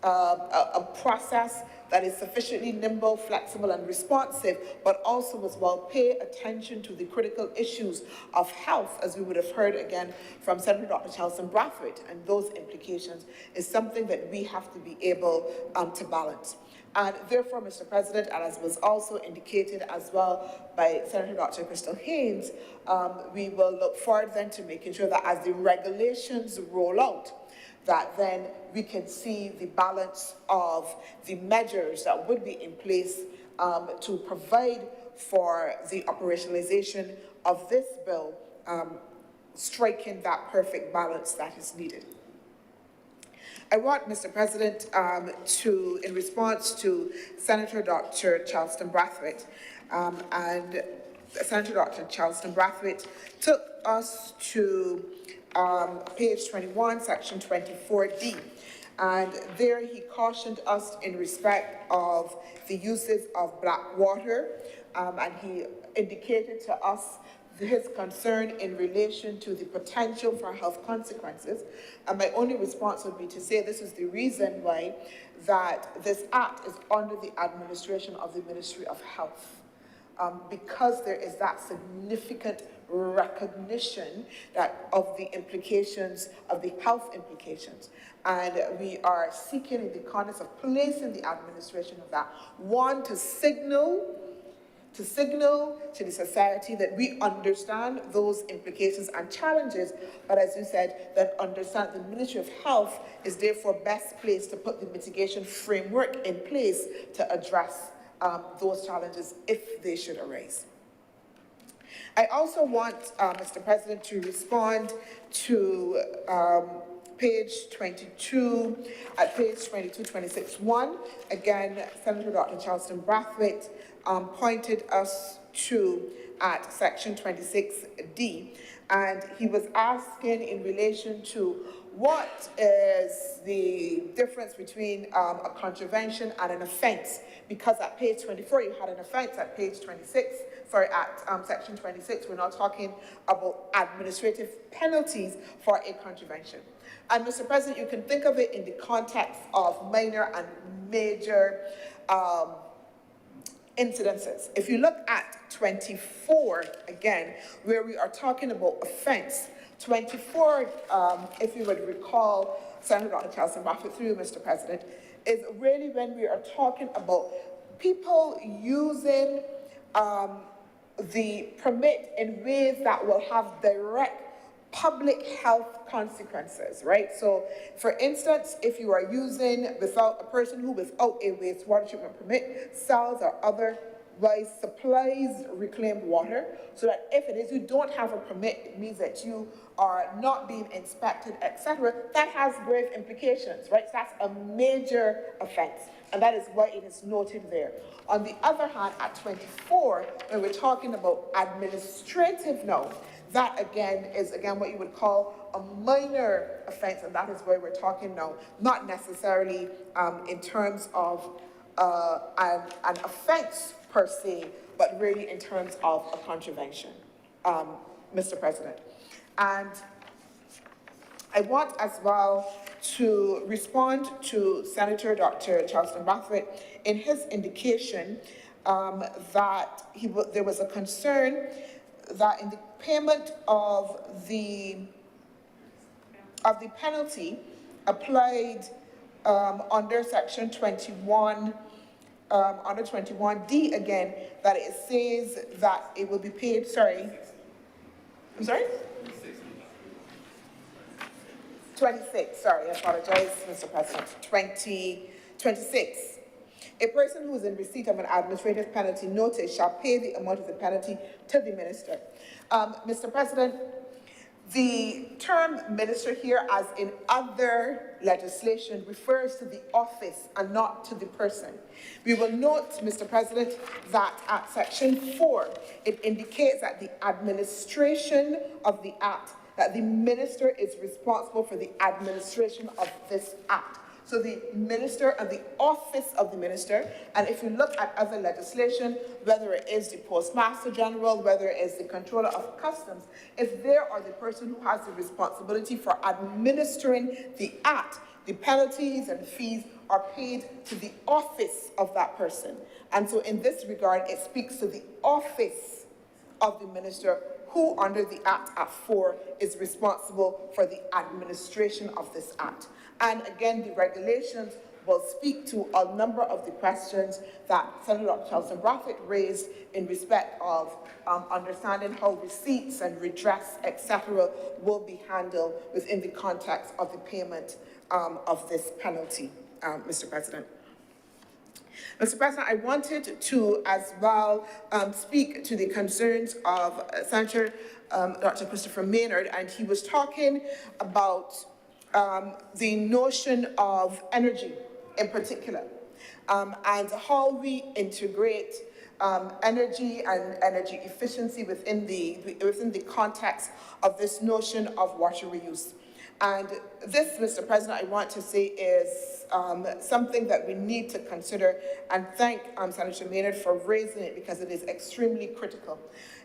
a process that is sufficiently nimble, flexible, and responsive, but also as well pay attention to the critical issues of health, as we would have heard again from Senator Dr. Charleston Brathwaite, and those implications is something that we have to be able to balance. And therefore, Mr. President, and as was also indicated as well by Senator Dr. Crystal Haynes, we will look forward then to making sure that as the regulations roll out, that then we can see the balance of the measures that would be in place to provide for the operationalization of this bill, striking that perfect balance that is needed. I want, Mr. President, in response to Senator Dr. Charleston Brathwaite, and Senator Dr. Charleston Brathwaite took us to page 21, section 24D. And there he cautioned us in respect of the uses of black water, and he indicated to us his concern in relation to the potential for health consequences. And my only response would be to say this is the reason why that this act is under the administration of the Ministry of Health. Because there is that significant recognition of the implications, of the health implications. And we are seeking in the context of placing the administration of that, one, to signal to the society that we understand those implications and challenges, but as you said, that understand the Ministry of Health is therefore best placed to put the mitigation framework in place to address those challenges if they should arise. I also want, Mr. President, to respond to page 22, at page 2226.1. Again, Senator Dr. Charleston Brathwaite pointed us to at section 26D, and he was asking in relation to what is the difference between a contravention and an offense, because at page 24 you had an offense, at page 26, sorry, at section 26, we're now talking about administrative penalties for a contravention. And Mr. President, you can think of it in the context of minor and major incidences. If you look at 24, again, where we are talking about offense, 24, if you would recall, Senator Dr. Charleston Brathwaite through you, Mr. President, is really when we are talking about people using the permit in ways that will have direct public health consequences, right? So, for instance, if you are using a person who without a wastewater treatment permit sells or otherwise supplies reclaimed water, so that if it is you don't have a permit, it means that you are not being inspected, etc. That has grave implications, right? So that's a major offense, and that is why it is noted there. On the other hand, at 24, when we're talking about administrative now, that again is what you would call a minor offense, and that is where we're talking now, not necessarily in terms of an offense per se, but really in terms of a contravention, Mr. President. And I want as well to respond to Senator Dr. Charleston Brathwaite in his indication there was a concern that in the payment of the penalty applied under section 21, under 21D again, that it says that it will be paid, I'm sorry? 26, sorry, I apologize, Mr. President, 26. A person who is in receipt of an administrative penalty notice shall pay the amount of the penalty to the minister. Mr. President, the term minister here, as in other legislation, refers to the office and not to the person. We will note, Mr. President, that at section 4, it indicates that the administration of the act, that the minister is responsible for the administration of this act. So the minister and the office of the minister, and if you look at other legislation, whether it is the Postmaster General, whether it is the Controller of Customs, if they are the person who has the responsibility for administering the act, the penalties and fees are paid to the office of that person. And so in this regard, it speaks to the office of the minister, who under the Act at 4 is responsible for the administration of this act. And again, the regulations will speak to a number of the questions that Senator Dr. Charleston Brathwaite raised in respect of understanding how receipts and redress, etc., will be handled within the context of the payment of this penalty, Mr. President. Mr. President, I wanted to as well speak to the concerns of Senator Dr. Christopher Maynard, and he was talking about the notion of energy in particular, and how we integrate energy and energy efficiency within the context of this notion of water reuse. And this, Mr. President, I want to say is something that we need to consider, and thank Senator Maynard for raising it because it is extremely critical.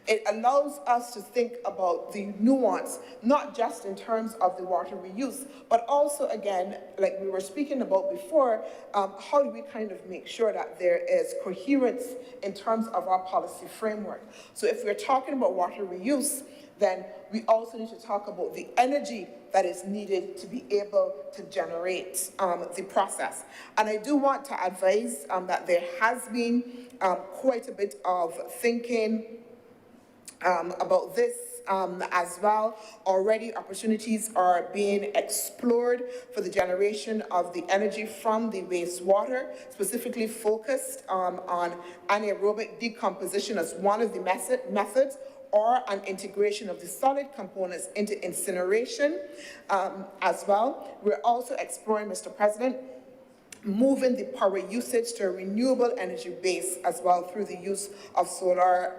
It allows us to think about the nuance, not just in terms of the water reuse, but also, again, like we were speaking about before, how do we kind of make sure that there is coherence in terms of our policy framework? So if we're talking about water reuse, then we also need to talk about the energy that is needed to be able to generate the process. And I do want to advise that there has been quite a bit of thinking about this as well. Already opportunities are being explored for the generation of the energy from the wastewater, specifically focused on anaerobic decomposition as one of the methods, or an integration of the solid components into incineration as well. We're also exploring, Mr. President, moving the power usage to a renewable energy base as well through the use of solar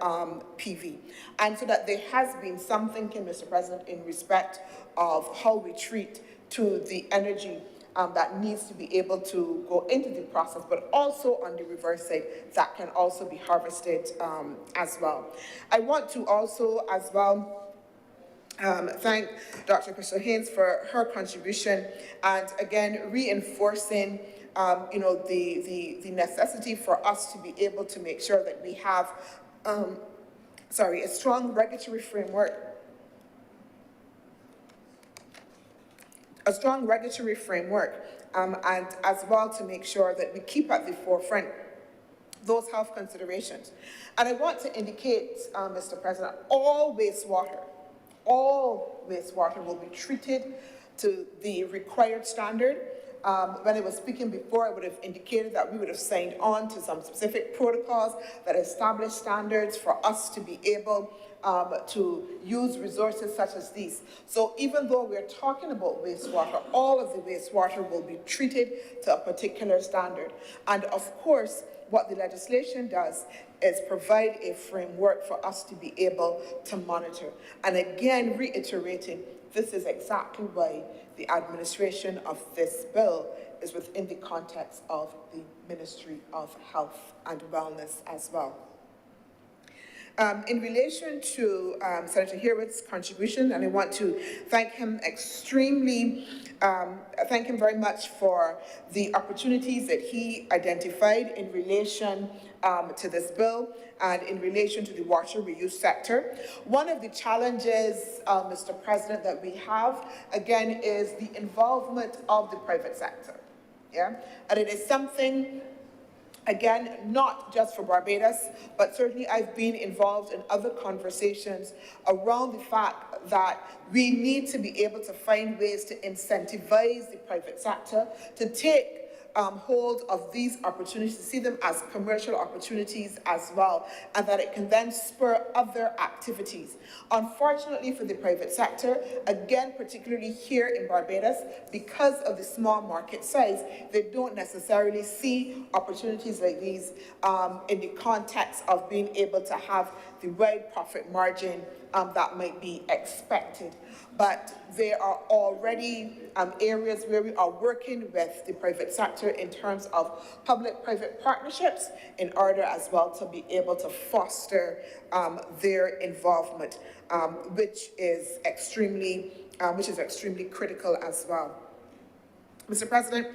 PV. And so that there has been some thinking, Mr. President, in respect of how we treat to the energy that needs to be able to go into the process, but also on the reverse side, that can also be harvested as well. I want to also as well thank Dr. Crystal Haynes for her contribution, and again, reinforcing the necessity for us to be able to make sure that we have a strong regulatory framework, and as well to make sure that we keep at the forefront those health considerations. And I want to indicate, Mr. President, all wastewater will be treated to the required standard. When I was speaking before, I would have indicated that we would have signed on to some specific protocols that establish standards for us to be able to use resources such as these. So even though we're talking about wastewater, all of the wastewater will be treated to a particular standard. And of course, what the legislation does is provide a framework for us to be able to monitor. And again, reiterating, this is exactly why the administration of this bill is within the context of the Ministry of Health and Wellness as well. In relation to Senator Hewitt's contribution, and I want to thank him thank him very much for the opportunities that he identified in relation to this bill and in relation to the water reuse sector. One of the challenges, Mr. President, that we have, again, is the involvement of the private sector. Yeah? And it is something, again, not just for Barbados, but certainly I've been involved in other conversations around the fact that we need to be able to find ways to incentivize the private sector to take hold of these opportunities, to see them as commercial opportunities as well, and that it can then spur other activities. Unfortunately for the private sector, again, particularly here in Barbados, because of the small market size, they don't necessarily see opportunities like these in the context of being able to have the wide profit margin that might be expected. But there are already areas where we are working with the private sector in terms of public-private partnerships in order as well to be able to foster their involvement, which is extremely critical as well. Mr. President,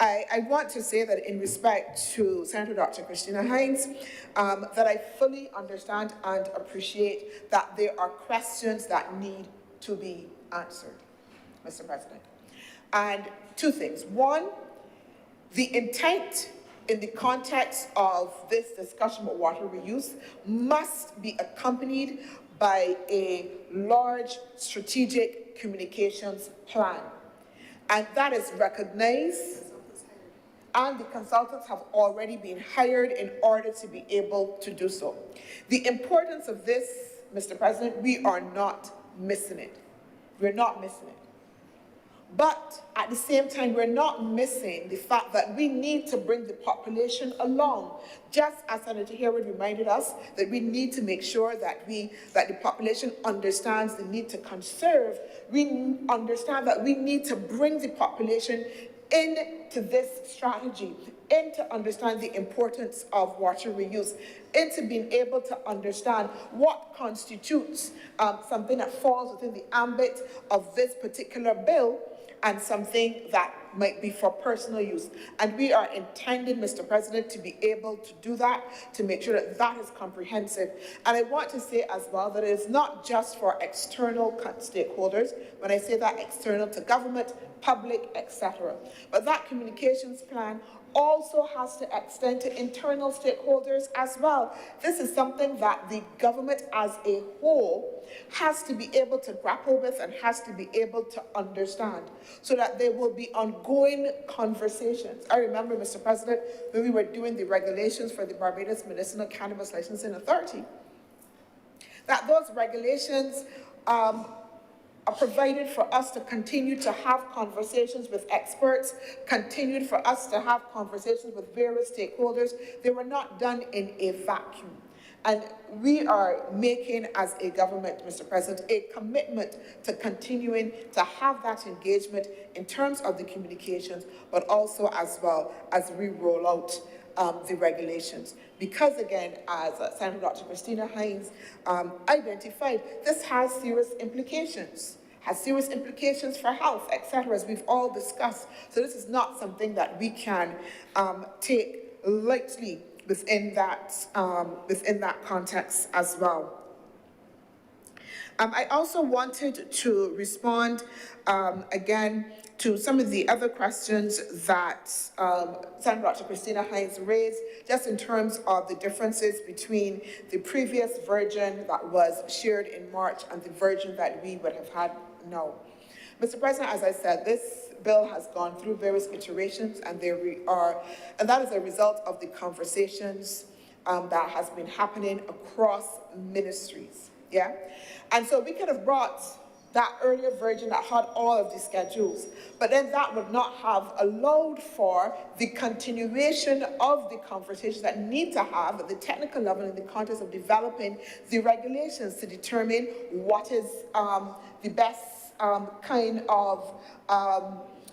I want to say that in respect to Senator Dr. Christina Hines, that I fully understand and appreciate that there are questions that need to be answered, Mr. President. And two things. One, the intent in the context of this discussion about water reuse must be accompanied by a large strategic communications plan. And that is recognized, and the consultants have already been hired in order to be able to do so. The importance of this, Mr. President, we are not missing it. We're not missing it. But at the same time, we're not missing the fact that we need to bring the population along. Just as Senator Hayward reminded us that we need to make sure that the population understands the need to conserve, we understand that we need to bring the population into this strategy, into understand the importance of water reuse, into being able to understand what constitutes something that falls within the ambit of this particular bill and something that might be for personal use. And we are intended, Mr. President, to be able to do that, to make sure that that is comprehensive. And I want to say as well that it is not just for external stakeholders, when I say that external to government, public, etc. But that communications plan also has to extend to internal stakeholders as well. This is something that the government as a whole has to be able to grapple with and has to be able to understand so that there will be ongoing conversations. I remember, Mr. President, when we were doing the regulations for the Barbados Medicinal Cannabis Licensing Authority, that those regulations are provided for us to continue to have conversations with experts, continued for us to have conversations with various stakeholders. They were not done in a vacuum. And we are making, as a government, Mr. President, a commitment to continuing to have that engagement in terms of the communications, but also as well as we roll out the regulations. Because again, as Senator Dr. Christina Hines identified, this has serious implications for health, etc., as we've all discussed. So this is not something that we can take lightly within that context as well. I also wanted to respond again to some of the other questions that Senator Dr. Christina Hines raised, just in terms of the differences between the previous version that was shared in March and the version that we would have had now. Mr. President, as I said, this bill has gone through various iterations, and and that is a result of the conversations that has been happening across ministries. Yeah, and so we could have brought that earlier version that had all of the schedules, but then that would not have allowed for the continuation of the conversations that need to have at the technical level in the context of developing the regulations to determine what is the best kind of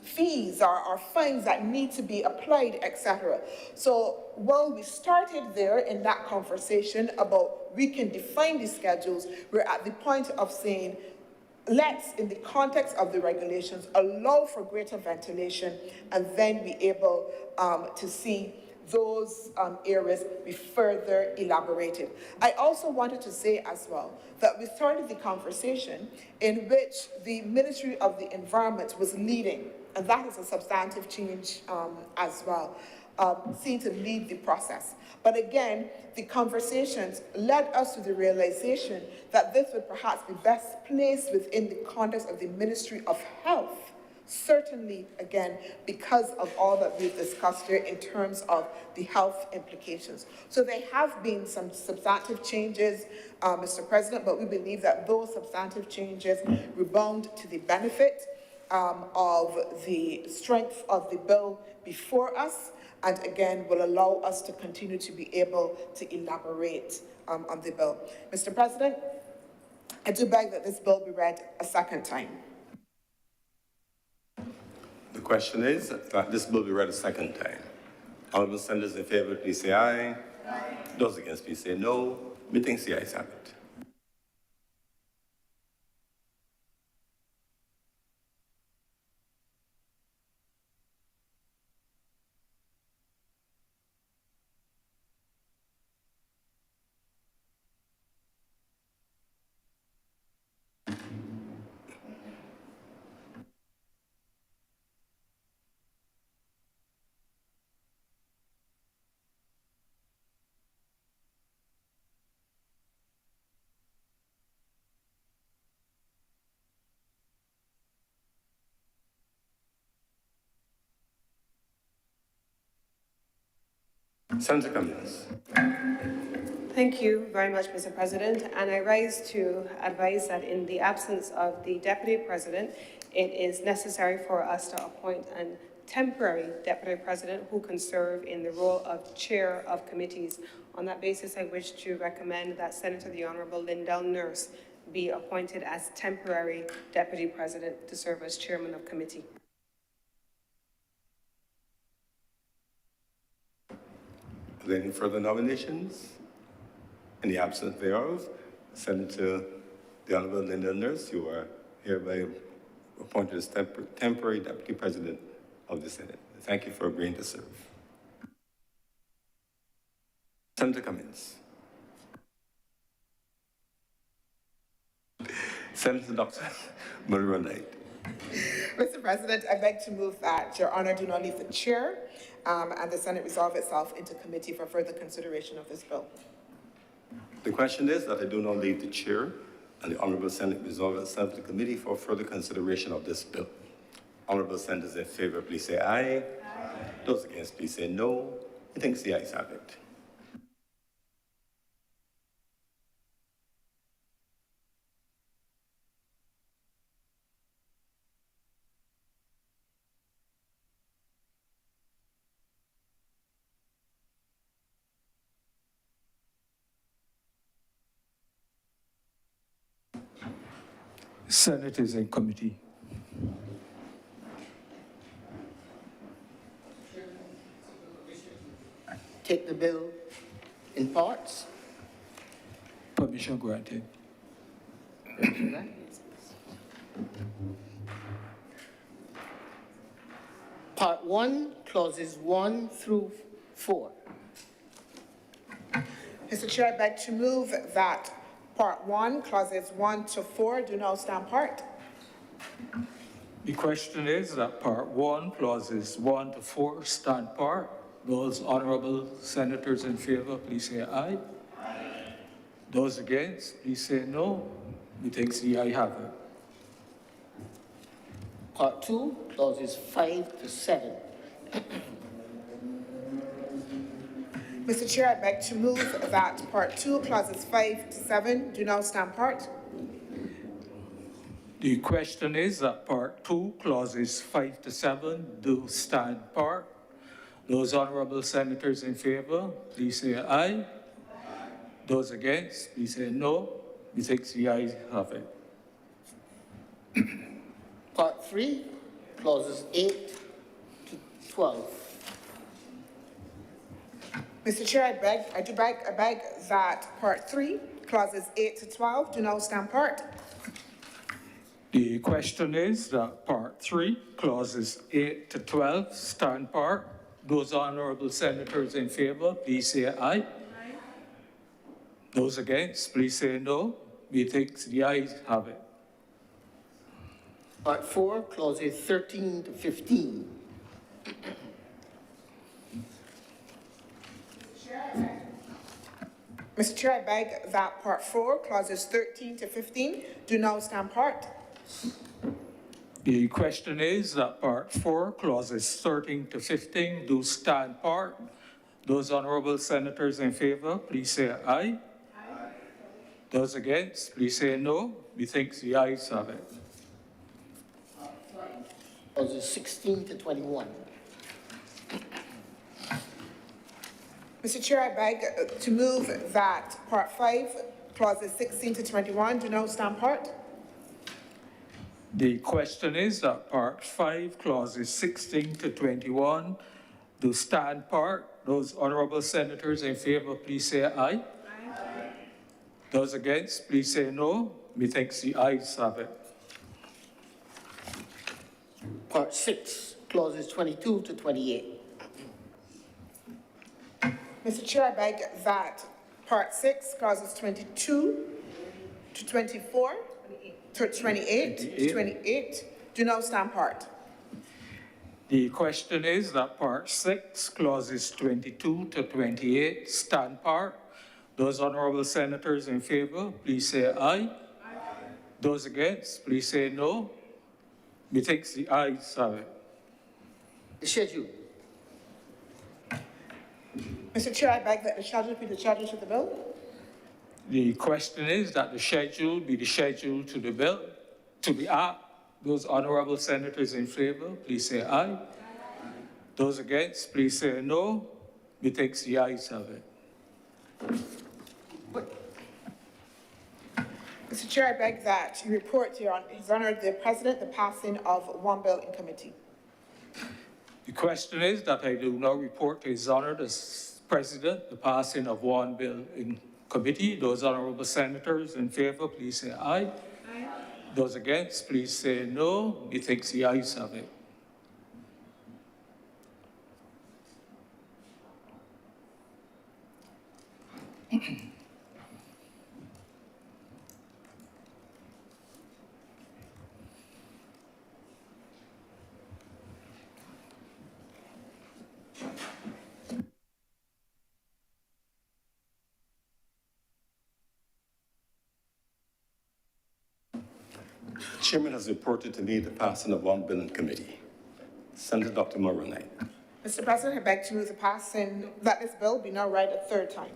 fees or fines that need to be applied, etc. So while we started there in that conversation about we can define the schedules, we're at the point of saying, let's, in the context of the regulations, allow for greater ventilation and then be able to see those areas be further elaborated. I also wanted to say as well that we started the conversation in which the Ministry of the Environment was leading, and that is a substantive change as well, seen to lead the process. But again, the conversations led us to the realization that this would perhaps be best placed within the context of the Ministry of Health, certainly, again, because of all that we've discussed here in terms of the health implications. So there have been some substantive changes, Mr. President, but we believe that those substantive changes rebound to the benefit of the strength of the bill before us, and again, will allow us to continue to be able to elaborate on the bill. Mr. President, I do beg that this bill be read a second time. The question is that this bill be read a second time. Honorable senators in favor, please say aye. Aye. Those against, please say no. Methinks the ayes have it. Senator Cummings. Thank you very much, Mr. President. And I rise to advise that in the absence of the Deputy President, it is necessary for us to appoint a temporary Deputy President who can serve in the role of Chair of Committees. On that basis, I wish to recommend that Senator the Honourable Lindell Nurse be appointed as temporary Deputy President to serve as Chairman of Committee. Are there any further nominations? In the absence thereof, Senator the Honourable Linda Nurse, you are hereby appointed as temporary Deputy President of the Senate. Thank you for agreeing to serve. Senator Cummings. Senator Dr. Maria Knight. Mr. President, I beg to move that Your Honour do not leave the chair and the Senate resolve itself into committee for further consideration of this bill. The question is that I do not leave the chair and the Honourable Senate resolve itself to committee for further consideration of this bill. Honourable senators in favour, please say aye. Aye. Those against, please say no. I think the ayes have it. Senate is in committee. Take the bill in parts. Permission granted. Part 1, clauses 1 through 4. Mr. Chair, I beg to move that Part 1, clauses 1 to 4 do now stand part. The question is that Part 1, clauses 1 to 4 stand part. Those honourable senators in favour, please say aye. Aye. Those against, please say no. Methinks the ayes have it. Part 2, clauses 5 to 7. Mr. Chair, I beg to move that Part 2, clauses 5 to 7 do now stand part. The question is that Part 2, clauses 5 to 7 do stand part. Those honourable senators in favour, please say aye. Aye. Those against, please say no. Methinks the ayes have it. Part 3, clauses 8 to 12. Mr. Chair, I beg that Part 3, clauses 8 to 12 do now stand part. The question is that Part 3, clauses 8 to 12 stand part. Those honourable senators in favour, please say aye. Aye. Those against, please say no. Methinks the ayes have it. Part 4, clauses 13 to 15. Mr. Chair, I beg that Part 4, clauses 13 to 15 do now stand part. The question is that Part 4, clauses 13 to 15 do stand part. Those honourable senators in favour, please say aye. Aye. Those against, please say no. Methinks the ayes have it. Clauses 16 to 21. Mr. Chair, I beg to move that Part 5, clauses 16 to 21 do now stand part. The question is that Part 5, clauses 16 to 21 do stand part. Those honourable senators in favour, please say aye. Aye. Those against, please say no. Methinks the ayes have it. Part 6, clauses 22 to 28. Mr. Chair, I beg that Part 6, clauses 22 to 24, to 28 do now stand part. The question is that Part 6, clauses 22 to 28 stand part. Those honourable senators in favour, please say aye. Aye. Those against, please say no. Methinks the ayes have it. The schedule. Mr. Chair, I beg that the schedule be the schedule to the bill. The question is that the schedule be the schedule to the bill, to the act. Those honourable senators in favour, please say aye. Aye. Those against, please say no. Methinks the ayes have it. Mr. Chair, I beg that you report to His Honour the President the passing of one bill in committee. The question is that I do now report to His Honour the President the passing of one bill in committee. Those honourable senators in favour, please say aye. Aye. Those against, please say no. Methinks the ayes have it. The chairman has reported to me the passing of one bill in committee. Senator Dr. Moroni. Mr. President, I beg to move the passing that this bill be now read a third time.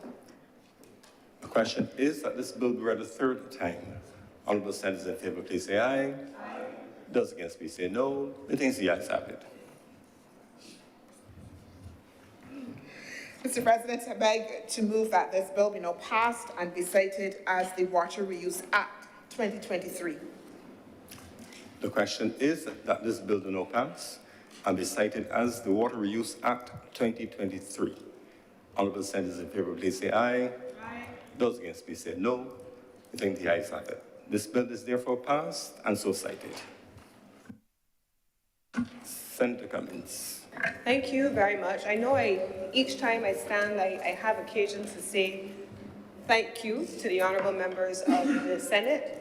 The question is that this bill be read a third time. Honourable senators in favour, please say aye. Aye. Those against, please say no. Methinks the ayes have it. Mr. President, I beg to move that this bill be now passed and be cited as the Water Reuse Act 2023. The question is that this bill do now pass and be cited as the Water Reuse Act 2023. Honourable senators in favour, please say aye. Aye. Those against, please say no. I think the ayes have it. This bill is therefore passed and so cited. Senator Cummins. Thank you very much. I know each time I stand, I have occasion to say thank you to the honourable members of the Senate.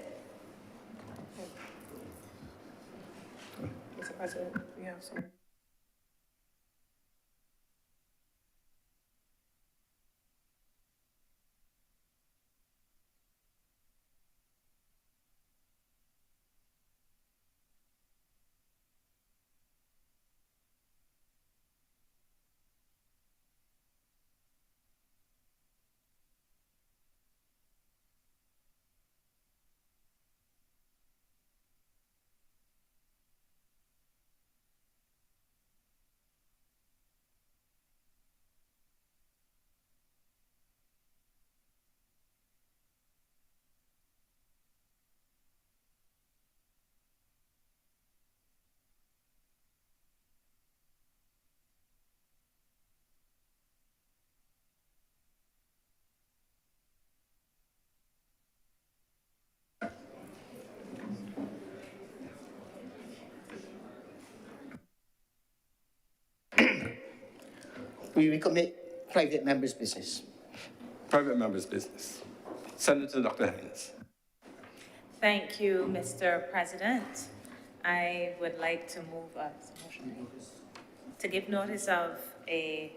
Mr. President, we have some. We recommit private members' business. Private members' business. Senator Dr. Hines. Thank you, Mr. President. I would like to move to give notice of a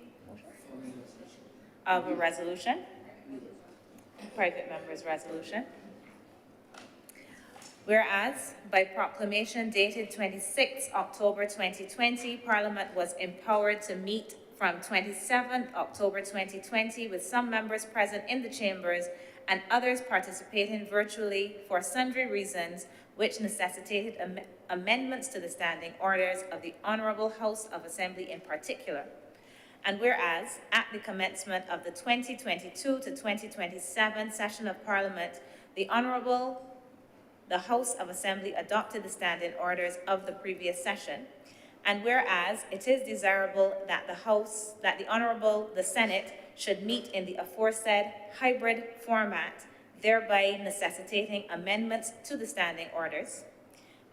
resolution, private members' resolution. Whereas, by proclamation dated 26 October 2020, Parliament was empowered to meet from 27 October 2020 with some members present in the chambers and others participating virtually for sundry reasons which necessitated amendments to the standing orders of the Honourable House of Assembly in particular. And whereas, at the commencement of the 2022 to 2027 session of Parliament, the House of Assembly adopted the standing orders of the previous session. And whereas it is desirable that the Senate should meet in the aforesaid hybrid format, thereby necessitating amendments to the standing orders.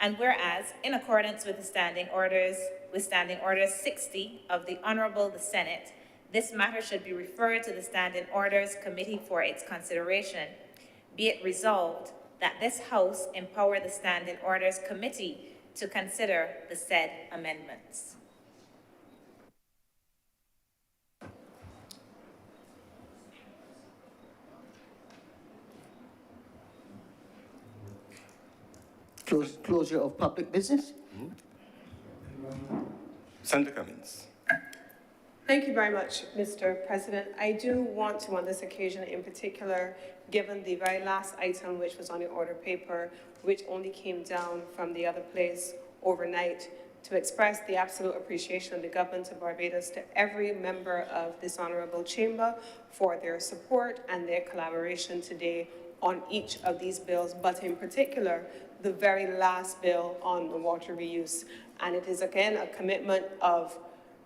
And whereas, in accordance with Standing Order 60 of the Honourable the Senate, this matter should be referred to the Standing Orders Committee for its consideration. Be it resolved that this House empower the Standing Orders Committee to consider the said amendments. Closure of public business. Senator Cummings. Thank you very much, Mr. President. I do want to, on this occasion in particular, given the very last item which was on the order paper, which only came down from the other place overnight, to express the absolute appreciation of the government of Barbados to every member of this honourable chamber for their support and their collaboration today on each of these bills, but in particular, the very last bill on the water reuse. And it is again a commitment of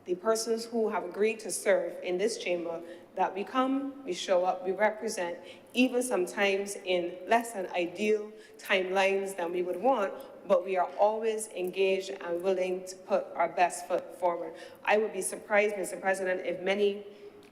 the persons who have agreed to serve in this chamber that we come, we show up, we represent, even sometimes in less than ideal timelines than we would want, but we are always engaged and willing to put our best foot forward. I would be surprised, Mr. President, if many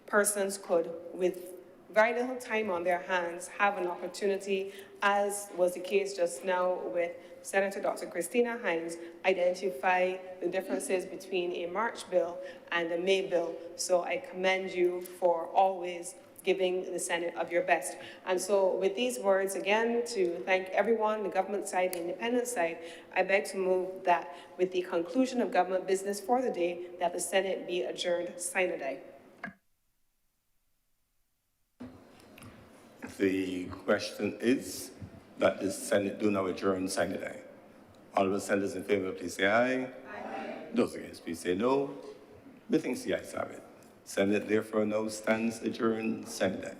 persons could, with very little time on their hands, have an opportunity, as was the case just now with Senator Dr. Christina Hines, identify the differences between a March bill and a May bill. So I commend you for always giving the Senate of your best. And so with these words, again, to thank everyone, the government side, the independent side, I beg to move that with the conclusion of government business for the day, that the Senate be adjourned sine die. The question is that the Senate do now adjourn sine die. Honourable senators in favour, please say aye. Aye. Those against, please say no. Methinks the ayes have it. Senate therefore now stands adjourned sine die.